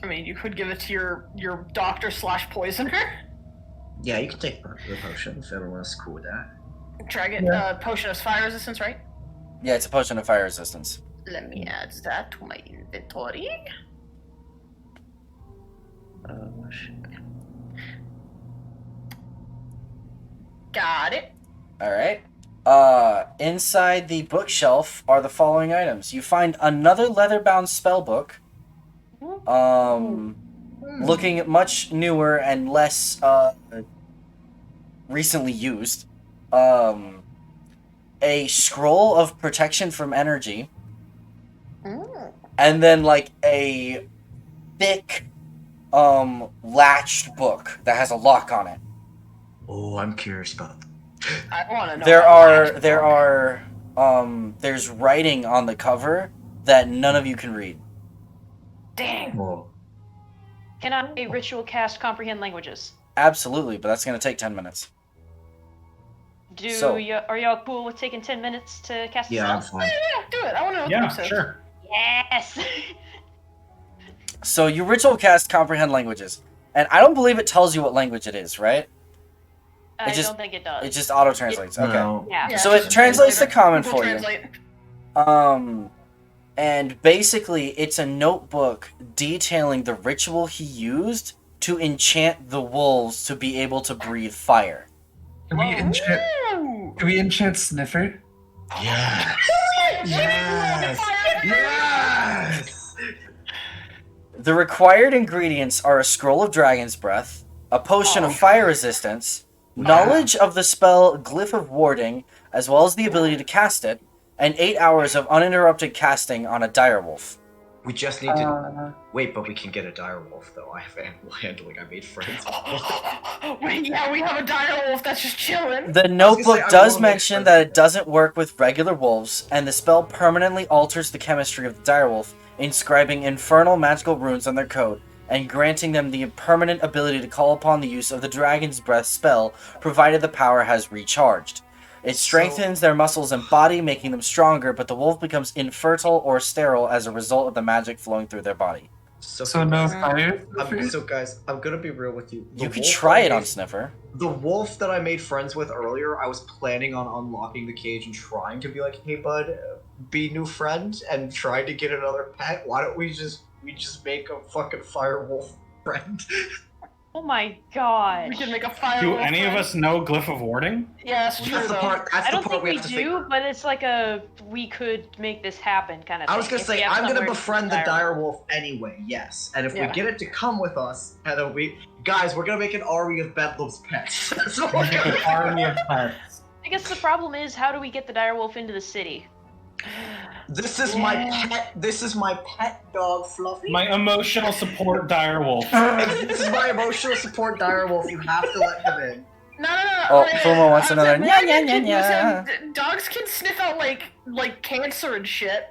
I mean, you could give it to your doctor / poisoner. Yeah, you can take the potion if everyone's cool with that. Dragon, potion of fire resistance, right? Yeah, it's a potion of fire resistance. Let me add that to my inventory. Oh shit. Got it. Alright. Inside the bookshelf are the following items. You find another leather-bound spell book. Looking much newer and less, recently used. A scroll of protection from energy. And then, like, a thick, latched book that has a lock on it. Oh, I'm curious about that. I want to know. There's writing on the cover that none of you can read. Dang. Whoa. Can I ritual cast comprehend languages? Absolutely, but that's gonna take 10 minutes. Are y'all cool with taking 10 minutes to cast a Yeah, I'm spell? fine. Yeah, do it. I want to know what the Yeah, book says. sure. Yes! So you ritual cast comprehend languages, and I don't believe it tells you what language it is, right? I just- don't think it does. It just auto translates. Okay. No. Yeah. Yeah, So it's it just translates to translator. common Google for you. Translate. And basically, it's a notebook detailing the ritual he used to enchant the wolves to be able to breathe fire. Can we enchant? Ooh. Can we enchant Sniffer? Yes. Yes. Yes. The required ingredients are a scroll of Dragon's Breath, a potion of fire resistance, knowledge of the spell Glyph of Warding, as well as the ability to cast it, and 8 hours of uninterrupted casting on a direwolf. We just need to wait, but we can get a direwolf though. I have animal handling. I made friends. Wait, yeah, we have a dire wolf that's just chilling. The I notebook will does make mention friends that with it doesn't work with regular wolves, and the spell permanently alters the chemistry of the direwolf, inscribing infernal magical runes on their coat, and granting them the permanent ability to call upon the use of the Dragon's Breath spell, provided the power has recharged. It strengthens their muscles and body, making them stronger, but the wolf becomes infertile or sterile as a result of the magic flowing through their body. So no fire. So guys, I'm gonna be real with you. You The could wolf try that it I on made- Sniffer. The wolf that I made friends with earlier, I was planning on unlocking the cage and trying to be like, "Hey, bud, be new friend," and trying to get another pet. Why don't we just make a fucking fire wolf friend? Oh my god. We can make a fire Do wolf any of friend. us know Glyph of Warding? Yeah, that's true That's the though. part. That's I the don't part think we we have to do, figure. but it's like we could make this happen kind of thing. I was gonna If we say have I'm gonna somewhere to befriend the put direwolf anyway. Yes, and if Yeah. we get it to come with us, and then guys, we're gonna make an army of Bedlam's pets. That's what we're gonna do. Army of pets. I guess the problem is, how do we get the direwolf into the city? This is my pet. This is my pet dog, Fluffy. My emotional support direwolf. If this is my emotional support direwolf. You have to let him in. No. Oh, wait, Fumo wants I was another like, nya, why nya, did you nya, use him? Dogs can sniff out like cancer and shit.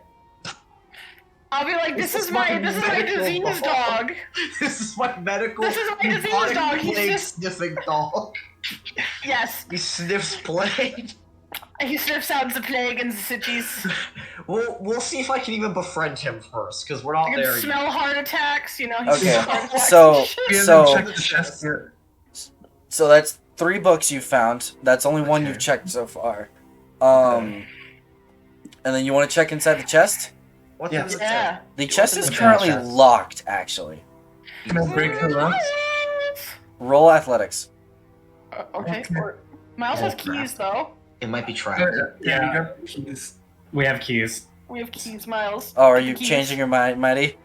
I'll be like, this is my medical disease dog. This is my medical. This is my disease bubonic dog. He's plague just- sniffing dog. Yes, He sniffs plague. he sniffs out the plague in the cities. We'll see if I can even befriend him first, because we're not You there can yet. smell heart attacks. You know. He Okay, smells heart attacks so- and shit. We haven't So- checked the chest yet. So that's 3 books you found. That's only one Okay. you've checked so far. Okay. And then you want to check inside the chest? What Yeah. does it Yeah. The chest is Okay. currently Chest. locked, actually. Can I break the lock? Roll athletics. Okay. Okay. Miles has keys though. It might be Yeah, trapped. yeah, you got keys. We have keys. We have keys, Miles. Oh, are Get you the keys. changing your mind, Mighty?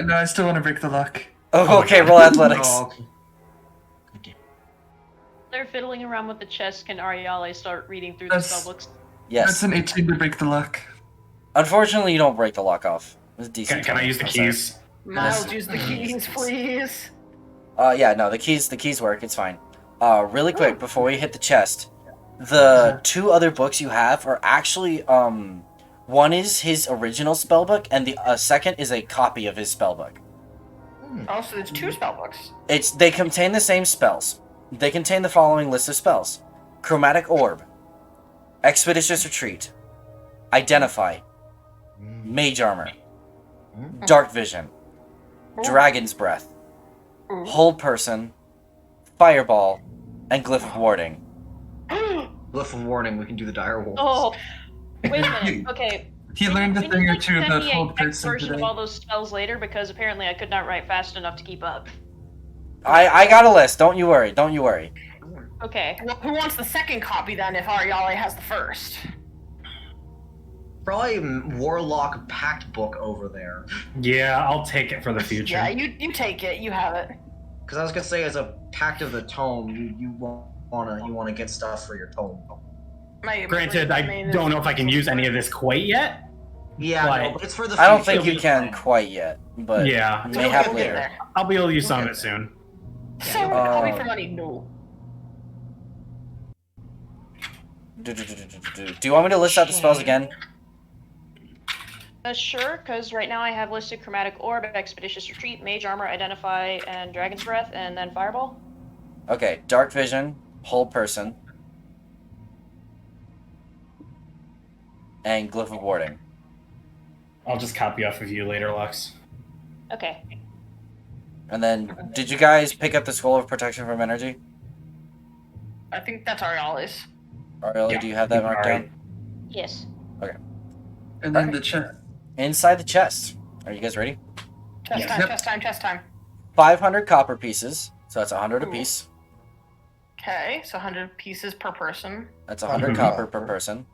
No, I still want to break the lock. Oh, okay, roll athletics. Oh, okay. They're fiddling around with the chest. Can Ariale start reading through the That's- spellbooks? Yes. That's an 18 to break the lock. Unfortunately, you don't break the lock off. It's a decent. Can I use the keys? Miles, use the keys, please. Yeah, no, the keys work. It's fine. Really quick before we hit the chest, the two other books you have are actually one is his original spellbook, and the second is a copy of his spellbook. Oh, so there's 2 spellbooks. They contain the same spells. They contain the following list of spells: Chromatic Orb, Expeditious Retreat, Identify, Mage Armor, Dark Vision, Dragon's Breath, Hold Person, Fireball, and Glyph of Warding. Glyph of warning, we can do the dire wolves. Oh, wait a minute. Okay. He learned a Can thing you, or like, two send about me hold a person text version today. of all those spells later? Because apparently I could not write fast enough to keep up. I got a list. Don't you worry. Don't you worry. Okay. Well, who wants the second copy then if Ariale has the first? Probably Warlock Pact book over there. Yeah, I'll take it for the future. Yeah, you take it. You have it. Because I was gonna say, as a Pact of the Tome, you wanna get stuff for your tome. Granted, I don't know if I can use any of this quite yet. Yeah, But- no, but it's for the. I don't future. think you can quite yet, but Yeah. you may have We'll get later. there. I'll be able to use some of it soon. So, copy for money? No. Do you want me to list out the spells again? Sure, because right now I have listed Chromatic Orb, Expeditious Retreat, Mage Armor, Identify, and Dragon's Breath, and then Fireball. Okay, Dark Vision, Hold Person, and Glyph of Warding. I'll just copy off of you later, Lux. Okay. And then, did you guys pick up the Scroll of Protection from Energy? I think that's Ariale's. Arielle, Yeah, do you have that marked alright. down? Yes. And then the chest. Inside the chest. Are you guys ready? Chest Yeah. time, Yep. chest time, chest time. 500 copper pieces, so that's 100 Ooh. apiece. Okay, so 100 pieces per person. That's 100 Mhm. copper per person.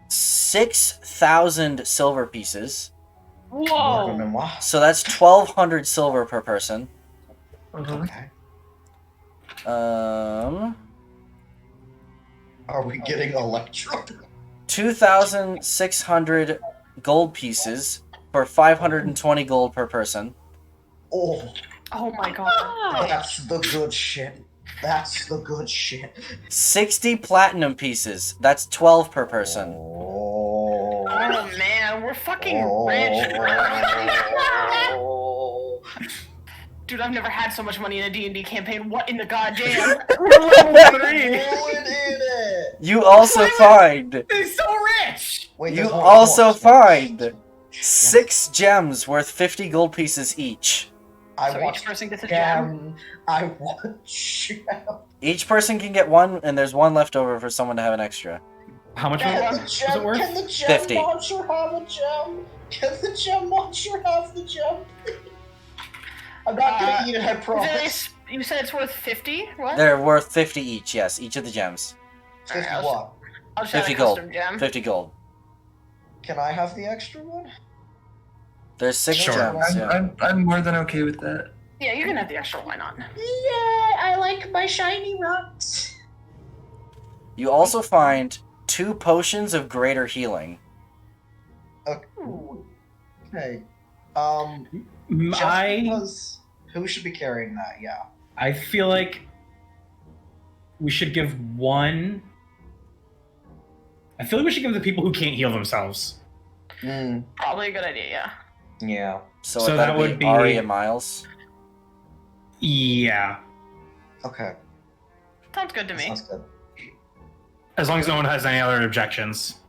6,000 silver pieces, Whoa! so that's 1,200 silver per person. Okay. Are we getting Electro? 2,600 gold pieces for 520 gold per person. Oh, Oh my god. Ah! that's the good shit. That's the good shit. 60 platinum pieces, that's 12 per person. Oh. Oh man, we're fucking rich, bro. Oh. Dude, I've never had so much money in a D&D campaign. What in the goddamn? Ruin it! You also find, He's so rich! Wait, you there's more, also more. find 6 gems worth 50 gold pieces each. I So want each person gets a gem. gem. I want gem. Each person can get one, and there's one left over for someone to have an extra. How much Can was the it gem, worth? can the gem 50. launcher have a gem? Can the gem launcher have the gem? I'm not gonna eat it, I promise. You said it's worth 50? What? They're worth 50 each, yes, each of the gems. 50 Alright, what? I'll just have 50 a gold. custom gem. 50 gold. Can I have the extra one? There's 6 Sure. gems, yeah. I'm more than okay with that. Yeah, you can have the extra, why not? Yeah, I like my shiny rocks. You also find 2 potions of greater healing. Okay. Just I because who should be carrying that? Yeah. I feel like we should give one. I feel like we should give the people who can't heal themselves. Probably a good idea, yeah. Yeah. So, So that that would would be be- Ari and Miles. Yeah, Okay. Sounds good to me. Sounds good. as long as no one has any other objections.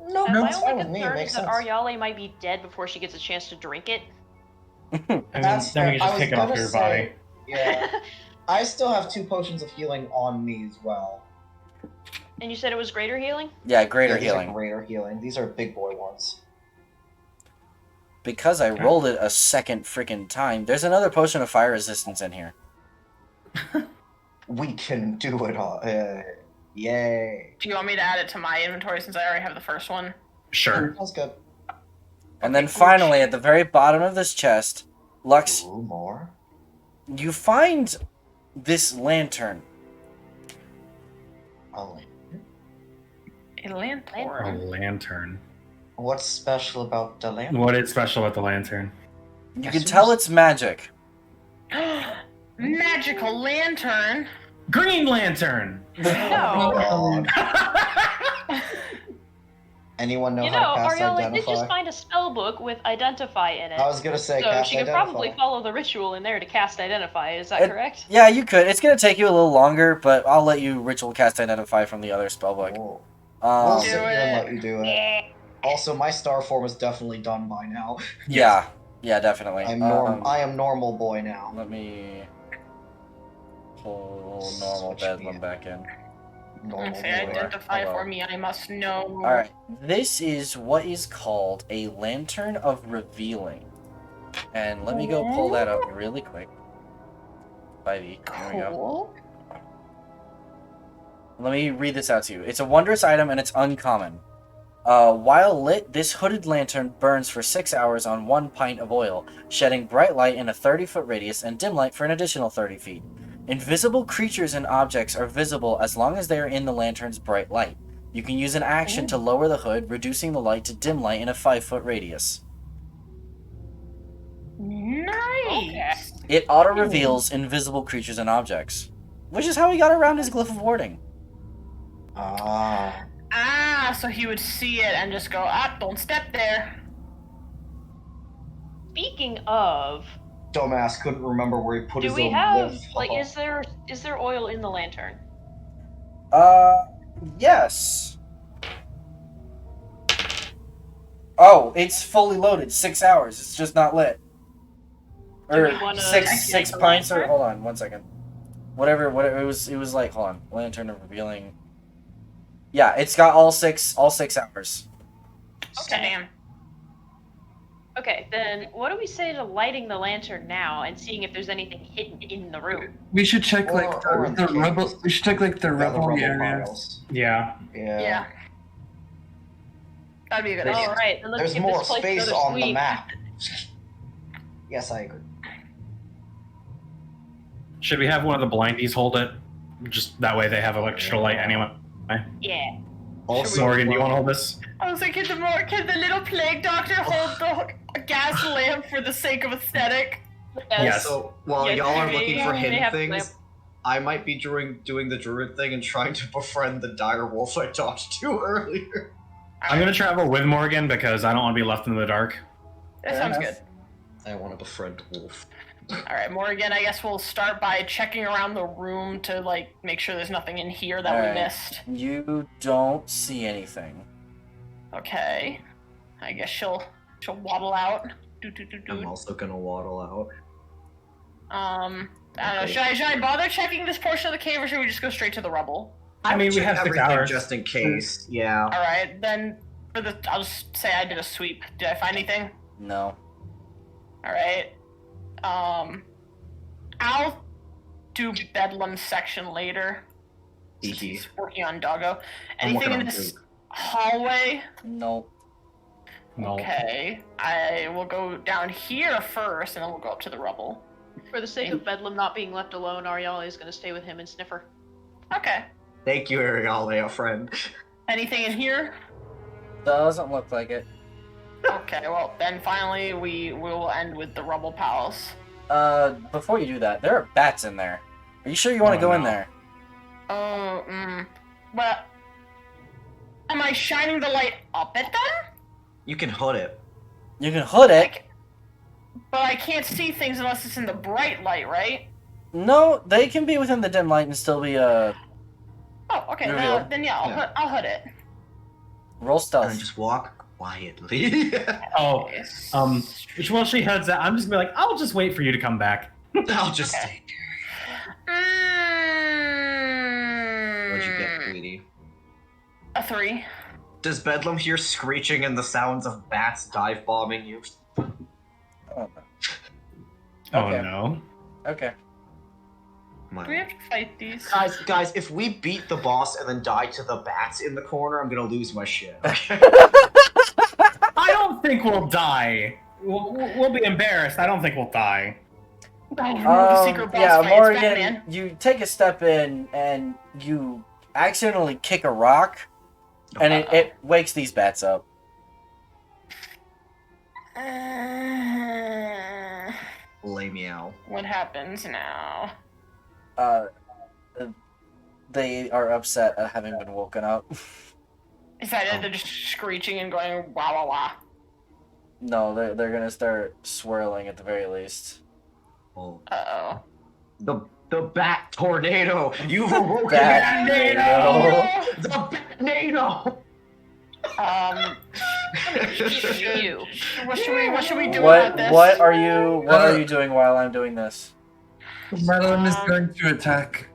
No, My that's fine only with me. It concern makes is that sense. Ariale might be dead before she gets a chance to drink it. And then That's we fair. can I just was take it off gonna your say- body. Yeah. I still have 2 potions of healing on me as well. And you said it was greater healing? Yeah, greater Yeah, these are healing. Greater healing. These are big boy ones. Because I rolled it a second freaking time, there's another potion of fire resistance in here. We can do it all. Yay. Do you want me to add it to my inventory since I already have the first one? Sure. Sounds good. And then finally, at the very bottom of this chest, Lux, Ooh, more. you find this lantern. Oh. A A lantern. lantern. What's special about the lamp? What is special about the lantern? You can tell it's magic. Magical lantern. Green Lantern! No. Anyone know You how know, to cast Ariel, I identify? did just find a spell book with Identify in it. I was gonna say So cast she could identify. probably follow the ritual in there to cast Identify, is that It- correct? Yeah, you could. It's gonna take you a little longer, but I'll let you ritual cast identify from the other spellbook. Cool. We'll sit Do here and it. let you do it. Yeah. Also, my star form is definitely done by now. Yeah, definitely. I am normal boy now. Let me pull normal Switch Bedlam me. back in. Normal Say boy. identify Hello. for me. I must know. Alright, this is what is called a Lantern of Revealing. And let me go pull that up really quick. 5e. There we go. Cool. Let me read this out to you. It's a wondrous item and it's uncommon. While lit, this hooded lantern burns for 6 hours on 1 pint of oil, shedding bright light in a 30-foot radius and dim light for an additional 30 feet. Invisible creatures and objects are visible as long as they are in the lantern's bright light. You can use an action to lower the hood, reducing the light to dim light in a 5-foot radius. Nice. It auto-reveals invisible creatures and objects, which is how he got around his glyph of warding. Ah. Ah, so he would see it and just go, don't step there. Speaking of, Dumbass couldn't remember where he put do his we own have lift. like is there oil in the lantern? Yes. Oh, it's fully loaded. 6 hours. It's just not lit. Do Or we wanna six activate the pints. Or lantern? hold on, 1 second. Whatever it was. It was like, hold on. Lantern of Revealing. Yeah, it's got all six hours. Okay. Damn. Okay, then what do we say to lighting the lantern now and seeing if there's anything hidden in the room? We should check Or in the the rebel. caves. We should check like the Yeah, the rebel rubble areas. piles. Yeah. Yeah. That'd be a good There's- idea. All right, then let's There's give more this place space another on the sweep. map. Yes, I agree. Should we have one of the blindies hold it? Just that way they have extra light anyway. Yeah. Also, Morgan, do you want to hold this? I was thinking, can the little plague doctor hold the gas lamp for the sake of aesthetic? Yes. So while Yeah, y'all are they- looking for they hidden have things, lamp. I might be doing the druid thing and trying to befriend the dire wolf I talked to earlier. I'm gonna travel with Morgan because I don't want to be left in the dark. That Fair sounds enough. good. I want to befriend wolf. Alright, Morgan, I guess we'll start by checking around the room to, like, make sure there's nothing in here that Alright. we missed. You don't see anything. Okay. I guess she'll waddle out. I'm also gonna waddle out. I don't know, Okay. should I bother checking this portion of the cave or should we just go straight to the rubble? I mean, we Check have 6 everything hours. just in case. Yeah. Alright, then I'll just say I did a sweep. Did I find anything? No. Alright. I'll do Bedlam's section later. Hee. He's working on Doggo. I'm Anything working in on this Duke. hallway? Nope. No. Okay. I will go down here first, and then we'll go up to the rubble. For the sake of Bedlam not being left alone, Ariel is going to stay with him and Sniffer. Okay. Thank you, Ariale, friend. Anything in here? Doesn't look like it. Okay, well, then finally we will end with the Rubble Palace. Before you do that, there are bats in there. Are you sure you want to Oh, go in no. there? But am I shining the light up at them? You can hood it. You can hood it. Like, but I can't see things unless it's in the bright light, right? No, they can be within the dim light and still be Oh, okay. Reveal. Then yeah, Yeah. I'll hood it. roll And stealth. just walk quietly. Oh, well, she heads out. I'm just gonna be like, I'll just wait for you to come back. I'll just Okay. stay. What'd you get, sweetie? A 3. Does Bedlam hear screeching and the sounds of bats dive bombing you? Oh, Oh Okay. no. okay. Do we have to fight these? Guys, if we beat the boss and then die to the bats in the corner, I'm gonna lose my shit. Okay? I don't think we'll die. We'll be embarrassed. I don't think we'll die. The secret boss Yeah, fight, it's Morgan, Batman. you take a step in and you accidentally kick a rock, and it wakes these bats up. Lay meow. What happens now? Uh, they are upset at having been woken up. Is that it? They're just screeching and going wah wah wah. No, they're gonna start swirling at the very least. Oh. Uh The bat tornado. You've awoken Bat oh. the bat-nado. You. What should we do about this? What are you doing while I'm doing this? Madeline is going to attack.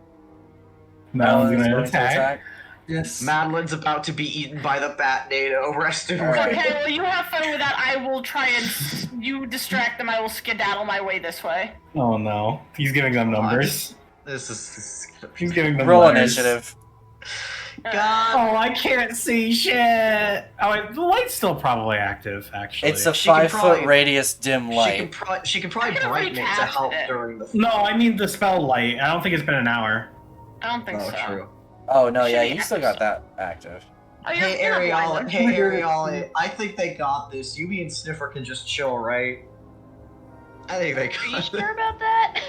Madeline's Is gonna going to attack. Yes. Madeline's about to be eaten by the bat-nado. Rest in Alright. Okay, well you have fun with that. I will try and you distract them. I will skedaddle my way this way. Oh no, he's giving them numbers. This is He's giving them Roll numbers. initiative. God. Oh, I can't see shit. Oh, wait, the light's still probably active. Actually, It's a She can 5-foot probably- radius dim light. She can probably I could've brighten it to recast help it. during the. no. I mean the spell light. I don't think it's been an hour. I don't think Oh, so. true. Oh no, yeah, Should be you still got that active. Oh, Hey you're Ariel, blind. hey Ariel, I think they got this. You and Sniffer can just chill, right? I think they Are you got sure it. about that?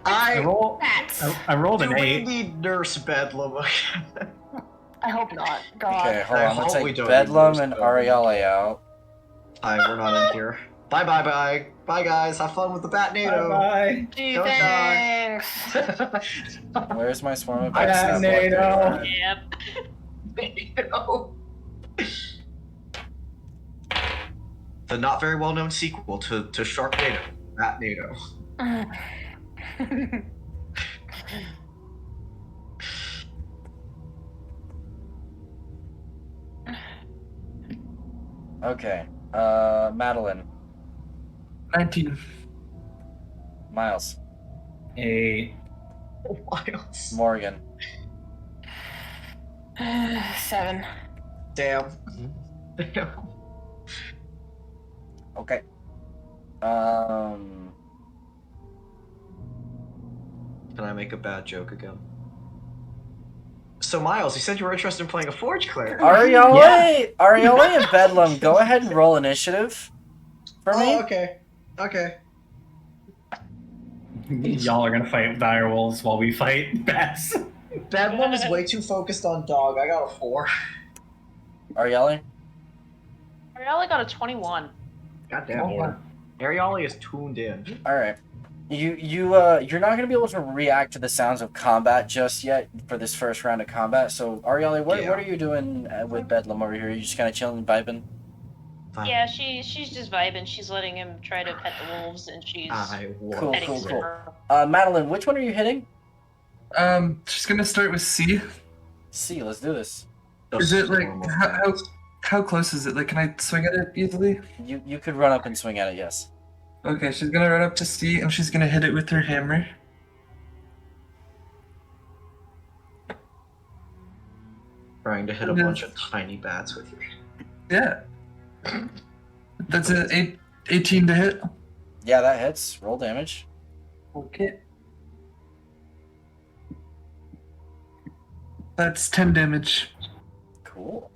I roll. Bats. I rolled Do an we 8. need Nurse Bedlam? I hope not. God. Okay, hold I on. I'm hope gonna we take don't Bedlam use and them. Ariale out. Hi, we're not in here. Bye, guys. Have fun with the Bat-nado. Bye. Gee, Don't die. thanks. Where's my swarm of Bye, bats? Not what they NATO. were. Yep. The not very well known sequel to Sharknado, Bat-nado. Okay. Madeline. 19. Miles. 8. Miles. Morgan. 7. Damn. Damn. Okay. Can I make a bad joke again? So Miles, you said you were interested in playing a Forge Cleric. Ariale and Bedlam, go ahead and roll initiative for me. Oh, okay. Okay. Y'all are gonna fight dire wolves while we fight bats. Bedlam is way too focused on dog. I got a 4. Ariale? I only got a 21. God damn. Oh. Ariali is tuned in. Alright. You're not gonna be able to react to the sounds of combat just yet for this first round of combat. So Ariale, what Yeah. are you doing with Bedlam over here? You just kind of chilling, vibing? Fine. Yeah, she's just vibing. She's letting him try to pet the wolves, and she's I will. Cool, petting cool, some cool. her. Madeline, which one are you hitting? She's gonna start with C. C. Let's do this. Is it like how close is it? Like, can I swing at it easily? You could run up and swing at it. Yes. Okay, she's gonna run up to C and she's gonna hit it with her hammer. Trying to hit a bunch of tiny bats with your. Yeah. That's an 18 to hit. Yeah, that hits. Roll damage. Okay. That's 10 damage. Cool.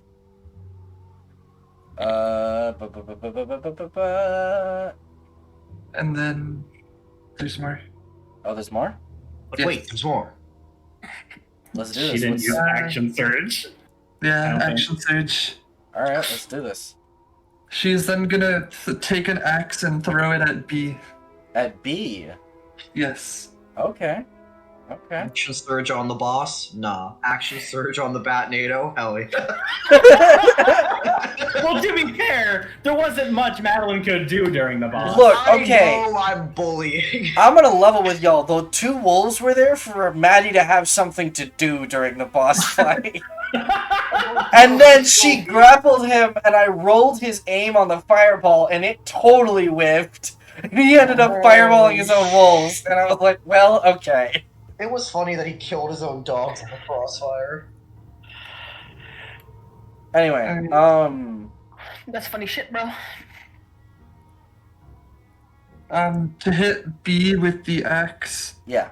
And then there's more. Oh, there's more? But Yes. wait, there's more. Let's do She this. didn't Let's- use action surge. Yeah, Okay. action surge. Alright, let's do this. She's then gonna take an axe and throw it at B. At B. Yes. Okay. Okay. Action surge on the boss? Nah. Action surge on the Bat-nado? Hell yeah. Well, to be fair, there wasn't much Madeline could do during the boss. Look, okay. I know I'm bullying. I'm gonna level with y'all. The 2 wolves were there for Maddie to have something to do during the boss fight. And then she grappled him, and I rolled his aim on the fireball, and it totally whiffed. And he ended up fireballing his own wolves, and I was like, well, okay. It was funny that he killed his own dogs in the crossfire. Anyway, That's funny shit, bro. To hit B with the axe, yeah,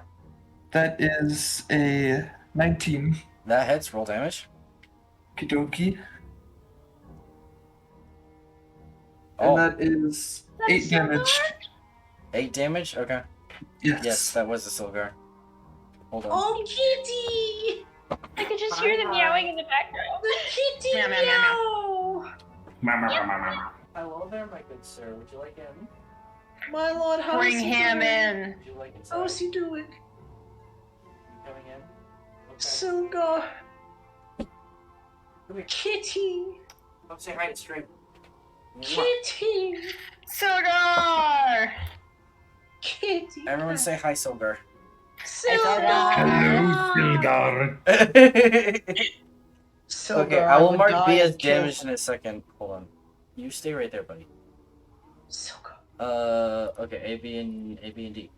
that is a 19. that hits. Roll damage. Kidoki. and Oh, that is 8 damage. 8 damage? Okay. Yes. Yes, that was a Silgar. Hold on. Oh, kitty! I could just hear them meowing in the background. The kitty Meow, meow, meow, meow! Hello there, my good sir. Would you like him? My lord, how Bring is he him doing? in. Would you like him? How's he doing? You coming in? Okay. Silga. Come here. Kitty. Come say hi to Stream. Kitty. Silgar! Kitty. Everyone say hi, Silgar. Silga. Silgar. Silga, Okay, I will would mark die B as and kill- damaged in a second. Hold on. You stay right there, buddy. Silga. Okay, A, B, and D.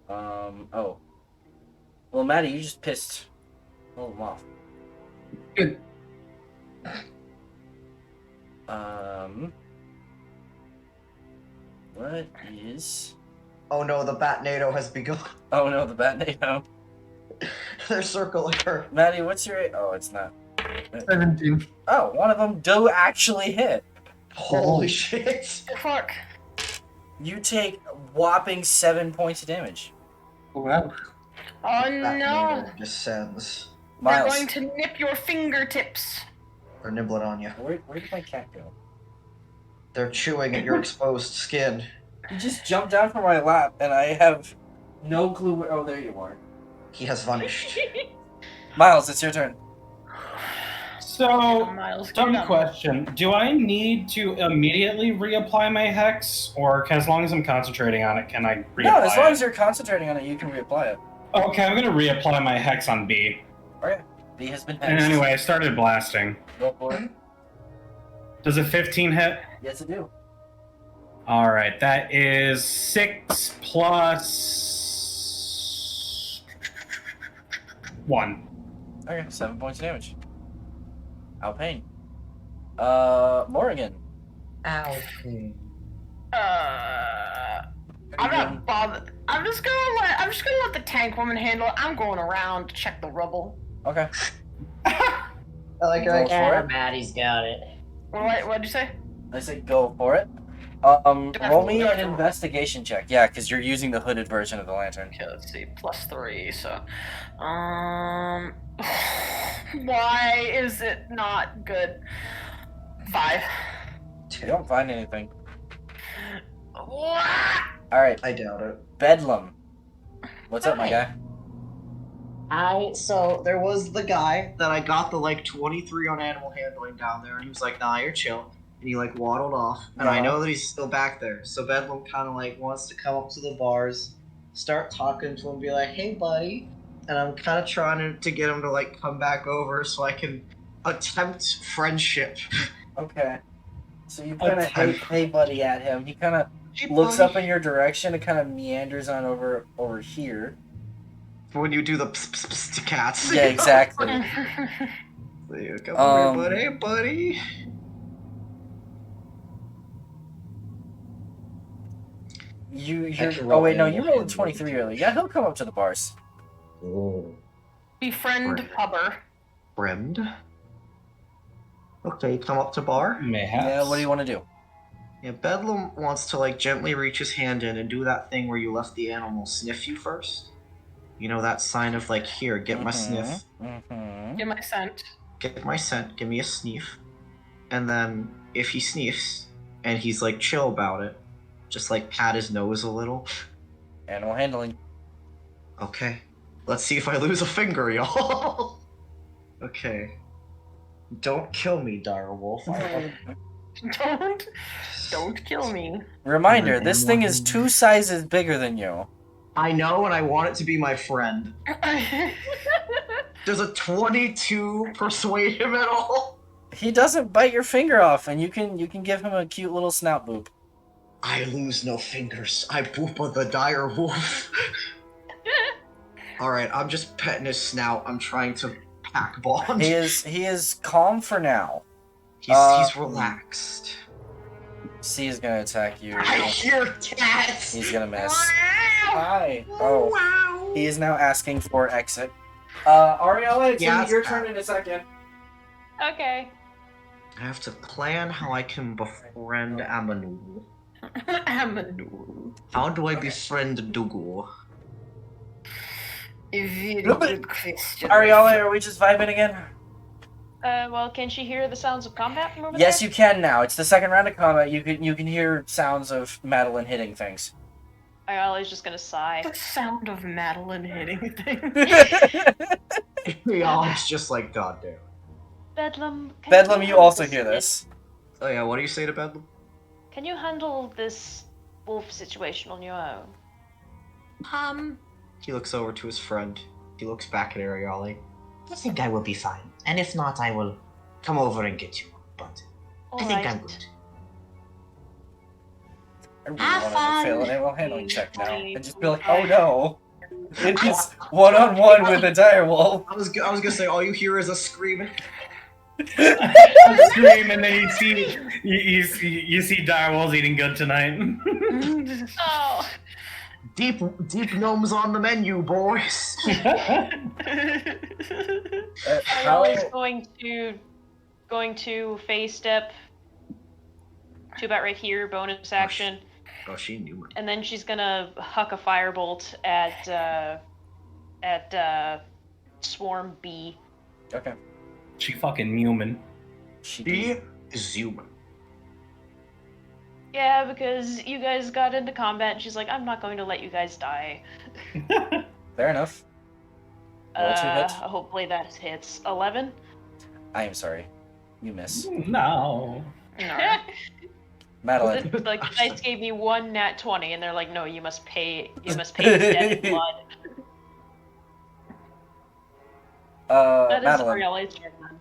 Oh. Well, Maddie, you just pissed all of them off. Good. What is... Oh no, the Batnado has begun. Oh no, the Batnado. They're circling her. Maddie, what's your... Oh, it's not. 17. Oh, one of them do actually hit. Holy shit. Fuck. You take whopping 7 points of damage. Wow. Oh no. Batnado descends. They're Miles, going to nip your fingertips. They're nibbling on you. where did my cat go? They're chewing at your exposed skin. You just jumped down from my lap, and I have no clue where... Oh, there you are. He has vanished. Miles, it's your turn. So, Miles, get dumb up. question. Do I need to immediately reapply my hex, or as long as I'm concentrating on it, can I reapply No, as long it? as you're concentrating on it, you can reapply it. Okay, I'm gonna reapply my hex on B. Okay. B has been And hexed. anyway, I started blasting. Go for it. Does a 15 hit? Yes, I do. Alright, that is 6 plus 1. Okay, 7 points of damage. Alpane. Morrigan. Ow. I'm not bothered. I'm just gonna let the tank woman handle it. I'm going around to check the rubble. Okay. I like Go for it. Maddie's got it. What'd you say? I say go for it. Roll me an investigation check. Yeah, because you're using the hooded version of the lantern. Okay, let's see. +3, so. Why is it not good? 5. You don't find anything. What? Alright, I doubt it. Bedlam. What's up, my guy? So there was the guy that I got the like 23 on animal handling down there, and he was like, "Nah, you're chill," and he like waddled off. And I know that he's still back there. So Bedlam kind of like wants to come up to the bars, start talking to him, be like, "Hey, buddy," and I'm kind of trying to get him to like come back over so I can attempt friendship. Okay. So you kind of hey buddy at him. He kind of Hey, looks buddy. up in your direction and kind of meanders on over here. When you do the pss, pss, pss to cats. Yeah, exactly. So you come over, buddy. Hey, buddy. Oh wait, no, you rolled a 23 earlier. Yeah, he'll come up to the bars. Oh. Befriend Hubber. Friend. Okay, come up to bar. Mayhaps. Yeah, what do you want to do? Yeah, Bedlam wants to like gently reach his hand in and do that thing where you let the animal sniff you first. You know that sign of like, here, get my sniff, Mm-hmm. Get my scent. get my scent, give me a sniff. And then if he sniffs and he's like chill about it, just like pat his nose a little. Animal handling. Okay, let's see if I lose a finger, y'all. Okay. Don't kill me, dire wolf. Don't kill me. Reminder, this thing is 2 sizes bigger than you. I know, and I want it to be my friend. Does a 22 persuade him at all? He doesn't bite your finger off, and you can give him a cute little snout boop. I lose no fingers. I boop of the dire wolf. Alright, I'm just petting his snout. I'm trying to pack bond. He is calm for now. He's relaxed. C is gonna attack you. I hear cats! He's gonna miss. Hi. Oh, Wow! he is now asking for exit. Ariella, it's Yeah, gonna be your it's turn in a second. Okay. I have to plan how I can befriend Amanu. Amanu. How do I befriend Dugu? A very Look at- good question. Ariella, are we just vibing again? Well, can she hear the sounds of combat from over Yes, there? you can now. It's the second round of combat. You can hear sounds of Madeline hitting things. Ayala's just gonna sigh. The sound of Madeline hitting things. Rihanna's just like, God damn. Bedlam. can Bedlam, you handle also hear this. Oh yeah, what do you say to Bedlam? Can you handle this wolf situation on your own? He looks over to his friend. He looks back at Ariali. I think I will be fine. And if not, I will come over and get you. But I think I'm good. I really Have wanted fun. to fail an animal handling check now and just be like, oh no, it is one-on-one with a dire wolf. I was gonna say, all you hear is a scream. A scream, and then you see direwolves eating good tonight. Oh. Deep gnomes on the menu, boys. How? Ayala's going to phase step to about right here, bonus action, Oh, she knew it. and then she's gonna huck a firebolt at Swarm B. Okay. She fucking human. She is human. Yeah, because you guys got into combat, and she's like, I'm not going to let you guys die. Fair enough. Roll to hit. Hopefully that hits. 11? I am sorry. You miss. No. No. Madeline. Like, the dice gave me one nat 20, and they're like, no, you must pay with dead in blood. That is Madeline. Ariela's turn then.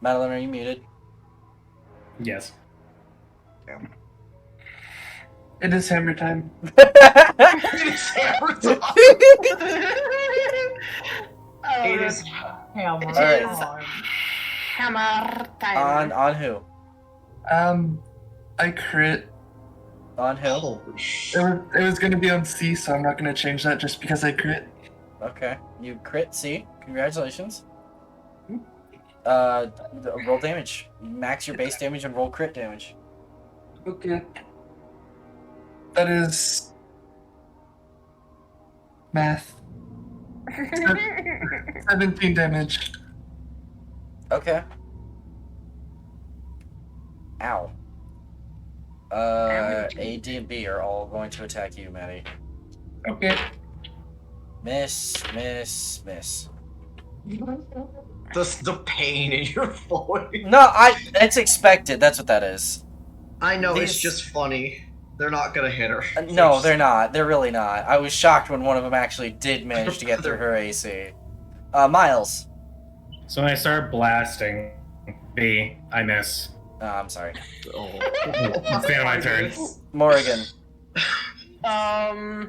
Madeline, are you muted? Yes. It is hammer time. It is hammer time. It is hammer Alright. time. Hammer time. On who? I crit. On who? Holy shit. It was gonna be on C, so I'm not gonna change that just because I crit. Okay. You crit C. Congratulations. Roll damage. Max your base damage and roll crit damage. Okay. That is math. 17 damage. Okay. Ow. A, D, and B are all going to attack you, Maddie. Okay. Miss, miss, miss. The pain in your voice. No, it's expected. That's what that is. I know, it's These- just funny. They're not gonna hit her. No, they're not. They're really not. I was shocked when one of them actually did manage to get through her AC. Miles. So when I start blasting B, I miss. Oh, I'm sorry. Oh. It's the end of my turn. Morrigan. Okay,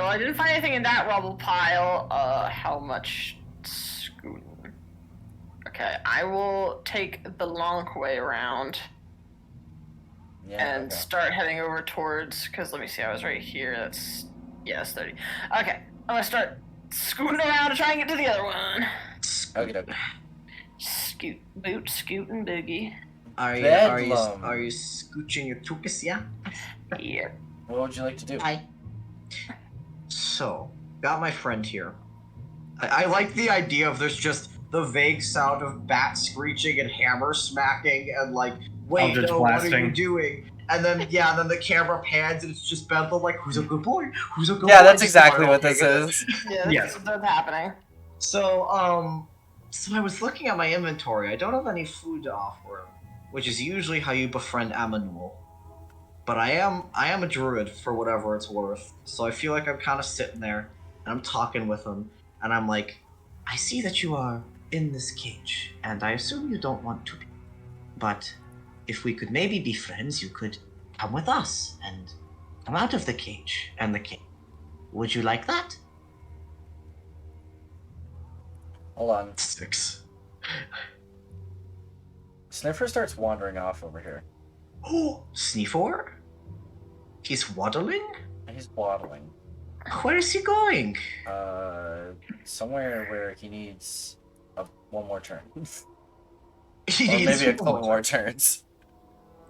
well, I didn't find anything in that rubble pile. How much scooting? Okay, I will take the long way around Yeah, and okay. start heading over towards. Because let me see, I was right here. That's 30. Okay, I'm gonna start scooting around to try and get to the other one. Okay, okay. Scoot, and boogie. Are you Bedlam. scooching your tukas, yeah? Yeah. What would you like to do? Hi. So, got my friend here. I like the idea of there's just the vague sound of bat screeching and hammer smacking and like, wait, Eldritch no, what are you blasting. doing? And then, yeah, then the camera pans and it's just Bethel like, who's a good boy? Who's a good boy? Yeah, that's Just exactly like, what okay, this good. is. Yeah, Yes. that's happening. So, so I was looking at my inventory. I don't have any food to offer him, which is usually how you befriend Amanuel. But I am a druid for whatever it's worth. So I feel like I'm kind of sitting there and I'm talking with him, and I'm like, I see that you are in this cage, and I assume you don't want to be. But if we could maybe be friends, you could come with us and come out of the cage and the cave. Would you like that? Hold on. 6. Sniffer starts wandering off over here. Oh, Sneefor? He's waddling? He's waddling. Where is he going? Somewhere where he needs a one more turn. He Or needs maybe a one couple more. more turns.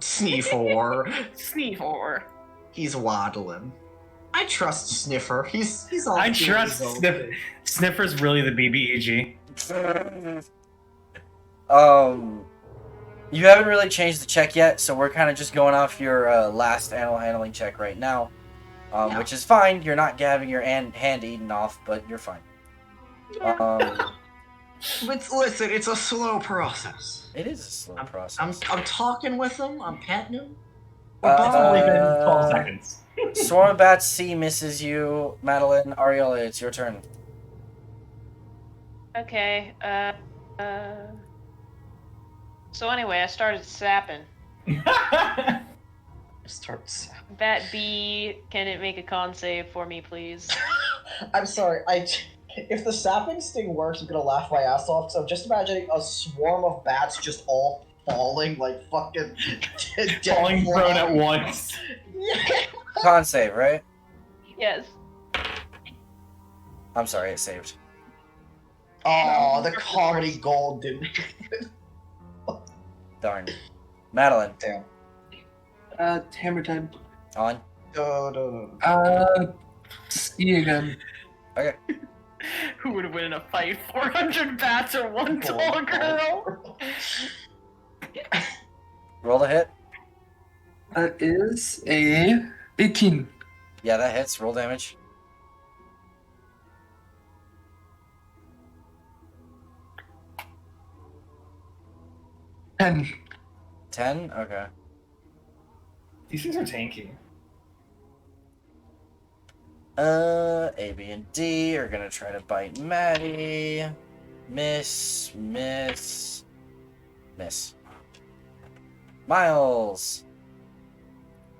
Sneefor. Sneefor. He's waddling. I trust Sniffer. He's all. I doing trust his own Sniffer. thing. Sniffer's really the BBEG. You haven't really changed the check yet, so we're kind of just going off your last animal handling check right now, Yeah. which is fine. You're not having your hand eaten off, but you're fine. But listen, it's a slow process. It is a slow process. I'm talking with him. I'm petting him. It's only been 12 Uh, seconds. Swarm of Bats C misses you. Madeline, Ariola, it's your turn. Okay. So anyway, I started sapping. Starts. That bee, can it make a con save for me, please? I'm sorry. If the sapping sting works, I'm gonna laugh my ass off. So I'm just imagining a swarm of bats just all falling like fucking Falling prone at once. Con save, right? Yes. I'm sorry, it saved. Oh, the comedy gold didn't. Darn. Madeline, Damn. Hammer time. on. No. See again. Who would win in a fight? 400 bats or one tall girl? Roll the hit. That is a 18. Yeah, that hits. Roll damage. Ten. 10? Okay. These things are tanky. A, B, and D are gonna try to bite Maddie. Miss. Miles.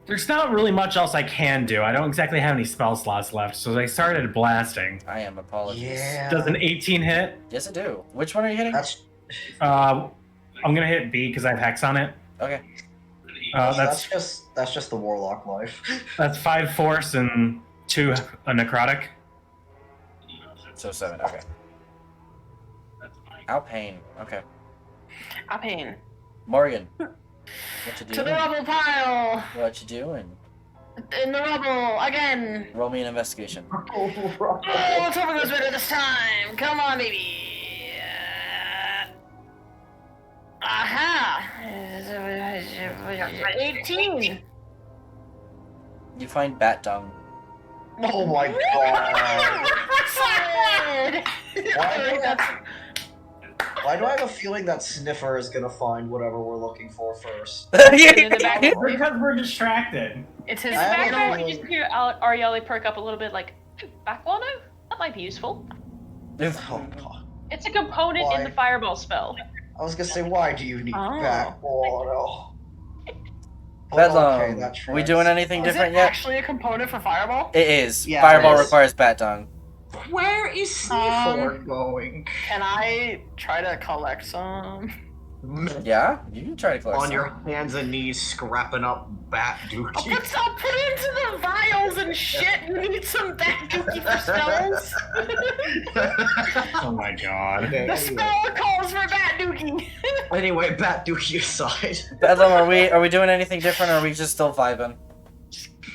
There's not really much else I can do. I don't exactly have any spell slots left, so I started blasting. I am apologies. Yeah. Does an 18 hit? Yes, I do. Which one are you hitting? That's I'm gonna hit B because I have Hex on it. Okay. That's just the warlock life. that's 5 force and 2 a necrotic. So 7. Okay. Out pain. Okay. A pain. Morgan. What you To the doing? rubble pile! What you doing? In the rubble, again! Roll me an investigation. Oh, let's hope it goes better this time! Come on, baby! Aha! 18! You find bat dung. Oh my god. Solid! Why do I have a feeling that Sniffer is gonna find whatever we're looking for first? In the back, Because we're distracted. It's his I have a final. you just hear Arielle perk up a little bit, like, back guano? That might be useful. Oh god. It's a component in Why? the fireball spell. I was gonna say, why do you need Oh. back water? Bedlam. that We doing anything Is different it yet? actually a component for Fireball? It is. Yeah, Fireball it is. requires bat dung. Where is Sneefor going? Can I try to collect some? Yeah? You can try to collect On some. your hands and knees, scrapping up bat I'll dookie. put it into the vials and shit. You need some bat dookie for spells. Oh my god. Okay, The spell calls for bat dookie. anyway, bat dookie aside. Bedlam, are we doing anything different, or are we just still vibing?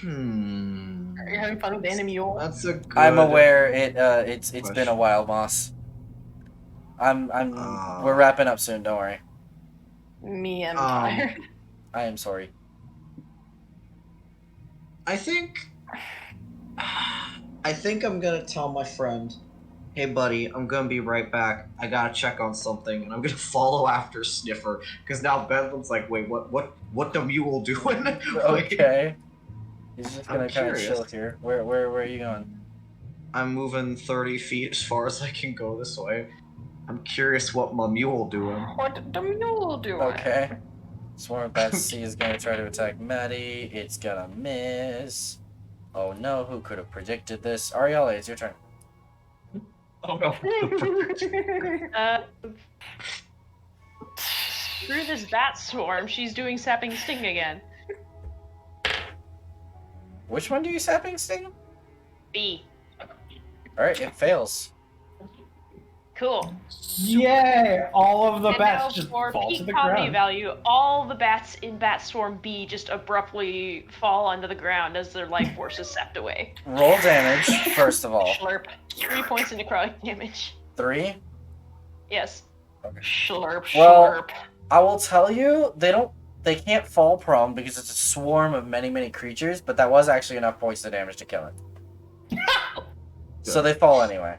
Are you having fun with the enemy mule? That's a good... I'm aware it's been a while, Moss. We're wrapping up soon, don't worry. Me and Fire. I am sorry. I think I'm gonna tell my friend, hey buddy, I'm gonna be right back. I gotta check on something, and I'm gonna follow after Sniffer, because now Bedlam's like, wait, what the mule doing? Like, Okay. He's just gonna I'm kind of curious. chill here. Where are you going? I'm moving 30 feet as far as I can go this way. I'm curious what my mule doing. What the mule doing? Okay. Swarm Bat C is gonna try to attack Maddie. It's gonna miss. Oh no, who could have predicted this? Ariella, it's your turn. Oh no. Through this bat swarm, she's doing sapping sting again. Which one do you sapping sting? B. Alright, it fails. Cool. Yay! All of the And bats now just for fall to peak the comedy ground. value, all the bats in Batstorm B just abruptly fall onto the ground as their life force is sapped away. Roll damage, first of all. Schlurp. 3 points of necrotic damage. 3? Yes. Schlurp. Well- Schlurp. I will tell you, they can't fall prone because it's a swarm of many, many creatures, but that was actually enough points of damage to kill it. So they fall anyway.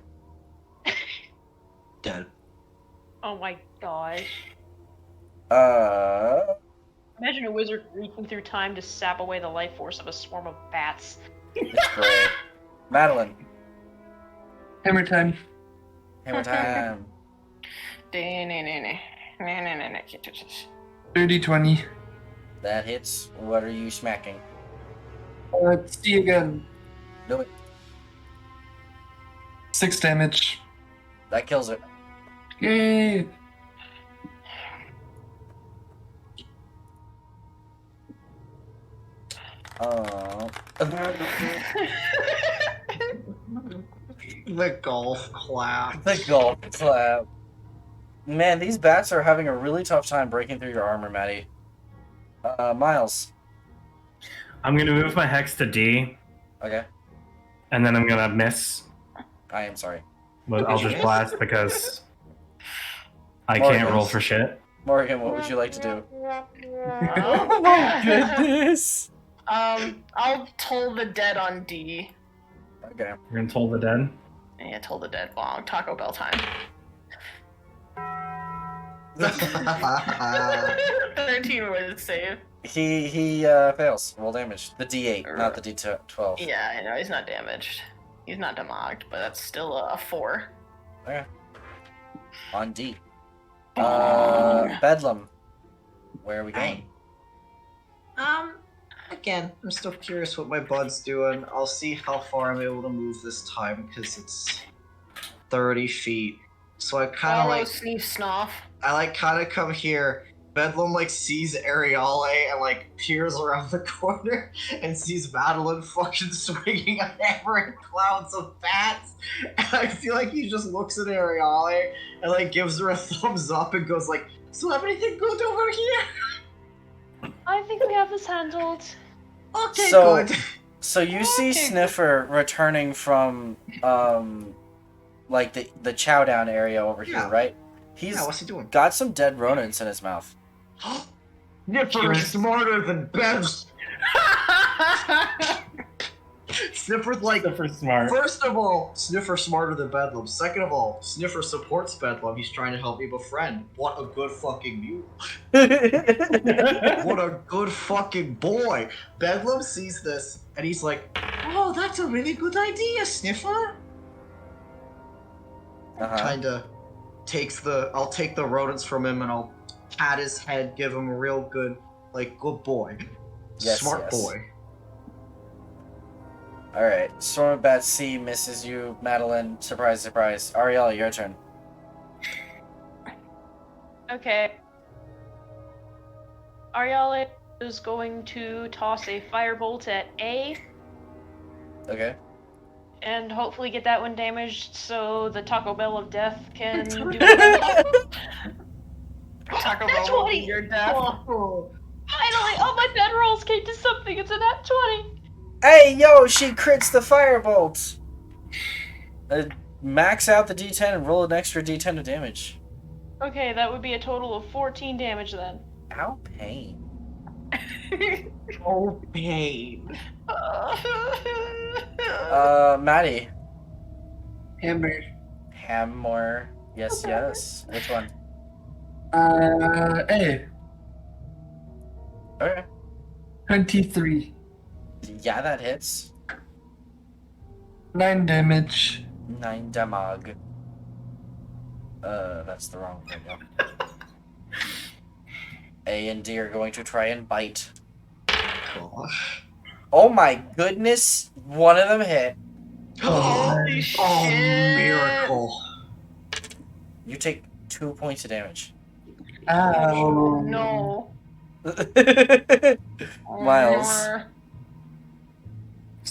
Dead. Oh my gosh. Imagine a wizard reaching through time to sap away the life force of a swarm of bats. It's great. Madeline, Hammer time. hammer time. 30, 20. That hits. What are you smacking? Let's see again. Do it. 6 damage. That kills it. Yay! The golf clap. The golf clap. Man, these bats are having a really tough time breaking through your armor, Maddie. Miles. I'm gonna move my hex to D, Okay. and then I'm gonna miss. I am sorry. But I'll just blast because I Morgan. can't roll for shit. Morgan, what would you like to do? Oh my goodness! I'll toll the dead on D. Okay. You're gonna toll the dead. Yeah, toll the dead. Long Taco Bell time. 13 would save. He fails. Roll damage. The D8, not the D12. Yeah, I know he's not damaged. He's not demogged, but that's still a 4. Okay. On D. Bedlam. Where are we going? Again, I'm still curious what my bud's doing. I'll see how far I'm able to move this time, because it's 30 feet. So I kind of like, sneeze, snuff. kind of come here. Bedlam, sees Ariale and, peers around the corner and sees Madeline fucking swinging a hammer in clouds of bats. And I feel like he just looks at Ariale and, gives her a thumbs up and goes, so everything good over here? I think we have this handled. Okay, So- good. So you see Sniffer returning from, the chow down area over here, Yeah. right? He's Yeah, what's he doing? got some dead rodents in his mouth. Sniffer's smarter than Bev's. Sniffer's Super smart. first of all, Sniffer's smarter than Bedlam. Second of all, Sniffer supports Bedlam. He's trying to help me befriend. What a good fucking mule. What a good fucking boy. Bedlam sees this and he's like, oh, that's a really good idea, Sniffer. Kinda I'll take the rodents from him and I'll pat his head, give him a real good, good boy. Yes, Smart yes. boy. Alright, Storm of Bat C misses you, Madeline. Surprise, surprise. Ariel, your turn. Okay. Ariale is going to toss a firebolt at A Okay. and hopefully get that one damaged so the Taco Bell of Death can do it. Taco That's Bell will what be he- your death. Finally, all my bed rolls came to something. It's a nat 20. Hey, yo, she crits the firebolt! Max out the D10 and roll an extra D10 of damage. Okay, that would be a total of 14 damage then. Ow, pain. Oh, pain. Maddie. Hammer. Hammer. Yes, yes. Which one? A. Okay. 23. Yeah, that hits. 9 damage. 9 damage. That's the wrong thing. A and D are going to try and bite. Gosh. Oh my goodness! One of them hit. Holy shit! Oh, miracle. You take 2 points of damage. Ow. No. Miles.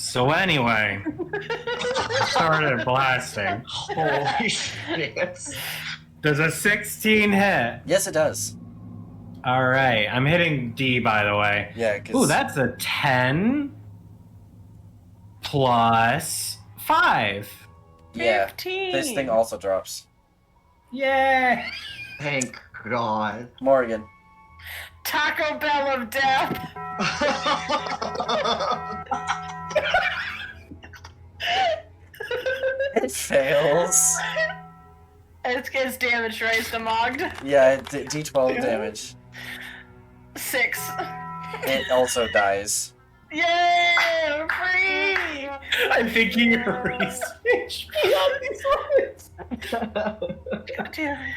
So anyway, I started blasting. Holy shit. Does a 16 hit? Yes, it does. All right, I'm hitting D, by the way. Yeah, because... Ooh, that's a 10 plus 5. Yeah, 15. this thing also drops. Yay! Thank God. Morgan. Taco Bell of death. It fails. It's damage, right? It's demogged. Yeah, D12 damage. 6. It also dies. Yay! I'm free! I'm thinking you're research on these ones. God damn it.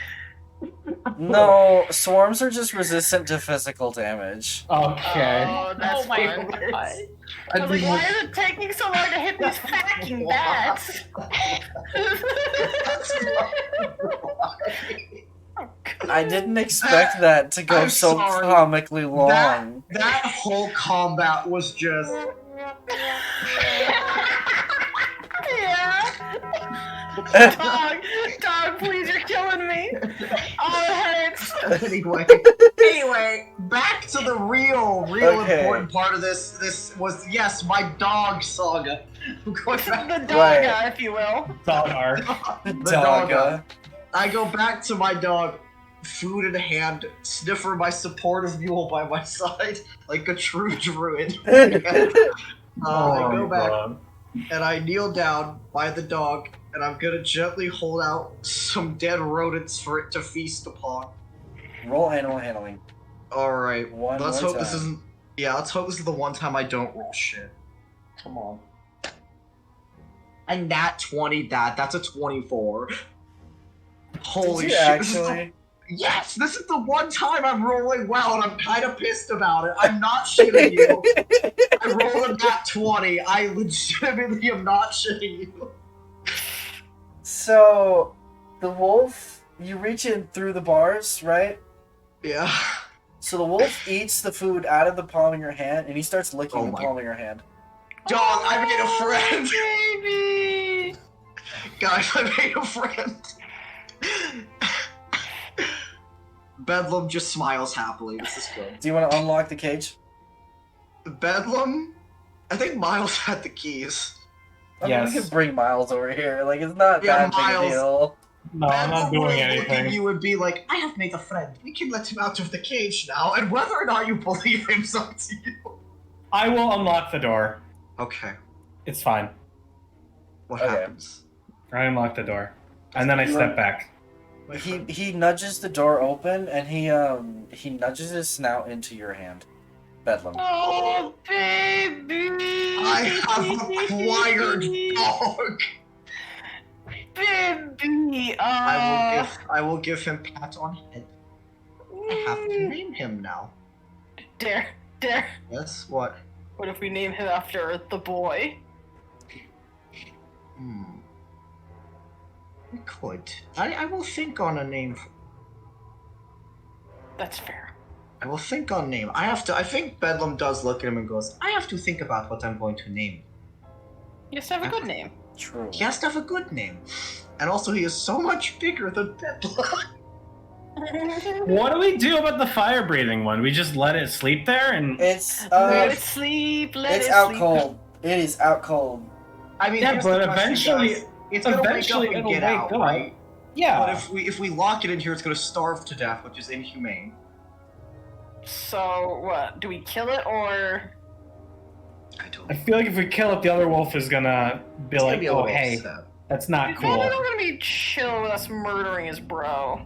No, swarms are just resistant to physical damage. Okay. Oh, that's Oh my fun. god. I was like, why is it taking so long to hit these fucking bats? I didn't expect that to go I'm so sorry. comically long. That whole combat was just. Yeah. Dog, please, you're killing me. Oh, it hurts. Anyway, back to the real Okay. important part of this. This was, yes, my dog saga. I'm going The back- dogga, Right. if you will. Dog arc. the Dogga. I go back to my dog, food in hand, sniffer my supportive mule by my side, like a true druid. I go back and I kneel down by the dog, and I'm gonna gently hold out some dead rodents for it to feast upon. Roll animal handling. Alright, One let's more hope this time. isn't. Yeah, let's hope this is the one time I don't roll shit. Come on. And that 20, that's a 24. Holy Did you shit. This is the- actually? yes, this is the one time I'm rolling well, and I'm kind of pissed about it. I'm not shitting you. I rolled a nat 20. I legitimately am not shitting you. So, the wolf, you reach in through the bars, right? Yeah. So the wolf eats the food out of the palm of your hand, and he starts licking Oh the my- palm of your hand. Dog, I made a friend. Baby! Guys, I made a friend. Bedlam just smiles happily. This is good. Do you want to unlock the cage? Bedlam? I think Miles had the keys. I mean, we Yes. can bring Miles over here. Like, it's not Yeah, that big Miles. a deal. No, I'm not doing Look at anything. you and be like, I have made a friend. We can let him out of the cage now, and whether or not you believe him's up to you. I will unlock the door. Okay, It's fine. what Okay. happens? I unlock the door. And then I step back. My friend? He nudges the door open, and he nudges his snout into your hand. Bedlam. Oh, baby! I have acquired dog. Baby! I will give him pat on head. I have to name him now. Dare. Yes, what? What if we name him after the boy? We could. I will think on a name. That's fair. I will think on name. I think Bedlam does look at him and goes, I have to think about what I'm going to name. You have to have a good name. True. He has to have a good name. And also, he is so much bigger than Bedlam. What do we do about the fire breathing one? We just let it sleep there and It's Let it sleep, let it's it out sleep. cold. It is out cold. I mean, Yeah, here's but the question, eventually- guys. It's gonna wake up eventually and it'll get wake out, up. right? yeah. But if we lock it in here, it's gonna starve to death, which is inhumane. So, what? Do we kill it or. I don't. I feel like if we kill it, the other wolf is gonna be It's gonna like, be a "Oh, little hey, upset. that's not He's probably cool." not gonna be chill with us murdering his bro.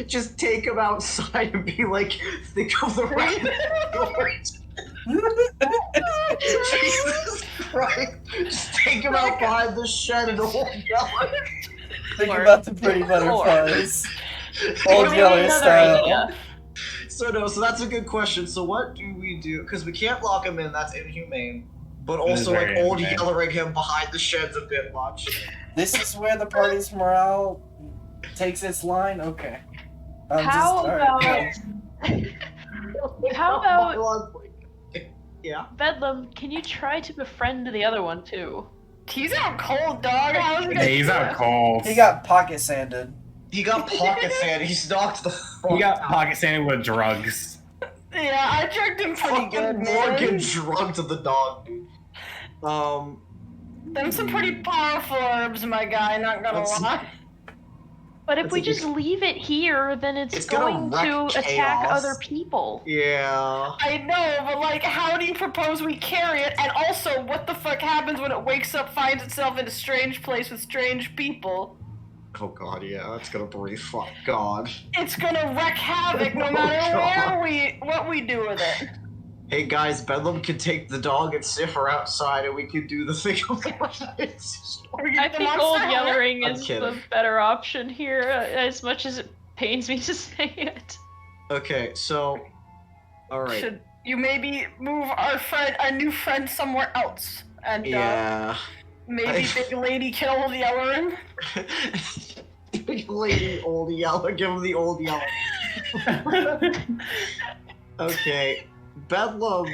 Just take him outside and be like, think of the right. Jesus Christ! Just take him out behind the shed and hold yelling. Think Or- about the pretty butterflies. Old Maybe Yeller another style. idea. So that's a good question. So what do we do? Because we can't lock him in. That's inhumane. But It is also, very like, old inhumane. yellering him behind the shed's a bit much. This is where the party's morale takes its line. Okay. How alright, about- cool. How about- Yeah. Bedlam, can you try to befriend the other one too? He's out cold, dog. How's he gonna He's do out it? cold. He got pocket sanded. He got pocket sand. He's knocked the fuck He got out. pocket sanded with drugs. Yeah, I drugged him pretty Fucking good, Morgan man. drugged the dog, dude. Them some pretty powerful herbs, my guy, not gonna That's- lie. But if That's we a just big- leave it here, then it's gonna going wreck to attack chaos. other people. Yeah. I know, but like, how do you propose we carry it? And also, what the fuck happens when it wakes up, finds itself in a strange place with strange people? Oh god, yeah, that's gonna breathe. Fuck god. It's gonna wreck havoc no Oh, matter God. what we do with it. Hey guys, Bedlam can take the dog and Sniffer outside and we can do the thing Or I get them think on Old fire. Yellering I'm is kidding. the better option here, as much as it pains me to say it. Okay, so... Alright. Should you maybe move our new friend somewhere else? And Yeah. maybe Big Lady kill the Yellering? Big lady, old yeller, give him the old yeller. Okay. Bedlam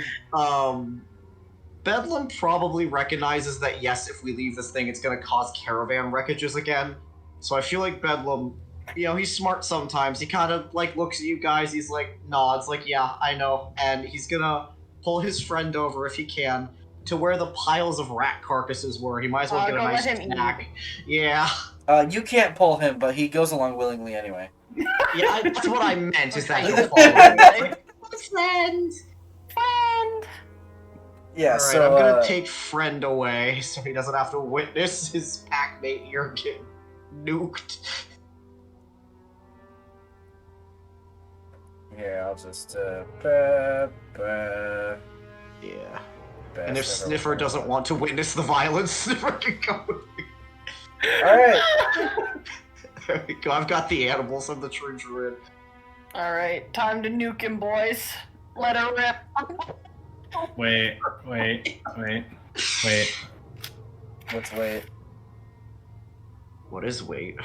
probably recognizes that yes, if we leave this thing, it's gonna cause caravan wreckages again. So I feel like Bedlam, you know, he's smart sometimes. He kind of like looks at you guys. He's like nods, like yeah, I know, and he's gonna pull his friend over if he can to where the piles of rat carcasses were. He might as well get a go nice let him eat. snack. Yeah, You can't pull him, but he goes along willingly anyway. yeah, that's what I meant. Is that Okay. he'll follow me. It's like, Friend. Yeah, Alright, so I'm gonna take friend away so he doesn't have to witness his packmate here get nuked. here, I'll just Yeah. And if Sniffer doesn't want to witness the violence, Sniffer can go with me. Alright. There we go. I've got the animals and the tree druid. Alright, time to nuke him, boys. Let her rip. Wait. Let's wait. What is wait?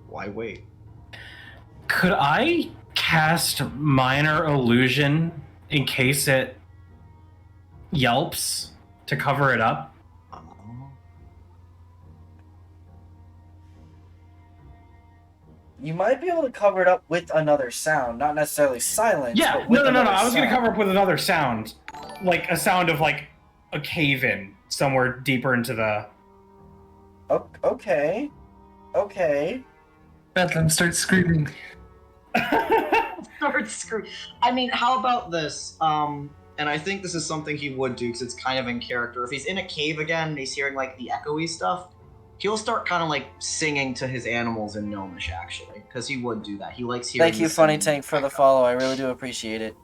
Why wait? Could I cast minor illusion in case it yelps to cover it up? You might be able to cover it up with another sound, not necessarily silence. Yeah, but with no. another I was gonna sound. cover up with another sound, like a sound of like a cave-in somewhere deeper into the. Okay. Bedlam starts screaming. Start screaming. I mean, how about this? And I think this is something he would do because it's kind of in character. If he's in a cave again and he's hearing like the echoey stuff, he'll start kind of like singing to his animals in Gnomish, actually, because he would do that. He likes hearing. Thank you, the Funny singing. Tank, for the follow. I really do appreciate it.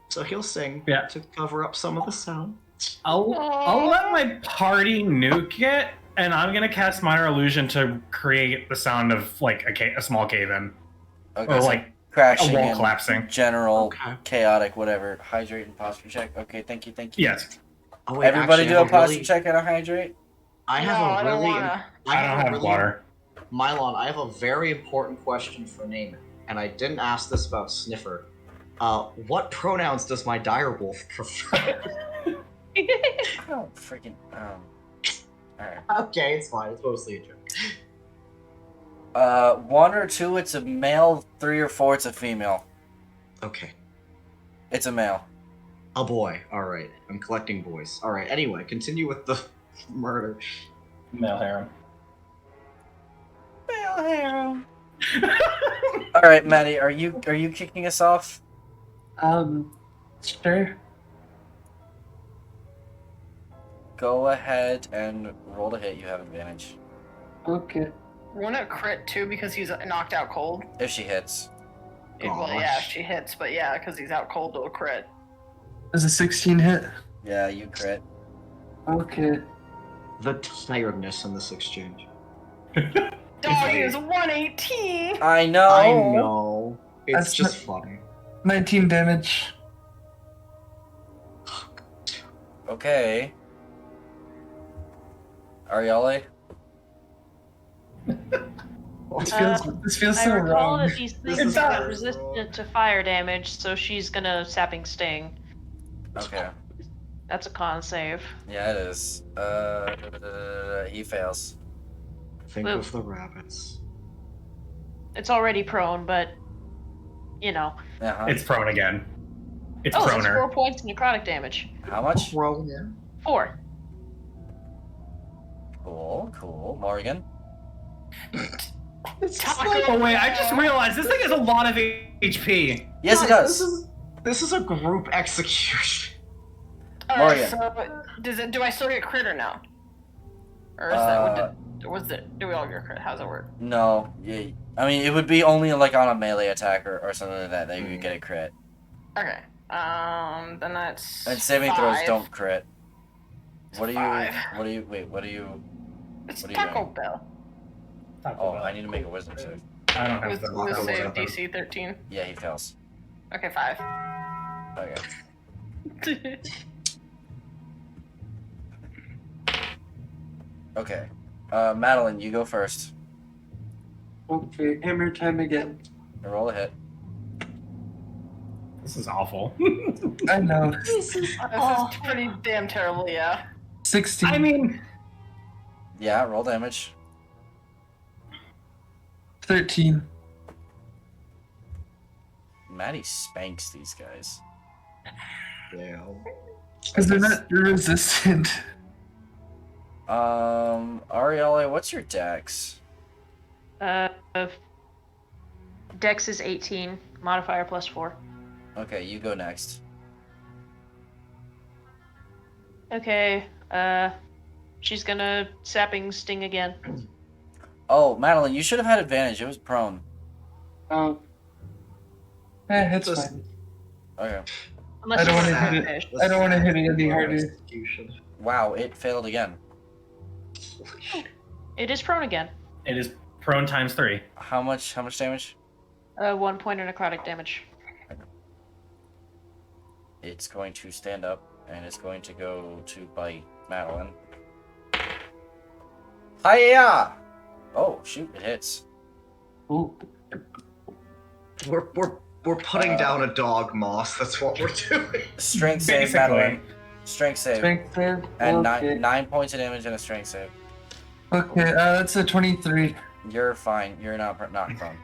So he'll sing Yeah. to cover up some of the sound. I'll let my party nuke it, and I'm gonna cast minor illusion to create the sound of like a small cave-in Okay, or so like crashing a wall and collapsing. general Okay. chaotic, whatever. Hydrate and posture check. Okay, thank you. Yes. Oh, wait, Everybody actually, do I a have posture really- check and a hydrate. I have No, a I don't really. wanna. I don't a have really- water. Mylon, I have a very important question for Naaman, and I didn't ask this about Sniffer. What pronouns does my direwolf prefer? I don't freaking. Alright. Okay, it's fine. It's mostly a joke. 1 or 2, it's a male. 3 or 4, it's a female. Okay. It's a male. A boy. Alright. I'm collecting boys. Alright, anyway, continue with the murder. Male harem. Male harem. Alright, Maddie, are you kicking us off? Sure. Go ahead and roll to hit. You have advantage. Okay. Won't it crit too because he's knocked out cold? If she hits. Well, yeah, she hits, but yeah, because he's out cold, it'll crit. Does a 16 hit? Yeah, you crit. Okay. The tiredness in this exchange. Dog is 118! I know. I know. It's That's just funny. 19 damage. Okay. Ariale? This feels I so recall wrong. that these This things is are so resistant to fire damage, so she's gonna sapping sting. Okay. That's a con save. Yeah, it is. He fails. Think Well- of the rabbits. It's already prone, but you know. Uh-huh. It's prone again. It's Oh, that's proner. 4 points necrotic damage. How much? Ronan. 4. Cool. Morgan? Oh wait, I just realized this thing has a lot of HP. Yes, it Guys, does. This is a group execution. Morgan. So, do I still get crit or no? Or is that do we all get crit? How's it work? No. Yeah, I mean, it would be only like on a melee attack or something like that you would get a crit. Okay. Then that's. And saving throws 5. don't crit. What are 5. you? Wait. What are you? It's what are you Taco doing? Bell. Oh, I need to make a wisdom save. I don't have With the save DC 13. Yeah, he fails. Okay, 5. Okay. Okay. Madeline, you go first. Okay, hammer time again. Roll a hit. This is awful. I know. This is pretty damn terrible, yeah. 16. I mean, Yeah, roll damage. 13. Maddie spanks these guys. Yeah. Because they're not resistant. Arielle, what's your dex? Dex is 18, modifier plus 4. Okay, you go next. Okay, she's gonna sapping sting again. Oh, Madeline, you should have had advantage. It was prone. Oh. It's Just- fine. Okay. Unless I don't you wanna want hit finish. I don't want to hit it any harder. Execution. Wow, it failed again. It is prone again. it is prone times 3. How much damage? 1 point of necrotic damage. It's going to stand up and it's going to go to bite Madeline. Hiya! Oh shoot, it hits. Ooh. We're putting down a dog, Moss. That's what we're doing. Strength save, Basically. Madeline. Strength save. Strength save. And Okay. 9 points of damage and a strength save. Okay, that's a 23. You're fine. You're not prone.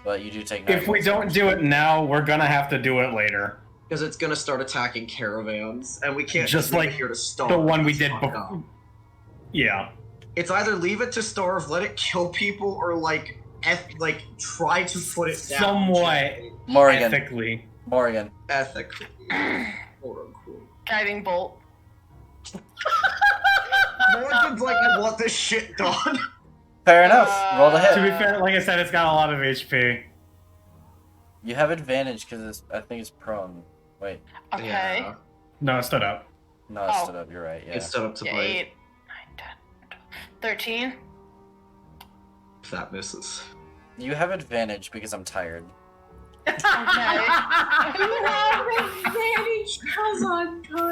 But you do take 9 If we points of don't damage. do it now, we're gonna have to do it later. Because it's gonna start attacking caravans, and we can't Just leave like it here to starve. The one we It's did fucked before. up. Yeah. It's either leave it to starve, let it kill people, or like try to put it down. Somewhat Morgan. ethically. Morgan. Ethically. Quote unquote. Guiding bolt. Morgan's like, I want this shit done. Fair enough. Roll the To hit. be fair, like I said, it's got a lot of HP. You have advantage because I think it's prone. Wait. Okay. Yeah. No, it stood up. No, it Oh. stood up. You're right. Yeah. It's stood up to Yeah, bite. 8, 9, 10, 13. If that misses. You have advantage because I'm tired. Okay.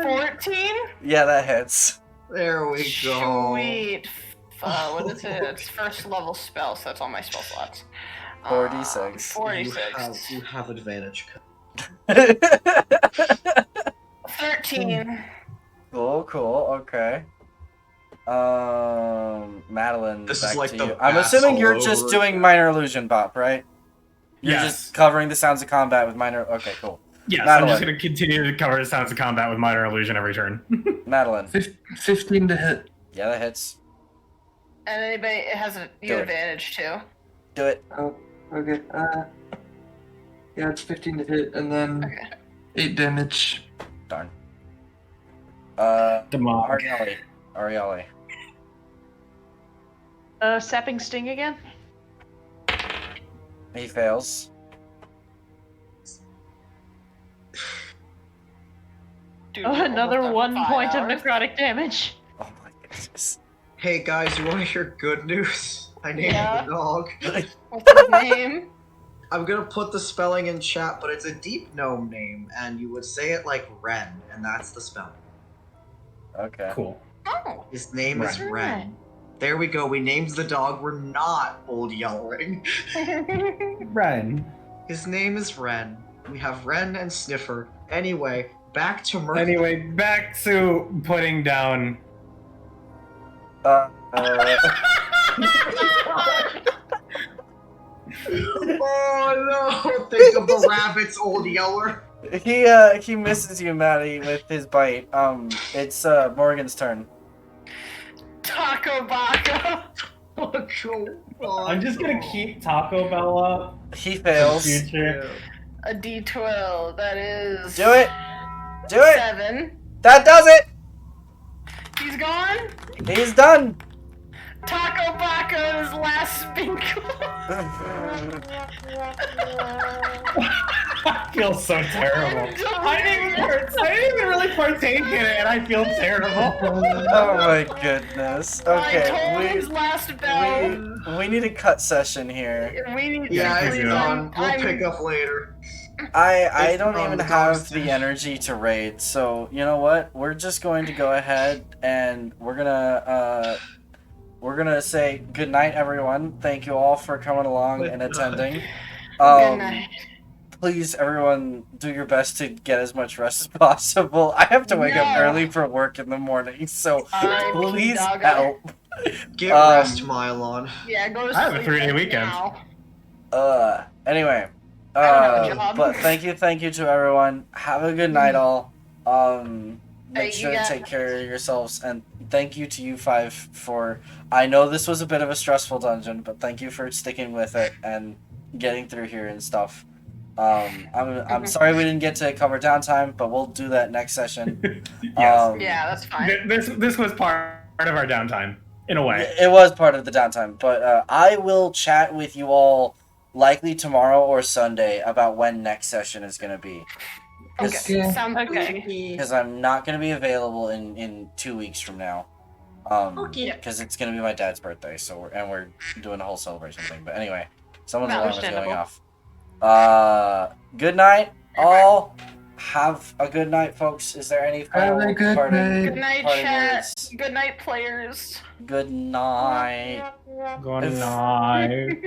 14? Yeah, that hits. There we go. Sweet. What is it? It's first level spell, so that's all my spell slots. 4d6. 46. You have advantage. 13. Cool. Okay. Madeline, This is back like to the you. I'm bats assuming all you're over just again. doing minor illusion pop, right? You're Yes. just covering the sounds of combat with minor. Okay, cool. Yes, I'm Madeline. just gonna continue to cover the sounds of combat with minor illusion every turn. Madeline. 15 to hit. Yeah, that hits. And anybody it has Do you it. advantage too. Do it. Oh, okay. Yeah, it's 15 to hit, and then Okay. 8 damage. Darn. Demog. Arielle. Sapping sting again? He fails. Dude, Oh, we're another almost at 1 5 point of hours. necrotic damage. Oh my goodness. Hey guys, you want to hear good news? I named Yeah. the dog. What's his name? I'm gonna put the spelling in chat, but it's a deep gnome name, and you would say it like Ren, and that's the spelling. Okay. Cool. Oh. His name is Ren. Ren. There we go. We named the dog. We're not Old Yellring. Ren. His name is Ren. We have Ren and Sniffer. Anyway, Back to Mercury. Anyway, back to putting down. Oh no! Think of the rabbit's old yeller. He misses you, Maddie, with his bite. It's Morgan's turn. Taco Baka. I'm just gonna keep Taco Bell up. He For fails. the future. A D12. That is. Do it. Do it. 7. That does it. He's gone. He's done. Taco Baka's last spinkle. I feel so terrible. I didn't even really partake in it, and I feel terrible. Oh my goodness. I told Okay, his last bell. we need a cut session here. We need Yeah, to it's do it. done. We'll pick up later. I It's don't from even the have dog's the dish. energy to raid, so you know what? We're just going to go ahead and we're gonna say good night, everyone. Thank you all for coming along and attending. Good night. Please, everyone, do your best to get as much rest as possible. I have to wake up No. early for work in the morning, so R.I.P. please doggo. help. Get Um, rest, Mylon. Yeah, go to I have a sleep 3-day right weekend. now. Anyway. I don't have a job. But thank you to everyone. Have a good night, all. Make Hey, sure you to got- take care of yourselves, and thank you to you 5 for. I know this was a bit of a stressful dungeon, but thank you for sticking with it and getting through here and stuff. I'm sorry we didn't get to cover downtime, but we'll do that next session. Yes. Yeah, that's fine. This was part of our downtime, in a way. It was part of the downtime, but I will chat with you all likely tomorrow or Sunday about when next session is going to be. Okay. Sounds Okay. Because I'm not going to be available in 2 weeks from now. Okay. Because it's going to be my dad's birthday, so we're doing a whole celebration thing. But anyway, someone's alarm is going Understandable. off. Good night, all. Have a good night, folks. Is there any Have a final good parting, night. Good night, parting chat. words? Good night, players. Good night. Good night.